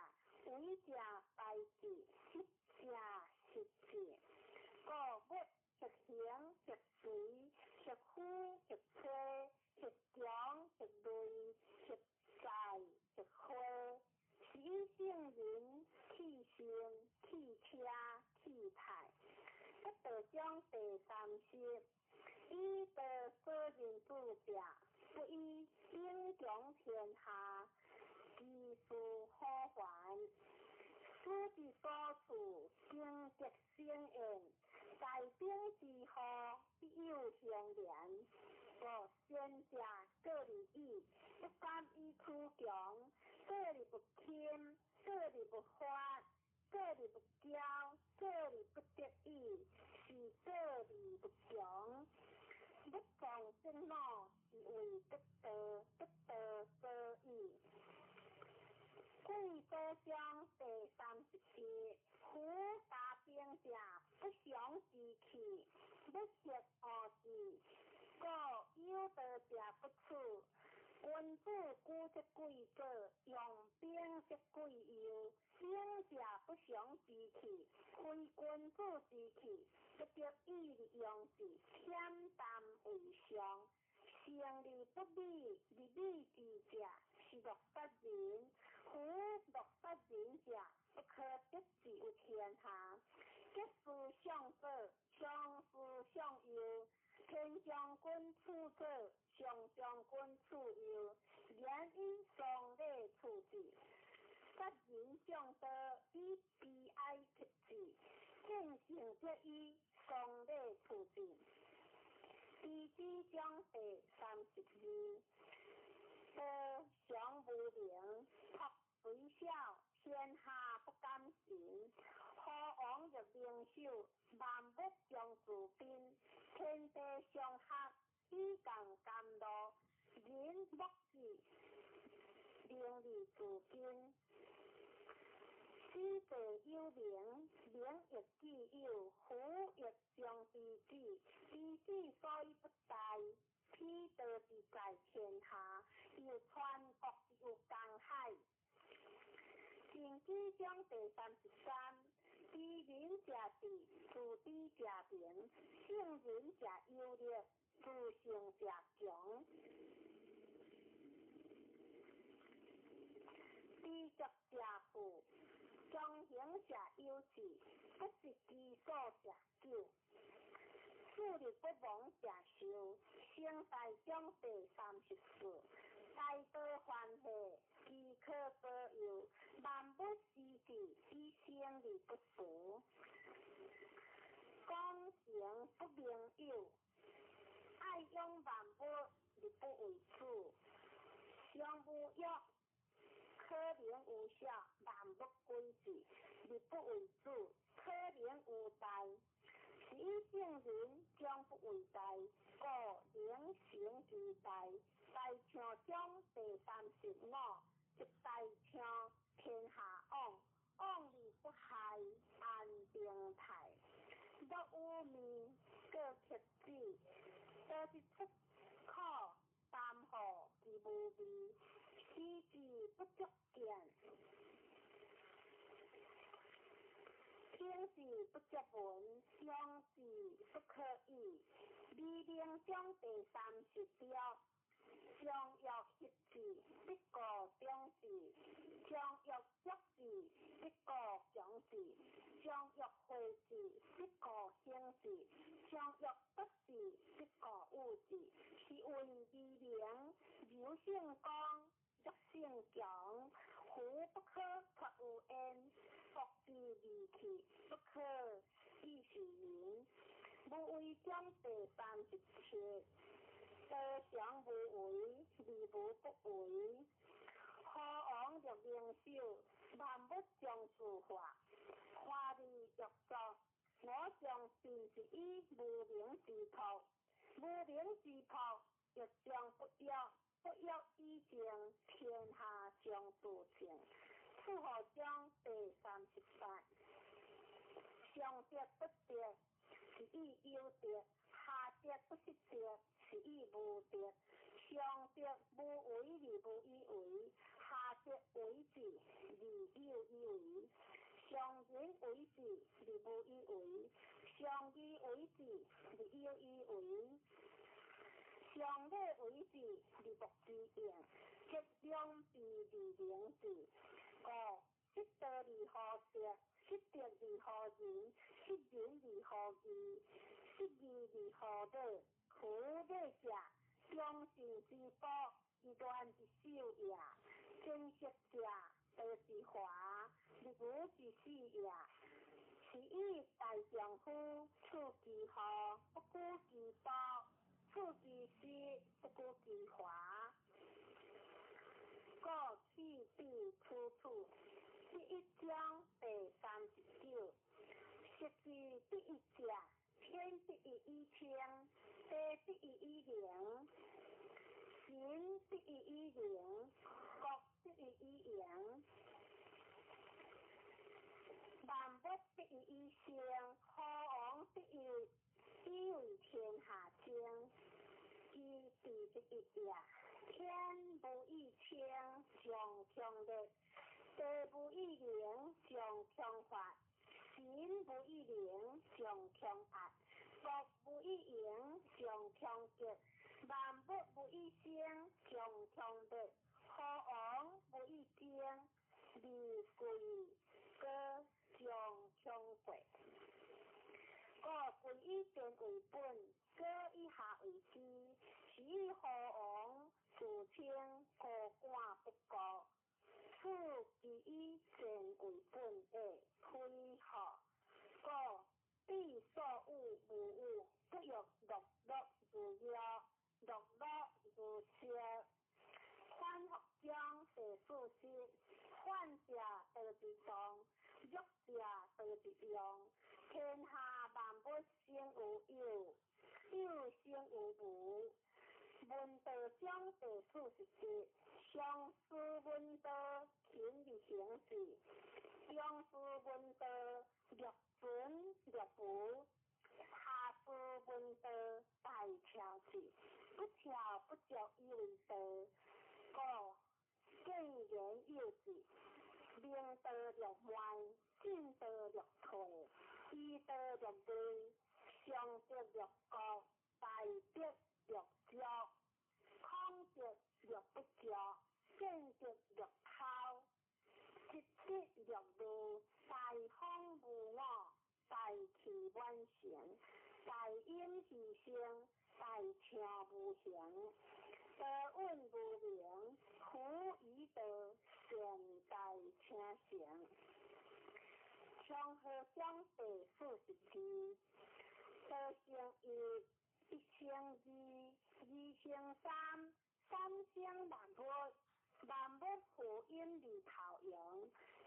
Speaker 3: 为者败之，失者失之。故物血型、血水、血肤、血吹、血强、血泪、血债、血花，是以圣人气性、气车、气态。这道将第30，以道所人主者，不以英强天下，其事好还。书之所处，经极生厌，在兵之后，必有相连。故贤者各立意，不敢以处强；各立不轻，各立不发，各立不骄，各立不得意，是各立不强。不放正路，是为得道，得道所依。贵所章第31，夫大兵者，不祥之气，不识恶事，故有道者不处。君子固则贵者，用兵则贵友。兵者不祥之气，非君子之气，不得已利用之，恬淡为上。胜利不美，利美之者是乐杀人。夫乐杀人者，不可得志于天下。结事相者，相事相诱。天将军处者，上将军处诱。言以丧礼处置。杀人将道，以悲哀贴之。见性则以丧礼处置。第几章第32，道祥无名，托虽小，天下不敢行。虎王若灵首，万物将自宾。天地相合，以共甘露。人莫之，名利自矜。知者有名，名亦既有，夫亦将知己。知己所以不在，披道之在天下，有全国之有江海。前几章第33，知人者智，自知者明，胜人者优劣，自胜者强。知足者富，强行者有志，不识其所者久。自力不亡者寿。生大章第34，大道欢喜，其可所有。万物施治，以生利不俗。讲行不明有，爱用万物，而不为主。常无欲，可能无效，万物归之，而不为主，可能无代。是以圣人将不为代，故能成之代。大象中第35，一大象，天下往，往而不害，安定泰。若有面，各克己，多是出口，淡厚而无味，使之不足见。听之不足闻，用之不可议。微灵中第30条，将欲习之，必固中之；将欲足之，必固强之；将欲会之，必固兴之；将欲得之，必固有之。是谓微灵，柔性刚，弱性强。夫不可脱有烟，服之利器，不可以是人。无为章第37，道祥无为，利无不为。虎王若灵首，万物将自化。花利欲作，我将并之以无名之徒。无名之徒，欲将不欲，不欲以正，天下将自正。出乎章第38，上德不德，是以有德；下德不失德，是以无德。上德无为而无以为，下德为之而有以为。上人为之而无以为，上义为治，有以为。上礼为治，立木之应，结两臂而灵治。五，失道而好色，失德而好仁，失仁而好义，失义而好礼。苦礼者，忠信之宝，以乱之首也。珍惜者，道之华，立武之始也。是以大丈夫，处其好，不顾其暴。处其失，不顾其华。故弃必出处。第一章第39。食之第一者，天地以清，地第一灵，神第一灵，国第一阳。万物第一生，虎王第一为天下正。其地第一也，天不以清，上强力；地不以灵，上强法；神不以灵，上强压；国不以盈，上强极；万物不以生，上强力；虎王不以争，利贵高，上强贵。故贵以天为本，高以下为基。是以虎王自称高官不高，此其以善为本也，非好。故必所恶无恶，不欲乐乐如妖，乐乐如蛇。反复将世事失，患者得之当，弱者得之用。天下万物生有有，有生有无。闻道将地事实质，上师闻道勤而行事，中师闻道略准略补，下师闻道大调事，不调不足以为道。故见言有之，明道略歪，进道略退，依道略对，上德略高，大德略少，空德略不教，见德略抛，直直略路，大风无我，大气万成，大音其声，大声无形。德运无灵，苦以德，善大请行。长河江第47。德生一，一生二，二生三，三生万物，万物互因而投阳。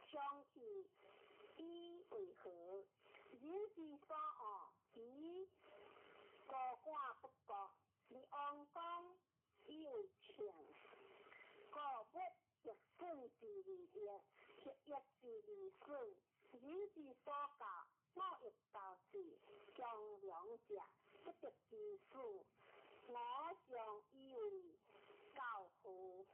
Speaker 3: 相气以为和，人之所恶，以高官不国，以王公以为庆。故物逆顺之利益，逆逆之利损。人之所教，我欲教之，强良者不得其事，我将以为教父。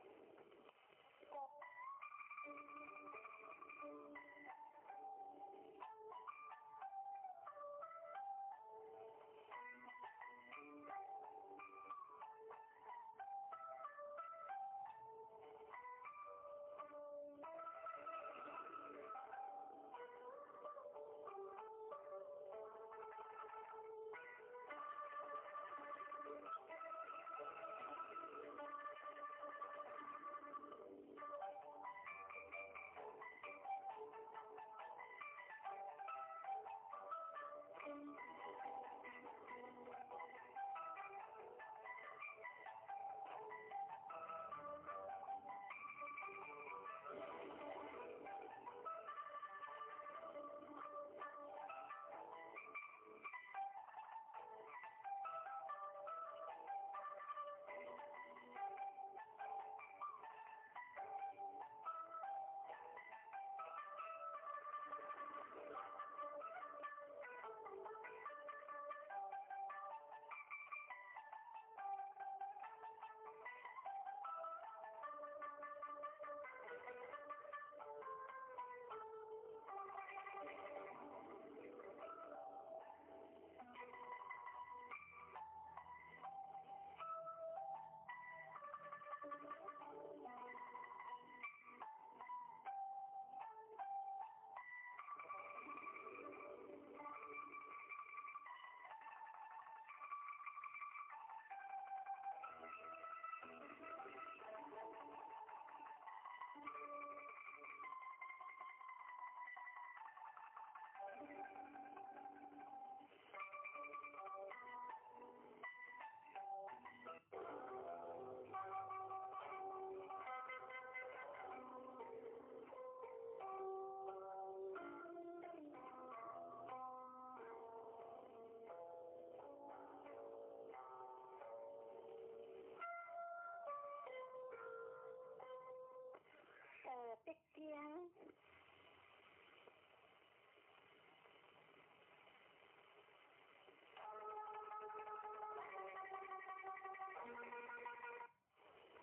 Speaker 3: 北京。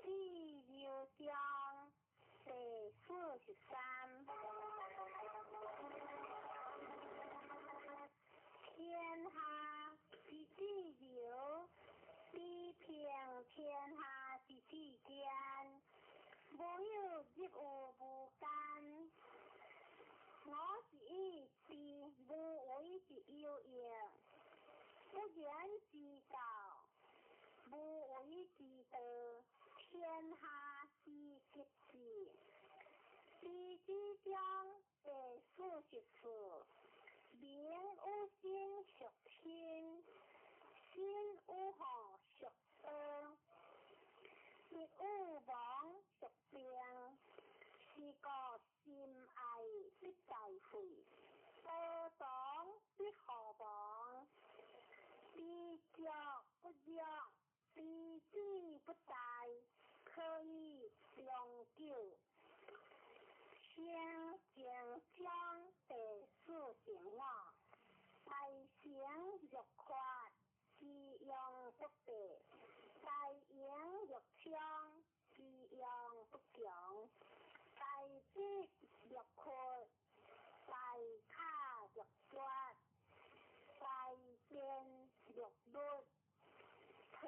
Speaker 3: 第六章第43。天下之地流，地平天下之地间，无有一物无干。我是以是无为之有形，不言之道，无为之道，天下之吉事。第几章第44。名有心属天，心有好属生，是有亡属病，是个心爱必在会，多党必何亡，必着不着，必知不在，可以永久。先将第45。大成玉发，是用不备；大影玉枪，是用不强；大笔玉阔，大卡玉刷，大剑玉律，可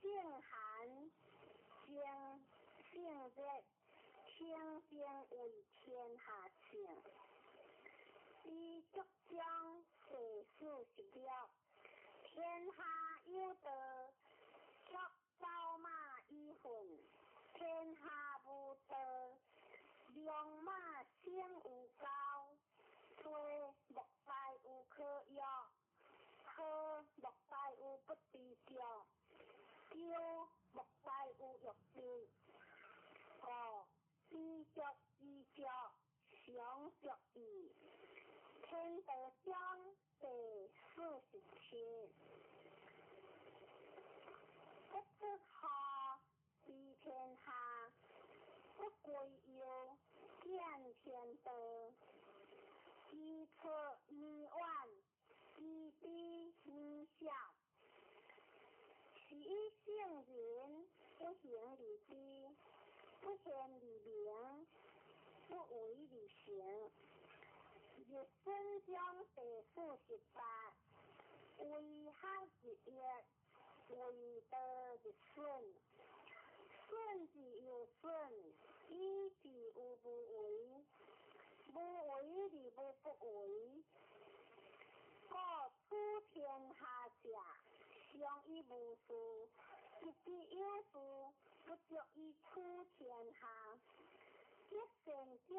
Speaker 3: 性寒，性性热。天兵为天下情。第6章第46。天下有德，却招马以混；天下无德，良马先无高。虽莫大有可约，可莫大有不知着，就莫大有欲知。知足知足，常足矣。天道章第47。不知下知天下，不归有见天道。知出迷晚，知彼迷晓。是以圣人不行礼知，不显礼明，不为礼行。日生章第48。为孝之业，为德之顺。顺之有顺，义之有不为，不为之无不为。故处天下者，常以无事，一之有事，不足以处天下。一圣章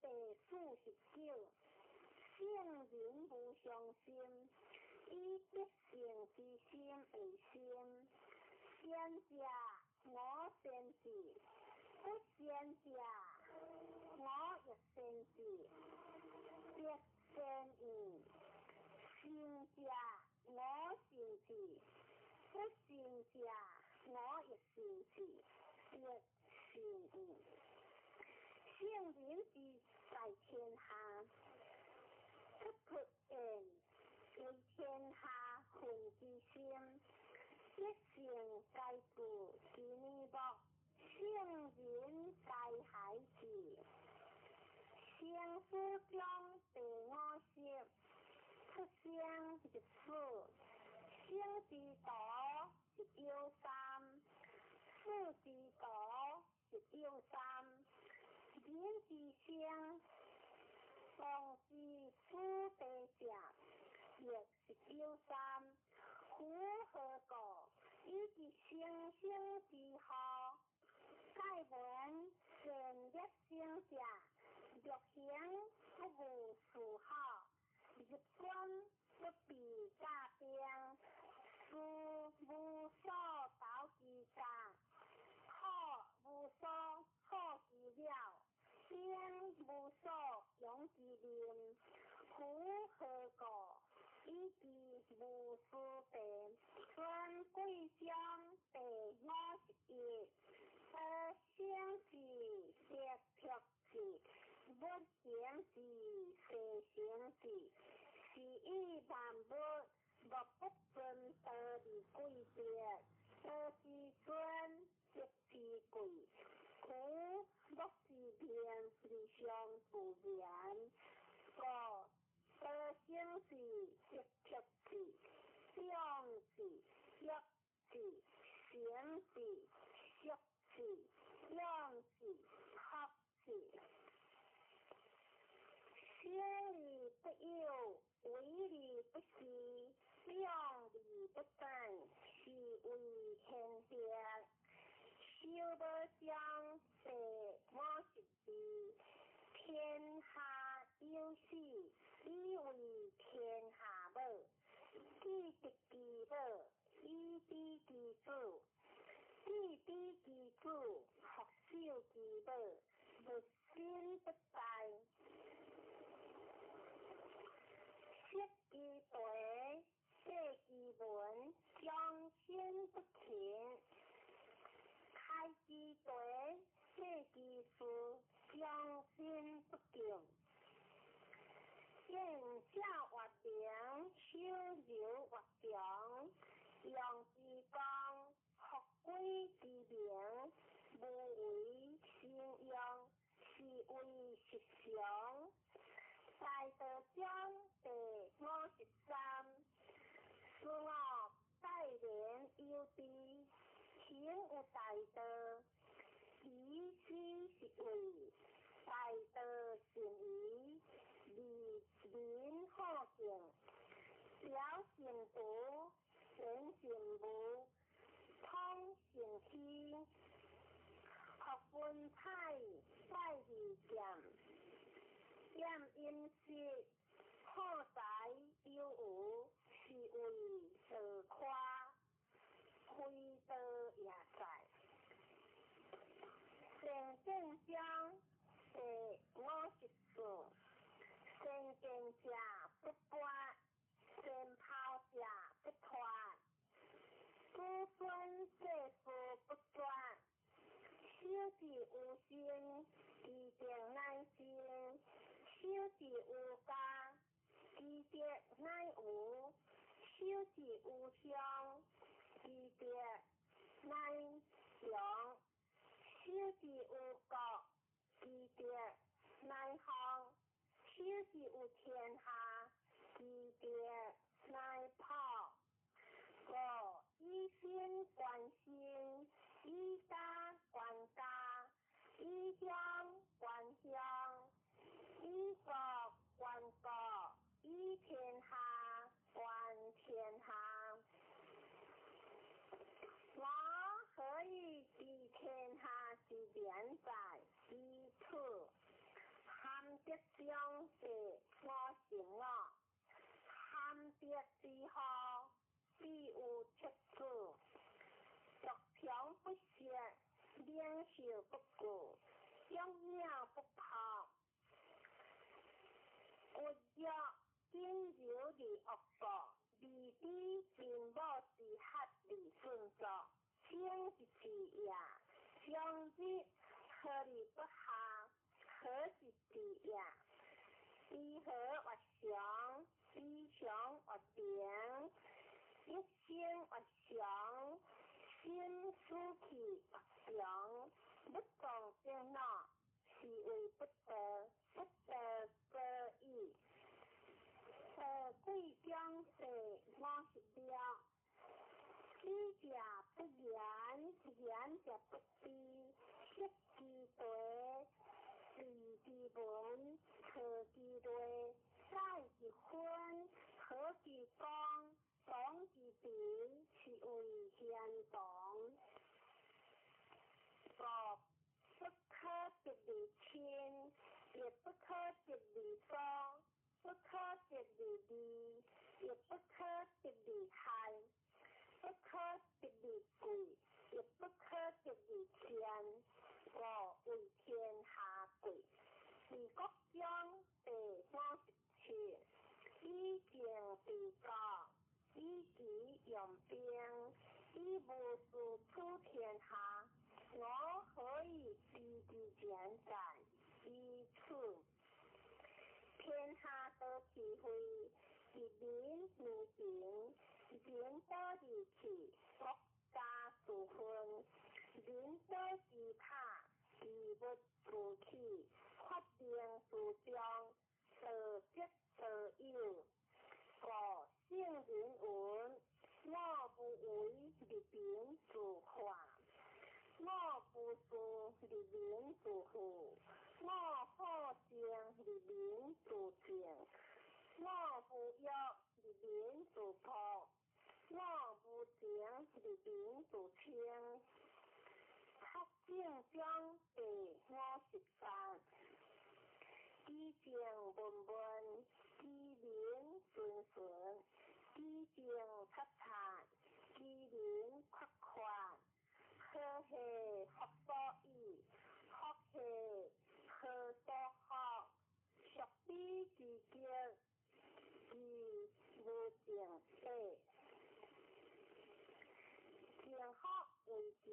Speaker 3: 第49。圣人无相心，以必胜之心为心。贤者我先至，不贤者我亦先至。必先矣。善者我善至，不善者我亦善至。必善矣。圣人之在天下，不可言，为天下混之心。一性皆故其逆薄，圣人皆海之。圣书中第50。出生之父，生之道是有三，父之道是有三，人之生，王之父地者，也是有三。夫何故？以其生性之好，盖闻善业生者，欲行不无事好。日官不必诈病，事无所导之诈，可无所好之了，天无所用之念。夫何故？以其无事病，尊贵将第51。而先是列辟之。物形是世形是，是以万物莫不顺道而规则，道之顺，则之贵。故莫是偏是上自然。故道生是则确是，相是约是，形是俗是，样是合是。先理不有，为理不是，量理不等，是为天定。修道相对我是地，天下有事，以为天下母。既得其母，以知其主。既知其主，复守其母，不心不在。识其对，写其文，将心不停。开其对，写其书，将心不静。见下活平，修柔活强。用之光，复归之名。无为先用，是为实常。大道章第53，自我待人有智，行有大道，以此是为大道成仪，利民好行。表成道，成成无，通成虚。学文采，在利剑。验阴湿，好才有有，是为道夸，非道也在。善见章第54，善见者不拔，善抛者不脱。子孙世事不转，修之有心，其定乃心。修之有家，其德乃有；修之有乡，其德乃祥；修之有国，其德乃邦；修之有天下，其德乃普。故以心观心，以家观家，以乡观乡。以国观国，以天下观天下。我何以知天下之连在？以此含德相济，我成我；含德之后，必有出处。逐평不息，两袖不顾，养鸟不抛。活跃阴柔的恶果，未知并无是合理顺作，先是其也。相知合理不下，何是其也？以和为祥，以祥为平，一心为祥，心思气为祥。不动正闹，是为不得，不得则已。贵将世56，知者不言，言者不知。识其对，视其文，测其类，采其分，和其光，懂其理，是为贤懂。不可得离亲，也不可得离宗。不可得离利，也不可得离害；不可得离贵，也不可得离贱。我为天下贵。治国章第57，以静治国，以己用兵，以无事处天下。我何以知之见在？以此是非，是民无情，人多义气，国家自分，人多自拍，义物自起，法定自重，道德自有，故圣人云：我不为立民自化，我不私立民自富，我好正立民自正，我不欲立民自朴，我不情立民自清。学正章第53，基正文文，基民顺顺，基正擦擦，基民快快，好气福所依，福气好所福，属彼之节，义无正法。正福为吉，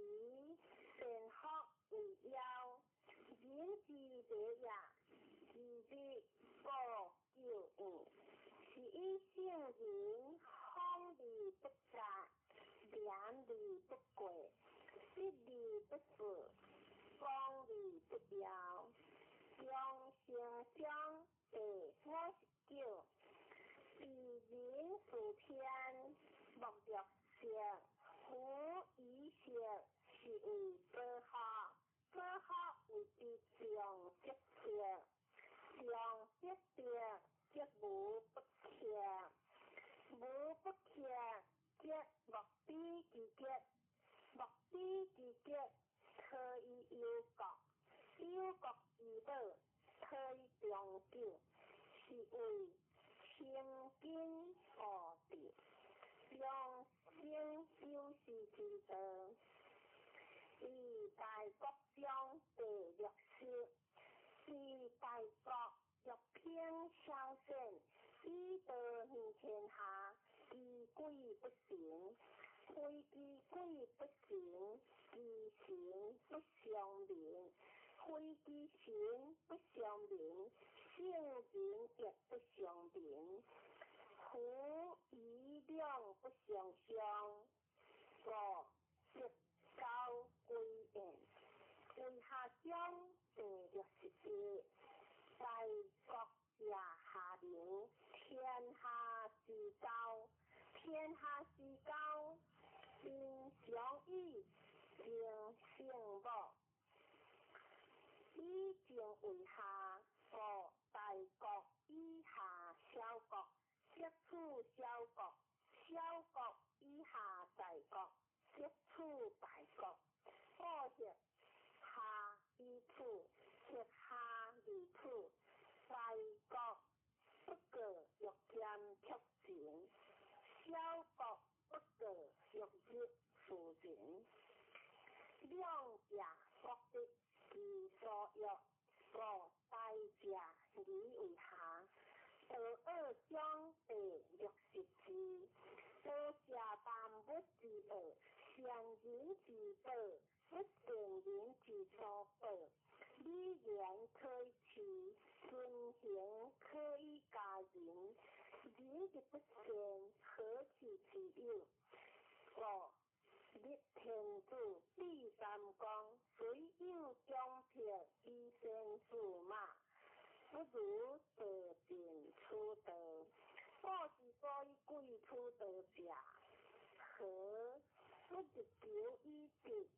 Speaker 3: 善福为妖，人之第也，是日过救援，是以圣人方利不杂，廉利不贵，失利不损，公利不摇，中生章第59，是人属天，莫略色。夫以色是为保护，保护为之上节色，上节色则无不克，无不克则莫比之节，莫比之节可以忧国，忧国之宝可以长久，是为清经而治。用心修饰之道，以大国中第60，是大国欲偏消盛，以道行天下，其贵不行，非其贵不行，其行不相明，非其行不相明，圣人亦不相明。夫以量不相相，故色高归晏。为下章第61，大国也下流，天下之高，天下之高，应相依，敬圣母。以正为下，故大国以下小国。接触小国，小国以下大国，接触大国，或者下以处，或下以处，大国不过欲兼促前，小国不过欲入扶前，两者各得其所欲，故大者以为下。二章第64，多下万物之恶，善人之道，不善人之所报。礼言可以齐，遵行可以加人。人之不善，何其其有？故立天子第三光，虽有忠撇，以身驷马。不如得尽出道，我之所以贵出道者，何不日久以直，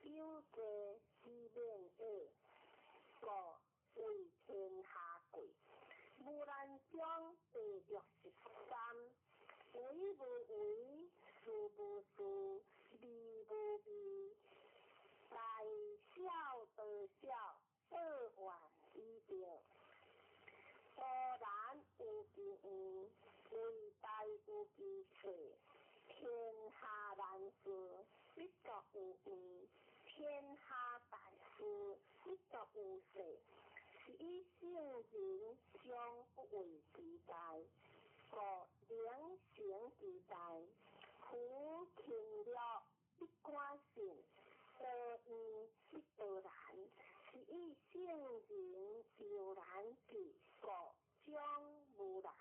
Speaker 3: 有罪之免恶，故为天下贵。木兰章第63，为无为，事无事，利无利，大小得小，二万以上。果然有其应，为大有其趣。天下难事，必作有应；天下大事，必作有势。是以圣人将不为其代，故良成其代。夫勤了必官信，得义必得然。是以圣人悠然之故，将无然。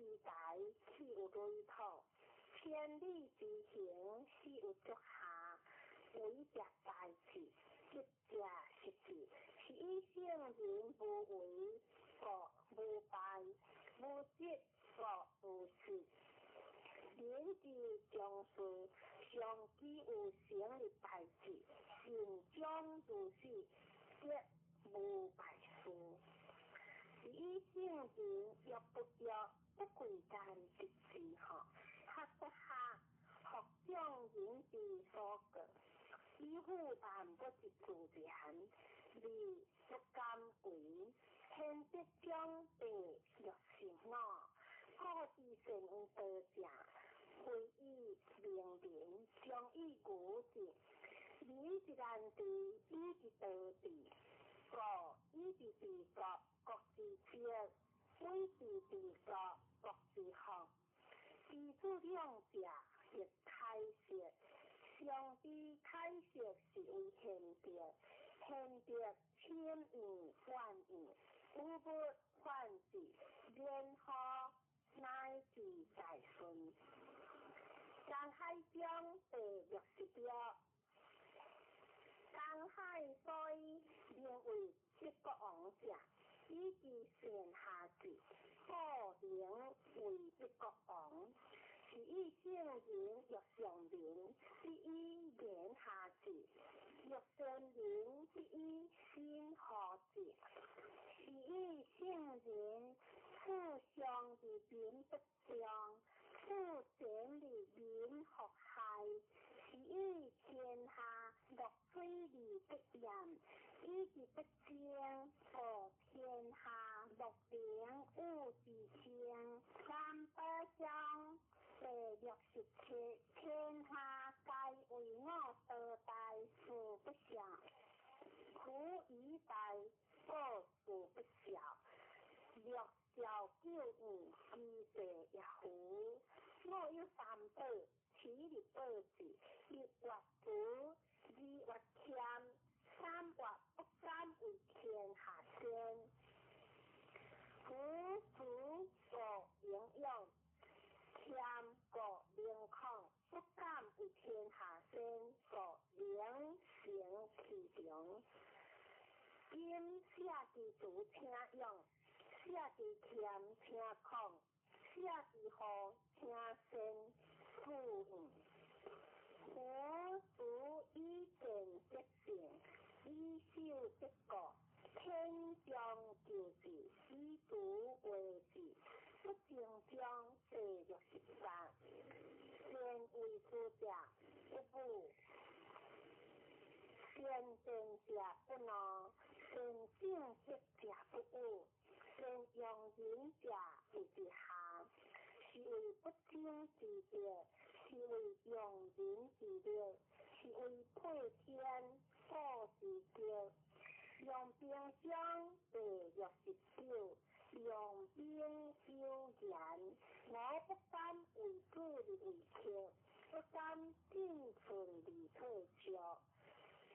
Speaker 3: 地台是有累土，千里之行是有足下，为着代志，一者实质，是以圣人无为，故无败，无执，故无事。人之将士，上既有成的代志，人将如是，皆无败事。是以圣人若不若不贵干之事吼，他不下学将人之所过，以负担不是自然，你不敢为，现得将地若成我。故之善有道者，非以明人，将以古之。你之难治，以之道治，故以之治国，国之必；非之治国，国之福。知此两者，亦开示。上帝开示是为贤德，贤德千言万语，无不反之，然后乃至在顺。江海中第60条，江海所以名为七国王者，以其善下治，故名为一国王。是以圣人若上人，是以言下治；若善人，是以心下治。是以圣人处上之民不彰，处善之民福害。是以天下乐非礼不严，以之不正，故天下乐良恶之清。300章第67，天下皆为我所代，事不祥；苦以待，报事不孝。若照旧义，积德也福。我有3宝，其立宝志：一曰福，二曰谦，三曰不敢为天下先。福故营养，谦故明孔，不敢为天下先，故名成其名。因写之足听用，写之谦听孔，写之好听先，故用。福以正则正，以守则固。天将就治，以足为治，不正将第63。善为师者不武，善政者不怒，善政则者不恶，善用人者为之下。是为不争之德，是为用人之德，是为配天故之德。用兵将第69，用兵休言，我不敢为故立为客，不敢进寸离退招。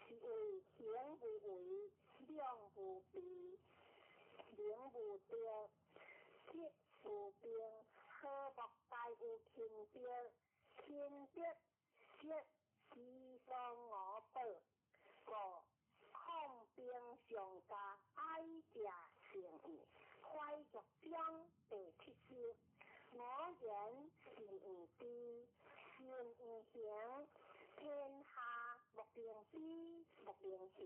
Speaker 3: 是为行无为，量无比，名无德，吉无兵，何莫大有轻德？轻德吉其上我报，故抗兵上加，哀者成义。快乐章第70，我言善无知，善无行，天下莫能知，莫能行。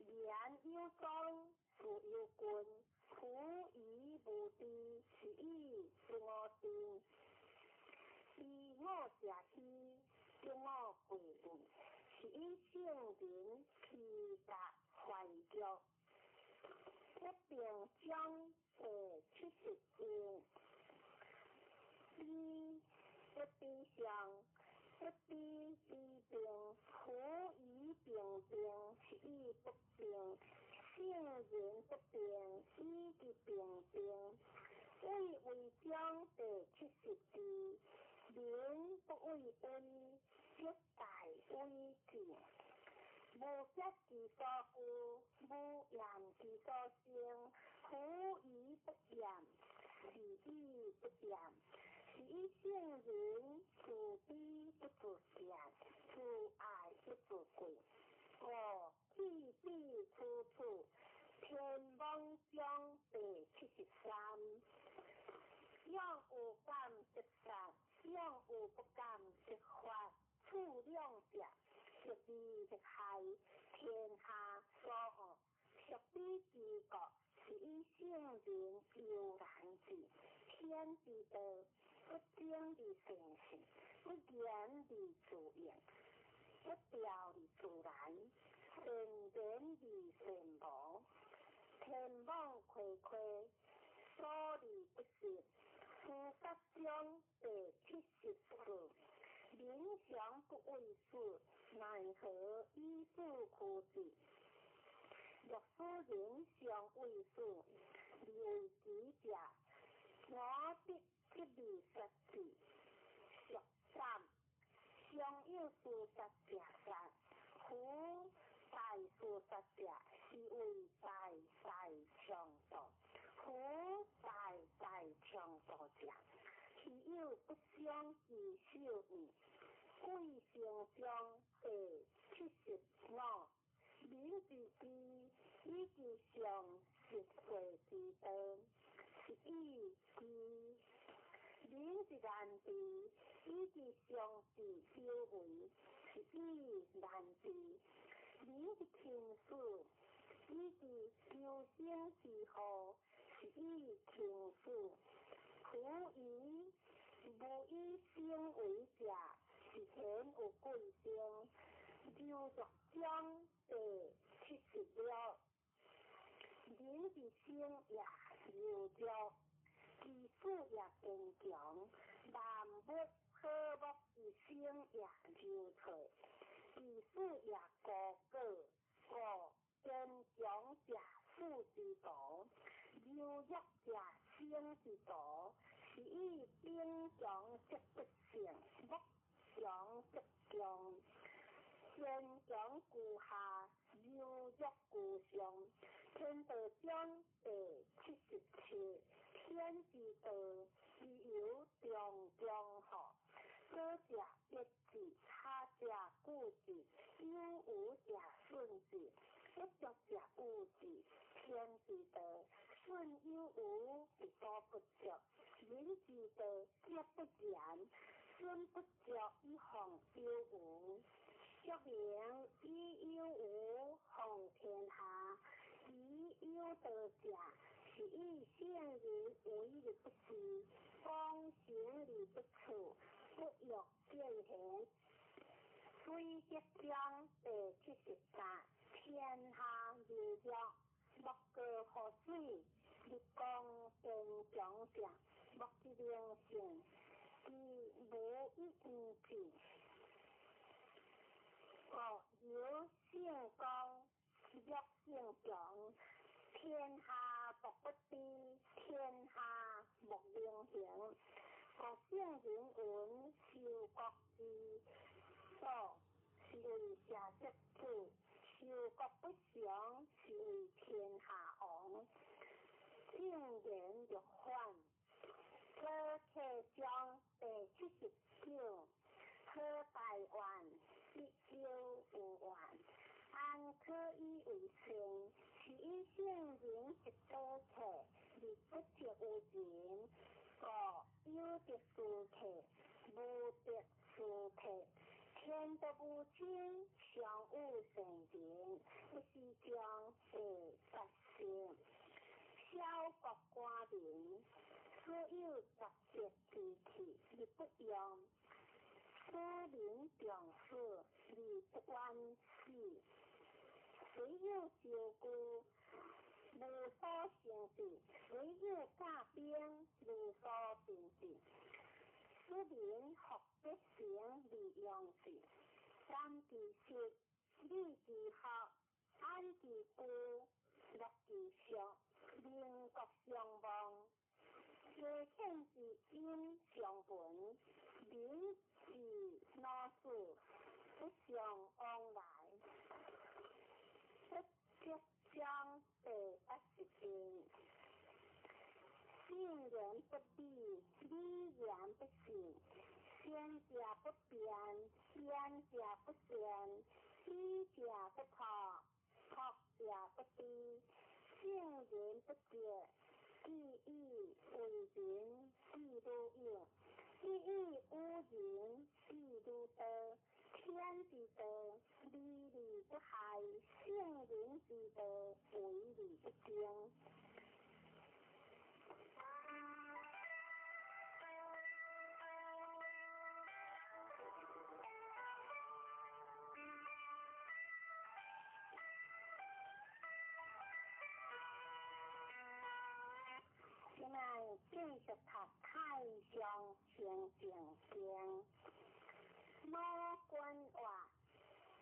Speaker 3: 言有宗，事有君，苦以无知，是以自我定。以我者希，自我贵义。是以圣人披达怀旧，一并将第71。一必相，一必之病，苦以病病，是以不病。圣人不病，以之病病。为将第72。民不为恩，必大为治。无节之所附，无言之所生，苦以不言。是义不变，是以圣人自卑不自见，自爱不自贵。义必处处，天网将第73。养有感即善，养有不感即法。处两者，是利即害，天下所恶。属彼之国，是以圣人悠然之。天之道，不争而成性，不言而自应，不调而自然，神然而神无。天网恢恢，所利不实。书法中第74。冥想不为事，奈何以事苦之？若使冥想为事，为己者，我必即离实之。属三，常有事实者善，夫大事实者，是为大强盗。夫大强盗者，其有不相其手矣。贵成章第75。民之知，以其上实惠之道，是以知。民之难治，以其上之修为，是以难治。民之轻视，以其修身之好，是以轻视。夫以无以生为者，是贤有贵生。刘族章第76。人之心也柔弱，其事也坚强。万物和睦之心也柔脆，其事也高贵。坚强者富之道，柔弱者生之道。是以兵强则不胜，木强则强。坚强固下，柔弱固上。天道章第77。天之道，是由中好。左者益之，他者固之。有无者顺之，不足者误之。天之道，顺有无，是多不足。人之道，皆不然，顺不足以防有无。说明以有无防天下，以有道者，是以圣人为力不施，光行力不处，不欲见贤。水结章第73。天下柔弱，莫过河水；日光坚强者，莫之灵性，其无一无尽。有性光，弱性强。天下莫不知，天下莫灵行。圣人文，修国之道，是为社稷主；修国不祥，是为天下王。正言逆反，科克章第79。科台湾，必有无完。安可以为生？是以圣人一科克，而不得无人。有得殊克，无得殊克。天德无亲，常有圣人，不是将第80。小国寡民，所有杂节之气，而不用。使民重视，而不万死。虽有照顾，无所成事；虽有驾兵，无所成事。使民学必成而用之。三之识，理之学，安之固，乐之俗，民国相亡。皆欠之因相本，民之老事，不相往来。不结章第81。先信言不立，理言不信。仙者不变，仙者不现，虚者不托，托者不低，圣人不绝，记忆为人记如影，记忆无人记如德，天之德，理理不害，圣人之德，为理不惊。现在继续读太上清净经，魔君话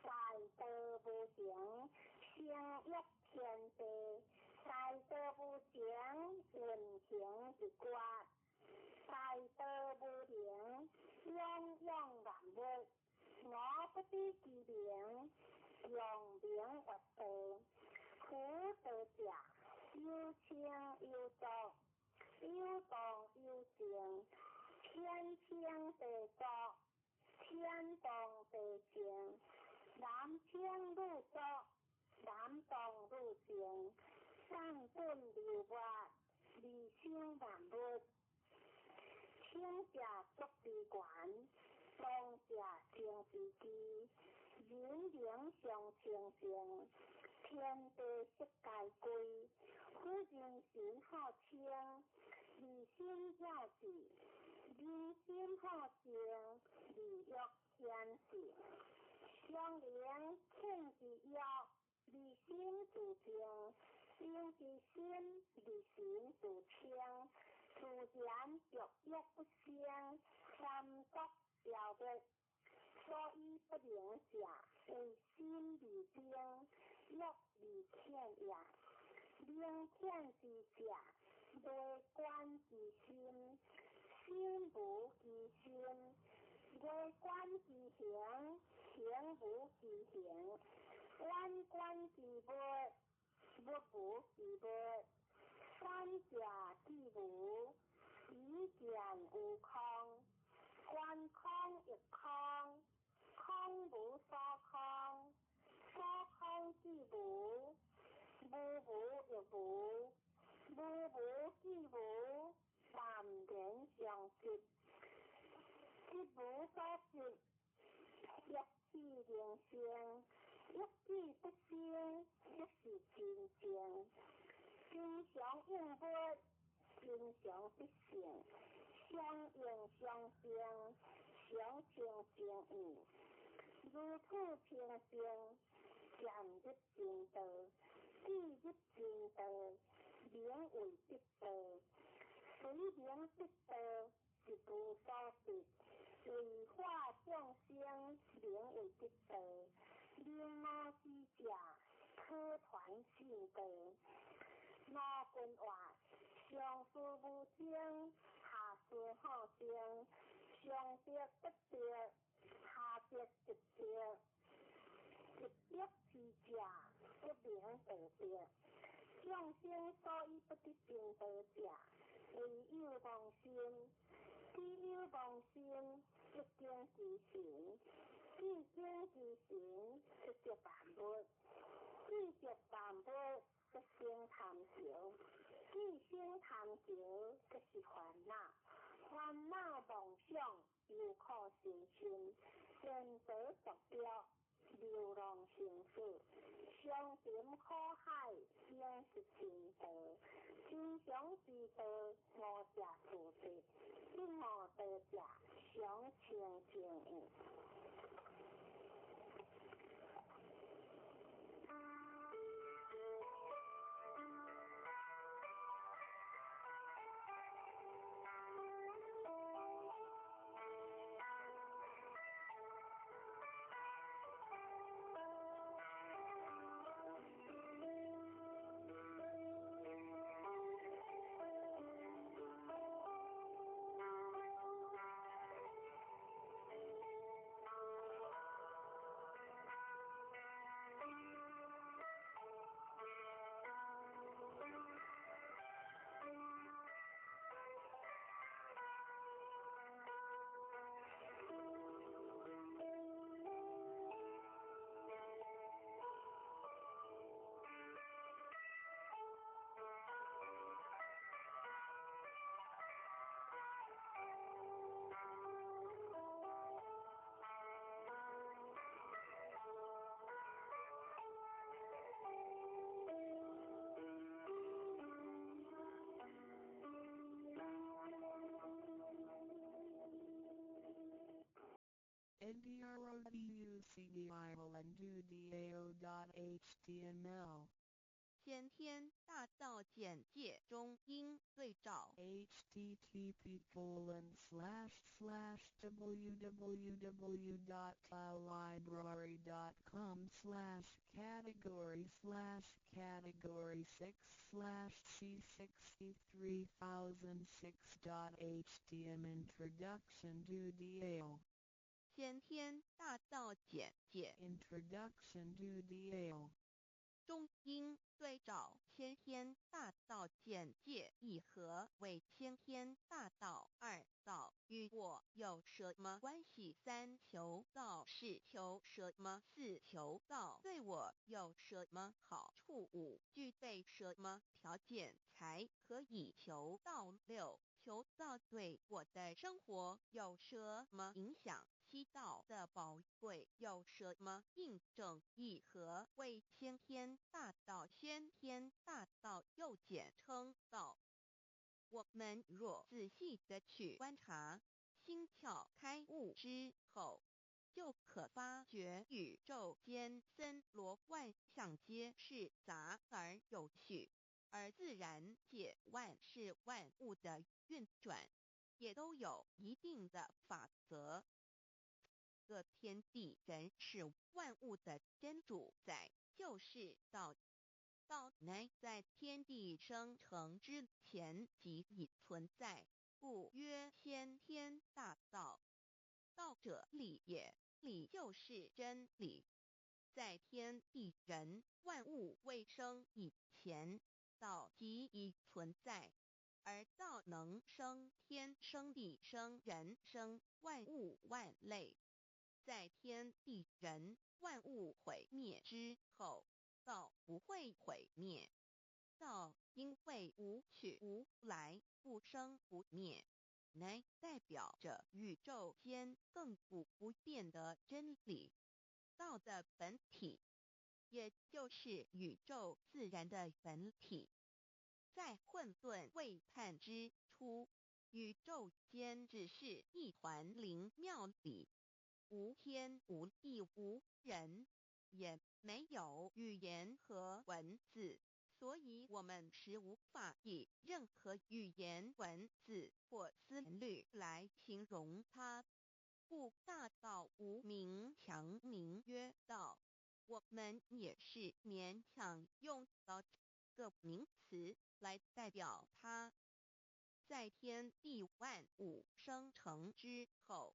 Speaker 3: 在道无形，成一天地；在道无形，运行一卦；在道无形，样样万物。我不知其名，用名为道。苦道者，有清有浊，有动有静，天清地浊，天动地静，男清女浊，男动女静，上本流活，理性万物。清者足之管，动者静之机，人灵相清净，天地悉皆归。夫人心好清，理心要治；人心好静，理欲天性。相连天之要，理心自静，心之心，理心自清。自然欲约不相，三国小的，所以不灵者，为心理精，欲理天也。灵天之者，内观之心，心无其心；内观之行，行无其行；外观之物，物无其物。三者之无，以见无空；观空亦空，空无所空；所空之无，无无亦无，无无之无，淡然相接。一无所接，一气灵性，一气不生，一是真正。心相应物，心相必性，相应相生，相情相应。如土平静，渐入真道；既入真道，名为得道。随名得道，一无所得；为化众生，名为得道。令魔之者，可传信道。我君话，上师无精，下师好精；上德不德，下德不德。一德之者，不明道德。众生所以不得正道者，唯有妄心。既有妄心，即经其行；既经其行，即着万物；既着万物，即生贪求；既生贪求，即是烦恼。烦恼妄想，忧苦心身，颠倒逐标，流浪生死。伤沉苦海，应是真道。真常之道，无者自得；一无道者，相清净应。
Speaker 2: .ucdilandudio.html
Speaker 1: 先天大道简介中英对照
Speaker 2: http://www.cloudlibrary.com/category/c63006.htm Introduction to DL
Speaker 1: 先天大道简介
Speaker 2: Introduction to DL
Speaker 1: 中英对照先天大道简介一和为先天大道二道与我有什么关系？三求道是求什么？四求道对我有什么好处？五具备什么条件才可以求道？六求道对我的生活有什么影响？七道的宝贵有什么印证？一和为先天大道，先天大道又简称道。我们若仔细的去观察，心窍开悟之后，就可发觉宇宙间森罗万象皆是杂而有序，而自然界万事万物的运转，也都有一定的法则。个天地人是万物的真主宰，就是道。道乃在天地生成之前即已存在，故曰先天大道。道者理也，理就是真理。在天地人万物未生以前，道即已存在，而道能生天、生地、生人、生万物万类。在天地人万物毁灭之后，道不会毁灭。道因为无去无来，不生不灭，乃代表着宇宙间亘古不变的真理。道的本体，也就是宇宙自然的本体。在混沌未判之初，宇宙间只是一团灵妙理，无天无地无人，也没有语言和文字，所以我们实无法以任何语言文字或思虑来形容它。故大道无名，强名曰道。我们也是勉强用到这个名词来代表它。在天地万物生成之后，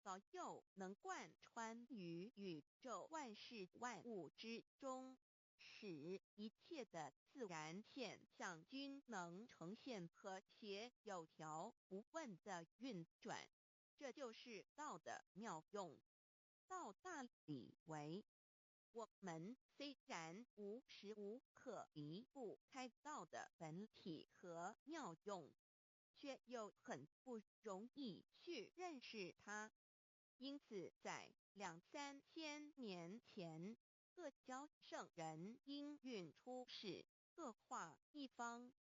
Speaker 1: 早就能贯穿于宇宙万事万物之中，使一切的自然现象均能呈现和谐有条不紊的运转。这就是道的妙用。道大理为，我们虽然无时无刻离不开道的本体和妙用，却又很不容易去认识它。因此在2、3千年前，各教圣人应运出世，各化一方，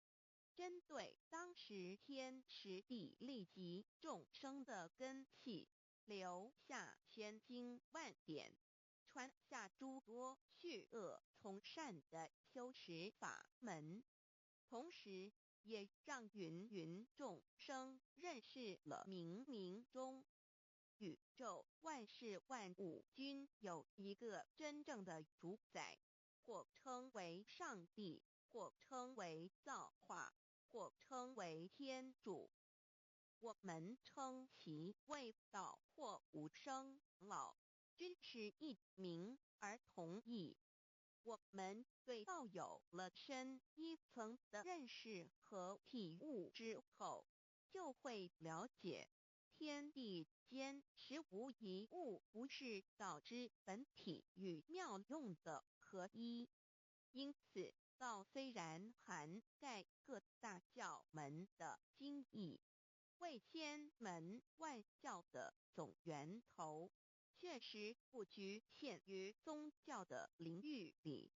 Speaker 1: 针对当时天时地利及众生的根器，留下千经万典，传下诸多去恶从善的修持法门，同时也让芸芸众生认识了冥冥中宇宙万事万物均有一个真正的主宰，或称为上帝，或称为造化，或称为天主。我们称其为道或无生老，均是一名而同义。我们对道有了深一层的认识和体悟之后，就会了解天地间实无一物不是道之本体与妙用的合一。因此，道虽然涵盖各大教门的经义，为千门万教的总源头，确实不局限于宗教的领域里。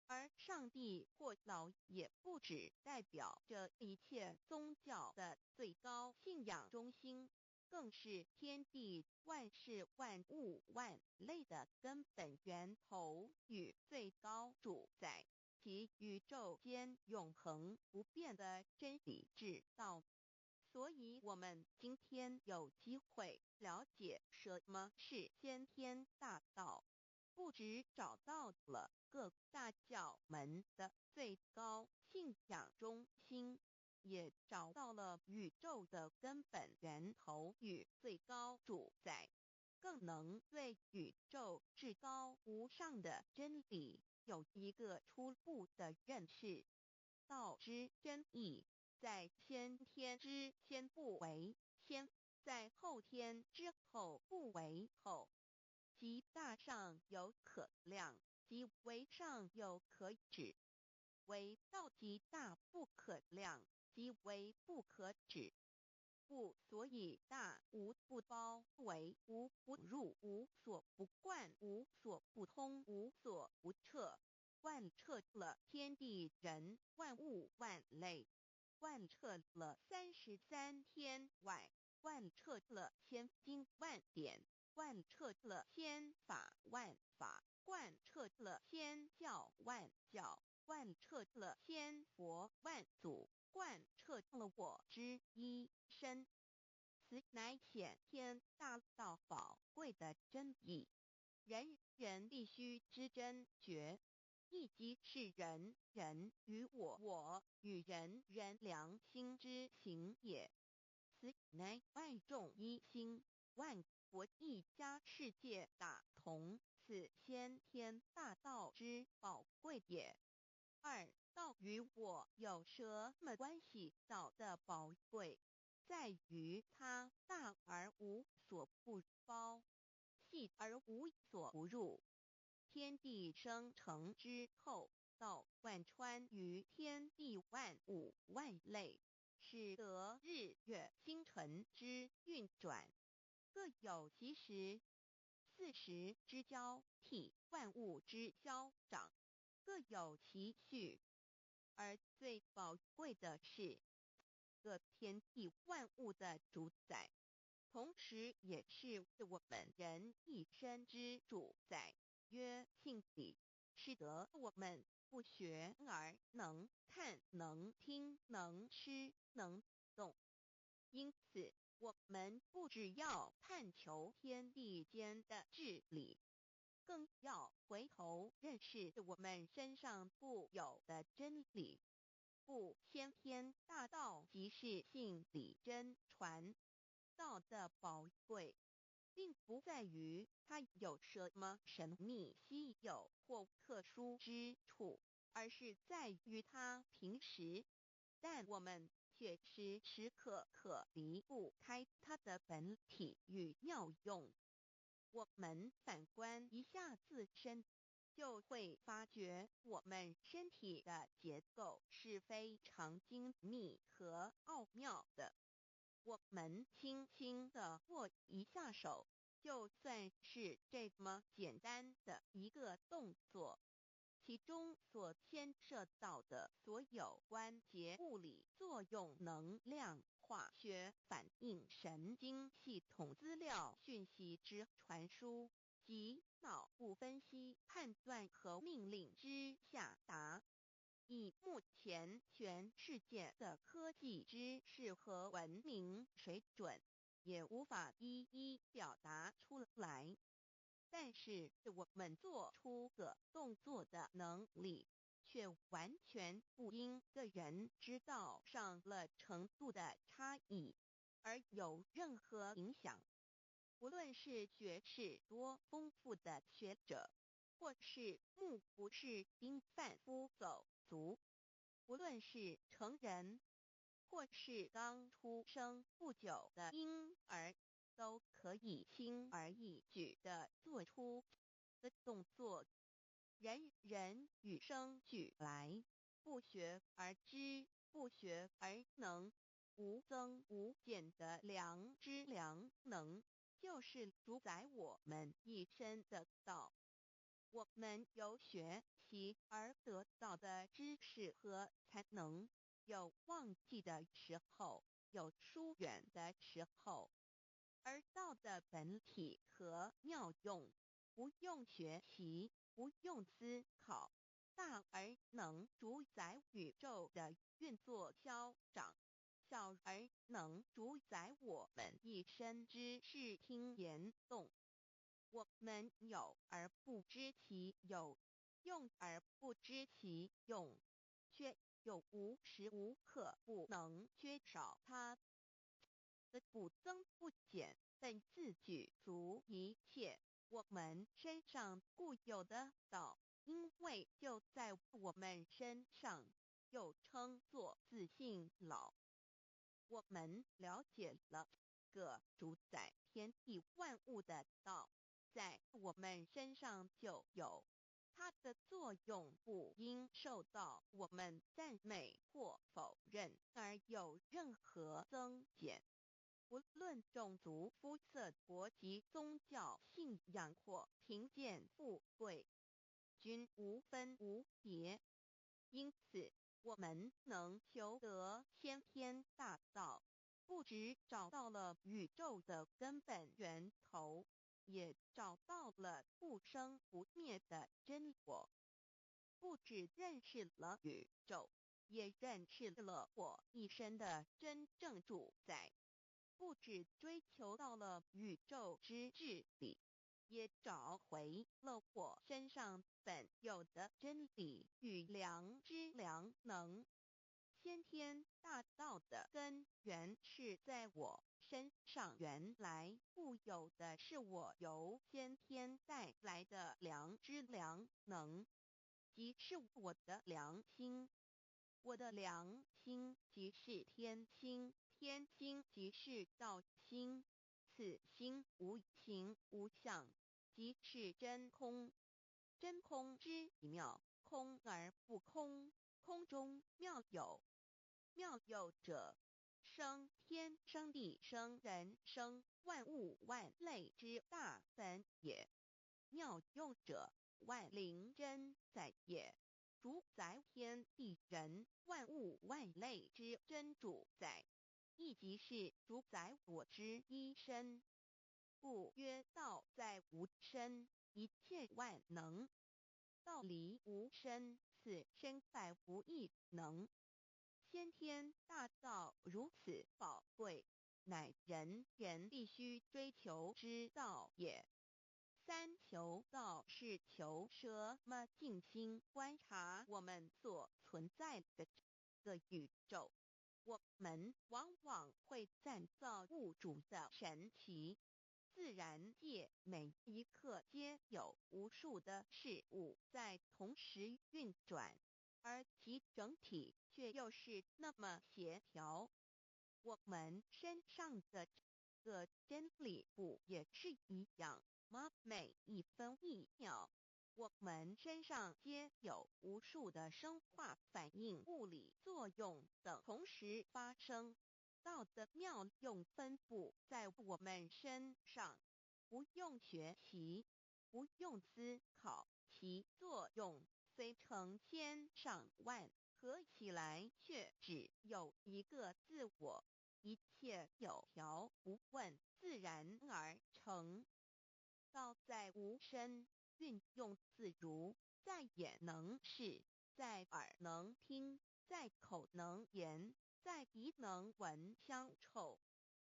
Speaker 1: 而上帝或老也不只代表着一切宗教的最高信仰中心，更是天地万事万物万类的根本源头与最高主宰，其宇宙间永恒不变的真理之道。所以我们今天有机会了解什么是先天大道，不只找到了各大教门的最高信仰中心，也找到了宇宙的根本源头与最高主宰，更能对宇宙至高无上的真理有一个初步的认识。道之真意，在先天之先不为先，在后天之后不为后。其大上有可量，其为上有可指。为道极大不可量，即为不可指。不所以大无不包，为无不入，无所不贯，无所不通，无所不彻。贯彻了天地人万物万类，贯彻了33天外，贯彻了千经万典，贯彻了千法万法，贯彻了千教万教，贯彻了千佛万祖，贯彻了我之一身。此乃显天大道宝贵的真义，人人必须知真觉，亦即是人人与我与人人良心之行也。此乃万众一心，万国一家世界大同，此先天大道之宝贵也。二道与我有什么关系？道的宝贵在于它大而无所不包，细而无所不入。天地生成之后，道贯穿于天地万物万类，使得日月星辰之运转各有其时，40之交替，万物之消长各有其序。而最宝贵的是，各天地万物的主宰，同时也是我们人一生之主宰，曰性理，使得我们不学而能看，能听，能吃，能动。因此，我们不只要探求天地间的治理，更要回头认识我们身上固有的真理。故先天大道即是性理真传。道的宝贵，并不在于它有什么神秘稀有或特殊之处，而是在于它平时，但我们却时时刻刻离不开它的本体与妙用。我们反观一下自身，就会发觉我们身体的结构是非常精密和奥妙的。我们轻轻地握一下手，就算是这么简单的一个动作，其中所牵涉到的所有关节物理作用、能量、化学反应、神经系统资料讯息之传输及脑部分析、判断和命令之下达，以目前全世界的科技知识和文明水准，也无法一一表达出来。但是我们做出个动作的能力，却完全不因个人知道上了程度的差异而有任何影响。无论是学识多丰富的学者，或是目不识丁贩夫走卒，无论是成人，或是刚出生不久的婴儿，都可以轻而易举地做出的动作。人人与生俱来，不学而知，不学而能，无增无减的良知良能，就是主宰我们一生的道。我们有学习而得到的知识和才能，有忘记的时候，有疏远的时候，而道的本体和妙用，不用学习，不用思考，大而能主宰宇宙的运作消长，小而能主宰我们一生之视听言动。我们有而不知其有，用而不知其用，却又无时无刻不能缺少它的不增不减，本自具足一切。我们身上固有的道，因为就在我们身上，又称作自性老。我们了解了个主宰天地万物的道，在我们身上就有，它的作用不应受到我们赞美或否认而有任何增减。不论种族、肤色、国籍、宗教、信仰或贫贱富贵，均无分无别。因此，我们能求得先天大道，不只找到了宇宙的根本源头，也找到了不生不灭的真我。不只认识了宇宙，也认识了我一生的真正主宰。不只追求到了宇宙之治理，也找回了我身上本有的真理与良知良能。先天大道的根源是在我身上，原来固有的是我由先天带来的良知良能，即是我的良心。我的良心即是天心，天心即是道心，此心无形无相，即是真空。真空之妙，空而不空，空中妙有。妙有者，生天生地生人生万物万类之大本也。妙用者，万灵真在也。主宰天地人万物万类之真主宰，亦即是主宰我之一身。故曰道在无身，一切万能。道离无身，此身在无一能。先天大道如此宝贵，乃人人必须追求之道也。三求道是求什么？静心观察我们所存在的这个宇宙，我们往往会赞造物主的神奇。自然界每一刻皆有无数的事物在同时运转，而其整体却又是那么协调。我们身上的这个真理不也是一样吗？每一分一秒，我们身上皆有无数的生化反应、物理作用等同时发生。道的妙用分布在我们身上，不用学习，不用思考，其作用虽成千上万，合起来却只有一个自我。一切有条不紊，自然而成。道在无身，运用自如，在眼能视，在耳能听，在口能言，在鼻能闻香臭，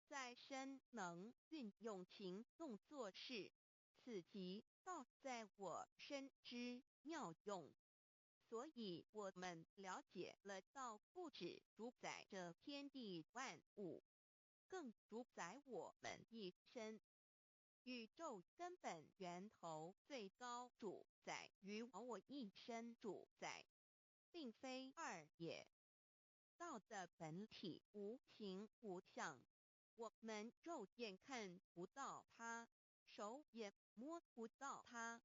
Speaker 1: 在身能运用行动做事。此即道在我身之妙用。所以我们了解了道不只主宰着天地万物，更主宰我们一生。宇宙根本源头最高主宰与我一生主宰，并非二也。道的本体无形无相，我们肉眼看不到它，手也摸不到它，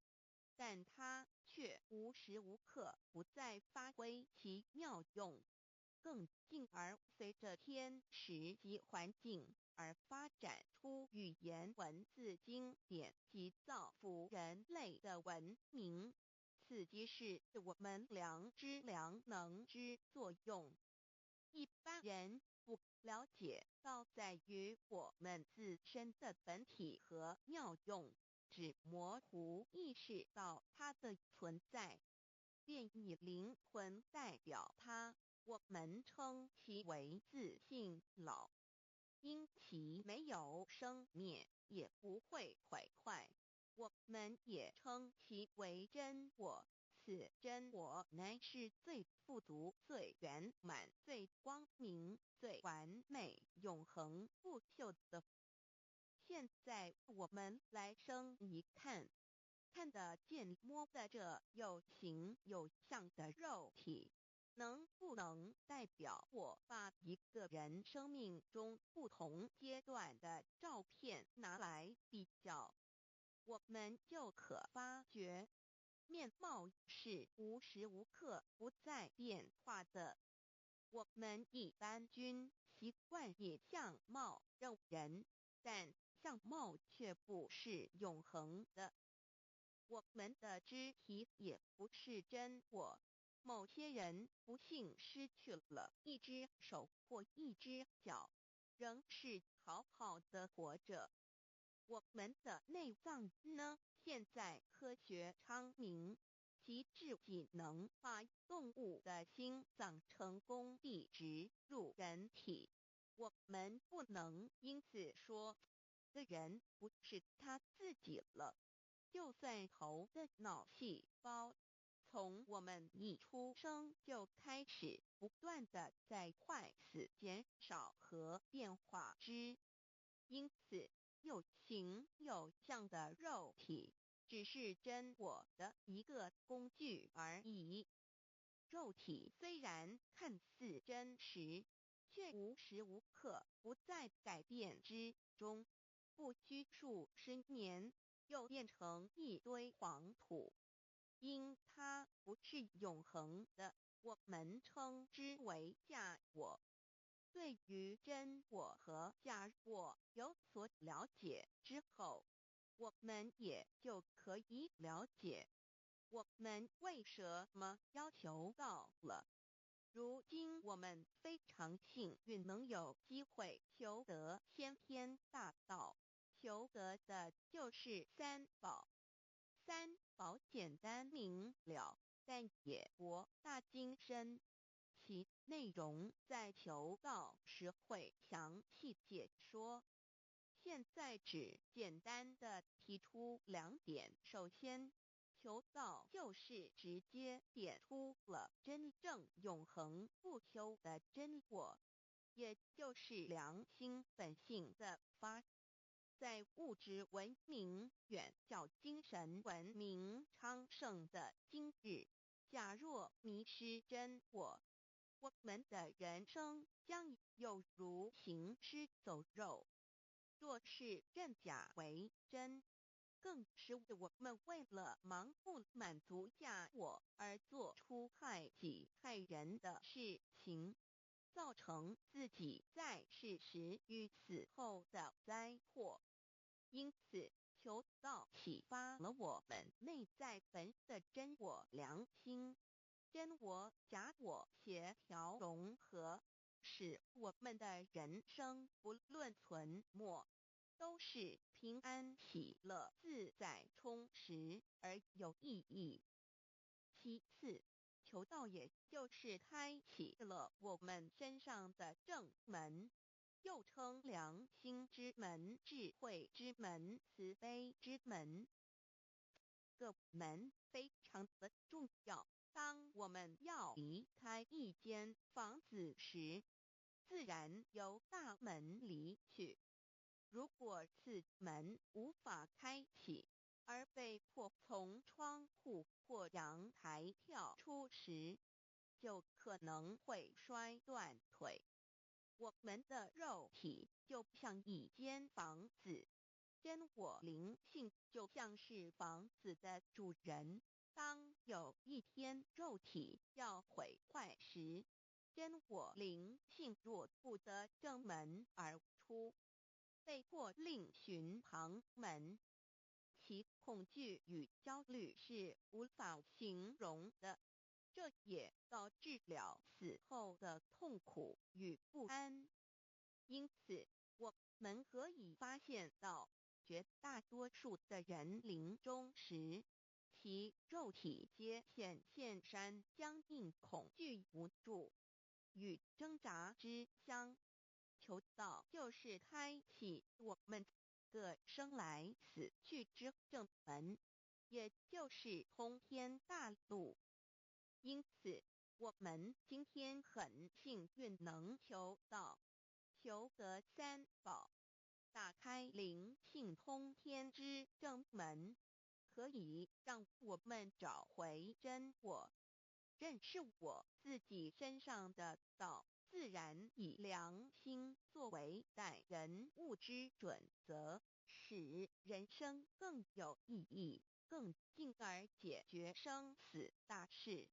Speaker 1: 但它却无时无刻不在发挥其妙用，更进而随着天时及环境而发展出语言文字经典及造福人类的文明。此即是我们良知良能之作用。一般人不了解到在于我们自身的本体和妙用，只模糊意识到它的存在，便以灵魂代表它。我们称其为自性老，因其没有生灭，也不会毁坏。我们也称其为真我，此真我乃是最富足、最圆满、最光明、最完美、永恒不朽的。现在我们来生一看，看得见摸得着有形有相的肉体，能不能代表我把一个人生命中不同阶段的照片拿来比较，我们就可发觉，面貌是无时无刻不在变化的。我们一般均习惯以相貌认人，但相貌却不是永恒的。我们的肢体也不是真我。某些人不幸失去了一只手或一只脚，仍是好好的活着。我们的内脏呢？现在科学昌明，其自己能把动物的心脏成功地植入人体。我们不能因此说，这人不是他自己了。就算头的脑细胞，从我们一出生就开始不断的在坏死、减少和变化之，因此有形有相的肉体只是真我的一个工具而已。肉体虽然看似真实，却无时无刻不在改变之中，不需数十年又变成一堆黄土。因它不是永恒的，我们称之为假我。对于真我和假我有所了解之后，我们也就可以了解我们为什么要求到了。如今我们非常幸运能有机会求得先天大道，求得的就是三宝。三宝简单明了，但也博大精深，其内容在求道时会详细解说。现在只简单的提出两点。首先，求道就是直接点出了真正永恒不朽的真我，也就是良心本性的发。在物质文明远较精神文明昌盛的今日，假若迷失真我，我们的人生将有如行尸走肉。若是认假为真，更是我们为了盲目满足假我而做出害己害人的事情，造成自己在世时与死后的灾祸。因此，求道启发了我们内在本的真我良心，真我假我协调融合，使我们的人生不论存没，都是平安喜乐、自在充实而有意义。其次，求道也就是开启了我们身上的正门，又称良心之门、智慧之门、慈悲之门。这个门非常的重要。当我们要离开一间房子时，自然由大门离去。如果此门无法开启，而被迫从窗户或阳台跳出时，就可能会摔断腿。我们的肉体就像一间房子，真我灵性就像是房子的主人。当有一天肉体要毁坏时，真我灵性若不得正门而出，被迫另寻旁门，其恐惧与焦虑是无法形容的。这也导致了死后的痛苦与不安。因此，我们可以发现到，绝大多数的人临终时，其肉体皆显现山僵硬、恐惧、无助与挣扎之相。求道就是开启我们个生来死去之正门，也就是通天大路。因此，我们今天很幸运能求道，求得三宝，打开灵性通天之正门，可以让我们找回真我，认识我自己身上的道，自然以良心作为待人物之准则，使人生更有意义，更进而解决生死大事，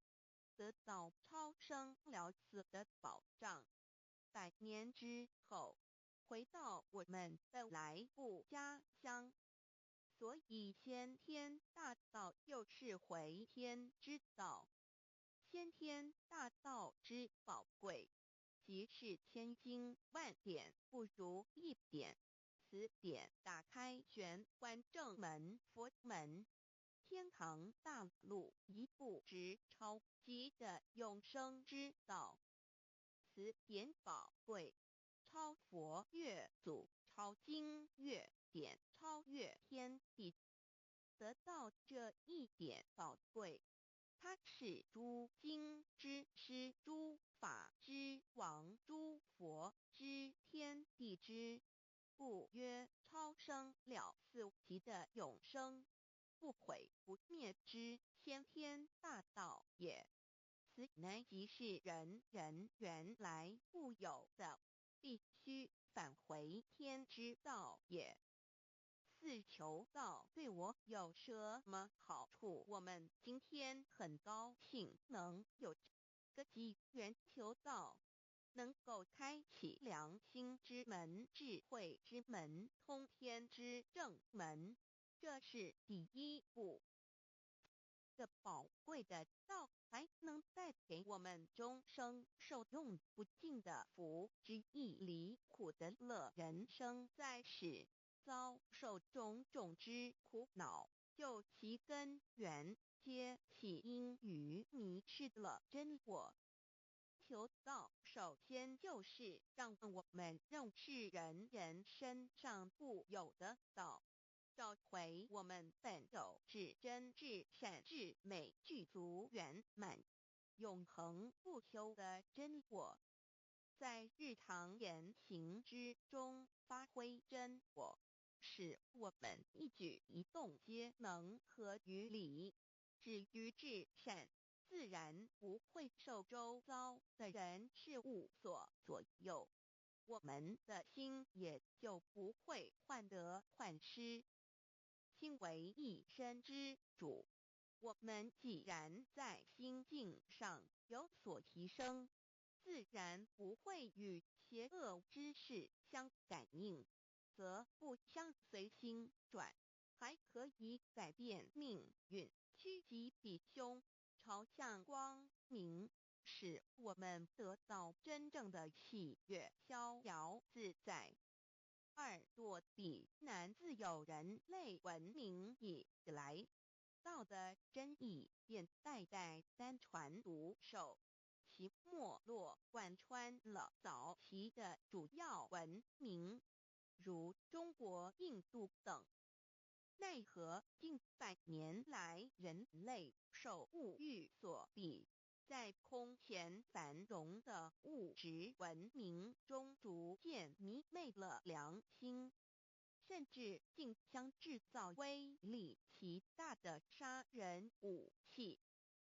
Speaker 1: 得到超生了死的保障。100年之后，回到我们的来故家乡。所以先天大道就是回天之道。先天大道之宝贵，即是千经万典不如一点。此典打开玄关正门佛门，天堂大路一步直超级的永生之道。此典宝贵，超佛越祖，超经越典，超越天地。得到这一点宝贵，它是诸经之师，诸法之王，诸佛之天地之，故曰超生了死级的永生，不毁不灭之先天大道也。此乃即是人人原来固有的，必须返回天之道也。四求道对我有什么好处？我们今天很高兴能有这个机缘求道，能够开启良心之门、智慧之门、通天之正门，这是第一步。这宝贵的道还能带给我们终生受用不尽的福之益，离苦的乐。人生在世，遭受种种之苦恼，就其根源皆起因于迷失了真我。求道首先就是让我们认识人人身上固有的道，找回我们本有至真至善至美具足圆满永恒不朽的真我，在日常言行之中发挥真我，使我们一举一动皆能合于理，止于至善，自然不会受周遭的人事物所左右，我们的心也就不会患得患失。心为一身之主，我们既然在心境上有所提升，自然不会与邪恶之事相感应，则不相随心转，还可以改变命运，趋吉避凶，朝向光明，使我们得到真正的喜悦、逍遥自在。2堕地难，自有人类文明以来，道的真义便代代单传独授，其没落贯穿了早期的主要文明，如中国、印度等。奈何近100年来，人类受物欲所逼，在空前繁荣的物质文明中逐渐迷昧了良心，甚至竟将制造威力极大的杀人武器。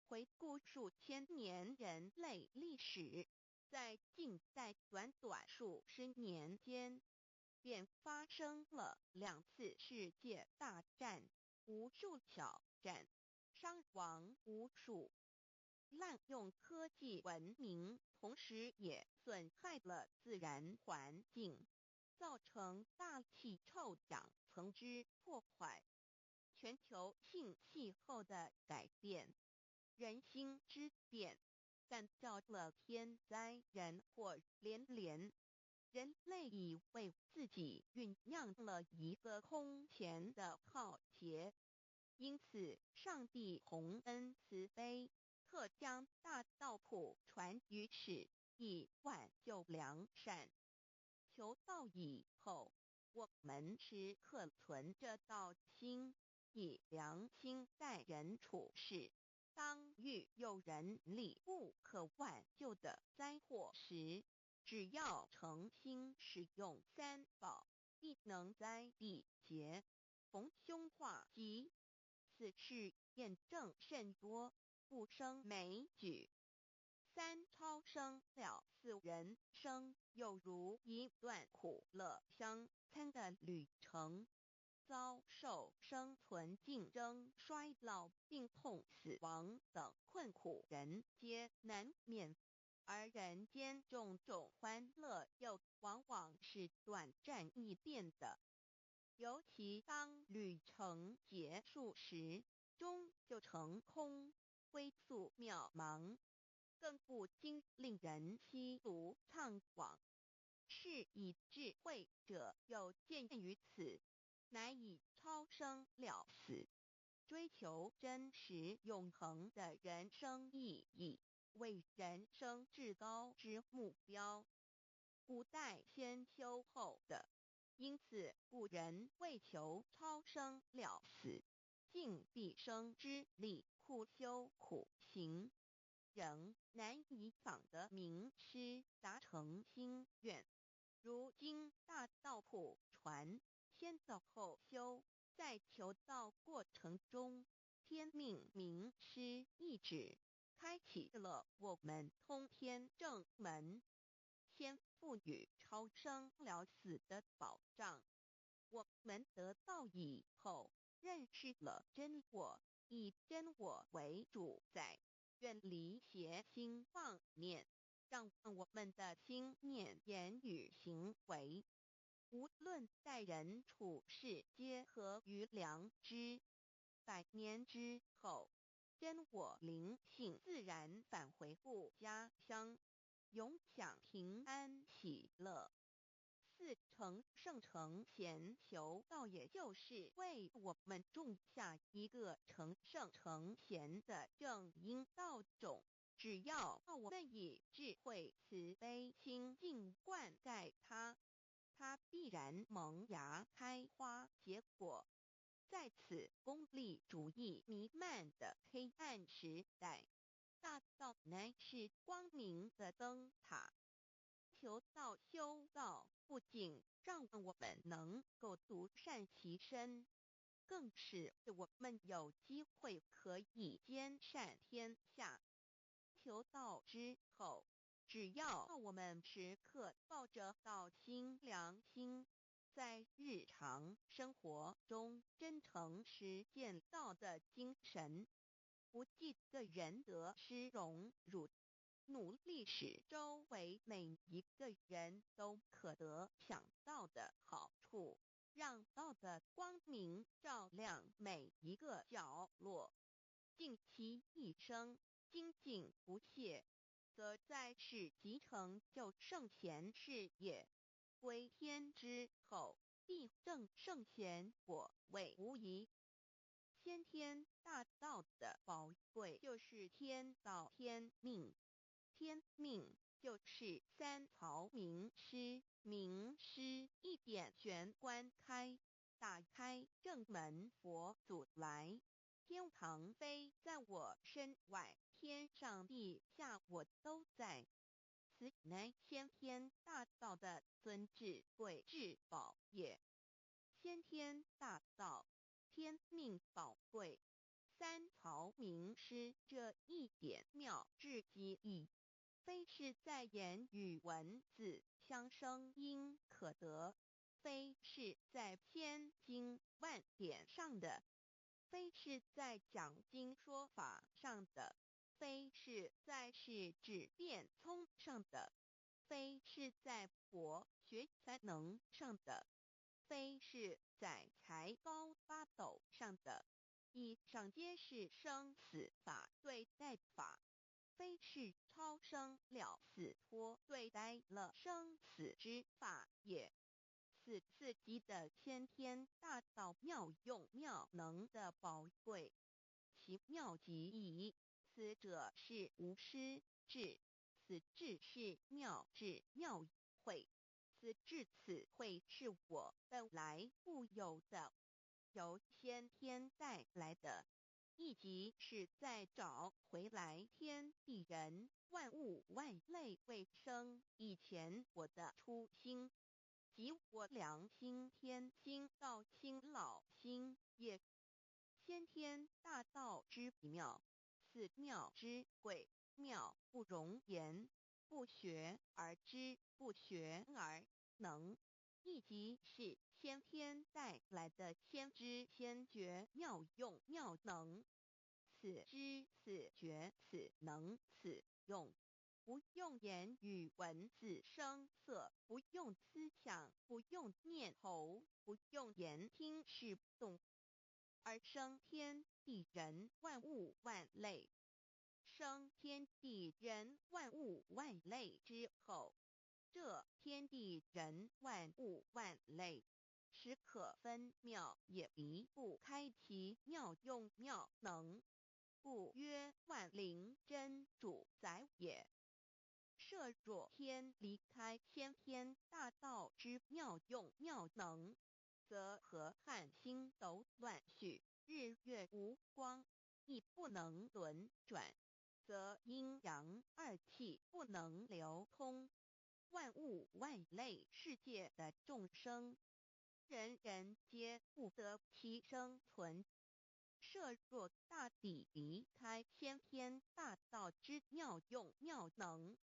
Speaker 1: 回顾数千年人类历史，在近代短短数十年间，便发生了2次世界大战，无数小战，伤亡无数。滥用科技文明，同时也损害了自然环境，造成大气臭氧层之破坏，全球性气候的改变，人心之变，干造了天灾人祸连连。人类已为自己酝酿了一个空前的浩劫，因此上帝洪恩慈悲，特将大道谱传于世，以挽救良善。求道以后，我们时刻存着道心，以良心待人处事。当遇有人力不可挽救的灾祸时，只要诚心使用三宝，必能灾必结，逢凶化吉。此事验证甚多，不胜枚举。三超生了四人生，有如一段苦乐相参的旅程。遭受生存竞争、衰老、病痛、死亡等困苦，人皆难免。而人间种种欢乐，又往往是短暂易变的。尤其当旅程结束时，终就成空，归宿渺茫，更不禁令人凄独怅惘。是以智慧者有见于此，乃以超生了死，追求真实永恒的人生意义，为人生至高之目标。古代先修后的，因此古人为求超生了死，尽毕生之力苦修苦行，仍难以访得名师达成心愿。如今大道谱传，先道后修，在求道过程中，天命名师一指，开启了我们通天正门，先赋予超生了死的保障。我们得道以后，认识了真我，以真我为主宰，远离邪心妄念，让我们的心念、言语、行为，无论待人处事，皆合于良知。100年之后，真我灵性自然返回故家乡，永享平安喜乐。4成圣成贤求道，也就是为我们种下一个成圣成贤的正因道种。只要我们以智慧慈悲心境灌溉它，它必然萌芽开花结果。在此功利主义弥漫的黑暗时代，大道乃是光明的灯塔。求道修道，不仅让我们能够独善其身，更使我们有机会可以兼善天下。求道之后，只要我们时刻抱着道心良心，在日常生活中真诚实践道的精神，不计个人得失荣辱，努力使周围每一个人都可得享道的好处，让道的光明照亮每一个角落，尽其一生精进不懈，则在世即成就圣贤事业。归天之后，必证圣贤果位无疑。先天大道的宝贵就是天道天命，天命就是三曹名师，名师一点玄关开，打开正门佛祖来。天堂非在我身外，天上地下我都在。此乃先天大道的尊至贵至宝也。先天大道，天命宝贵，三曹名师这一点妙至极意，非是在言语文字相生音可得，非是在千经万典上的，非是在讲经说法上的，非是在是指变聪上的，非是在博学才能上的，非是在才高八斗上的，以上皆是生死法对待法，非是超生了死脱对待了生死之法也。此次级的先天大道妙用妙能的宝贵，其妙极矣。此者是无师智，此智是妙智妙慧，此智此慧是我本来固有的，由先天带来的，亦即是再找回来天地人万物万类未生以前我的初心，即我良心天心道心老心也。先天大道之妙，此妙之贵，妙不容言，不学而知，不学而能，亦即是先天带来的先知先觉妙用妙能。此知此觉此能此用，不用言语文字声色，不用思想，不用念头，不用言听是动，而生天地人万物万类。生天地人万物万类之后，这天地人万物万类，实可分妙也离不开其妙用妙能，故曰万灵真主宰也。设若天离开先天大道之妙用妙能，则河汉星斗乱序，日月无光，亦不能轮转，则阴阳二气不能流通，万物万类世界的众生，人人皆不得其生存。设若大地离开先天大道之妙用妙能，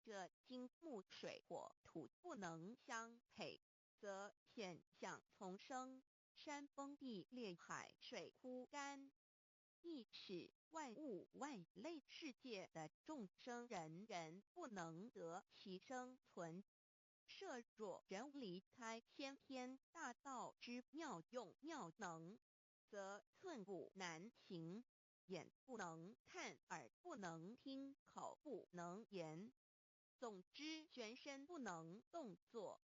Speaker 1: 这金木水火土不能相配，则险象丛生，山崩地裂，海水枯干，亦使万物万类世界的众生人人不能得其生存。设若人离开先天大道之妙用妙能，则寸步难行，眼不能看，耳不能听，口不能言，总之全身不能动作。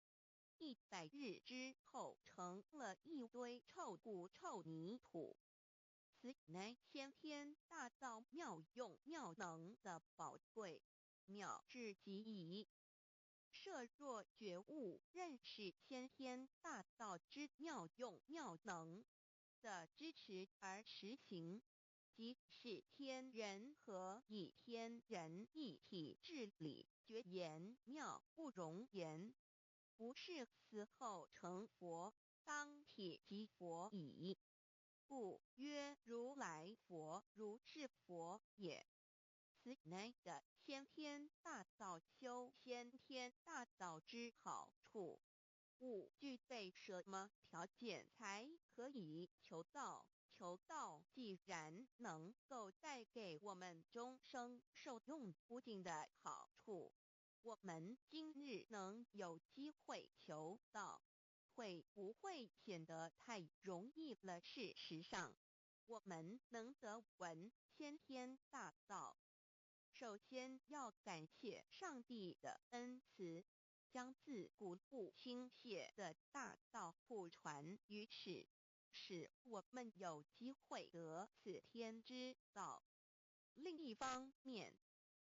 Speaker 1: 100日之后，成了一堆臭骨臭泥土。此乃先天大道妙用妙能的宝贵，妙至极矣。设若觉悟认识先天大道之妙用妙能的支持而实行，即是天人合一，天人一体治理，觉言妙不容言，不是死后成佛，当体即佛矣。故曰如来佛，如是佛也。此乃的先天大道修先天大道之好处。勿具备什么条件才可以求道？求道既然能够带给我们终生受用无尽的好处，我们今日能有机会求道，会不会显得太容易了？事实上，我们能得闻先天大道，首先要感谢上帝的恩慈，将自古不倾泻的大道普传于世，使我们有机会得此天之道。另一方面，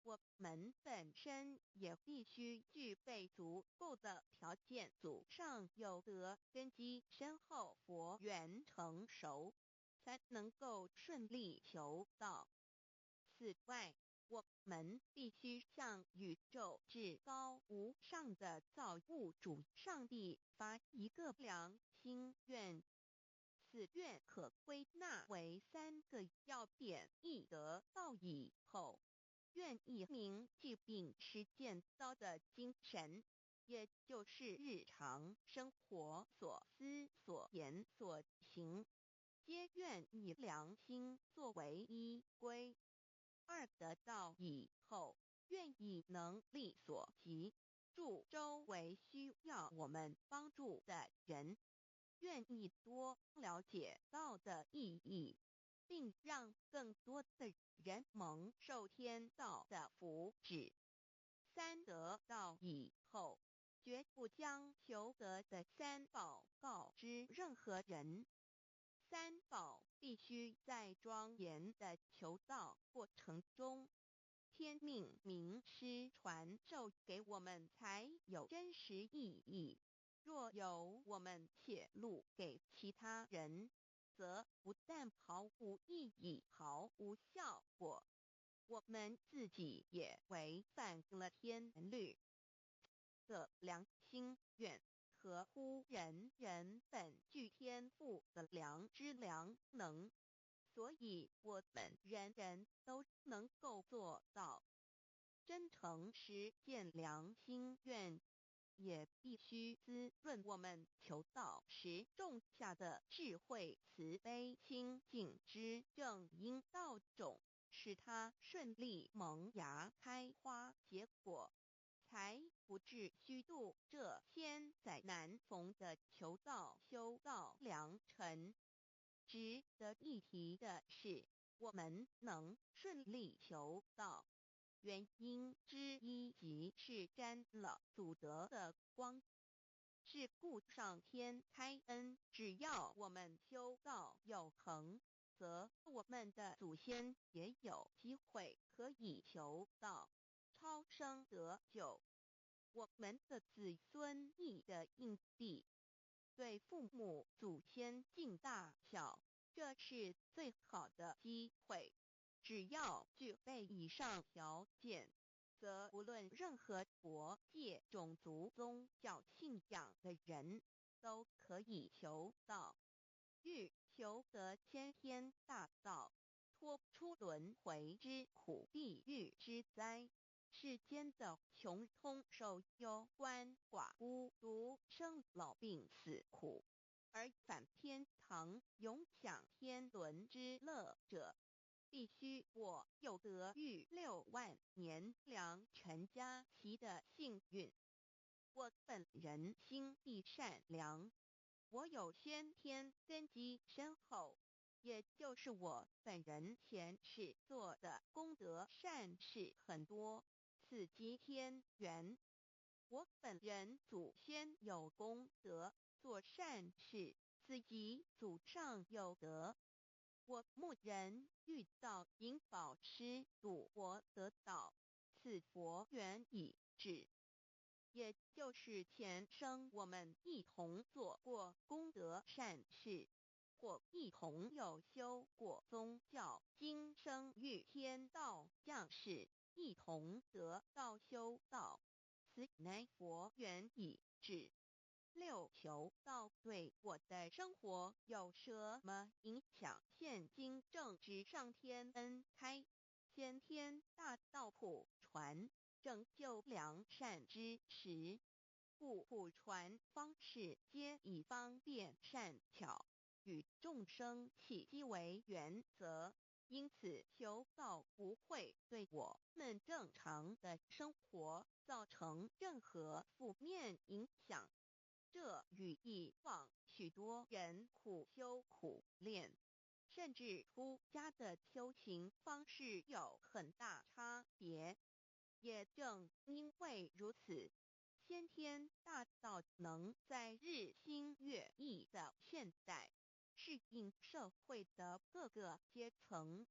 Speaker 1: 我们本身也必须具备足够的条件，祖上有德，根基深厚，佛缘成熟，才能够顺利求道。此外，我们必须向宇宙至高无上的造物主上帝发一个良心愿，此愿可归纳为3个要点：一得道以后，愿以明记并实践道的精神，也就是日常生活所思所言所行，皆愿以良心作为依归。2得道以后，愿以能力所及，助周围需要我们帮助的人，愿意多了解道的意义，并让更多的人蒙受天道的福祉。三得到以后，绝不将求得的三宝告知任何人。三宝必须在庄严的求道过程中，天命名师传授给我们，才有真实意义。若由我们泄露给其他人，则不但毫无意义、毫无效果，我们自己也违反了天律。的良心愿合乎人人本具天赋的良知良能，所以我们人人都能够做到。真诚实践良心愿，也必须滋润我们求道时种下的智慧、慈悲、清净之正因道种，使它顺利萌芽、开花结果，才不致虚度这千载难逢的求道修道良辰。值得一提的是，我们能顺利求道，原因之一即是沾了祖德的光，是故上天开恩，只要我们修道有恒，则我们的祖先也有机会可以求道超生得救。我们的子孙亦的印地，对父母祖先尽大孝，这是最好的机会。只要具备以上条件，则无论任何国界、种族、宗教信仰的人，都可以求道。欲求得先天大道，脱出轮回之苦、地狱之灾，世间的穷通受忧、鳏寡孤独、生老病死苦，而返天堂永享天伦之乐者，必须我有得遇6万年良辰佳期的幸运。我本人心地善良，我有先天根基深厚，也就是我本人前世做的功德善事很多，此即天缘。我本人祖先有功德，做善事，此即祖上有德。我牧人遇到引导师度我得道，此佛缘已至。也就是前生我们一同做过功德善事，或一同有修过宗教，今生遇天道降世，一同得道修道，此乃佛缘已至。6求道对我的生活有什么影响？现今正值上天恩开，先天大道普传，拯救良善之时，故普传方式皆以方便善巧，与众生契机为原则，因此求道不会对我们正常的生活造成任何负面影响。这与以往许多人苦修苦练，甚至出家的修行方式有很大差别。也正因为如此，先天大道能在日新月异的现代，适应社会的各个阶层，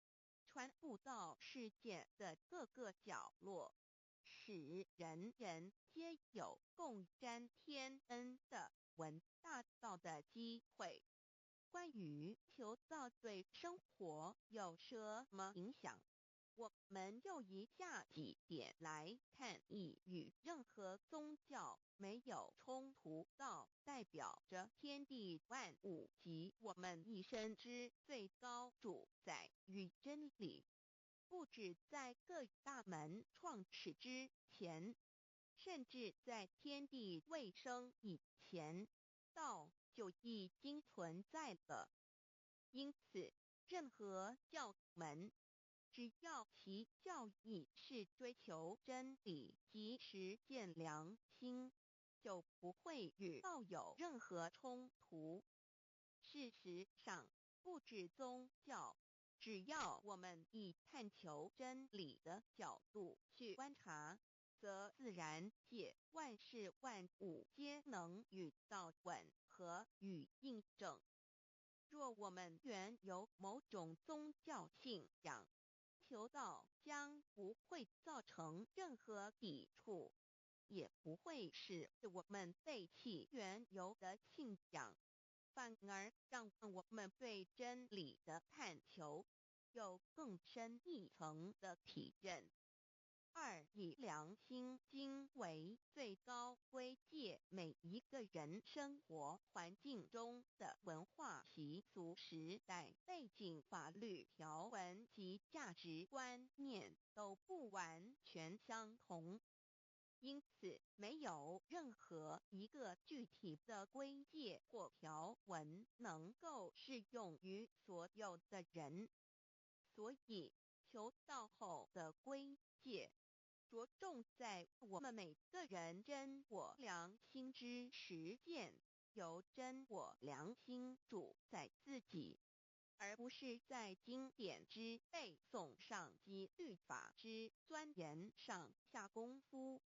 Speaker 1: 传布到世界的各个角落，使人人皆有共沾天恩的闻大道的机会。关于求道对生活有什么影响，我们就以下几点来看：一、与任何宗教没有冲突，道代表着天地万物及我们一生之最高主宰与真理。不止在各大门创始之前，甚至在天地未生以前，道就已经存在了。因此，任何教门，只要其教义是追求真理及实践良心，就不会与道有任何冲突。事实上，不止宗教，只要我们以探求真理的角度去观察，则自然界万事万物皆能与道吻合与印证。若我们原有某种宗教信仰，求道将不会造成任何抵触，也不会使我们背弃原有的信仰，反而让我们对真理的探求有更深一层的体认。二，以良心经为最高规戒每一个人生活环境中的文化习俗、时代背景、法律条文及价值观念都不完全相同，因此没有任何一个具体的规戒或条文能够适用于所有的人。所以求道后的规戒着重在我们每个人真我良心之实践，由真我良心主宰自己，而不是在经典之背诵上及律法之钻研上下功夫。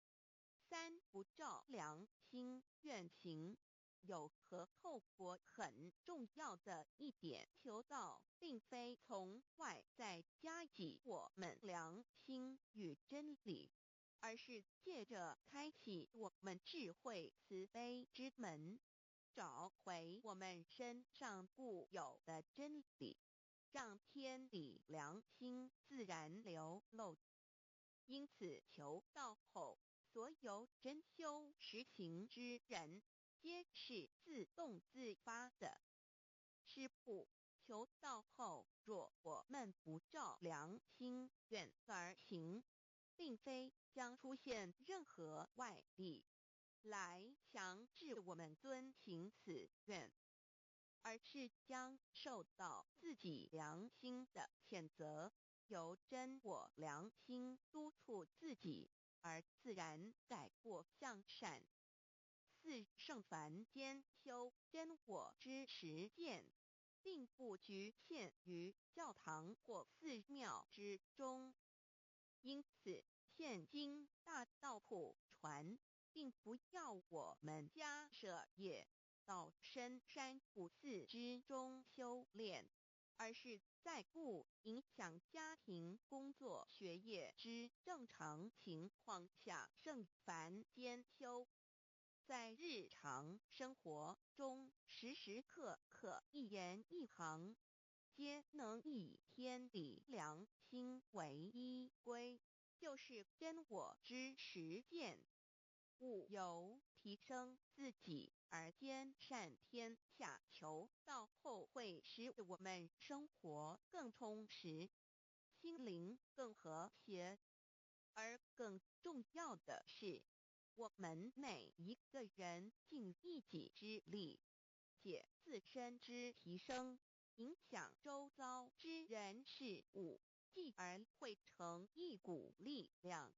Speaker 1: 三，不照良心愿行。有何后果很重要的一点，求道并非从外在加给我们良心与真理，而是借着开启我们智慧慈悲之门，找回我们身上固有的真理，让天理良心自然流露。因此求道后，所有真修实行之人，皆是自动自发的。是不，求道后，若我们不照良心愿而行，并非将出现任何外力来强制我们遵行此愿，而是将受到自己良心的谴责，由真我良心督促自己，而自然改过向善。四，圣凡间修真我之实践，并不局限于教堂或寺庙之中。因此，现今大道普传，并不要我们家舍业到深山古寺之中修炼，而是在不影响家庭、工作、学业之正常情况下圣凡间修。在日常生活中，时时刻刻一言一行，皆能以天理良心为依归，就是真我之实践。五，由提升自己而兼善天下，求道后会使我们生活更充实，心灵更和谐。而更重要的是，我们每一个人尽一己之力，借自身之提升，影响周遭之人事物，继而汇成一股力量，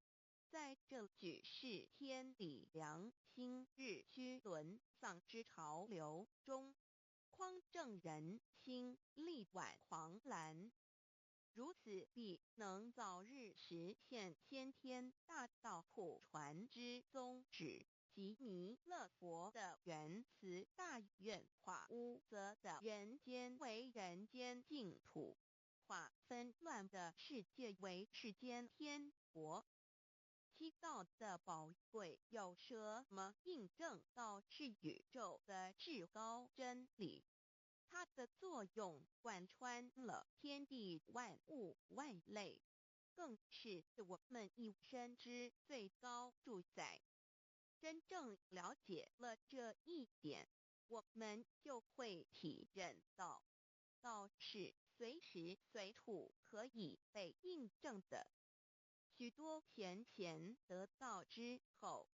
Speaker 1: 在这举世天理良心日趋沦丧之潮流中，匡正人心，力挽狂澜。如此必能早日实现先天大道普传之宗旨，即弥勒佛的原慈大愿，化污浊的人间为人间净土，化纷乱的世界为世间天国。七道的宝贵有什么印证道是宇宙的至高真理？它的作用贯穿了天地万物万类，更是我们一生之最高主宰。真正了解了这一点，我们就会体认到，道是随时随处可以被印证的。许多贤贤得道之后，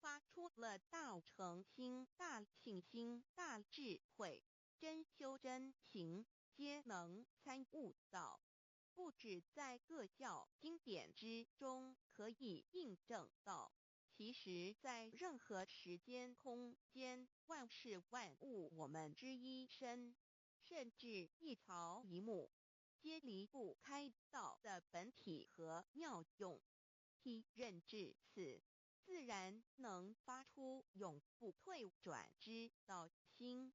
Speaker 1: 发出了大诚心、大信心、大智慧，真修真行，皆能参悟到，不只在各教经典之中可以印证到，其实在任何时间空间、万事万物我们之一身，甚至一草一木，皆离不开道的本体和妙用。其认知此自然能发出永不退转之道心，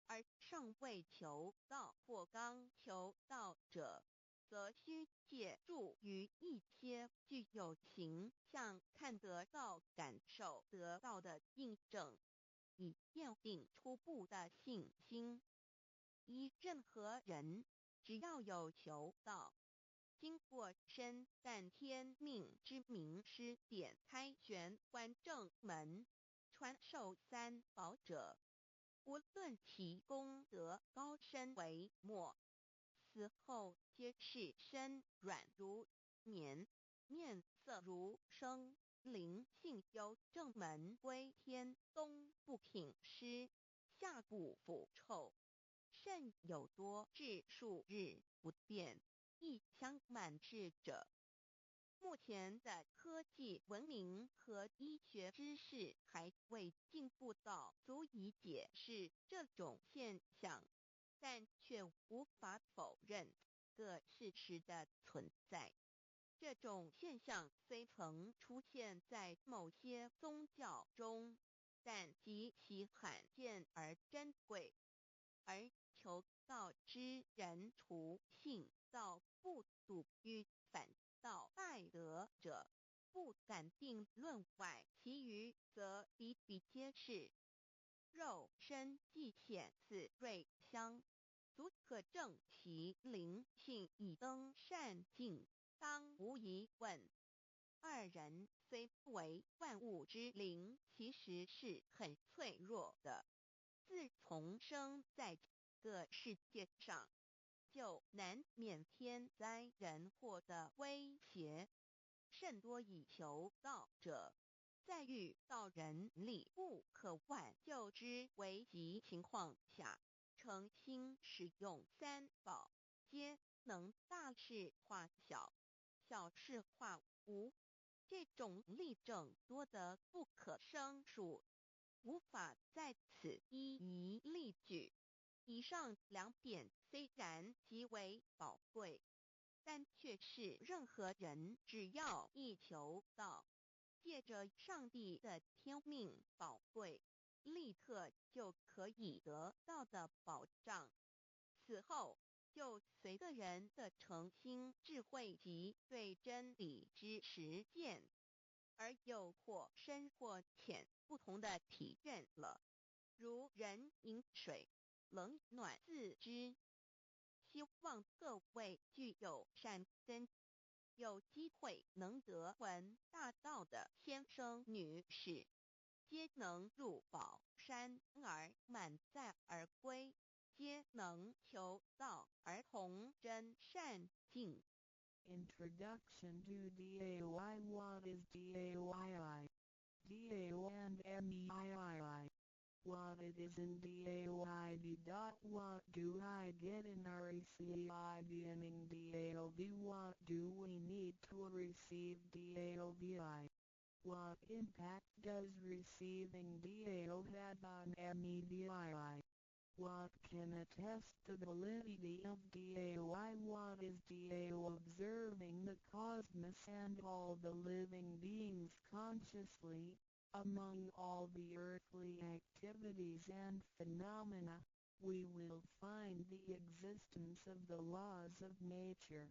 Speaker 1: 而尚未求道或刚求道者，则需借助于一些具有形象看得到、感受得到的印证，以奠定初步的信心。依任何人，只要有求道，经过身但天命之名师点开玄关正门，传授三宝者，无论其功德高深为末，死后皆是身软如棉，面色如生，灵性由正门归天，东不品湿，下不腐臭，甚有多至数日不变，亦相满志者。目前的科技文明和医学知识还未进步到足以解释这种现象，但却无法否认个事实的存在。这种现象虽曾出现在某些宗教中，但极其罕见而珍贵，而求道之人除信道不笃于反道拜德者，不敢定论外，其余则比比皆是。肉身既显似瑞香，足可证其灵性已登善境，当无疑问。二人虽不为万物之灵，其实是很脆弱的。自从生在个世界上，就难免天灾人祸的威胁，甚多以求道者，在遇到人力不可挽救之危急情况下，诚心使用三宝，皆能大事化小，小事化无。这种例证多得不可胜数，无法在此一一例举。以上两点虽然极为宝贵，但却是任何人只要一求道，借着上帝的天命宝贵，立刻就可以得到的保障。此后就随个人的诚心、智慧及对真理之实践，而有或深或浅不同的体认了。如人饮水，冷暖自知。希望各位具有善根，有机会能得闻大道的先生女士，皆能入宝山而满载而归，皆能求道而同真善境。
Speaker 2: Introduction to DAY. What is DAYI? DAO and MEII. What it is in DAOID. What do I get in RECI beginning DAOB? What do we need to receive DAOBI? What impact does receiving DAO have on MEDII? What can attest the validity of DAOI? What is DAO? Observing the cosmos and all the living beings consciously, among all the earthly activities and phenomena, we will find the existence of the laws of nature.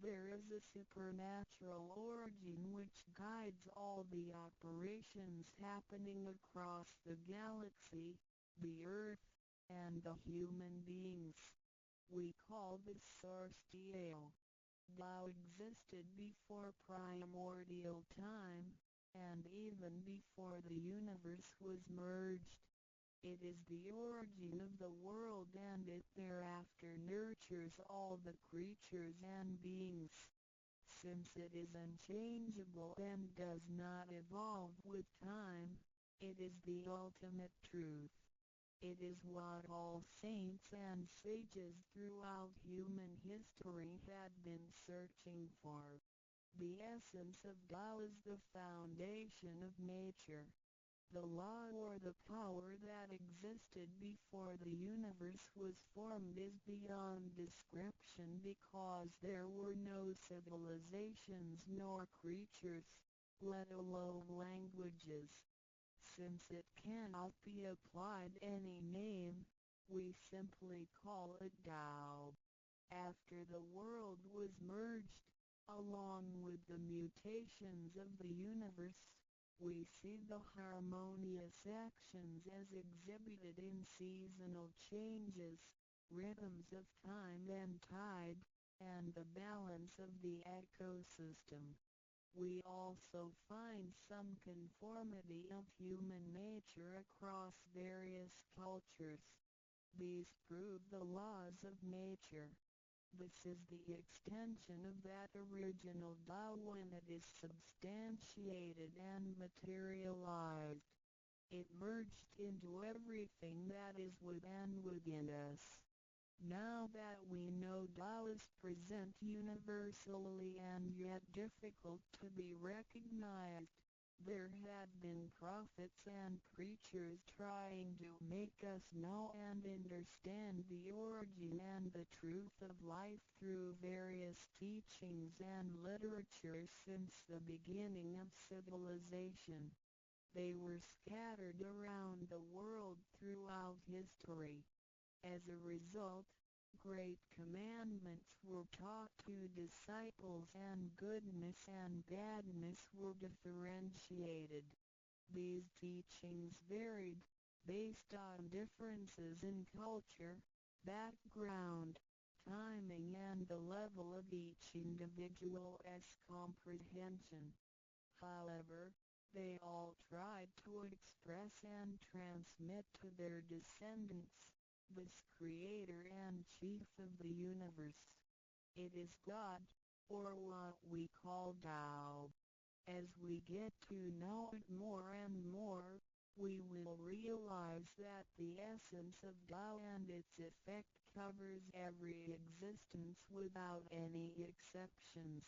Speaker 2: There is a supernatural origin which guides all the operations happening across the galaxy, the earth, and the human beings. We call this source Dao. Tao existed before primordial time, and even before the universe was merged. It is the origin of the world, and it thereafter nurtures all the creatures and beings. Since it is unchangeable and does not evolve with time, it is the ultimate truth. It is what all saints and sages throughout human history had been searching for. The essence of Tao is the foundation of nature. The law or the power that existed before the universe was formed is beyond description because there were no civilizations nor creatures, let alone languages. Since it cannot be applied any name, we simply call it Tao. After the world was merged, along with the mutations of the universe, we see the harmonious actions as exhibited in seasonal changes, rhythms of time and tide, and the balance of the ecosystem. We also find some conformity of human nature across various cultures. These prove the laws of nature. This is the extension of that original Tao when it is substantiated and materialized. It merged into everything that is within us. Now that we know Tao is present universally and yet difficult to be recognized, there have been prophets and preachers trying to make us know and understand the origin and the truth of life through various teachings and literature since the beginning of civilization. They were scattered around the world throughout history. As a result, great commandments were taught to disciples and goodness and badness were differentiated. These teachings varied, based on differences in culture, background, timing and the level of each individual's comprehension. However, they all tried to express and transmit to their descendants this creator and chief of the universe. It is God, or what we call Tao. As we get to know it more and more, we will realize that the essence of Tao and its effect covers every existence without any exceptions.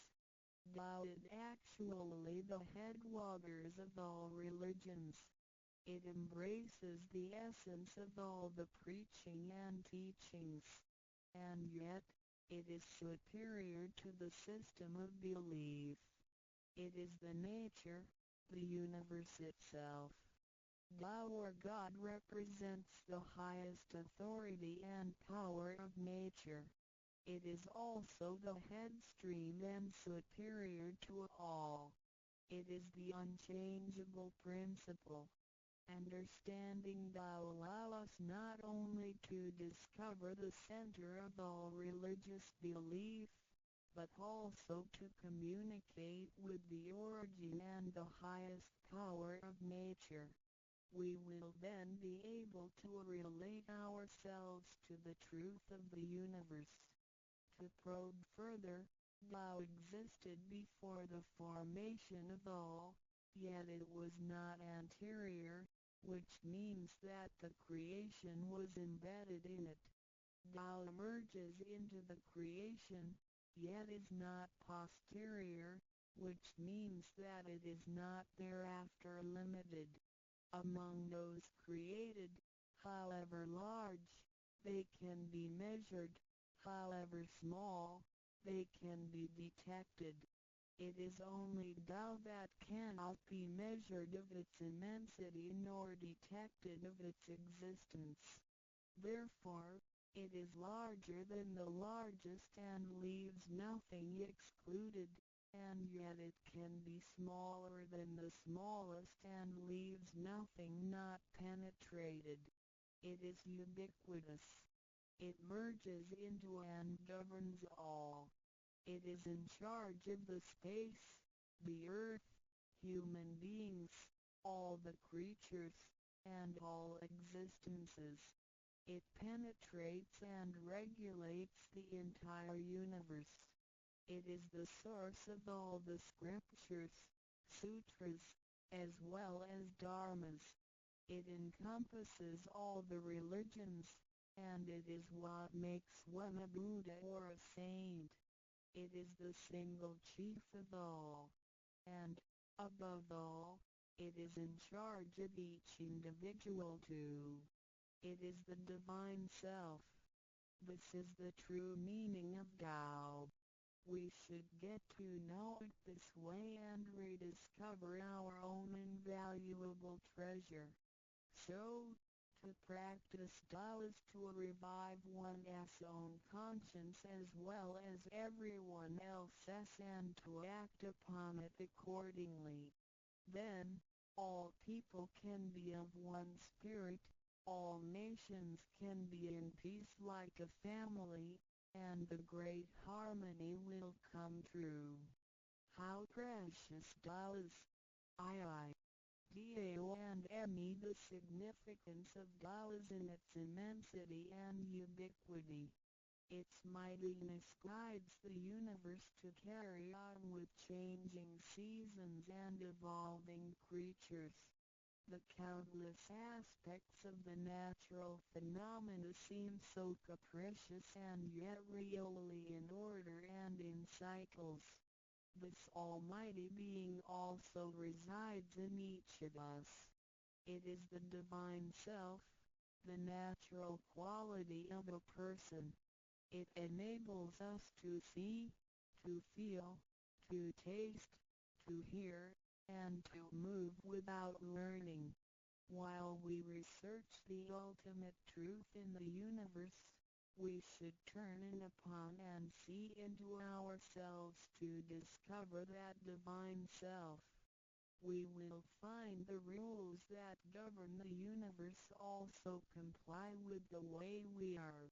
Speaker 2: Tao is actually the headwaters of all religions. It embraces the essence of all the preaching and teachings. And yet, it is superior to the system of belief. It is the nature, the universe itself. Tao or God represents the highest authority and power of nature. It is also the headstream and superior to all. It is the unchangeable principle. Understanding Tao allows us not only to discover the center of all religious belief, but also to communicate with the origin and the highest power of nature. We will then be able to relate ourselves to the truth of the universe. To probe further, Tao existed before the formation of all, yet it was not anterior, which means that the creation was embedded in it. Tao emerges into the creation, yet is not posterior, which means that it is not thereafter limited. Among those created, however large, they can be measured, however small, they can be detected. It is only Tao that cannot be measured of its immensity nor detected of its existence. Therefore, it is larger than the largest and leaves nothing excluded, and yet it can be smaller than the smallest and leaves nothing not penetrated. It is ubiquitous. It merges into and governs all. It is in charge of the space, the earth, human beings, all the creatures, and all existences. It penetrates and regulates the entire universe. It is the source of all the scriptures, sutras, as well as dharmas. It encompasses all the religions, and it is what makes one a Buddha or a saint. It is the single chief of all. And, above all, It is in charge of each individual too. It is the divine self. This is the true meaning of Tao. We should get to know it this way and rediscover our own invaluable treasure. So, to practice Tao is to revive one's own conscience as well as everyone else's and to act upon it accordingly. Then, all people can be of one spirit, all nations can be in peace like a family, and the great harmony will come true. How precious does Dao and me the significance of Tao is in its immensity and ubiquity. Its mightiness guides the universe to carry on with changing seasons and evolving creatures. The countless aspects of the natural phenomena seem so capricious and yet really in order and in cycles. This almighty being also resides in each of us. It is the divine self, the natural quality of a person. It enables us to see, to feel, to taste, to hear, and to move without learning. While we research the ultimate truth in the universe, we should turn in upon and see into ourselves to discover that divine self. We will find the rules that govern the universe also comply with the way we are.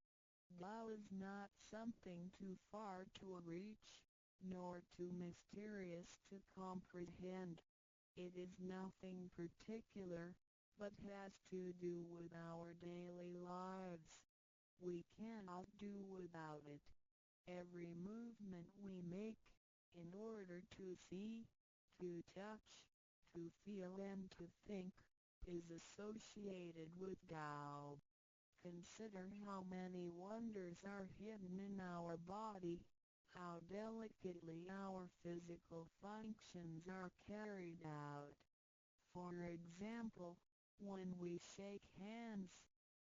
Speaker 2: Tao is not something too far to reach, nor too mysterious to comprehend. It is nothing particular, but has to do with our daily lives. We cannot do without it. Every movement we make, in order to see, to touch, to feel and to think, is associated with Tao. Consider how many wonders are hidden in our body, how delicately our physical functions are carried out. For example, when we shake hands,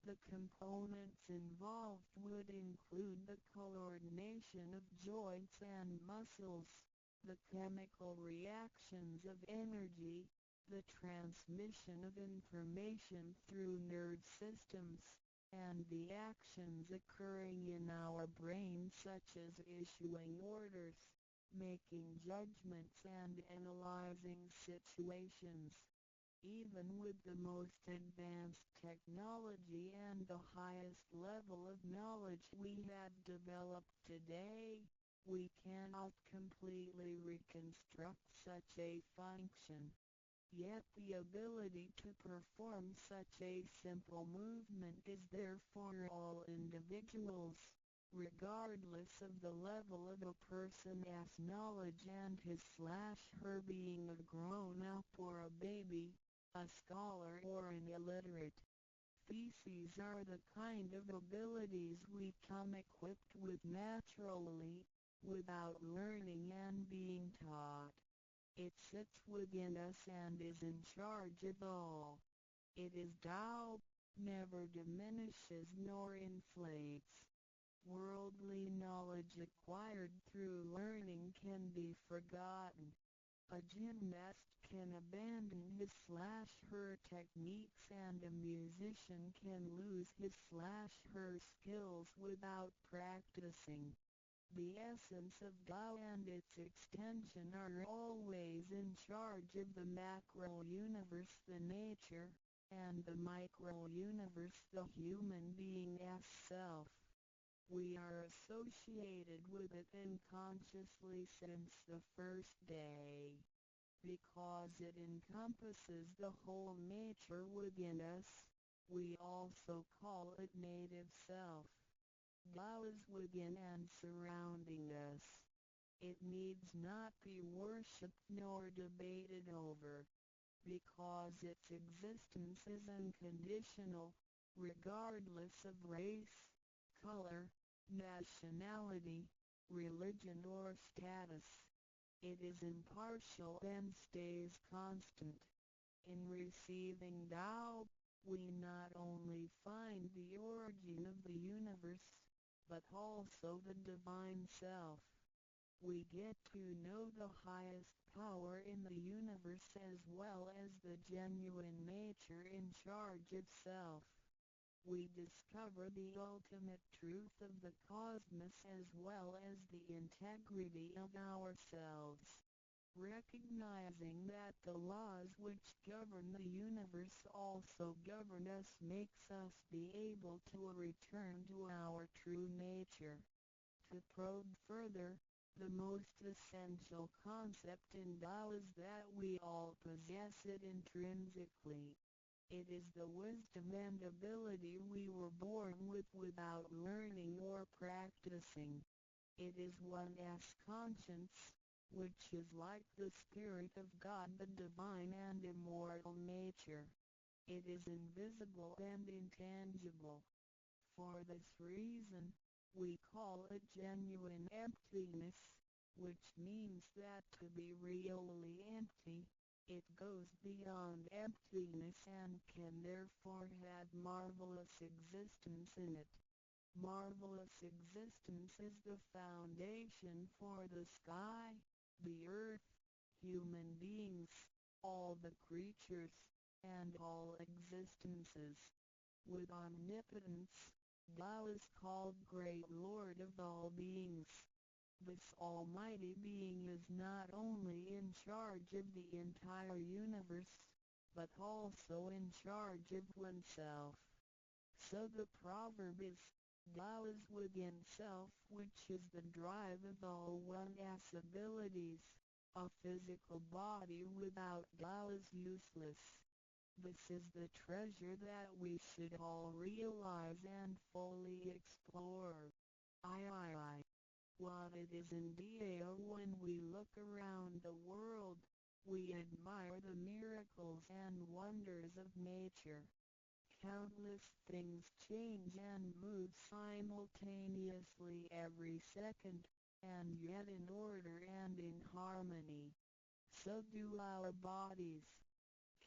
Speaker 2: the components involved would include the coordination of joints and muscles, the chemical reactions of energy, the transmission of information through nerve systems, and the actions occurring in our brain such as issuing orders, making judgments and analyzing situations. Even with the most advanced technology and the highest level of knowledge we have developed today, we cannot completely reconstruct such a function. Yet the ability to perform such a simple movement is there for all individuals, regardless of the level of a person's knowledge and his/her being a grown-up or a baby, a scholar or an illiterate. These are the kind of abilities we come equipped with naturally, without learning and being taught. It sits within us and is in charge of all. It is Tao, never diminishes nor inflates. Worldly knowledge acquired through learning can be forgotten. A gymnast can abandon his/her techniques and a musician can lose his/her skills without practicing. The essence of Tao and its extension are always in charge of the macro-universe, the nature, and the micro-universe, the human being as self. We are associated with it unconsciously since the first day. Because it encompasses the whole nature within us, we also call it native self. Tao is within and surrounding us. It needs not be worshipped nor debated over, because its existence is unconditional, regardless of race, color, nationality, religion or status. It is impartial and stays constant. In receiving Tao, we not only find the origin of the universe, but also the divine self. We get to know the highest power in the universe as well as the genuine nature in charge of self. We discover the ultimate truth of the cosmos as well as the integrity of ourselves. Recognizing that the laws which govern the universe also govern us makes us be able to return to our true nature. To probe further, the most essential concept in Tao is that we all possess it intrinsically. It is the wisdom and ability we were born with without learning or practicing. It is one's conscience, which is like the Spirit of God, the divine and immortal nature. It is invisible and intangible. For this reason, we call it genuine emptiness, which means that to be really empty, it goes beyond emptiness and can therefore have marvelous existence in it. Marvelous existence is the foundation for the sky, the earth, human beings, all the creatures, and all existences. With omnipotence, Tao is called Great Lord of all beings. This almighty being is not only in charge of the entire universe, but also in charge of oneself. So the proverb is, Tao is within self, which is the drive of all one's abilities. A physical body without Tao is useless. This is the treasure that we should all realize and fully explore. I. What it is indeed when we look around the world, we admire the miracles and wonders of nature. Countless things change and move simultaneously every second, and yet in order and in harmony. So do our bodies.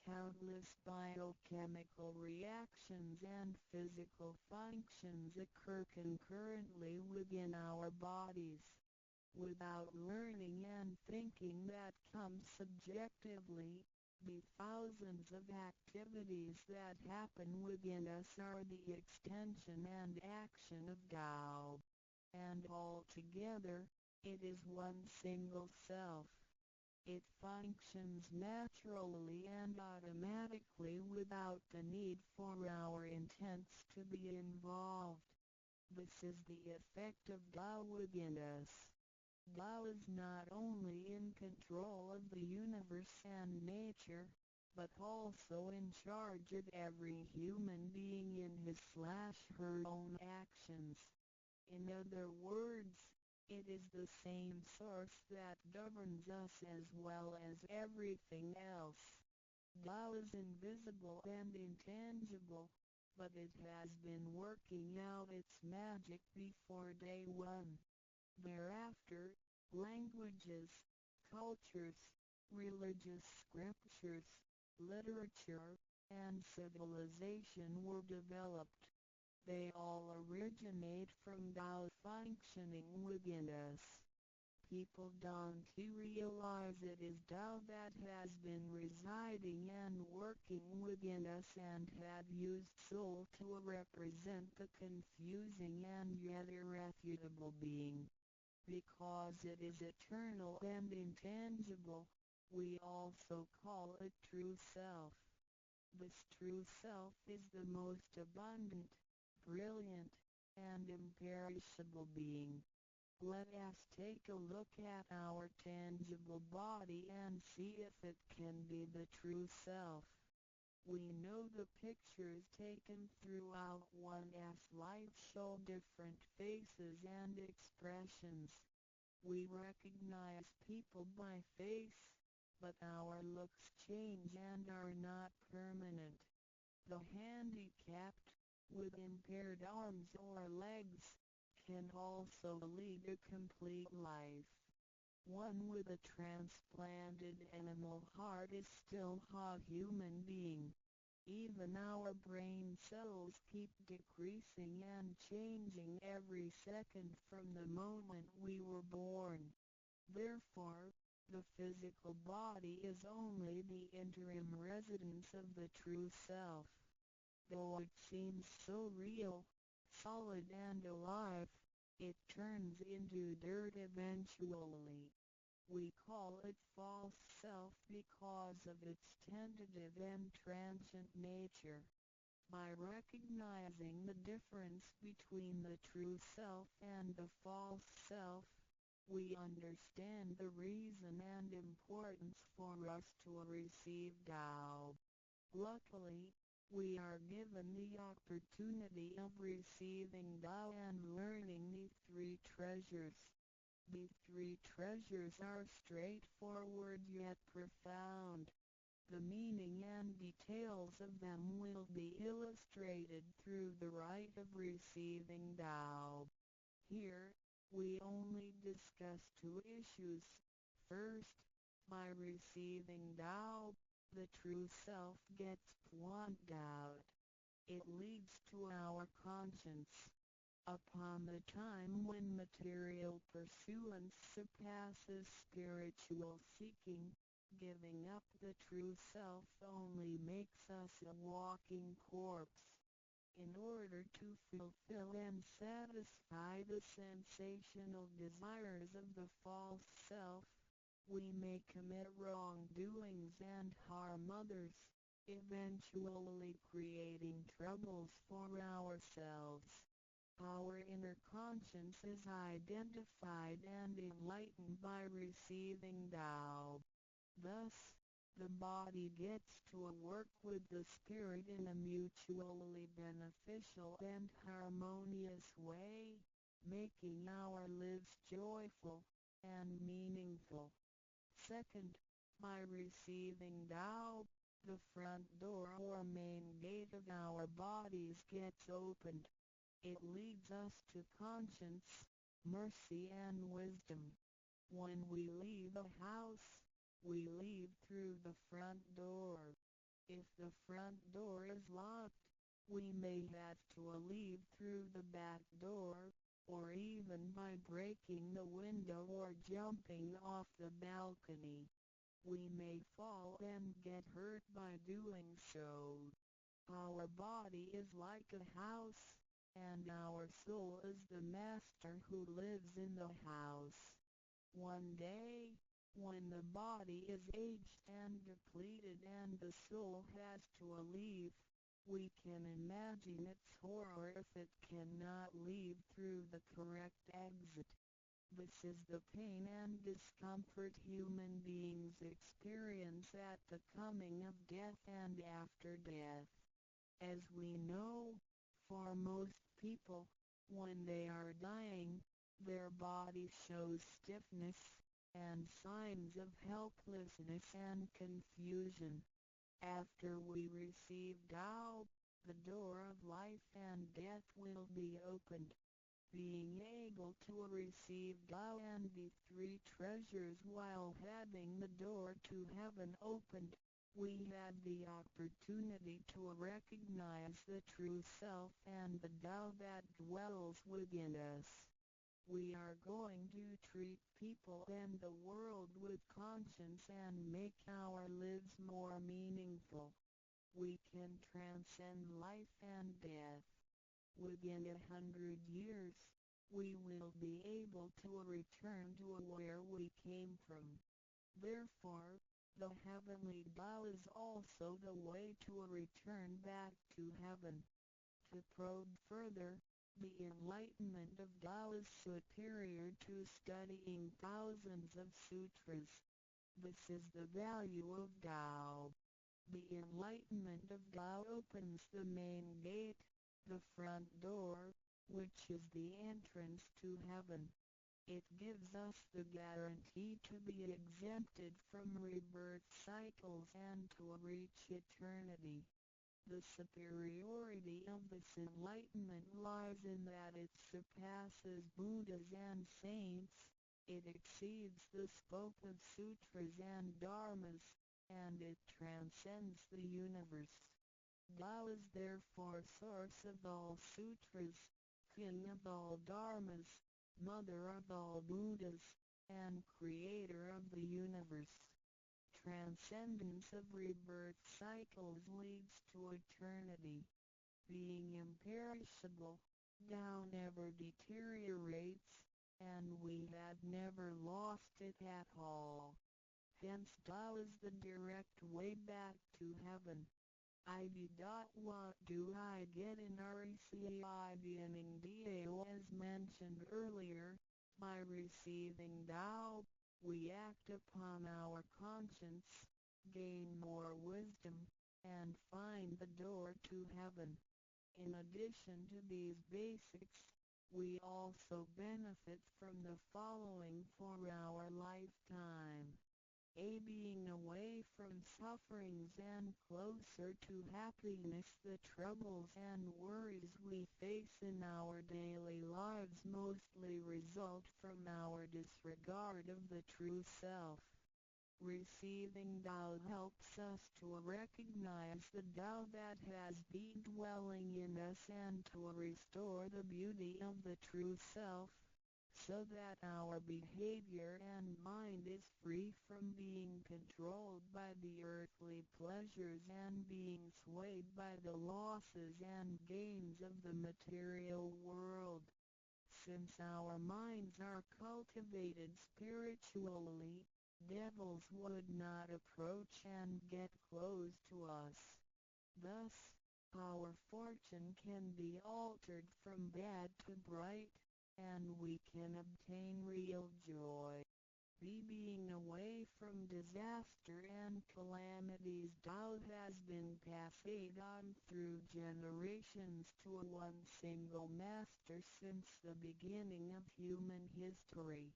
Speaker 2: Countless biochemical reactions and physical functions occur concurrently within our bodies. Without learning and thinking that comes subjectively, the thousands of activities that happen within us are the extension and action of Tao. And altogether, it is one single self. It functions naturally and automatically without the need for our intents to be involved. This is the effect of Tao within us. Tao is not only in control of the universe and nature, but also in charge of every human being in his/her own actions. In other words, it is the same source that governs us as well as everything else. Tao is invisible and intangible, but it has been working out its magic before day one. Thereafter, languages, cultures, religious scriptures, literature, and civilization were developed. They all originate from Tao functioning within us. People don't realize it is Tao that has been residing and working within us and have used soul to represent the confusing and yet irrefutable being. Because it is eternal and intangible, we also call it true self. This true self is the most abundant, brilliant, and imperishable being. Let us take a look at our tangible body and see if it can be the true self. We know the pictures taken throughout one's life show different faces and expressions. We recognize people by face, but our looks change and are not permanent. The handicapped, with impaired arms or legs, can also lead a complete life. One with a transplanted animal heart is still a human being. Even our brain cells keep decreasing and changing every second from the moment we were born. Therefore, the physical body is only the interim residence of the true self. Though it seems so real, solid and alive, it turns into dirt eventually. We call it false self because of its tentative and transient nature. By recognizing the difference between the true self and the false self, we understand the reason and importance for us to receive Tao. Luckily, we are given the opportunity of receiving Tao and learning the three treasures. The three treasures are straightforward yet profound. The meaning and details of them will be illustrated through the rite of receiving Tao. Here, we only discuss two issues. First, by receiving Tao, the true self gets plucked out. It leads to our conscience. Upon the time when material pursuance surpasses spiritual seeking, giving up the true self only makes us a walking corpse. In order to fulfill and satisfy the sensational desires of the false self, we may commit wrongdoings and harm others, eventually creating troubles for ourselves. Our inner conscience is identified and enlightened by receiving Tao. Thus, the body gets to work with the spirit in a mutually beneficial and harmonious way, making our lives joyful and meaningful. Second, by receiving Tao, the front door or main gate of our bodies gets opened. It leads us to conscience, mercy and wisdom. When we leave a house, we leave through the front door. If the front door is locked, we may have to leave through the back door, or even by breaking the window or jumping off the balcony. We may fall and get hurt by doing so. Our body is like a house, and our soul is the master who lives in the house. One day, when the body is aged and depleted and the soul has to leave, we can imagine its horror if it cannot leave through the correct exit. This is the pain and discomfort human beings experience at the coming of death and after death. As we know, for most people, when they are dying, their body shows stiffness, and signs of helplessness and confusion. After we receive Tao, the door of life and death will be opened. Being able to receive Tao and the three treasures while having the door to heaven opened, we have the opportunity to recognize the true self and the Tao that dwells within us. We are going to treat people and the world with conscience and make our lives more meaningful. We can transcend life and death. Within 100 years, we will be able to return to where we came from. Therefore, the heavenly Tao is also the way to return back to heaven. To probe further, the enlightenment of Tao is superior to studying thousands of sutras. This is the value of Tao. The enlightenment of Tao opens the main gate, the front door, which is the entrance to heaven. It gives us the guarantee to be exempted from rebirth cycles and to reach eternity. The superiority of this enlightenment lies in that it surpasses Buddhas and saints, It exceeds the scope of sutras and dharmas, and it transcends the universe. Tao is therefore source of all sutras, king of all dharmas, mother of all Buddhas, and creator of the universe. Transcendence of rebirth cycles leads to eternity. Being imperishable, Tao never deteriorates, and we have never lost it at all. Hence Tao is the direct way back to heaven. ID. What do I get in RECI beginning DAO as mentioned earlier? By receiving Tao, we act upon our conscience, gain more wisdom, and find the door to heaven. In addition to these basics, we also benefit from the following for our lifetime. A. Being away from sufferings and closer to happiness. The troubles and worries we face in our daily lives mostly result from our disregard of the true self. Receiving Tao helps us to recognize the Tao that has been dwelling in us and to restore the beauty of the true self, so that our behavior and mind is free from being controlled by the earthly pleasures and being swayed by the losses and gains of the material world. Since our minds are cultivated spiritually, devils would not approach and get close to us. Thus, our fortune can be altered from bad to bright, and we can obtain real joy. B. Being away from disaster and calamities. Tao has been passed on through generations to one single master since the beginning of human history.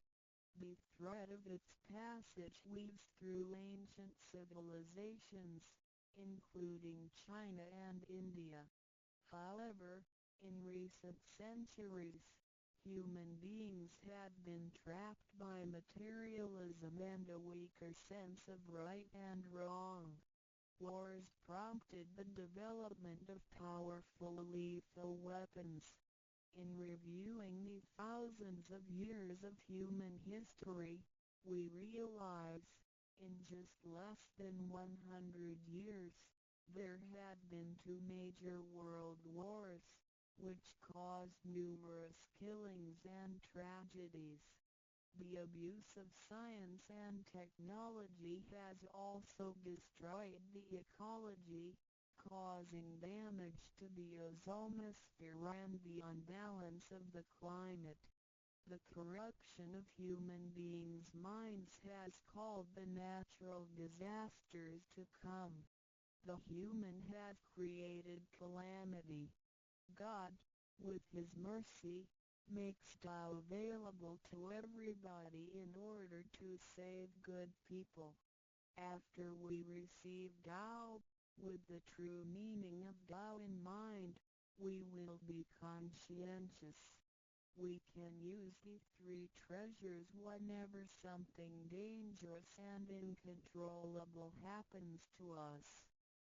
Speaker 2: The thread of its passage weaves through ancient civilizations, including China and India. However, in recent centuries, human beings have been trapped by materialism and a weaker sense of right and wrong. Wars prompted the development of powerful lethal weapons. In reviewing the thousands of years of human history, we realize, in just less than 100 years, there had been two major world wars, which caused numerous killings and tragedies. The abuse of science and technology has also destroyed the ecology, causing damage to the ozonosphere and the unbalance of the climate. The corruption of human beings' minds has called the natural disasters to come. The human has created calamity. God, with His mercy, makes Tao available to everybody in order to save good people. After we receive Tao, with the true meaning of Tao in mind, we will be conscientious. We can use the three treasures whenever something dangerous and uncontrollable happens to us.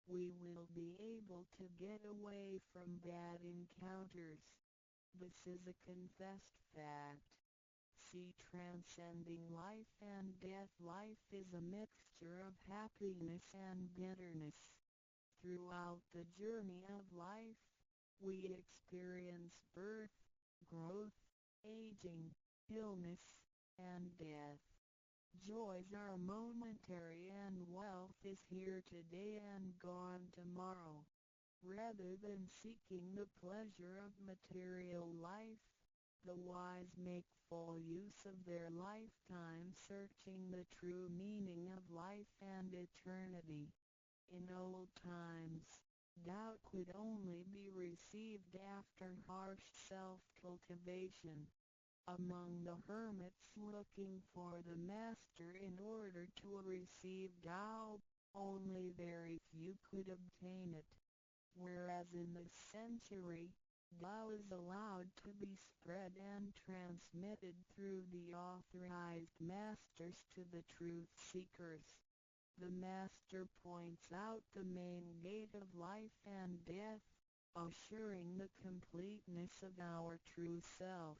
Speaker 2: We will be able to get away from bad encounters. This is a confessed fact. See, transcending life and death. Life is a mixture of happiness and bitterness. Throughout the journey of life, we experience birth, growth, aging, illness, and death. Joys are momentary and wealth is here today and gone tomorrow. Rather than seeking the pleasure of material life, the wise make full use of their lifetime searching the true meaning of life and eternity. In old times, Tao could only be received after harsh self-cultivation. Among the hermits looking for the master in order to receive Tao, only very few could obtain it. Whereas in this century, Tao is allowed to be spread and transmitted through the authorized masters to the truth seekers. The master points out the main gate of life and death, assuring the completeness of our true self.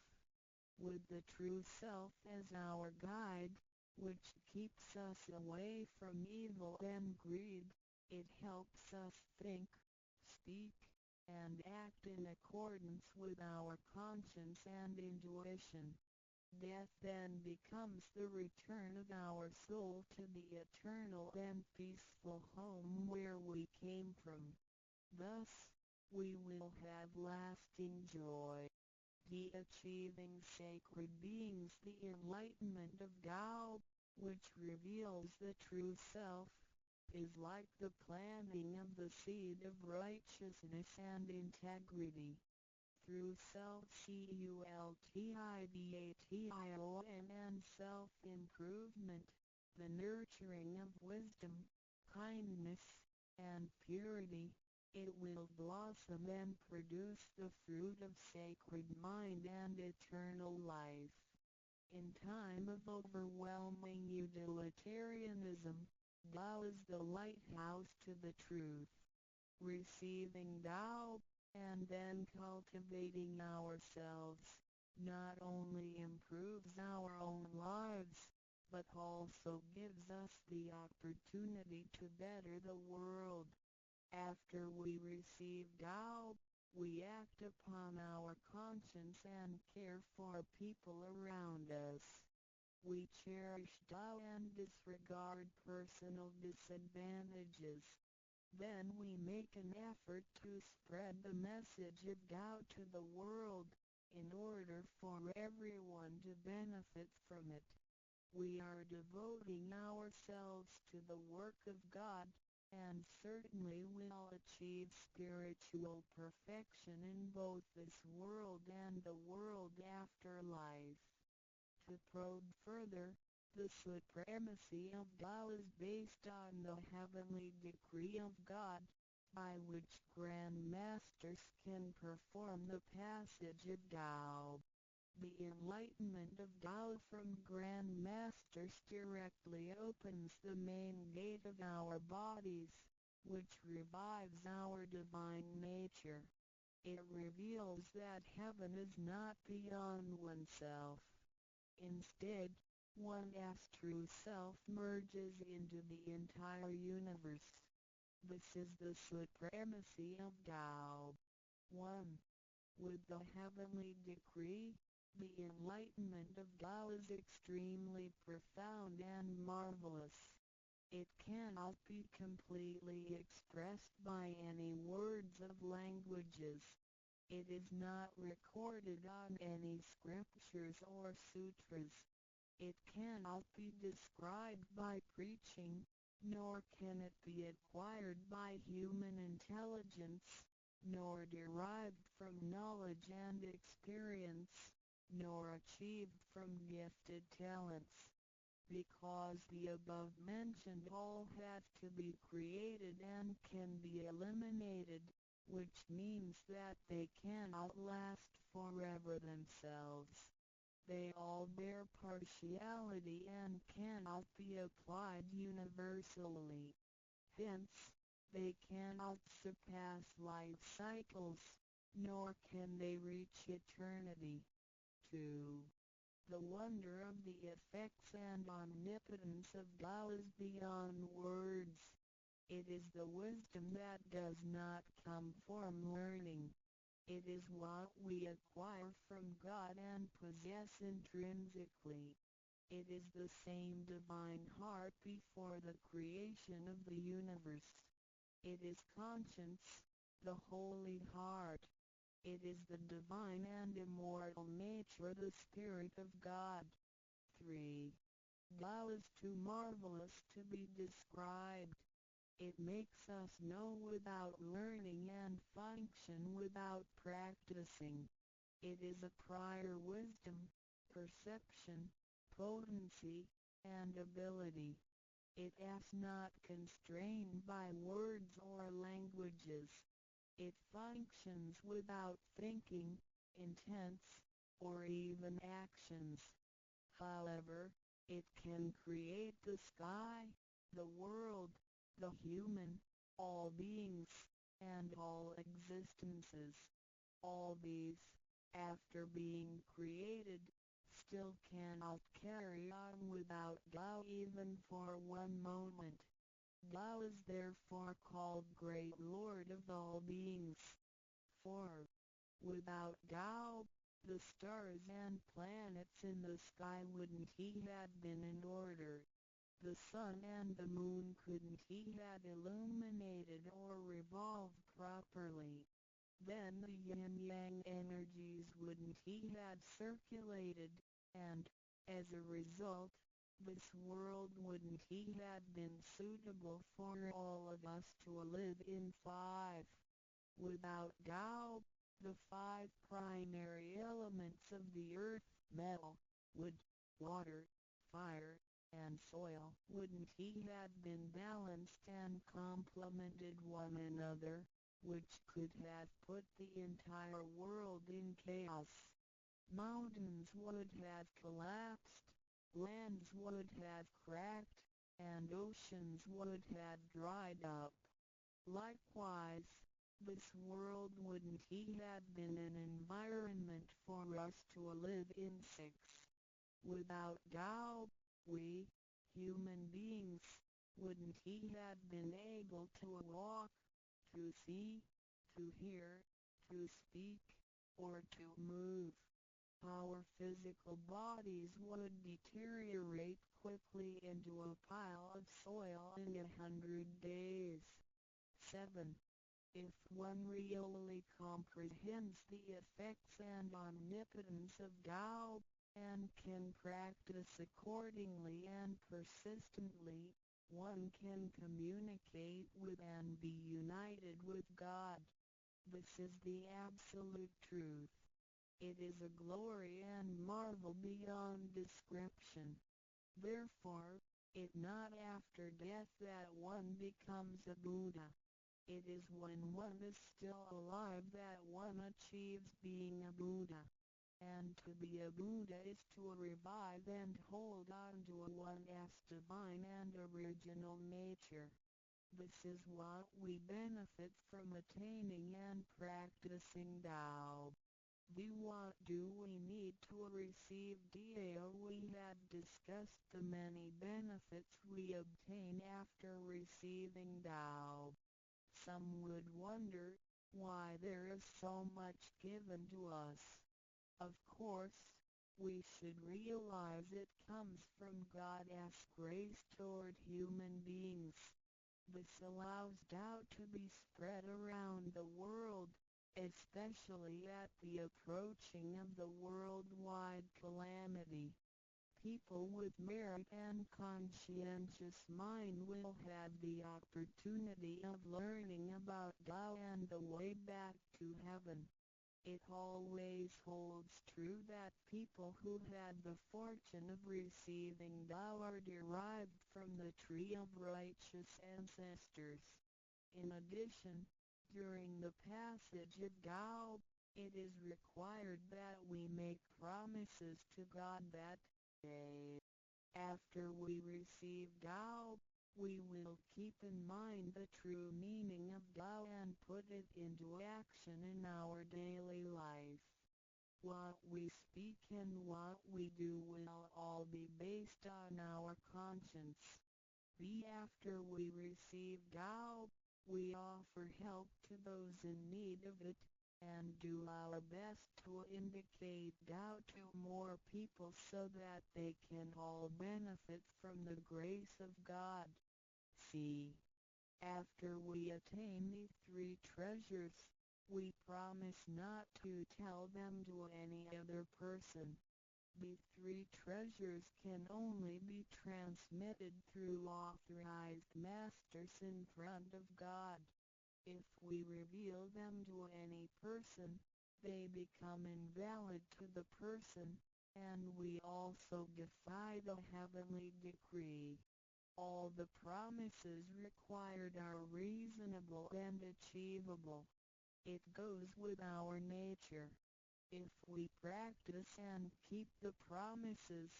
Speaker 2: With the true self as our guide, which keeps us away from evil and greed, it helps us think, speak, and act in accordance with our conscience and intuition. Death then becomes the return of our soul to the eternal and peaceful home where we came from. Thus, we will have lasting joy. The achieving sacred beings, the enlightenment of Tao, which reveals the true self, is like the planting of the seed of righteousness and integrity. Through self-cultivation and self-improvement, the nurturing of wisdom, kindness, and purity, it will blossom and produce the fruit of sacred mind and eternal life. In time of overwhelming utilitarianism, Tao is the lighthouse to the truth. Receiving Tao, and then cultivating ourselves, not only improves our own lives, but also gives us the opportunity to better the world. After we receive Tao, we act upon our conscience and care for people around us. We cherish Tao and disregard personal disadvantages. Then we make an effort to spread the message of Tao to the world, in order for everyone to benefit from it. We are devoting ourselves to the work of God, and certainly will achieve spiritual perfection in both this world and the world after life. To probe further, the supremacy of Tao is based on the heavenly decree of God, by which Grand Masters can perform the passage of Tao. The enlightenment of Tao from Grand Masters directly opens the main gate of our bodies, which revives our divine nature. It reveals that heaven is not beyond oneself. Instead, one's true self merges into the entire universe. This is the supremacy of Tao. 1. With the heavenly decree, the enlightenment of Tao is extremely profound and marvelous. It cannot be completely expressed by any words of languages. It is not recorded on any scriptures or sutras. It cannot be described by preaching, nor can it be acquired by human intelligence, nor derived from knowledge and experience, nor achieved from gifted talents. Because the above-mentioned all have to be created and can be eliminated, which means that they cannot last forever themselves. They all bear partiality and cannot be applied universally. Hence, they cannot surpass life cycles, nor can they reach eternity. 2. The wonder of the effects and omnipotence of Tao is beyond words. It is the wisdom that does not come from learning. It is what we acquire from God and possess intrinsically. It is the same divine heart before the creation of the universe. It is conscience, the holy heart. It is the divine and immortal nature, the Spirit of God. 3. Tao is too marvelous to be described. It makes us know without learning and function without practicing. It is a prior wisdom, perception, potency, and ability. It is not constrained by words or languages. It functions without thinking, intents, or even actions. However, it can create the sky, the world, the human, all beings, and all existences. All these, after being created, still cannot carry on without Tao even for one moment. Tao is therefore called Great Lord of all beings. For, without Tao, the stars and planets in the sky wouldn't he had been in order. The sun and the moon couldn't he had illuminated or revolved properly. Then the yin-yang energies wouldn't he had circulated, and, as a result, this world wouldn't he had been suitable for all of us to live in. 5. Without Tao, the 5 primary elements of the earth, metal, wood, water, fire, and soil, wouldn't he had been balanced and complemented one another, which could have put the entire world in chaos. Mountains would have collapsed, lands would have cracked, and oceans would have dried up. Likewise, this world wouldn't he have been an environment for us to live in. 6. Without Tao, we, human beings, wouldn't he have been able to walk, to see, to hear, to speak, or to move. Our physical bodies would deteriorate quickly into a pile of soil in 100 days. 7. If one really comprehends the effects and omnipotence of Tao, and can practice accordingly and persistently, one can communicate with and be united with God. This is the absolute truth. It is a glory and marvel beyond description. Therefore, it not after death that one becomes a Buddha. It is when one is still alive that one achieves being a Buddha. And to be a Buddha is to revive and hold on to one's divine and original nature. This is what we benefit from attaining and practicing Tao. What do we need to receive Tao? We have discussed the many benefits we obtain after receiving Tao. Some would wonder why there is so much given to us. Of course, we should realize it comes from God's grace toward human beings. This allows Tao to be spread around the world, especially at the approaching of the worldwide calamity. People with merit and conscientious mind will have the opportunity of learning about Tao and the way back to heaven. It always holds true that people who had the fortune of receiving Tao are derived from the tree of righteous ancestors. In addition, during the passage of Tao, it is required that we make promises to God that, after we receive Tao, we will keep in mind the true meaning of Tao and put it into action in our daily life. What we speak and what we do will all be based on our conscience. After we receive Tao, we offer help to those in need of it, and do our best to indicate Tao to more people so that they can all benefit from the grace of God. After we attain these 3 treasures, we promise not to tell them to any other person. These 3 treasures can only be transmitted through authorized masters in front of God. If we reveal them to any person, they become invalid to the person, and we also defy the heavenly decree. All the promises required are reasonable and achievable. It goes with our nature. If we practice and keep the promises,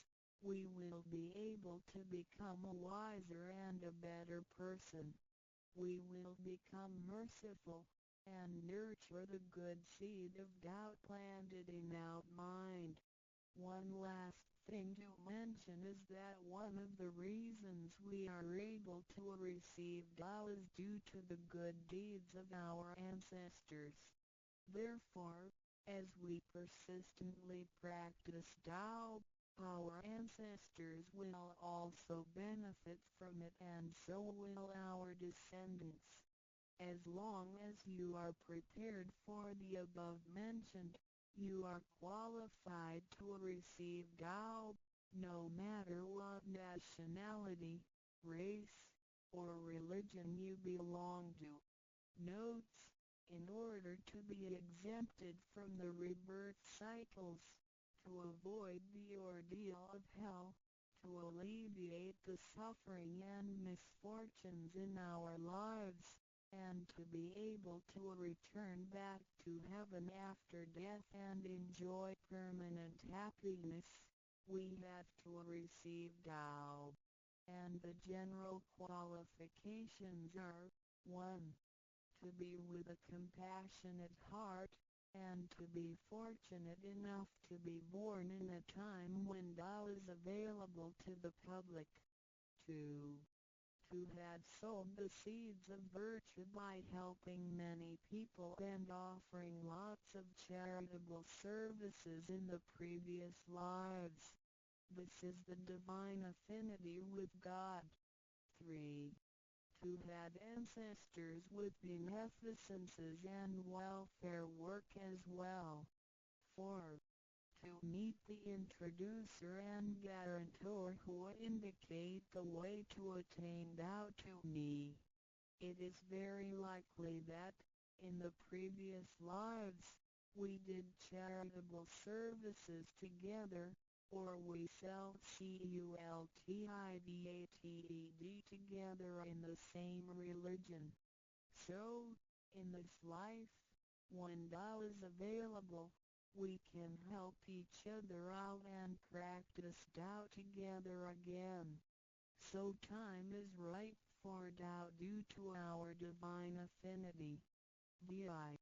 Speaker 2: we will be able to become a wiser and a better person. We will become merciful, and nurture the good seed of doubt planted in our mind. One last thing to mention is that one of the reasons we are able to receive Tao is due to the good deeds of our ancestors. Therefore, as we persistently practice Tao, our ancestors will also benefit from it, and so will our descendants. As long as you are prepared for the above mentioned, you are qualified to receive Tao, no matter what nationality, race, or religion you belong to. Notes: in order to be exempted from the rebirth cycles, to avoid the ordeal of hell, to alleviate the suffering and misfortunes in our lives, and to be able to return back to heaven after death and enjoy permanent happiness, we have to receive Tao. And the general qualifications are: 1. To be with a compassionate heart, and to be fortunate enough to be born in a time when Tao is available to the public. 2. To have sown the seeds of virtue by helping many people and offering lots of charitable services in the previous lives. This is the divine affinity with God. 3. To have ancestors with beneficences and welfare work as well. 4. To meet the introducer and guarantor who indicate the way to attain Tao to me. It is very likely that, in the previous lives, we did charitable services together, or we cultivated together in the same religion. So, in this life, when Tao is available, we can help each other out and practice Tao together again. So time is right for Tao due to our divine affinity. VI.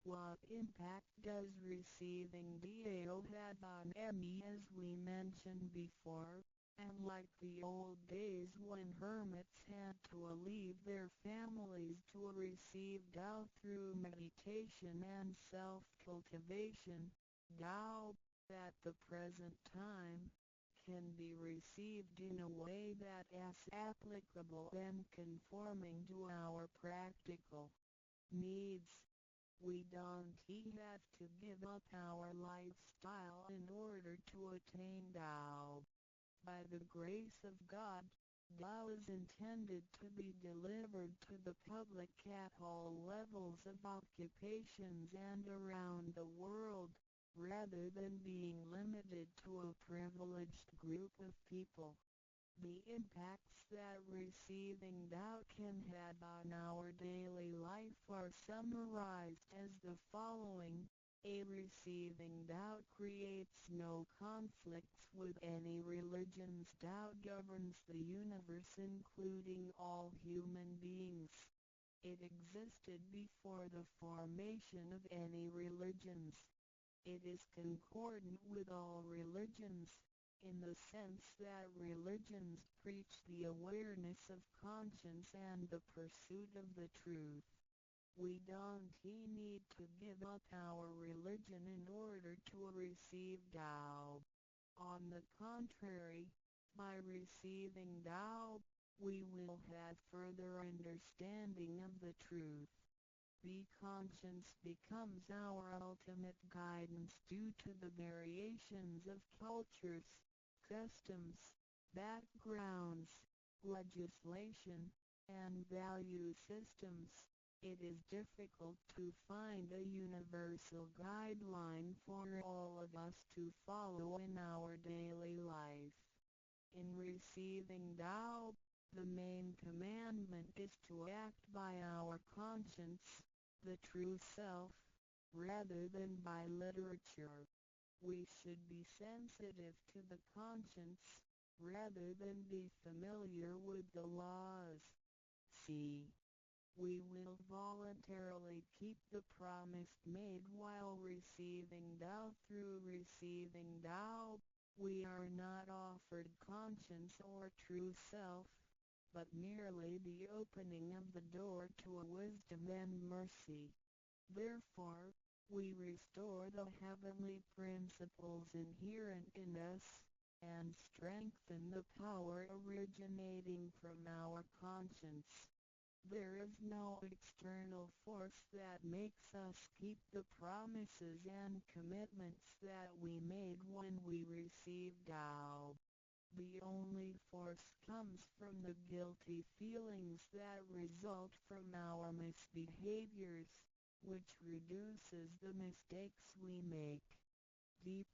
Speaker 2: What impact does receiving Tao have on me? As we mentioned before, and like the old days when hermits had to leave their families to receive Tao through meditation and self-cultivation, Tao, at the present time, can be received in a way that is applicable and conforming to our practical needs. We don't have to give up our lifestyle in order to attain Tao. By the grace of God, Tao is intended to be delivered to the public at all levels of occupations and around the world, rather than being limited to a privileged group of people. The impacts that receiving Tao can have on our daily life are summarized as the following. A. Receiving Tao creates no conflicts with any religions. Tao governs the universe, including all human beings. It existed before the formation of any religions. It is concordant with all religions, in the sense that religions preach the awareness of conscience and the pursuit of the truth. We don't need to give up our religion in order to receive Tao. On the contrary, by receiving Tao, we will have further understanding of the truth. The conscience becomes our ultimate guidance due to the variations of cultures, customs, backgrounds, legislation, and value systems. It is difficult to find a universal guideline for all of us to follow in our daily life. In receiving Tao, the main commandment is to act by our conscience, the true self, rather than by literature. We should be sensitive to the conscience, rather than be familiar with the laws. C. We will voluntarily keep the promise made while receiving Tao. Through receiving Tao, we are not offered conscience or true self, but merely the opening of the door to a wisdom and mercy. Therefore, we restore the heavenly principles inherent in us, and strengthen the power originating from our conscience. There is no external force that makes us keep the promises and commitments that we made when we received Tao. The only force comes from the guilty feelings that result from our misbehaviors, which reduces the mistakes we make.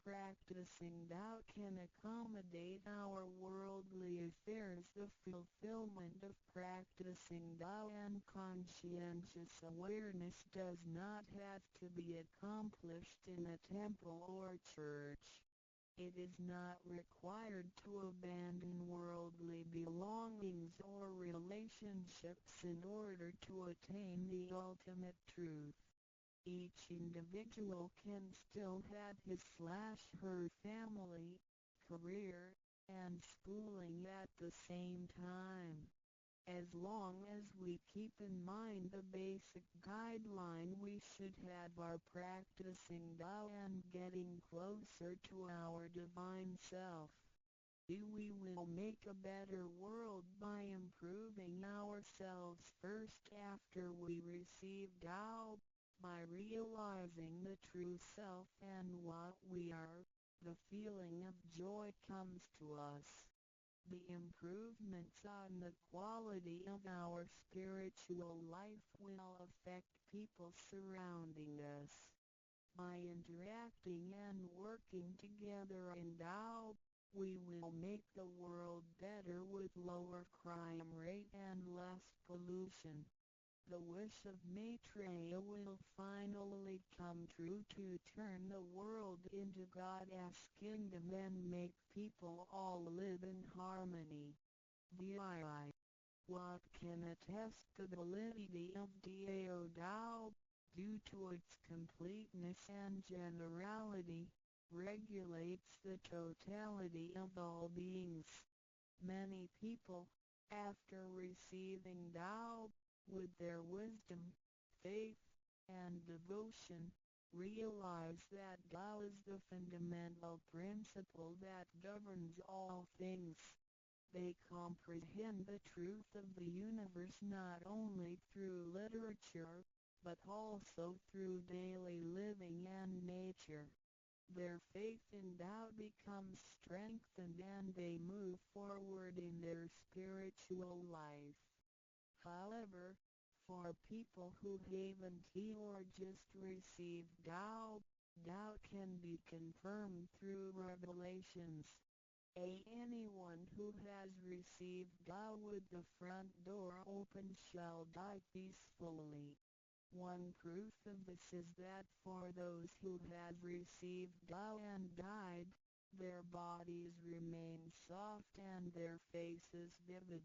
Speaker 2: Practicing Tao can accommodate our worldly affairs. The fulfillment of practicing Tao and conscientious awareness does not have to be accomplished in a temple or church. It is not required to abandon worldly belongings or relationships in order to attain the ultimate truth. Each individual can still have his/her family, career, and schooling at the same time. As long as we keep in mind the basic guideline, we should have our practicing Tao and getting closer to our divine self. We will make a better world by improving ourselves first after we receive Tao. By realizing the true self and what we are, the feeling of joy comes to us. The improvements on the quality of our spiritual life will affect people surrounding us. By interacting and working together in Tao, we will make the world better with lower crime rate and less pollution. The wish of Maitreya will finally come true to turn the world into God's kingdom and make people all live in harmony. VII. What can attest the validity of Dao Tao, due to its completeness and generality, regulates the totality of all beings. Many people, after receiving Tao, with their wisdom, faith, and devotion, realize that Tao is the fundamental principle that governs all things. They comprehend the truth of the universe not only through literature, but also through daily living and nature. Their faith in Tao becomes strengthened and they move forward in their spiritual life. However, for people who haven't or just received Tao, Tao can be confirmed through revelations. Anyone who has received Tao with the front door open shall die peacefully. One proof of this is that for those who have received Tao and died, their bodies remain soft and their faces vivid.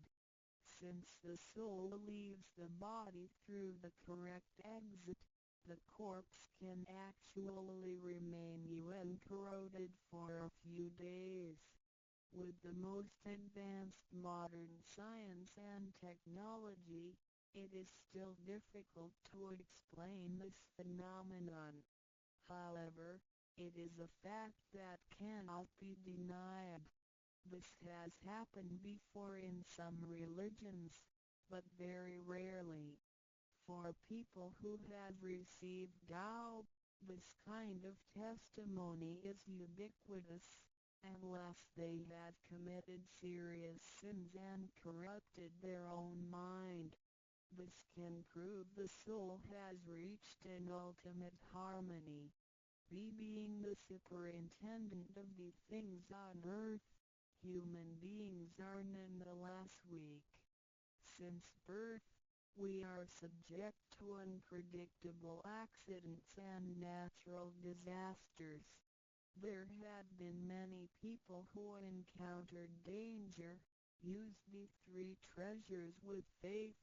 Speaker 2: Since the soul leaves the body through the correct exit, the corpse can actually remain uncorroded for a few days. With the most advanced modern science and technology, it is still difficult to explain this phenomenon. However, it is a fact that cannot be denied. This has happened before in some religions, but very rarely. For people who have received Tao, this kind of testimony is ubiquitous, unless they have committed serious sins and corrupted their own mind. This can prove the soul has reached an ultimate harmony. Being the superintendent of the things on earth, human beings are nonetheless weak. Since birth, We are subject to unpredictable accidents and natural disasters. There had been many people who encountered danger, used the three treasures with faith,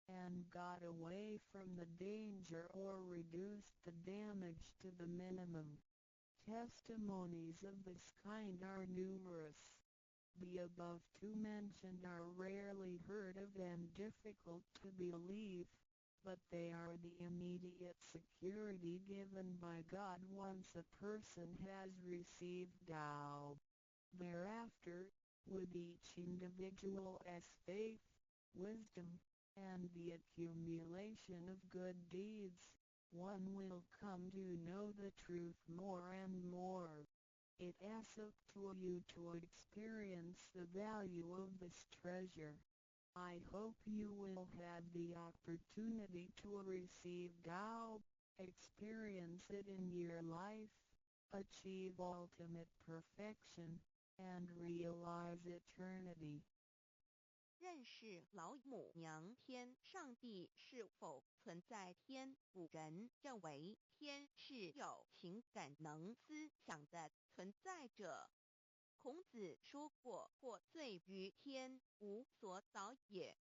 Speaker 2: and got away from the danger or reduced the damage to the minimum. Testimonies of this kind are numerous. The above two mentioned are rarely heard of and difficult to believe, but they are the immediate security given by God once a person has received Tao. Thereafter, with each individual's faith, wisdom, and the accumulation of good deeds, one will come to know the truth more and more. It is up to you to experience the value of this treasure. I hope you will have the opportunity to receive Tao, experience it in your life, achieve ultimate perfection, and realize eternity.
Speaker 1: 认识老母娘天上帝是否存在天古人认为天是有情感能思想的存在者。孔子说过，或罪于天，无所导也。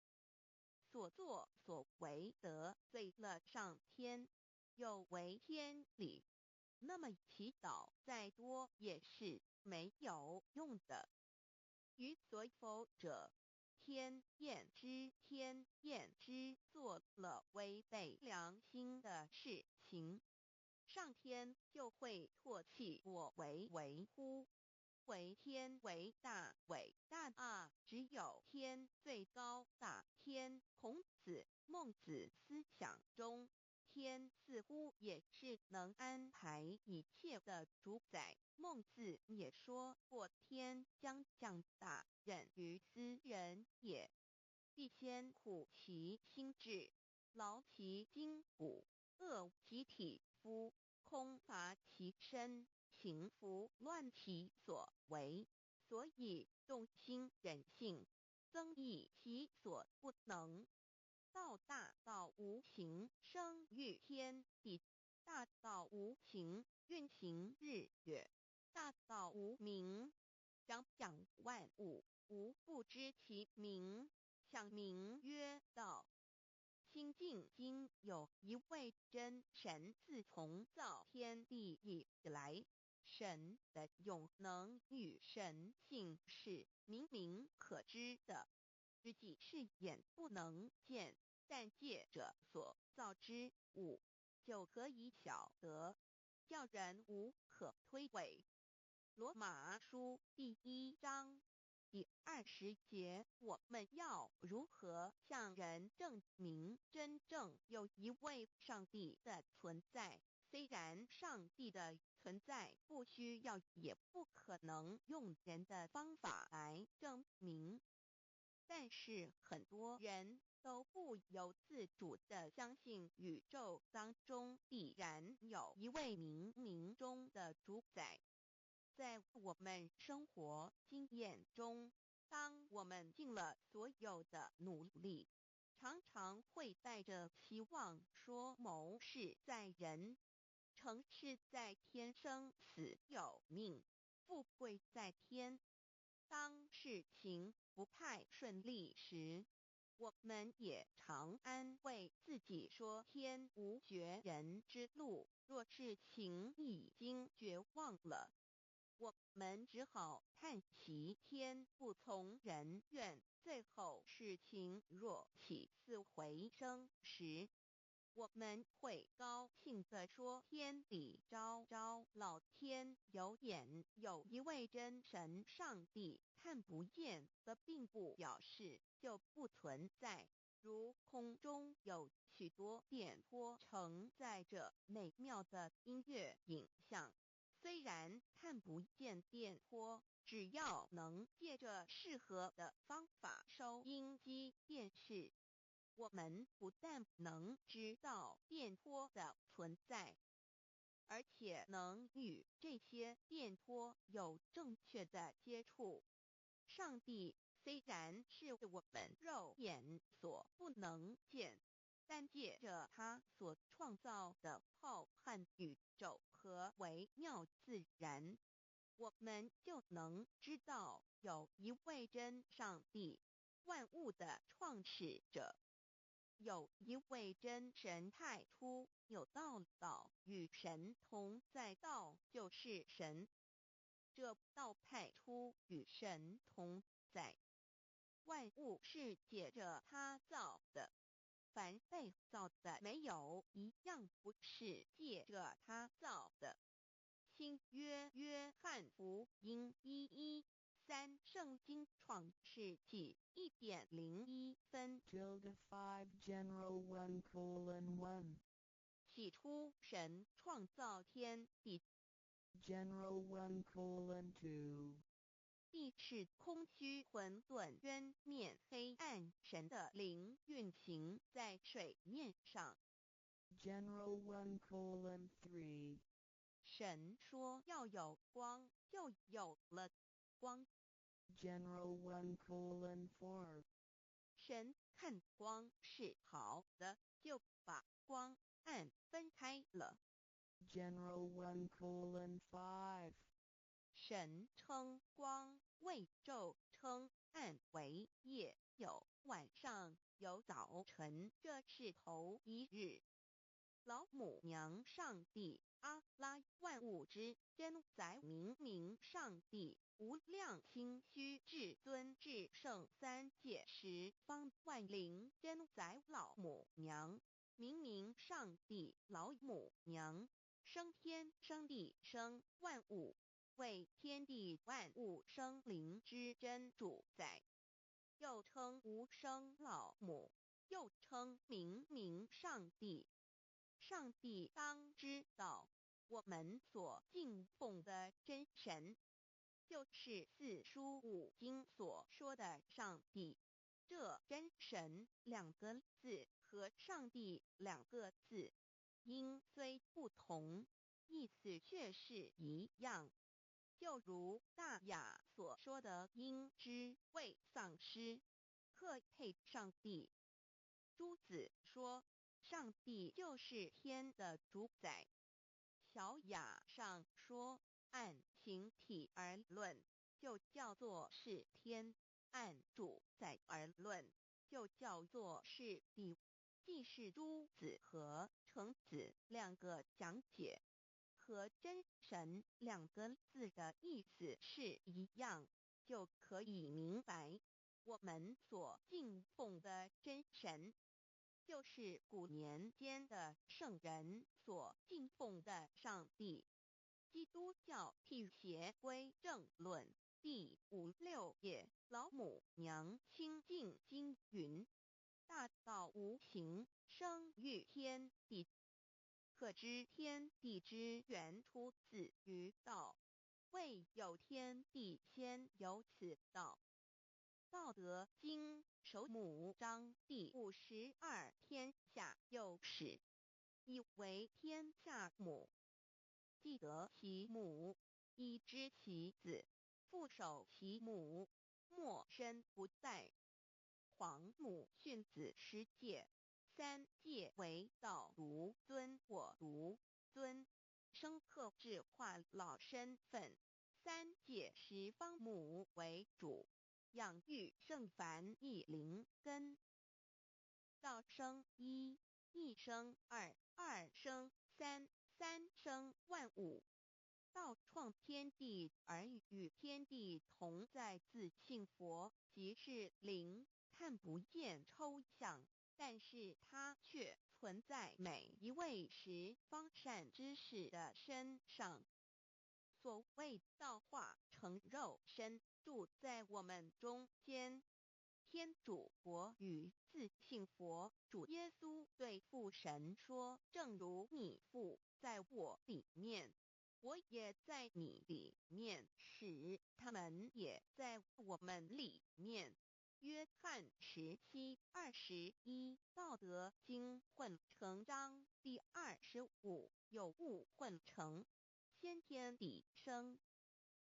Speaker 1: 所作所为得罪了上天，有违天理，那么祈祷再多也是没有用的。于所否者，天厌之，做了违背良心的事情，上天就会唾弃我为乎？为天为大伟大啊！只有天最高大天。孔子、孟子思想中，天似乎也是能安排一切的主宰。孟子也说过，天将降大任于斯人也，必先苦其心志，劳其筋骨，饿其体肤，空乏其身，行拂乱其所为，所以动心忍性，增益其所不能。道大道无形，生育天地；大道无形，运行日月；大道无名，长养万物。吾不知其名，想名曰道。心静经有一位真神，自从造天地以来，神的永能与神性是明明可知的，实际是眼不能见，但借着所造之物，就可以晓得，叫人无可推诿。罗马书第1章第20节，我们要如何向人证明真正有一位上帝的存在？虽然上帝的存在不需要也不可能用人的方法来证明，但是很多人都不由自主地相信宇宙当中必然有一位冥冥中的主宰。在我们生活经验中，当我们尽了所有的努力，常常会带着期望说谋事在人，成事在天，生死有命，富贵在天。当事情不太顺利时，我们也常安慰自己说天无绝人之路，若事情已经绝望了，我们只好叹息天不从人愿。最后事情若起死回生时，我们会高兴地说天理昭昭，老天有眼，有一位真神上帝，看不见的并不表示就不存在。如空中有许多电波承载着美妙的音乐影像，虽然看不见电波，只要能借着适合的方法收音机电视，我们不但能知道电波的存在，而且能与这些电波有正确的接触。上帝虽然是我们肉眼所不能见，但借着他所创造的浩瀚宇宙和微妙自然，我们就能知道有一位真上帝，万物的创始者。有一位真神太初有道与神同在，道就是神。这道太初与神同在，万物是借着他造的，凡被造的没有一样不是借着他造的。新约翰福音1:13圣经创世纪1:01分。
Speaker 2: 5 General 1:1
Speaker 1: 起初神创造天地，
Speaker 2: General 1:2
Speaker 1: 地是空虚混沌渊面黑暗，神的灵运行在水面上。
Speaker 2: General 1:3
Speaker 1: 神说要有光，就有了光。
Speaker 2: General 1:4
Speaker 1: 神看光是好的，就把光暗分开了。
Speaker 2: General 1:5
Speaker 1: 神称光为昼，称暗为夜，有晚上，有早晨，这是头一日。老母娘上帝阿拉，万物之真宰明上帝，无量清虚至尊至圣三界十方万灵真宰老母娘，明上帝老母娘，生天生地生万物，为天地万物生灵之真主宰，又称无生老母，又称明上帝。上帝当知道，我们所敬奉的真神，就是四书五经所说的上帝。这真神2个字和上帝2个字，音虽不同，意思却是一样。就如大雅所说的鹰之谓丧尸，可配上帝。朱子说上帝就是天的主宰。小雅上说按形体而论，就叫做是天；按主宰而论，就叫做是地。既是朱子和程子2个讲解，和真神2个字的意思是一样，就可以明白，我们所敬奉的真神，就是古年间的圣人所敬奉的上帝。基督教辟邪归正论第56页，老母娘清净经云：大道无形，生育天地，可知天地之源出自于道，未有天地，先有此道。道德经首母章第52，天下幼始，以为天下母。既得其母，以知其子，父守其母，莫身不殆。皇母训子10戒，3戒为道如尊我如尊，生克制化老身份。3戒十方母为主，养育圣凡一灵根。道生一，一生二，二生三，三生万物。道创天地而与天地同在，自性佛，即是灵，看不见抽象，但是它却存在每一位十方善知识的身上。所谓道化成肉身，住在我们中间。天主佛与自性佛主耶稣对父神说：正如你父在我里面，我也在你里面，使他们也在我们里面。约翰17:21，道德经混成章第25，有物混成，先天地生，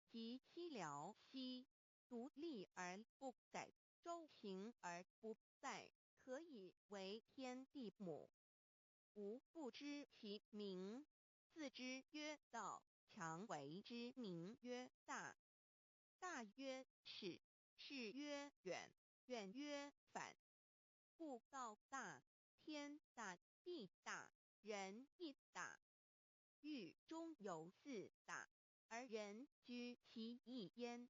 Speaker 1: 即西辽西，独立而不改，周行而不殆，可以为天地母。吾不知其名，自之曰道，强为之名曰大。大曰始，始曰远，远曰反。故道大，天大，地大，人亦大。欲中有四大，而人居其一焉。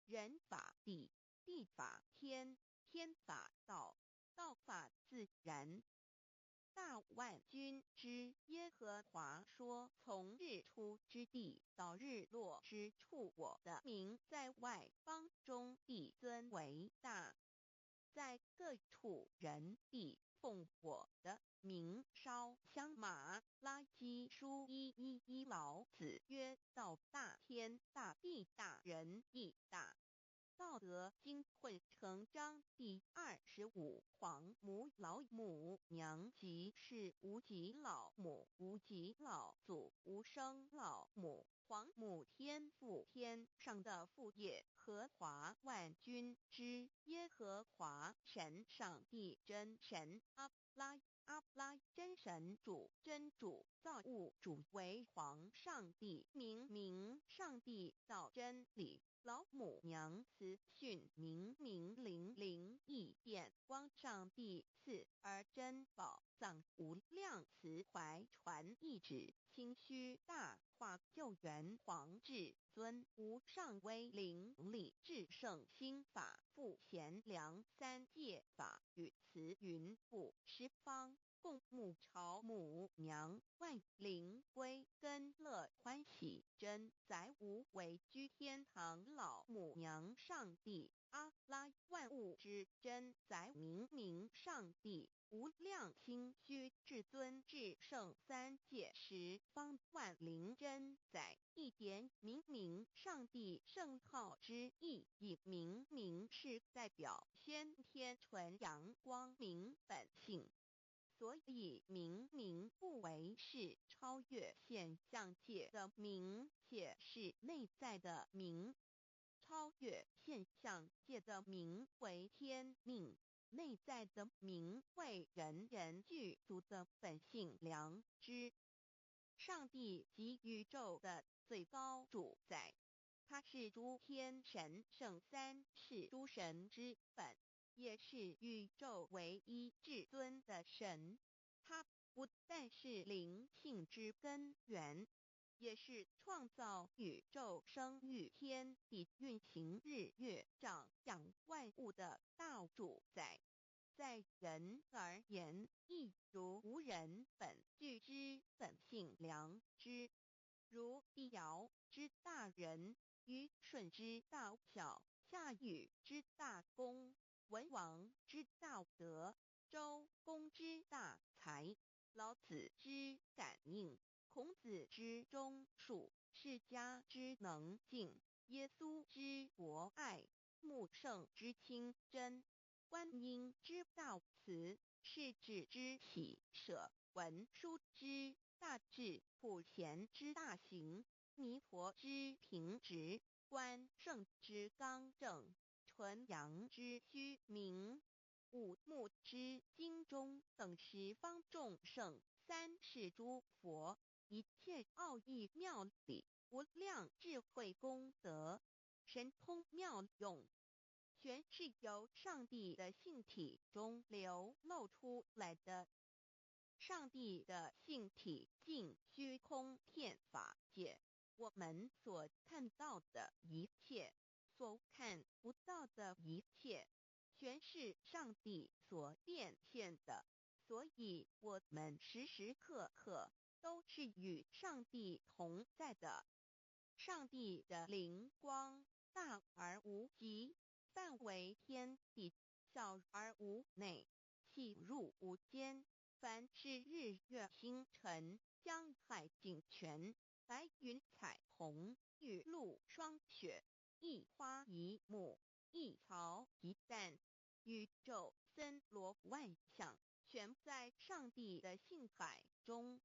Speaker 1: 人法地，地法天，天法道，道法自然。大万军之耶和华说：从日出之地到日落之处，我的名在外邦中必尊为大。在各处人必奉我的名烧香马拉基书1:1老子曰：道大，天大，地大，人亦大。道德经混成章第25。皇母老母娘即是无极老母，无极老祖，无生老母。皇母天父，天上的父耶和华万军之耶和华神，上帝真神，阿拉真神主，真主，造物主，为皇上帝，明上帝，造真理。老母娘慈训明灵异变光，上帝赐而珍宝藏无量慈怀传一旨，清虚大化救援皇至尊无上威灵力至圣心法复贤良三界法与慈云布十方共沐朝母娘，万灵归根乐欢喜，真载无为居天堂老母娘上帝，阿拉万物之真载明上帝，无量清虚至尊至圣三界十方万灵真载，一点明上帝圣号之意，以明是代表先天纯阳光明本性。所以明不为是超越现象界的明，且是内在的明。超越现象界的明为天命，内在的明为人具足的本性良知。上帝即宇宙的最高主宰，他是诸天神圣三世诸神之本，也是宇宙唯一至尊的神。他不但是灵性之根源，也是创造宇宙生育天地运行日月长养万物的大主宰。在人而言，亦如无人本具之本性良知，如帝尧之大仁，虞舜之大巧，夏禹之大功，文王之大德，周公之大才，老子之感应，孔子之忠恕，释迦之能静，耶稣之博爱，穆圣之清真，观音之大慈，世子之喜舍，文殊之大智，普贤之大行，弥陀之平直，关圣之刚正，纯阳之虚明，五目之精忠，等十方众圣，三世诸佛，一切奥义妙理，无量智慧功德，神通妙用，全是由上帝的性体中流露出来的。上帝的性体尽虚空遍法界，我们所看到的一切，所看不到的一切，全是上帝所变现的。所以我们时时刻刻都是与上帝同在的。上帝的灵光大而无极，范围天地，小而无内，细入无间。凡是日月星辰，江海井泉，白云彩虹，雨露霜雪，一花一木，一草一蛋，宇宙森罗万象，全在上帝的性海中。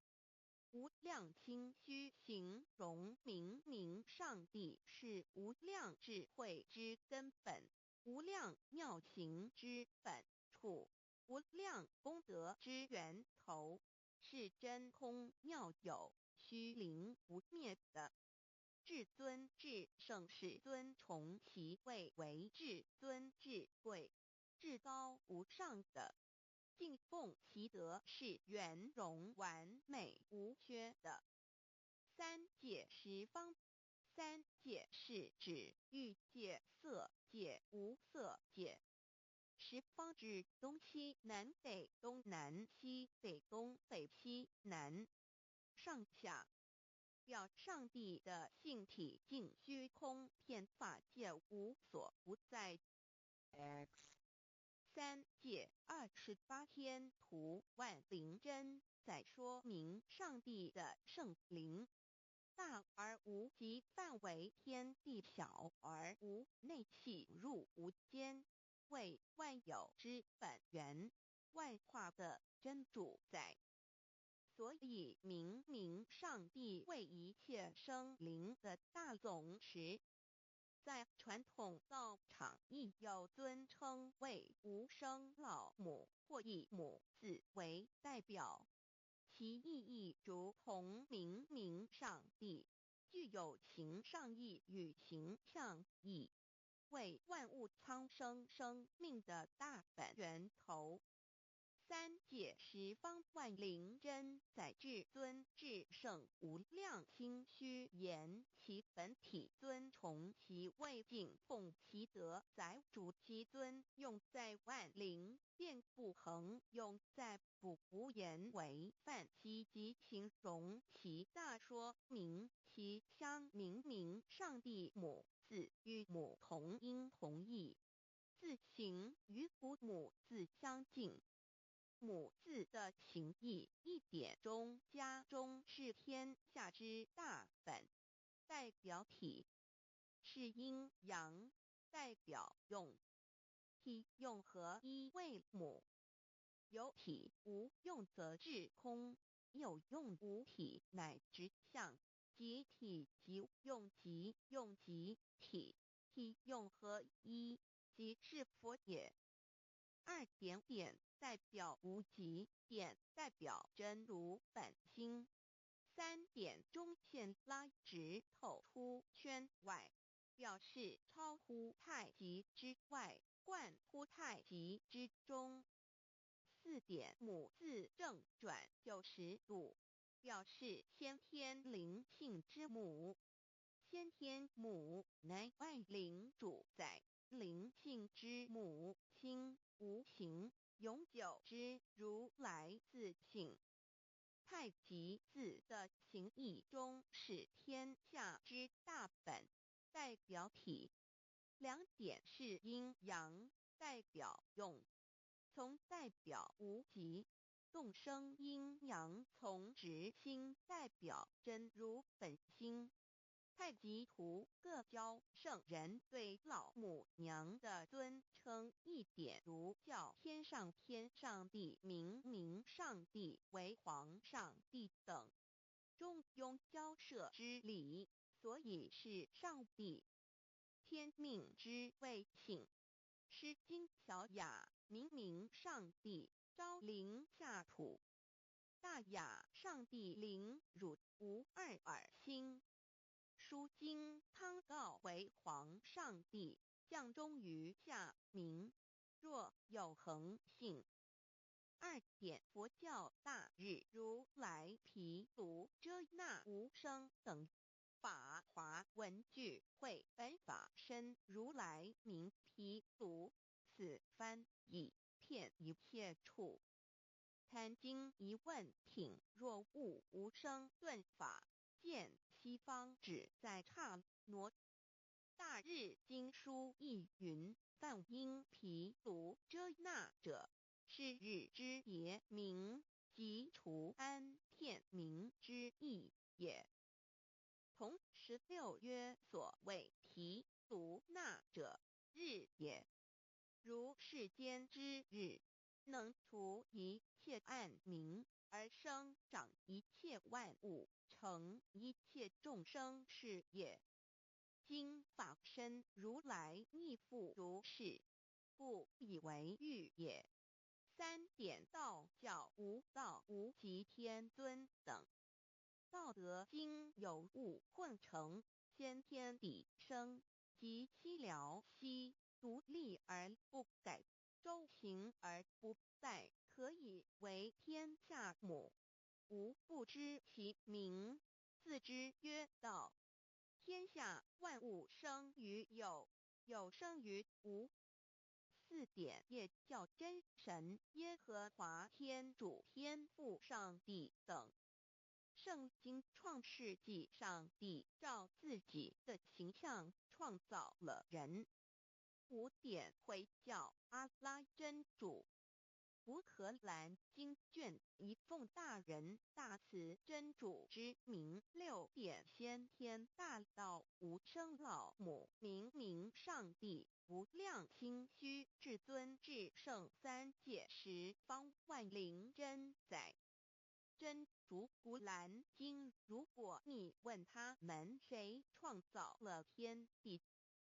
Speaker 1: 无量清虚形容明上帝是无量智慧之根本，无量妙行之本处。无量功德之源头，是真空妙有，虚灵不灭的。至尊至圣世尊崇其位为至尊至贵，至高无上的。敬奉其德是圆融完美无缺的。三界十方，三界是指欲界、色界、无色界。十方指东西南北东南西北东北西南上下，表上帝的性体尽虚空遍法界无所不在。
Speaker 2: X
Speaker 1: 三界28天图万灵真，在说明上帝的圣灵大而无极范围，天地小而无内气入无间，为万有之本源，万化的真主宰。所以明明上帝为一切生灵的大总持，在传统道场亦有尊称为无生老母或以母字为代表，其意义如同明明上帝具有形上义与形象义，为万物苍生生命的大本源头。三界十方万灵真，在至尊至圣无量心虚言其本体尊崇其位敬奉其德载主其尊，用在万灵便不恒用在不无言为范积极形容其大说明其相明明上帝母字与母同音同义，字形与古母字相近。母字的情义一点中加中是天下之大本，代表体是阴阳，代表用。体用合一为母，有体无用则至空，有用无体乃直相，即体即用即用即体，体用合一即是佛也。二点点代表无极，点代表真如本心，三点中线拉直透出圈外，表示超乎太极之外，贯乎太极之中。四点母字正转90度，表示先天灵性之母。先天母乃万灵主宰，灵性之母心无形，永久之如来自性。太极字的形义中是天下之大本，代表体。两点是阴阳，代表用。从代表无极，动生阴阳从直心代表真如本心。太极图各教圣人对老母娘的尊称，一点如叫天上天上帝、明明上帝为皇上帝等，中庸交涉之理，所以是上帝。天命之谓请，诗经小雅明明上帝昭灵下土，大雅上帝灵汝无二耳心。书经汤告为皇上帝降中于下民，若有恒性。二点佛教大日如来毗卢遮那无生等法华文具会本法身如来名毗卢，此翻译遍一切处。贪经一问品，若悟无生顿法，见西方只在刹那。大日经书亦云，梵音毗卢遮那者，是日之别名，即除安片名之意也。同16曰所谓毗卢那者，日也。如世间之日，能除一切暗明，而生长一切万物，成一切众生是也。今法身如来亦复如是，故以为喻也。3点道教无道无极天尊等。道德经有物混成，先天地生，及其辽兮，独立而不改，周行而不殆，可以为天下母。吾不知其名，自之曰道。天下万物生于有，有生于无。4点也叫真神耶和华天主天父上帝等。圣经创世纪，上帝照自己的形象创造了人。5点回教阿拉真主。乌克兰经卷一奉大人大慈真主之名。6点先天大道无生老母明上帝无量清虚至尊至圣三界十方万灵真载。真主古兰经，如果你问他们谁创造了天地，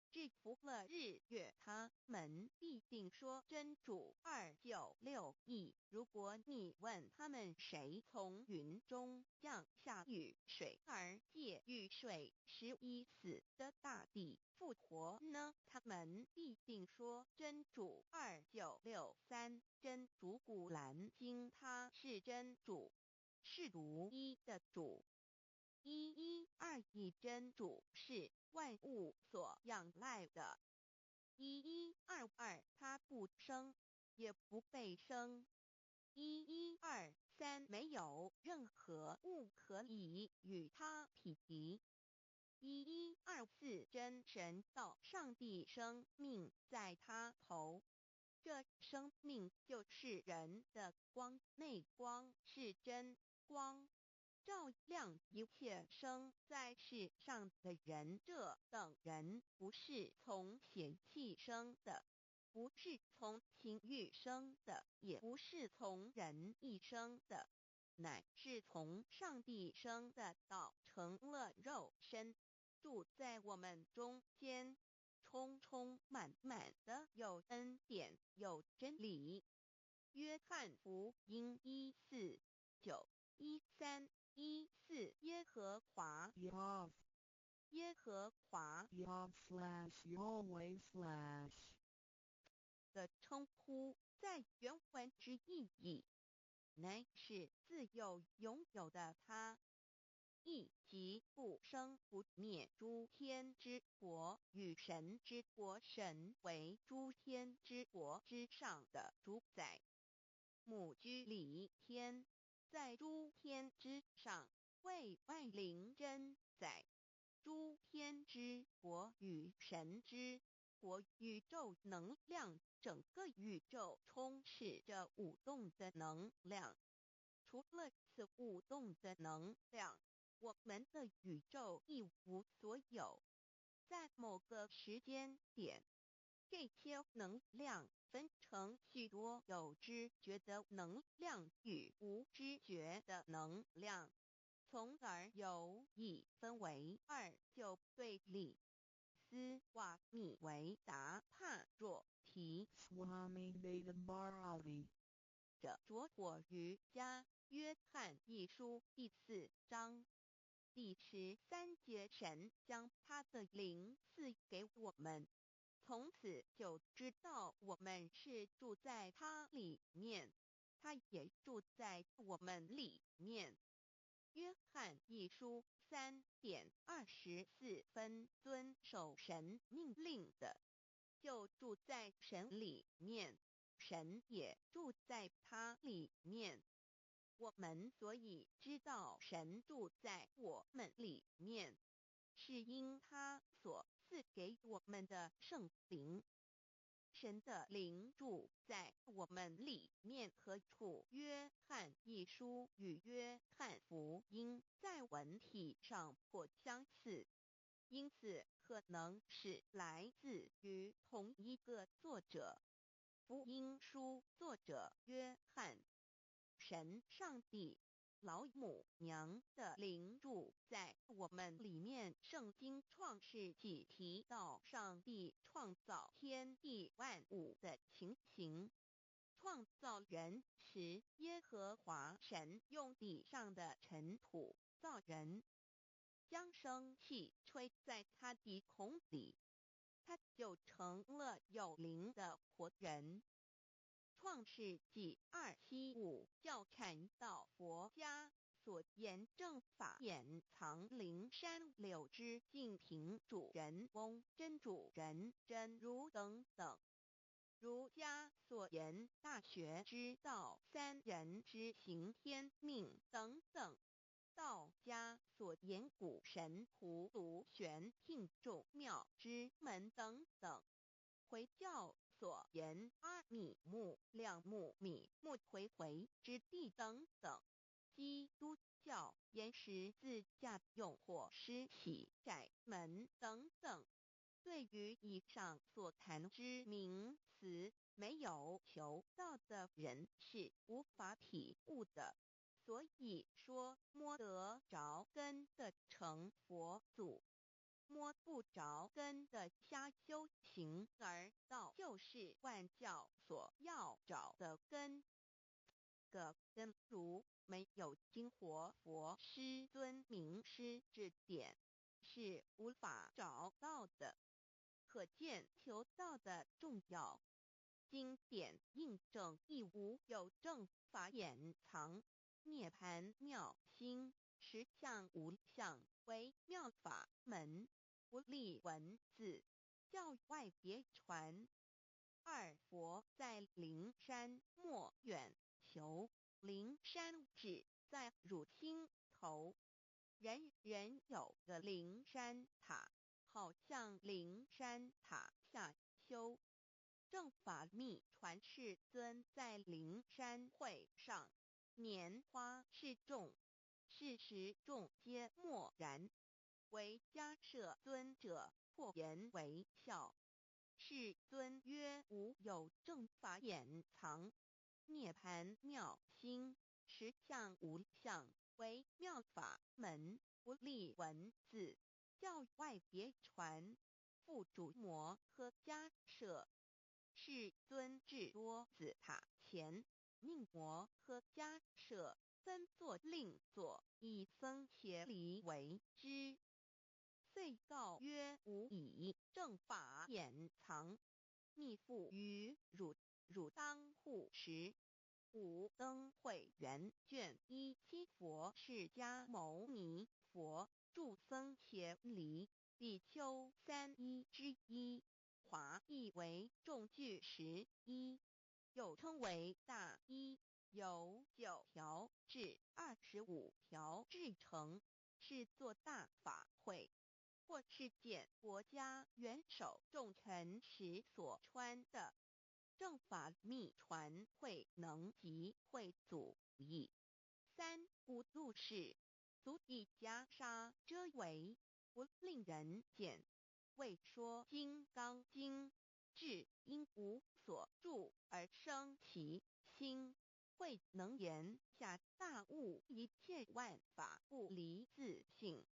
Speaker 1: 制服了日月，他们必定说真主296亿。如果你问他们谁从云中降下雨水而借雨水使已死的大地复活呢？他们必定说真主2963。真主古兰经，他是真主，是独一的主。112真主是万物所仰赖的。1122他不生，也不被生。1123没有任何物可以与他匹敌。1124真神道上帝生命在他头，这生命就是人的光，内光是真光，照亮一切生在世上的人。这等人不是从血气生的，不是从情欲生的，也不是从人意生的，乃是从上帝生的道成了肉身，住在我们中间，充充满满的有恩典有真理。约翰福音1491314耶和华
Speaker 2: Yav,
Speaker 1: 耶和华
Speaker 2: Yav/Yahweh/
Speaker 1: 的称呼，在原文之意义，乃是自有拥有的他，亦即不生不灭诸天之国与神之国，神为诸天之国之上的主宰，母居里天，在诸天之上，为万灵真载。诸天之国与神之国，宇宙能量，整个宇宙充斥着舞动的能量。除了此舞动的能量，我们的宇宙一无所有。在某个时间点，这些能量分成许多有知觉的能量与无知觉的能量，从而有一分为2，就对立。斯瓦米维达帕若提
Speaker 2: Swami Vedabharati.
Speaker 1: 者着火于家约翰一书第4章第13节，神将他的灵赐给我们，从此就知道我们是住在他里面，他也住在我们里面。约翰一书3:24遵守神命令的，就住在神里面，神也住在他里面。我们所以知道神住在我们里面，是因他所赐给我们的圣灵。神的灵住在我们里面何处？约翰一书与约翰福音在文体上颇相似，因此可能是来自于同一个作者。福音书作者约翰，神上帝老母娘的灵住在我们里面。圣经创世纪提到上帝创造天地万物的情形，创造人时，耶和华神用地上的尘土造人，将生气吹在他的孔里，他就成了有灵的活人。创世纪2:7-5教看到佛家所言正法掩藏灵山柳之净瓶主人翁真主人真如等等。儒家所言大学之道三人之行天命等等。道家所言古神荼毒玄牝众妙之门等等。回教所言阿米木亮木米木回回之地等等。基督教言十字架用或施洗窄门等等。对于以上所谈之名词，没有求道的人是无法体悟的。所以说摸得着根的成佛祖，摸不着根的瞎修行而道，就是万教所要找的根。个根如没有经活佛师尊名师指点，是无法找到的。可见求道的重要。经典印证亦无有正法掩藏，涅盘妙心实相无相为妙法门，不立文字，教外别传。二佛在灵山莫远求，灵山只在汝心头。人人有个灵山塔，好像灵山塔下修。正法密传世尊在灵山会上，拈花示众，是时众皆默然，唯迦摄尊者破颜为笑。世尊曰：无有正法掩藏，涅盘妙心实相无相为妙法门，不立文字，教外别传。复主摩诃迦摄。世尊至多子塔前，命摩诃迦摄分作令座，以僧伽梨为之。遂告曰：吾以正法掩藏，逆复于汝当护持。五灯会元卷1佛释迦牟尼佛著僧伽梨比丘3:1，华译为众句11，又称为大一，由9条至25条制成，是作大法会，或是见国家元首重臣时所穿的。正法密传会能及会祖义。三古度世，足以袈裟遮围，不令人见。为说金刚经，至因无所住而生其心，会能言下大悟一切万法不离自性。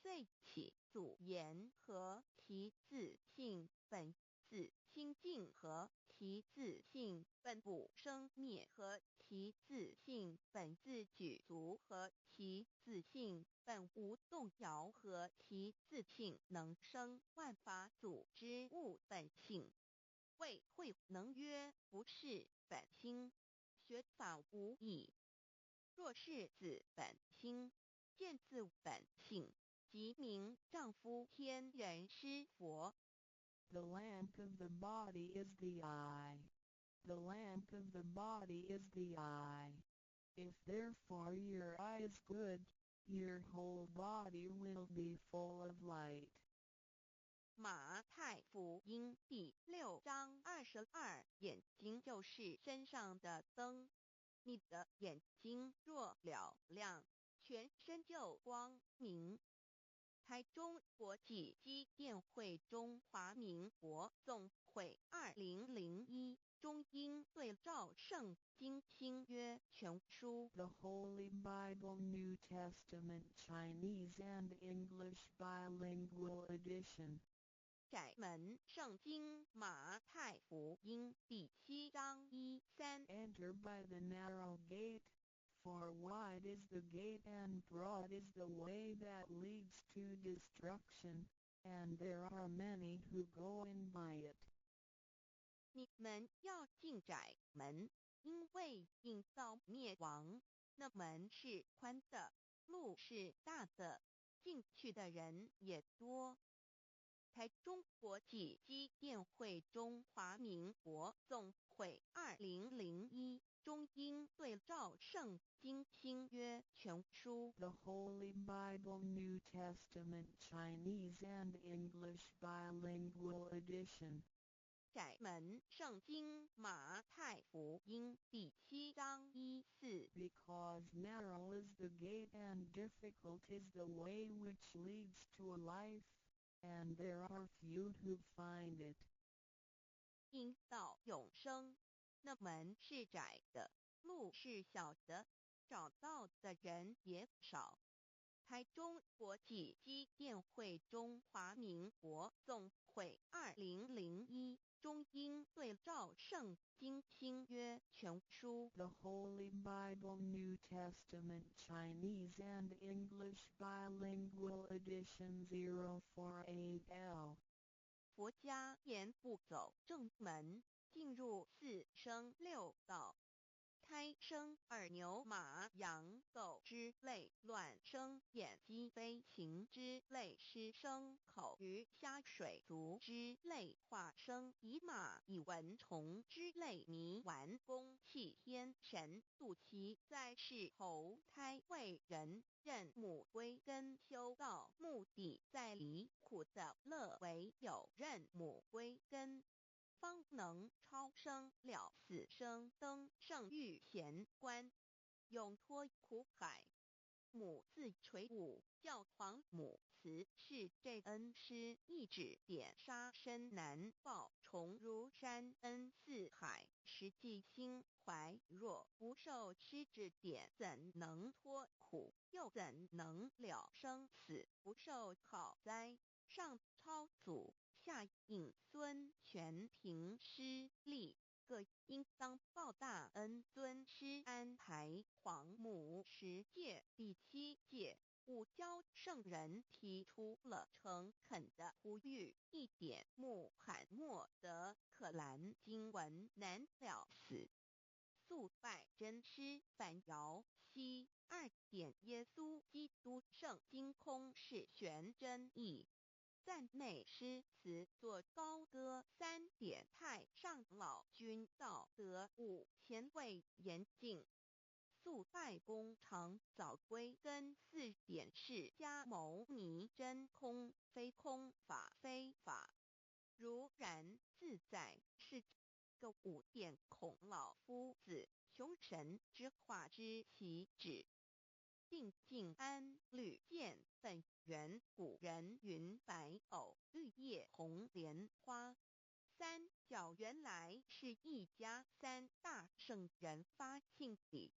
Speaker 1: 遂起祖言和其自性本自清净和其自性本不生灭和其自性本自具足和其自性本无动摇和其自性能生万法组之物本性。谓慧能曰：不是本心，学法无益。若是自本心，见自本性，即名丈夫天人师佛。
Speaker 2: The lamp of the body is the eye. The lamp of the body is the eye. If therefore your eye is good, your whole body will be full of light.
Speaker 1: 马太福音第6章22，眼睛就是身上的灯。你的眼睛若了亮，全身就光明。台中国际机电会中华民国总会2001中英对照圣经新约全书
Speaker 2: The Holy Bible New Testament Chinese and English Bilingual Edition.
Speaker 1: 窄门圣经马太福福音第7章1-3。
Speaker 2: Enter by the narrow gate, for wide is the gate and broad is the way that leads to destruction, and there are many who go in by it.
Speaker 1: 你们要进窄门，因为引到灭亡。那门是宽的，路是大的，进去的人也多。台中国际机电会中华民国总会2001中英对照圣经新约全书
Speaker 2: The Holy Bible New Testament Chinese and English Bilingual Edition.
Speaker 1: 窄门圣经马太福音第7章1-4。
Speaker 2: Because narrow is the gate and difficult is the way which leads to life, and there are few who find it.
Speaker 1: 因到永生，那门是窄的，路是小的，找到的人也少。台中国际机电会中华民国总会2001中英对照圣经新约全书
Speaker 2: The Holy Bible New Testament Chinese and English Bilingual Edition 048L.
Speaker 1: 佛家言不走正门，进入4生6道。胎生耳牛马羊狗之类，卵生眼鸡飞禽之类，湿生口鱼虾水族之类，化生以马以蚊虫之类，泥丸公气天神肚脐在世投胎为人，任母归根修道，目的在离苦的乐为有任母归根，方能超生了死生登圣玉贤官，永脱苦海。母自垂武教皇母慈是这恩师一指点杀身难报重如山恩似海，实际心怀若不受师指点，怎能脱苦，又怎能了生死，不受考灾。上超祖下引孙全凭师力，各应当报大恩。尊师安排皇母10诫，第7诫五教圣人提出了诚恳的呼吁，一点穆罕默德可兰经文难了死。肃拜真师反摇西2点耶稣基督圣经空是玄真义。赞美诗词作高歌3点太上老君道德5前卫严谨。肃拜功常早归根4点释迦牟尼真空非空法非法，如然自在是个5点孔老夫子雄神之化之其旨。定静安律见本源古人云白藕绿叶红莲花。三角原来是一家3大圣人发庆礼，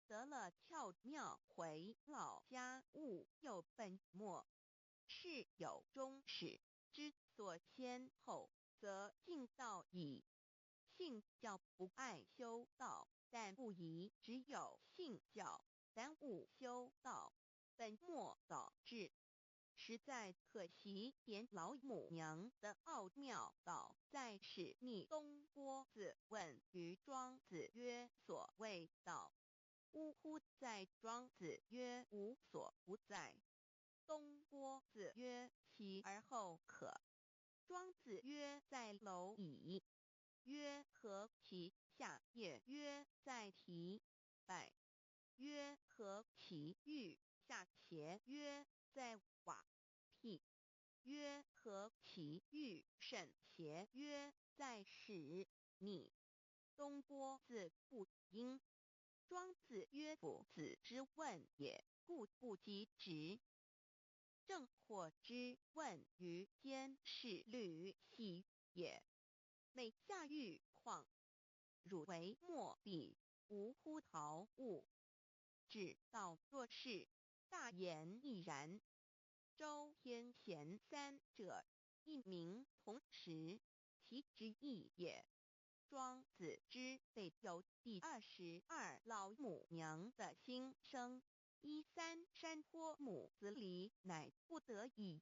Speaker 1: 得了窍妙回老家务又本末，是有终始之所先后，则敬道矣。信教不爱修道，但不宜只有信教耽误修道，本末倒置，实在可惜。点老母娘的奥妙道在使逆东郭子问于庄子曰：所谓道，呜呼！在庄子曰：无所不在。东郭子曰：其而后可。庄子曰：在蝼蚁。曰：何其下也？曰：在蹄。百。曰：何其欲？下且。曰：在瓦辟。曰：何其欲？甚且。曰：在屎。逆。东郭子不应。庄子曰：夫子之问也，故不及直。正或之问于监视律系也。每下狱况，汝为莫必无乎陶物。指道若是，大言亦然。周天贤3者，一名同时，其之义也。庄子之北有第22老母娘的心声。13山坡母子离，乃不得已。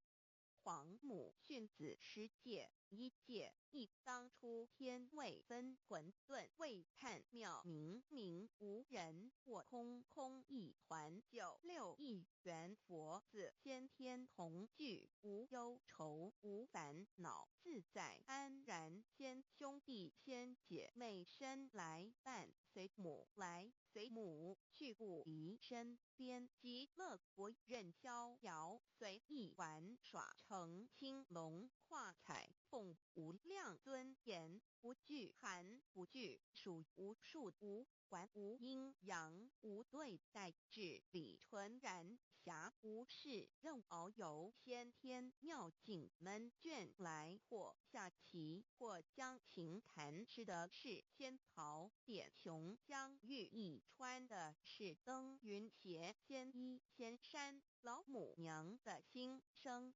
Speaker 1: 皇母训子10戒，1戒亦当初天未分，混沌未探，妙明明，无人我空空一团。96亿元佛子，先天同聚，无忧愁，无烦恼，自在安然。先兄弟先姐妹生来伴，随母来随母去，不离身边。极乐国任逍遥，随意玩耍，成青龙化彩凤，无量尊严，不惧寒不惧暑，无数无管，无阴阳，无对待，至理纯然，暇无事任遨游。先天妙境门卷来，或下棋，或将琴弹，吃的是仙桃点琼浆，玉一穿的是登云鞋。仙衣仙山老母娘的心声。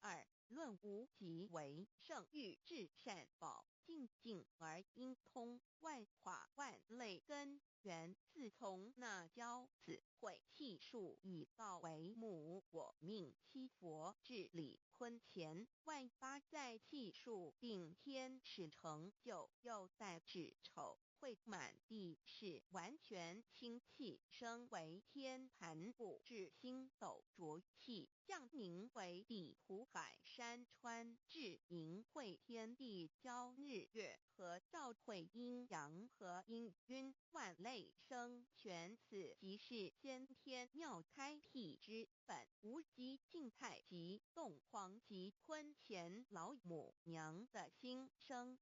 Speaker 1: 2论无极为圣域，至善宝静静而应通，万化万类根源，自从那教子会气数以道为母，我命七佛至理坤前，万八在气数，并天使成就，又待至丑会满地是完全清气，升为天盘部，至星斗浊气，降凝为地土海山川，至盈会天地交日月和照会阴阳和阴晕，万类生全。此即是先天妙开辟之本，无极静态及动狂及坤乾老母娘的心声。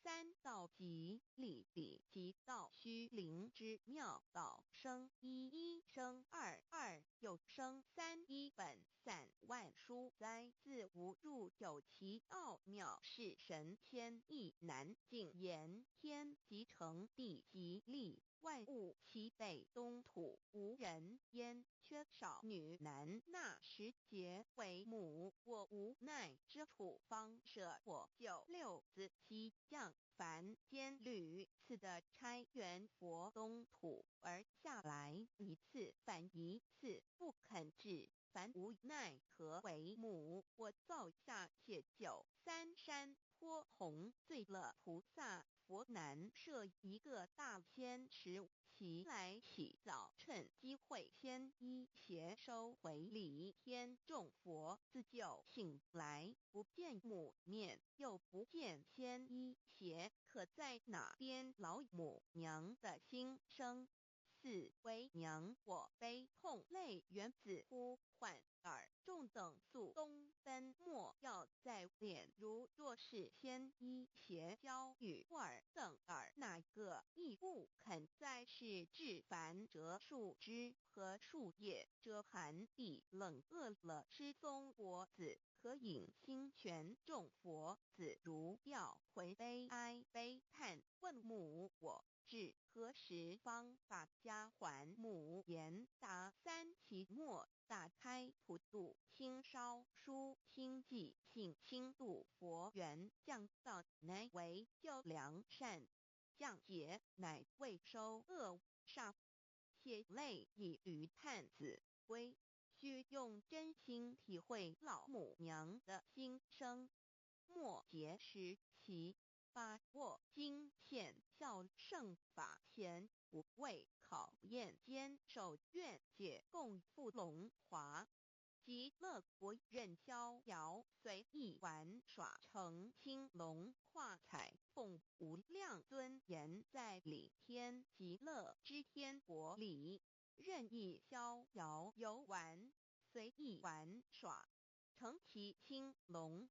Speaker 1: 3道即理理即道虚灵之妙道生一生二又生3，一本散万殊哉，自无入有其奥妙，是神天意难尽言。天即成，地即立，万物其北东土，无人焉，缺少女男。那时节为母，我无奈之处方舍我96子西降凡间屡次的差援佛东土而下来一次反一次，不肯至，凡无奈何为母，我造下且93山坡弘最乐菩萨佛南设一个大仙池，其来起早，趁机会先一邪收回礼，天众佛自就醒来，不见母面，又不见先一邪，可在哪边？老母娘的心声。4为娘我悲痛泪源自呼唤耳众等速东奔，莫要再敛。如若是先一邪教与尔等耳，哪个亦不肯再是至凡折树枝和树叶，遮寒地冷，饿了吃松果子，可饮清泉。众佛子如吊回悲哀悲叹，问母我至何时方把家还母？言答3期末，打开普度清烧书清寂，请清度佛缘，降道乃为救良善，降劫乃为收恶煞。血泪以余叹子归，须用真心体会老母娘的心声。末节时期，把握经现效圣法前，不畏考验，坚守愿解，共赴龙华。极乐国任逍遥，随意玩耍，成青龙化彩凤，无量尊严，在理天极乐之天国里，任意逍遥游玩，随意玩耍，乘其青龙，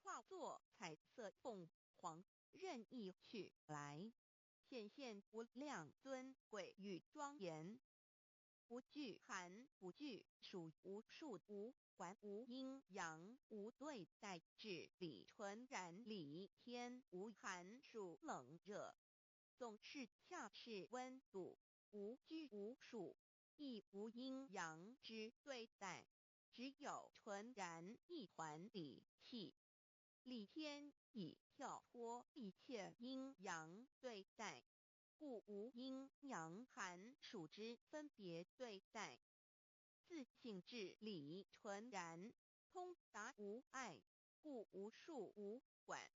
Speaker 1: 化作彩色凤凰，任意去来，显现无量尊贵与庄严。不惧寒不惧暑，无数无管，无阴阳，无对待，至理纯然，理天无寒暑冷热，总是恰是温度，无拘无束，亦无阴阳之对待，只有纯然一团理气。理天以跳脱一切阴阳对待，故无阴阳寒暑之分别对待。自性至理纯然，通达无碍，故无数无管，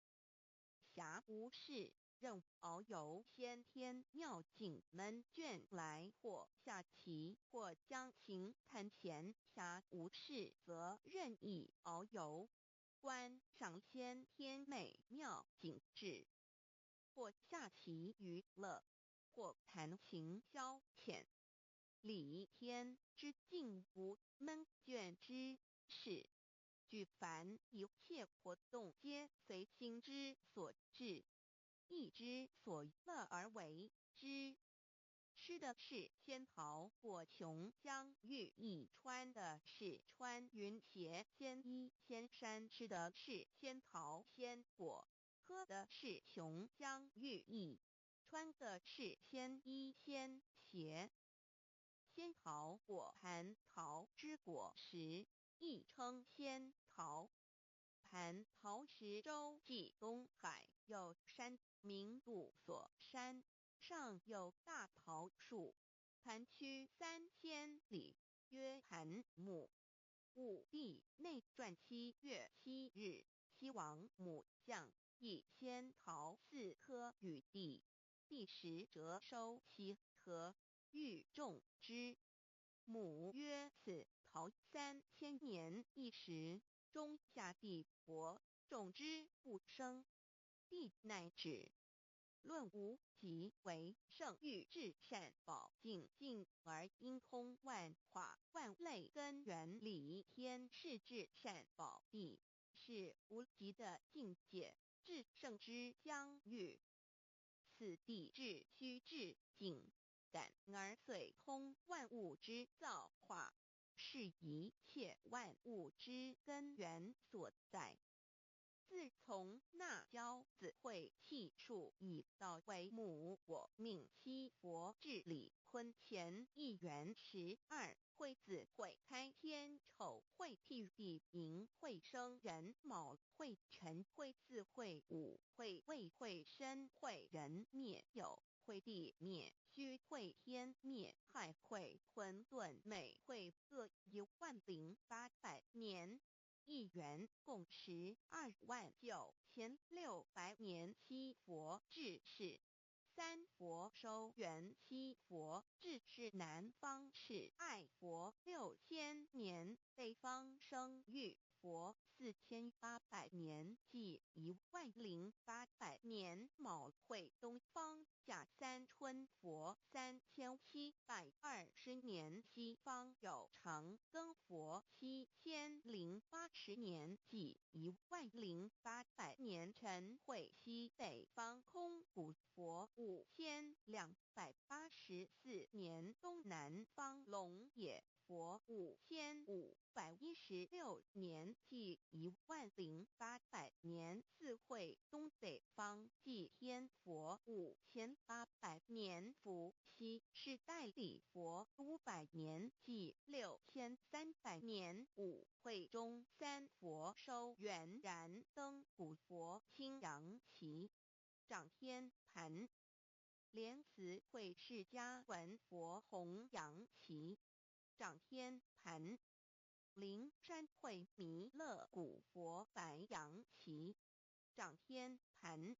Speaker 1: 暇无事，任遨游先天妙境门卷来，或下棋，或将琴弹弦，暇无事则任意遨游，观赏先天美妙景致，或下棋娱乐，或弹琴消遣。理天之境无闷倦之事，举凡一切活动皆随心之所至，意之所乐而为之。吃的是仙桃果琼浆玉液，穿的是穿云鞋仙衣仙衫，吃的是仙桃仙果，喝的是琼浆玉液，穿的是仙衣仙鞋。仙桃果蟠桃之果实，亦称仙桃。蟠桃实洲际东海有山，名杜所山，上有大桃树，盘曲3000里，曰盘木。武帝内传7月7日，西王母将以仙桃4颗与帝，帝时折收其核，欲种之。母曰：此桃3000年一时，终下地薄，种之不生。帝乃止。论无极为圣欲至善宝净尽而应通万化万类根源理天是至善宝地，是无极的境界，至圣之疆域。此地至虚至静，感而遂通万物之造化，是一切万物之根源所在。自从那骄子会气数以道为母，我命七佛治理坤乾一元12会子会开天丑会替地寅会生人卯会辰会巳会午会未会申会人灭酉会地灭戌会天灭亥会混沌每会各10800年。一元共129600年。七佛治世，三佛收元，七佛治世南方是爱佛6000年，北方生玉佛4800年，即10800年。卯会东方甲三春佛3720年，西方有长庚佛7080年，即10800年。辰会西北方空谷佛5284年，东南方龙野佛5516年，即10800年。四会东北方祭天佛5800年，伏羲是代理佛500年，即6300年。五会中三佛收元然灯古佛青阳旗，掌天盘。莲慈会释迦文佛红阳旗，掌天盘。灵山会弥勒古佛白阳旗，掌天盘。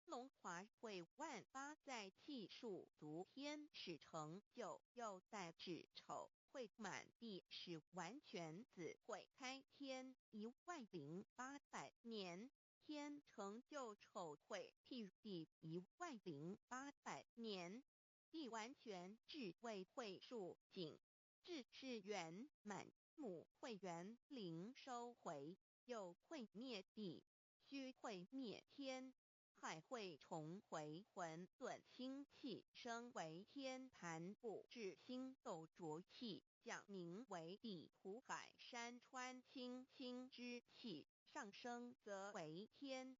Speaker 1: 龙华会万八在气数足天使成就，又代指丑会满地是完全子会开天10800年，天成就丑会替地10800年，地完全至为会数尽，至是圆满。母会元灵收回，又会灭地，戌会灭天，亥会重回混沌清气，升为天盘部，至星斗浊气，降名为地土海山川清清之气，上升则为天。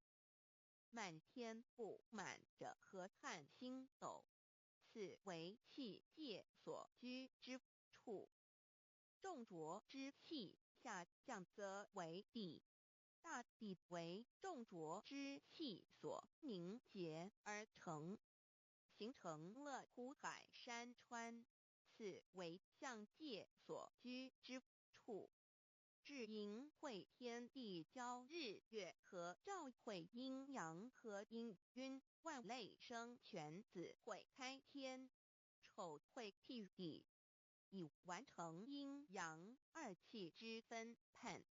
Speaker 1: 满天不满者河汉星斗，此为气界所居之处。重浊之气下降则为地，大地为重浊之气所凝结而成，形成了湖海山川，此为象界所居之处。至阴会天地交日月和照会阴阳和阴晕万类生全子会开天，丑会替地，以完成阴阳二气之分判。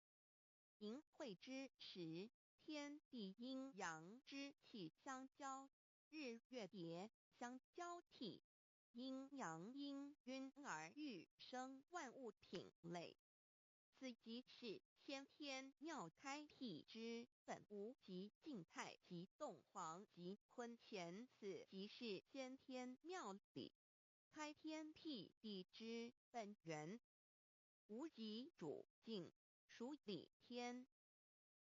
Speaker 1: 寅会之时，天地阴阳之气相交，日月叠相交替，阴阳阴晕而育生万物品类。此即是先天妙开辟之本无极静态即动黄即坤乾，此即是先天妙理开天辟地之本源。无极主静，属理天；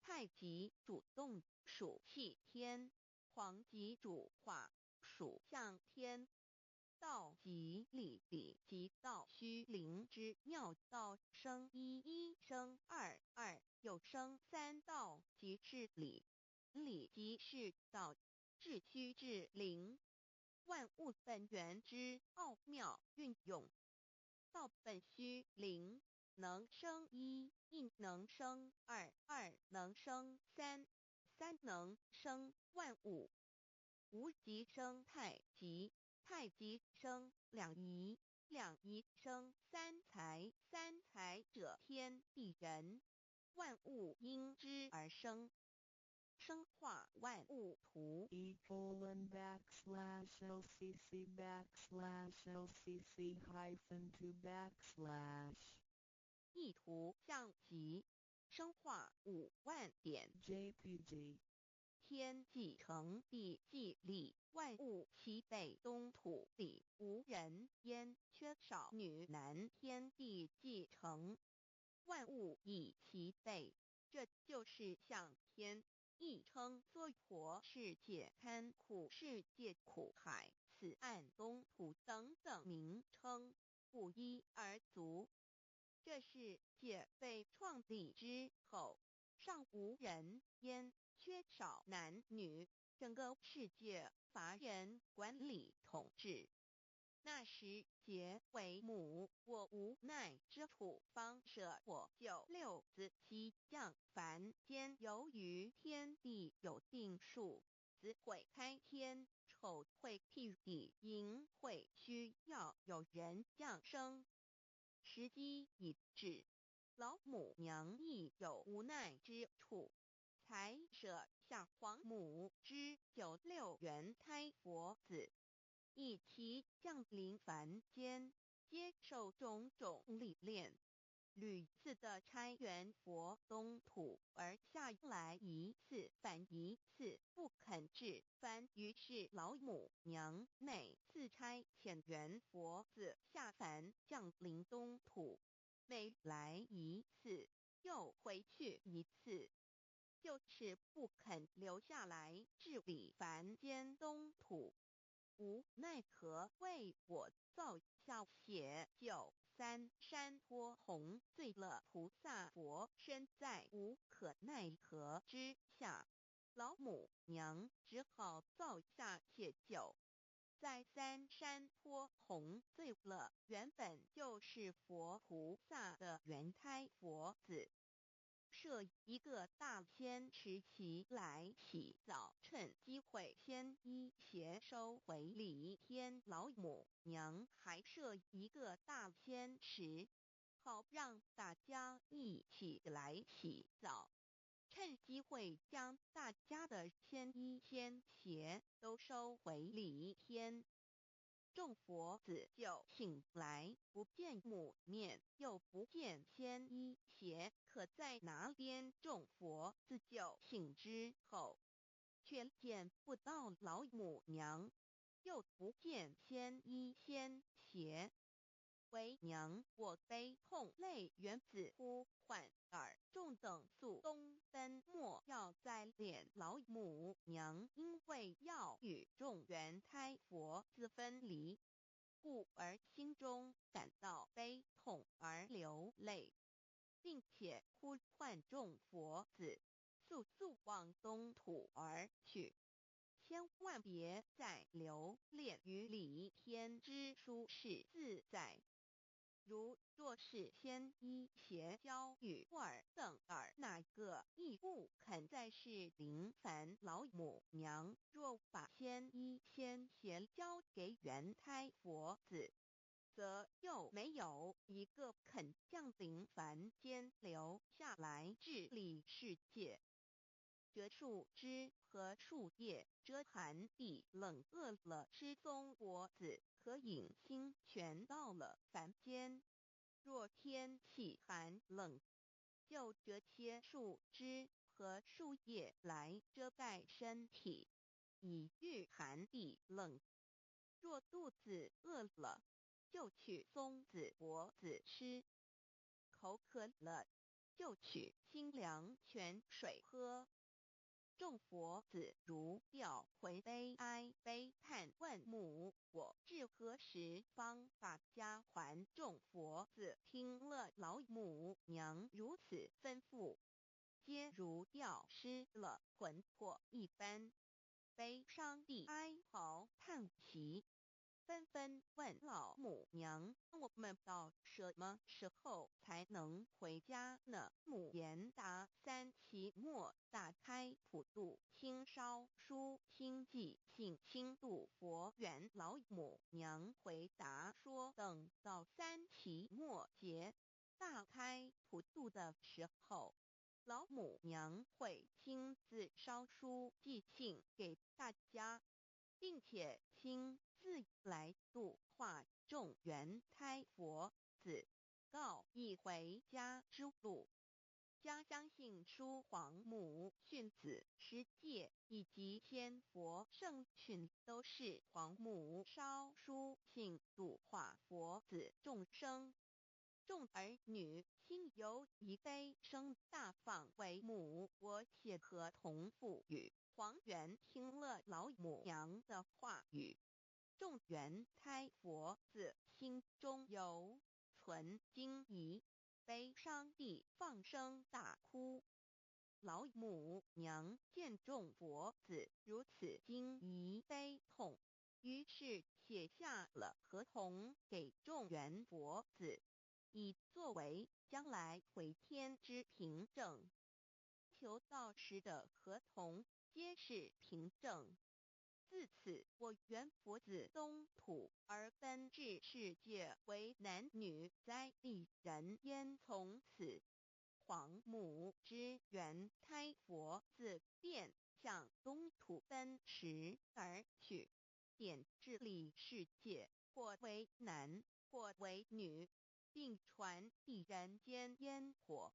Speaker 1: 太极主动，属气天；黄极主化，属象天。道即理，理即道虚灵之妙道，生一，一生二，二又生三，道即是理，理即是道，至虚至灵，万物本源之奥妙运用。道本虚灵，能生一，一能生二，二能生三，三能生万物。无极生太极，太极生两仪，两仪生三才，三才者天地人，万物因之而生，生化万物图。
Speaker 2: ://LCC_LCC-2
Speaker 1: 意图象棋，生化5万点。
Speaker 2: JPG
Speaker 1: 天既成地既立，万物齐备，东土里无人烟，缺少女男，天地既成，万物以齐备，这就是象天，亦称娑婆世界、堪苦世界、苦海、此岸、东土等等名称，不一而足。这世界被创立之后，尚无人烟，缺少男女，整个世界乏人管理统治。那时桀为母，我无奈之处，方舍我救六子七将凡间。由于天地有定数，子会开天，丑会替地，寅会需要有人降生。时机已至，老母娘亦有无奈之处，才舍下皇母之9六元胎佛子，以其降临凡间，接受种种历练，屡次的差援佛东土，而下来一次反一次不肯治凡，于是老母娘每次差遣援佛子下凡降临东土，每来一次又回去一次，就是不肯留下来治理凡间东土。无奈何，为我造下血救三山托洪罪了菩萨佛，身在无可奈何之下，老母娘只好造下解救。在三山托洪罪了原本就是佛菩萨的原胎佛子，设一个大仙池其来洗澡，趁机会先一邪收回礼天。老母娘还设一个大仙池，好让大家一起来洗澡，趁机会将大家的仙衣仙鞋都收回礼天。众佛子就醒来，不见母面，又不见仙衣鞋，可在哪边？众佛子就醒之后，却见不到老母娘，又不见仙衣仙鞋，为娘我悲痛泪源自呼唤耳，众等速东奔，莫要再敛老母娘，因为要与众原胎佛子分离，故而心中感到悲痛而流泪，并且呼唤众佛子速速往东土而去，千万别再留恋于李天之书是自在。如若是牵一邪交与尔等儿哪个亦不肯再是林凡老母娘，若把牵一邪交给元胎佛子，则又没有一个肯降临凡间留下来治理世界。这树枝和树叶遮寒地冷，饿了失踪佛子，可隐心全到了凡间。若天气寒冷，就折些树枝和树叶来遮盖身体，以御寒地冷。若肚子饿了，就取松子果子吃；口渴了，就取清凉泉水喝。众佛子如调回悲哀悲叹，问母我至何时方把家还？众佛子听了老母娘如此吩咐，皆如吊失了魂魄一般，悲伤地哀嚎叹息，纷纷问老母娘：我们到什么时候才能回家呢？母言答：三期末大开普度，清烧书清寂，信清度佛缘。老母娘回答说：等到三期末节大开普度的时候，老母娘会亲自烧书寄信给大家，并且亲自来度化众元胎佛子，告一回家之路。家相信书皇母训子师戒以及千佛圣训，都是皇母烧书信度化佛子众生。众儿女心有一悲，生大放为母。我写合同赋予皇元，听了老母娘的话语，众元胎佛子心中有存惊疑，悲伤地放声大哭。老母娘见众佛子如此惊疑悲痛，于是写下了合同给众元佛子，以作为将来回天之凭证。求道时的合同皆是凭证。自此，我元佛子东土而奔至世界为男女灾地人焉。从此，皇母之元胎佛子便向东土奔驰而去，点治理世界，或为男，或为女，并传递人间烟火。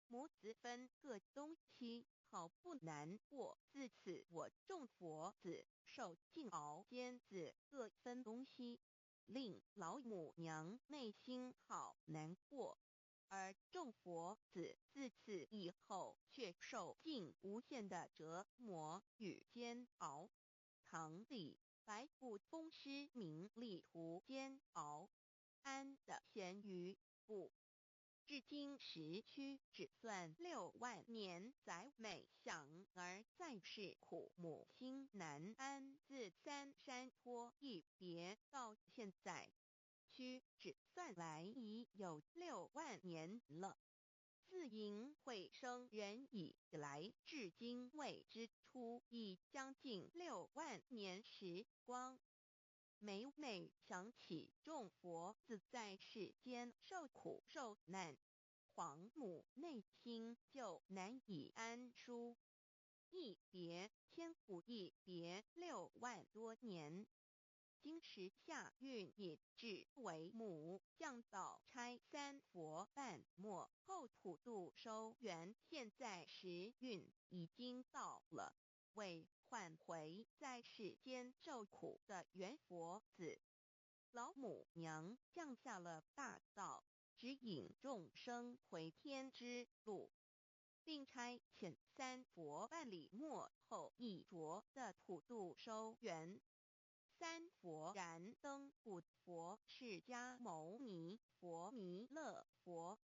Speaker 1: 母子分各东西，好不难过。自此，我众佛子受尽熬煎子各分东西，令老母娘内心好难过。而众佛子自此以后，却受尽无限的折磨与煎熬。唐李白骨风师名利图煎熬，安的咸鱼不。至今时区只算6万年，载每想而在世苦，母心难安。自三山坡一别到现在，区只算来已有6万年了。自寅会生人以来，至今未知出，已将近6万年时光。每每想起众佛子在世间受苦受难，皇母内心就难以安舒。一别千古，一别6万多年。今时夏运也至为母，降道差三佛半末后普度收圆，现在时运已经到了，为换回在世间受苦的元佛子，老母娘降下了大道，指引众生回天之路，并差遣三佛办理末后一着的普度收圆。三佛燃灯古佛释迦牟尼佛、弥勒佛。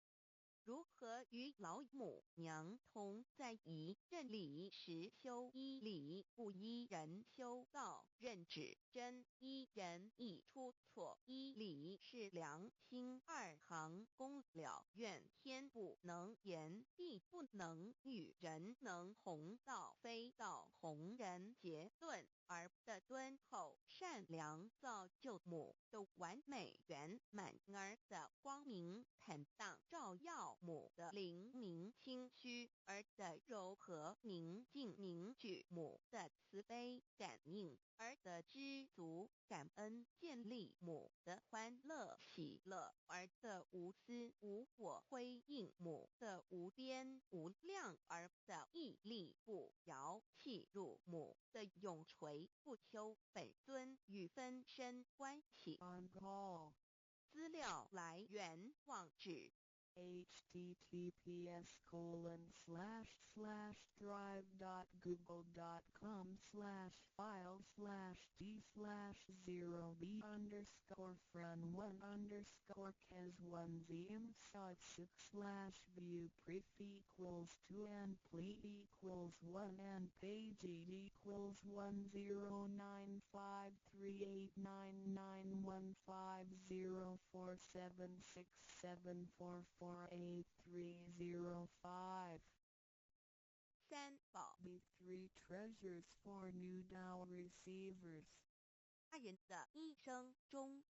Speaker 1: 如何与老母娘同在一任理时修一理，不依人修道，任指真一人一出错，一理是良心，二行公了愿天不能言，地不能语，人能弘道，非道弘人。结论而的敦厚善良造就母的完美圆满，儿的光明坦荡照耀母的灵明清虚，儿的柔和宁静凝聚母的慈悲感应，儿的知足感恩建立母的欢乐喜乐，儿的无私无我辉映母的无边无量，儿的屹立不摇弃入母的永垂不朽本尊与分身关系。
Speaker 2: On call.
Speaker 1: 资料来源网址
Speaker 2: https://drive.google.com/file/d/0b_cas1zm/6/view pref equals 2 and ple equals 1 and page equals 109538991504767448305.
Speaker 1: 三宝
Speaker 2: The three treasures for new dow receivers.
Speaker 1: 大人的一生中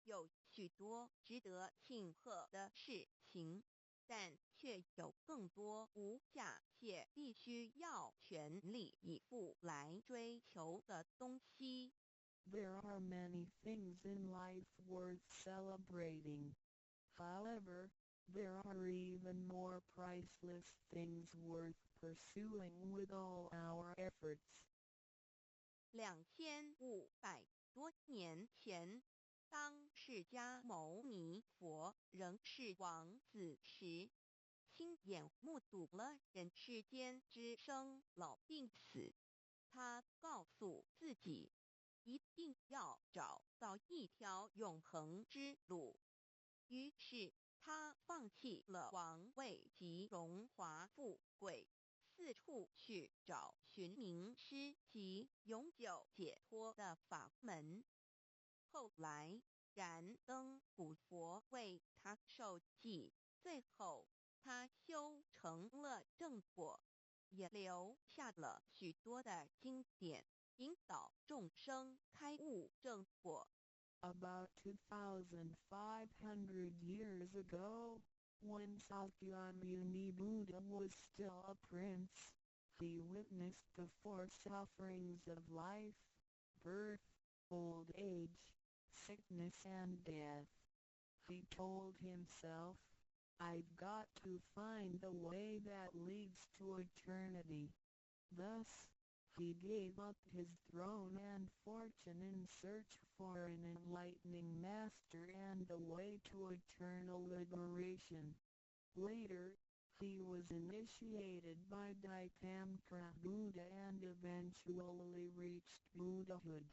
Speaker 1: 有许多值得庆贺的事情，但却有更多无价且必须要全力以赴来追求的东西。
Speaker 2: There are many things in life worth celebrating. However, there are even more priceless things worth pursuing with all our efforts.
Speaker 1: 2500多年前，当释迦牟尼佛仍是王子时，亲眼目睹了人世间之生老病死。他告诉自己，一定要找到一条永恒之路。于是他放弃了王位及荣华富贵，四处去找寻名师及永久解脱的法门。后来燃灯古佛为他受记，最后他修成了正果，也留下了许多的经典，引导众生开悟正果。
Speaker 2: About 2,500 years ago, when Sakyamuni Buddha was still a prince, he witnessed the four sufferings of life: birth, old age, sickness and death. He told himself, "I've got to find the way that leads to eternity." Thus, he gave up his throne and fortune in search for an enlightening master and a way to eternal liberation. Later, he was initiated by Daikamkara Buddha and eventually reached Buddhahood.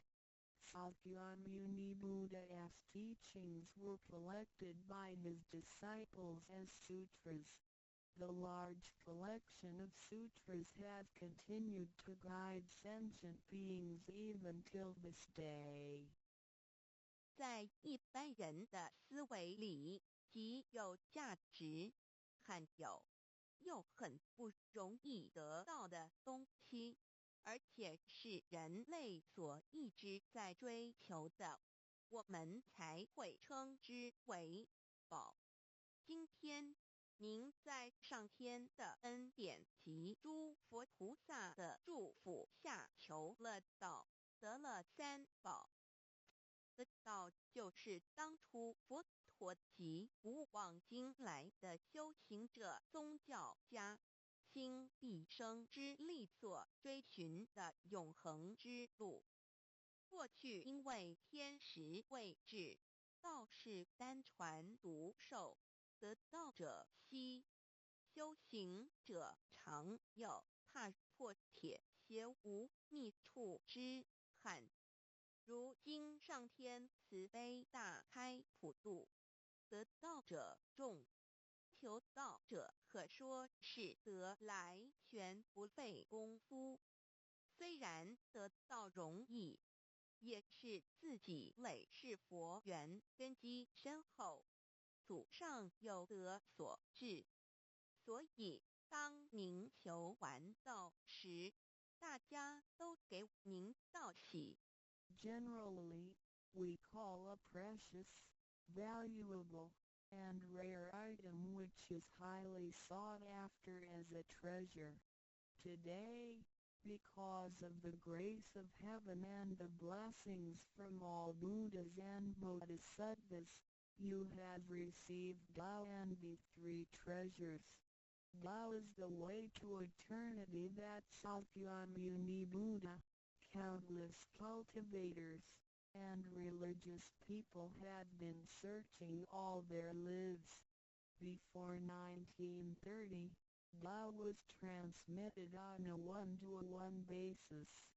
Speaker 2: Sakyamuni Buddha's teachings were collected by his disciples as sutras. The large collection of sutras has continued to guide sentient beings even till this day.
Speaker 1: 在一般人的思维里，极有价值、罕有又很不容易得到的东西，而且是人类所一直在追求的，我们才会称之为宝。今天您在上天的恩典及诸佛菩萨的祝福下求了道，得了三宝。的道就是当初佛陀及古往今来的修行者、宗教家倾毕生之力所追寻的永恒之路。过去因为天时未至，道是单传独授，得道者稀，修行者常有，踏破铁鞋无觅处之憾。如今上天慈悲大开普渡，得道者众，求道者可说是得来全不费功夫。虽然得道容易，也是自己累世佛缘根基深厚，祖上有德所致。所以当您求完道时，大家都给您道喜。
Speaker 2: Generally, we call a precious, valuable, and rare item which is highly sought after as a treasure. Today, because of the grace of heaven and the blessings from all Buddhas and Bodhisattvas, you have received Tao and the three treasures. Tao is the way to eternity that Sakyamuni Buddha, countless cultivators, and religious people had been searching all their lives. Before 1930, Tao was transmitted on a one-to-one basis.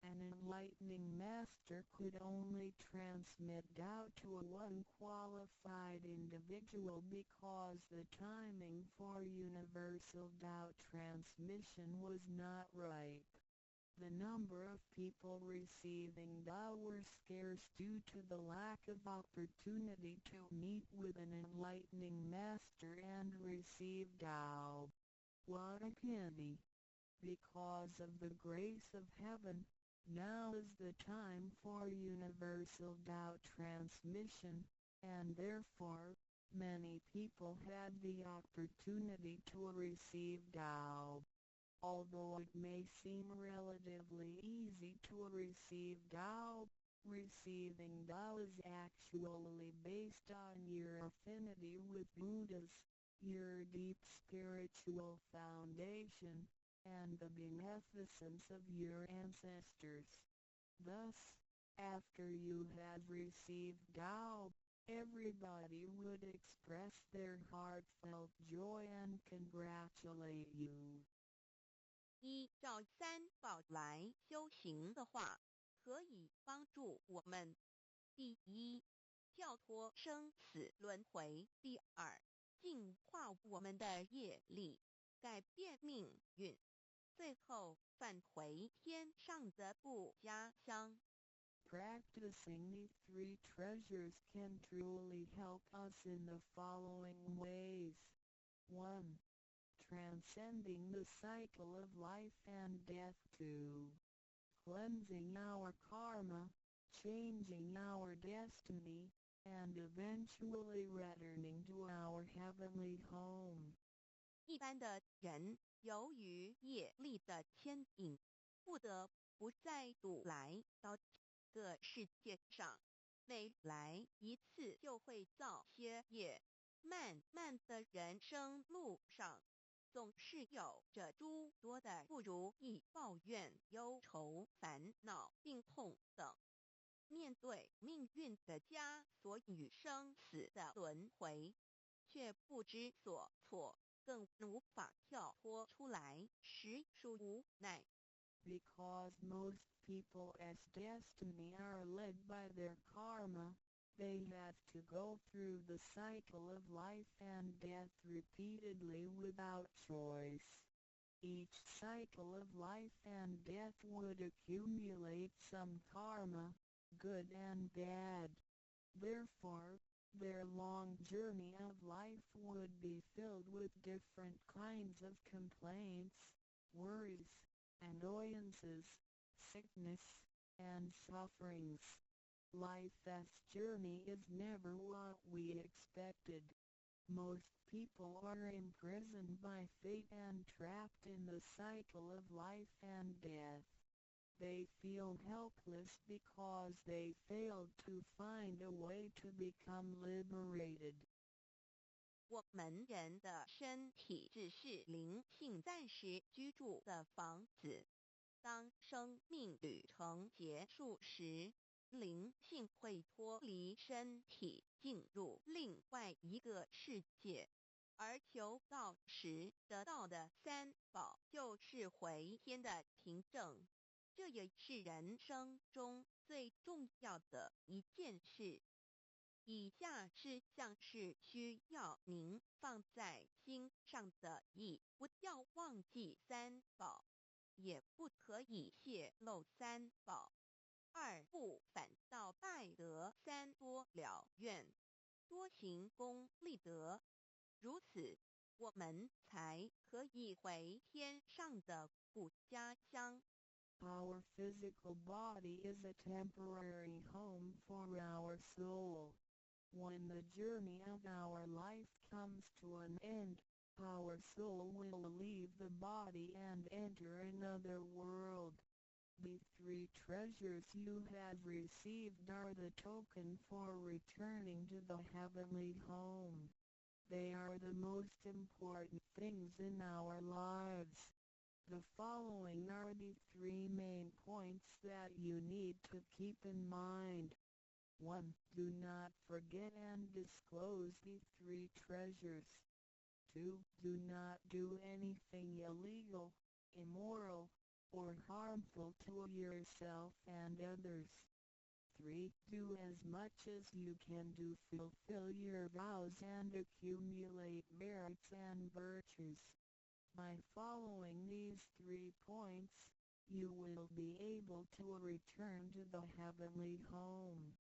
Speaker 2: An enlightening master could only transmit Tao to a one qualified individual because the timing for universal Tao transmission was not ripe. The number of people receiving Tao were scarce due to the lack of opportunity to meet with an enlightening master and receive Tao. What a pity! Because of the grace of heaven, now is the time for universal Tao transmission, and therefore, many people had the opportunity to receive Tao. Although it may seem relatively easy to receive Tao, receiving Tao is actually based on your affinity with Buddhas, your deep spiritual foundation, and the beneficence of your ancestors. Thus, after you had received Tao, everybody would express their heartfelt joy and congratulate you.
Speaker 1: 依照三宝来修行的话，可以帮助我们：第一，跳脱生死轮回；第二，净化我们的业力，改变命运；最后返回天上的不家乡。
Speaker 2: Practicing the three treasures can truly help us in the following ways. 1. Transcending the cycle of life and death. 2. Cleansing our karma, changing our destiny, and eventually returning to our heavenly home.
Speaker 1: 一般的人由于业力的牵引，不得不再度来到这个世界上，每来一次就会造些业。漫漫的人生路上，总是有着诸多的不如意、抱怨、忧愁、烦恼、病痛等。面对命运的枷锁与生死的轮回，却不知所措，更无法跳脱出来，实属无奈。
Speaker 2: Because most people as destiny are led by their karma, they have to go through the cycle of life and death repeatedly without choice. Each cycle of life and death would accumulate some karma, good and bad. Therefore, their long journey of life would be filled with different kinds of complaints, worries, annoyances, sickness, and sufferings. Life's journey is never what we expected. Most people are imprisoned by fate and trapped in the cycle of life and death. They feel helpless because they failed to find a way to become liberated.
Speaker 1: 我们人的身体只是灵性暂时居住的房子，当生命旅程结束时，灵性会脱离身体，进入另外一个世界。而求道时得到的三宝就是回天的凭证，这也是人生中最重要的一件事。以下是像是需要您放在心上的意，不要忘记三宝，也不可以泄露三宝。二不反倒败得三多了愿，多行功立德，如此我们才可以回天上的故家乡。
Speaker 2: Our physical body is a temporary home for our soul. When the journey of our life comes to an end, our soul will leave the body and enter another world. The three treasures you have received are the token for returning to the heavenly home. They are the most important things in our lives. The following are the three main points that you need to keep in mind. 1. Do not forget and disclose the three treasures. 2. Do not do anything illegal, immoral, or harmful to yourself and others. 3. Do as much as you can to fulfill your vows and accumulate merits and virtues. By following these 3 points, you will be able to return to the heavenly home.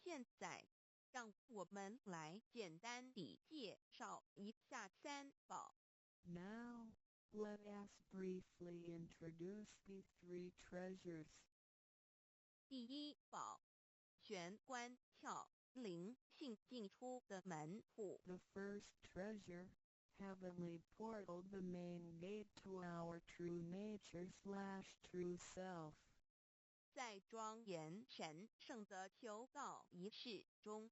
Speaker 1: 现在，让我们来简单地介绍一下三宝。
Speaker 2: Now, let us briefly introduce the 3 treasures.
Speaker 1: 第一宝，玄关窍，灵性进出的门户。
Speaker 2: The first treasure, heavenly portal, the main gate to our true nature/true self.
Speaker 1: 在庄严神圣的求告仪式中，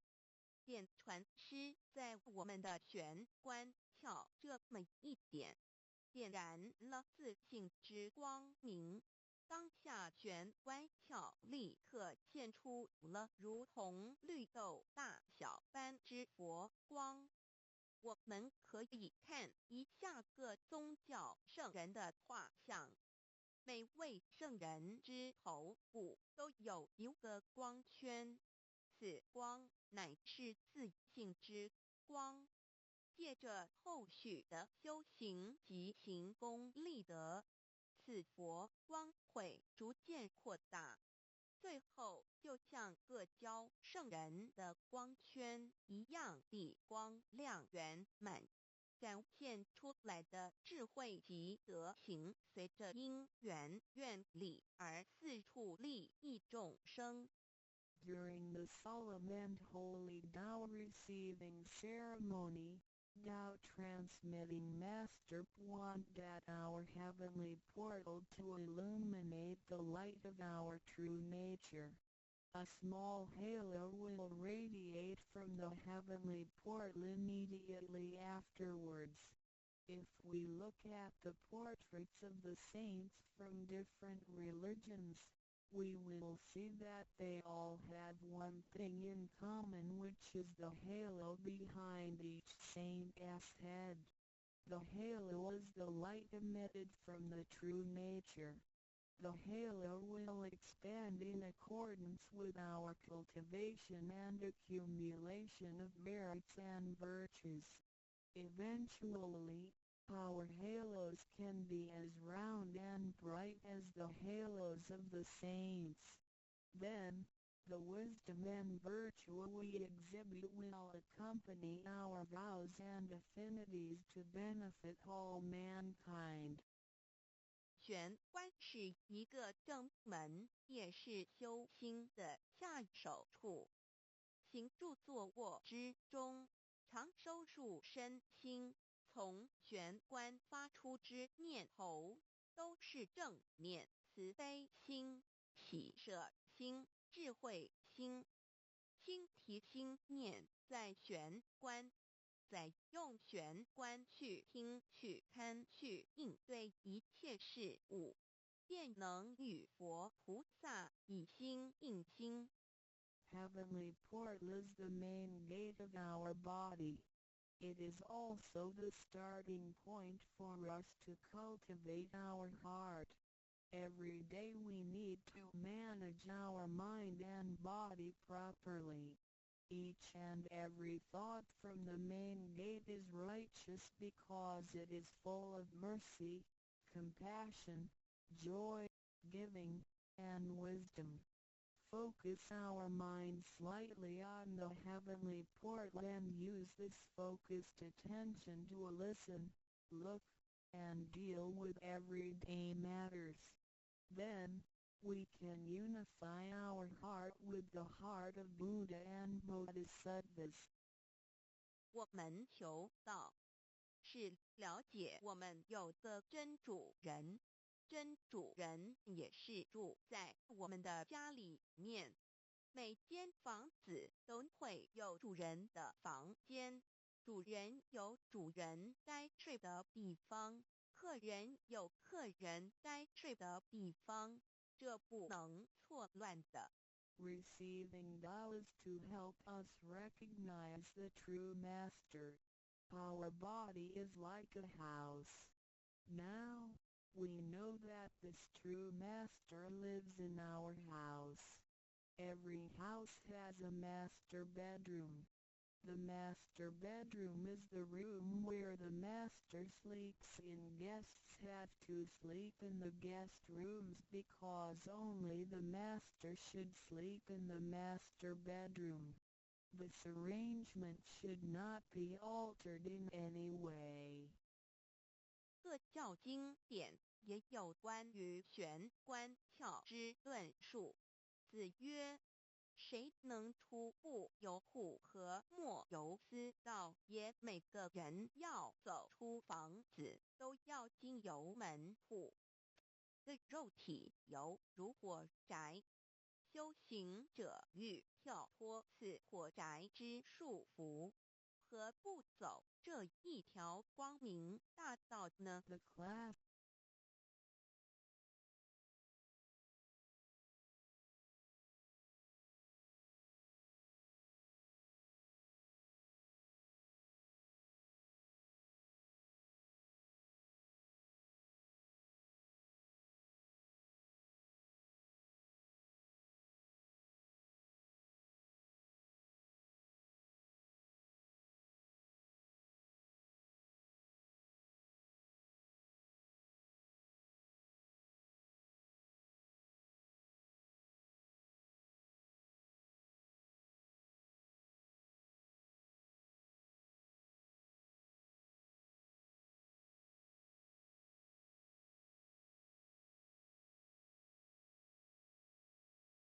Speaker 1: 电传师在我们的玄关窍这么一点，点燃了自信之光明。当下玄关窍立刻现出了如同绿豆大小般之佛光。我们可以看一下各宗教圣人的画像，每位圣人之头部都有一个光圈，此光乃是自信之光。借着后续的修行及行功立德，此佛光会逐渐扩大，最后就像各教圣人的光圈一样地光亮圆满，展现出来的智慧及德行，随着因缘愿力而四处利益众生。
Speaker 2: During the solemn and holy Tao receiving ceremony, Tao transmitting Master wanted our heavenly portal to illuminate the light of our true nature. A small halo will radiate from the heavenly portal immediately afterwards. If we look at the portraits of the saints from different religions, we will see that they all had one thing in common, which is the halo behind each saint's head. The halo is the light emitted from the true nature. The halo will expand in accordance with our cultivation and accumulation of merits and virtues. Eventually, our halos can be as round and bright as the halos of the saints. Then, the wisdom and virtue we exhibit will accompany our vows and affinities to benefit all mankind.
Speaker 1: 玄关是一个正门，也是修心的下手处。行住坐卧之中，常收束身心，从玄关发出之念头，都是正念、慈悲心、喜舍心、智慧心。心提心念在玄关，再用玄关去听、去看、去应对一切事物，便能与佛菩萨以心应心。
Speaker 2: Heavenly portal is the main gate of our body. It is also the starting point for us to cultivate our heart. Every day we need to manage our mind and body properly. Each and every thought from the main gate is righteous because it is full of mercy, compassion, joy, giving, and wisdom. Focus our mind slightly on the heavenly portal and use this focused attention to listen, look, and deal with everyday matters. Then, we can unify our heart with the heart of Buddha and Bodhisattvas.
Speaker 1: 我们求道，是了解我们有个真主人，真主人也是住在我们的家里面。每间房子都会有主人的房间，主人有主人该睡的地方，客人有客人该睡的地方，这不能错乱的。
Speaker 2: Receiving Tao is to help us recognize the true master. Our body is like a house. Now, we know that this true master lives in our house. Every house has a master bedroom. The master bedroom is the room where the master sleeps in. Guests have to sleep in the guest rooms because only the master should sleep in the master bedroom. This arrangement should not be altered in any way.
Speaker 1: 各教经典也有关于玄关窍之论述。子曰：谁能出不由户和莫由私道也？每个人要走出房子，都要经由门户。的肉体犹如火宅，修行者欲跳脱此火宅之束缚，何不走这一条光明大道呢？
Speaker 2: The class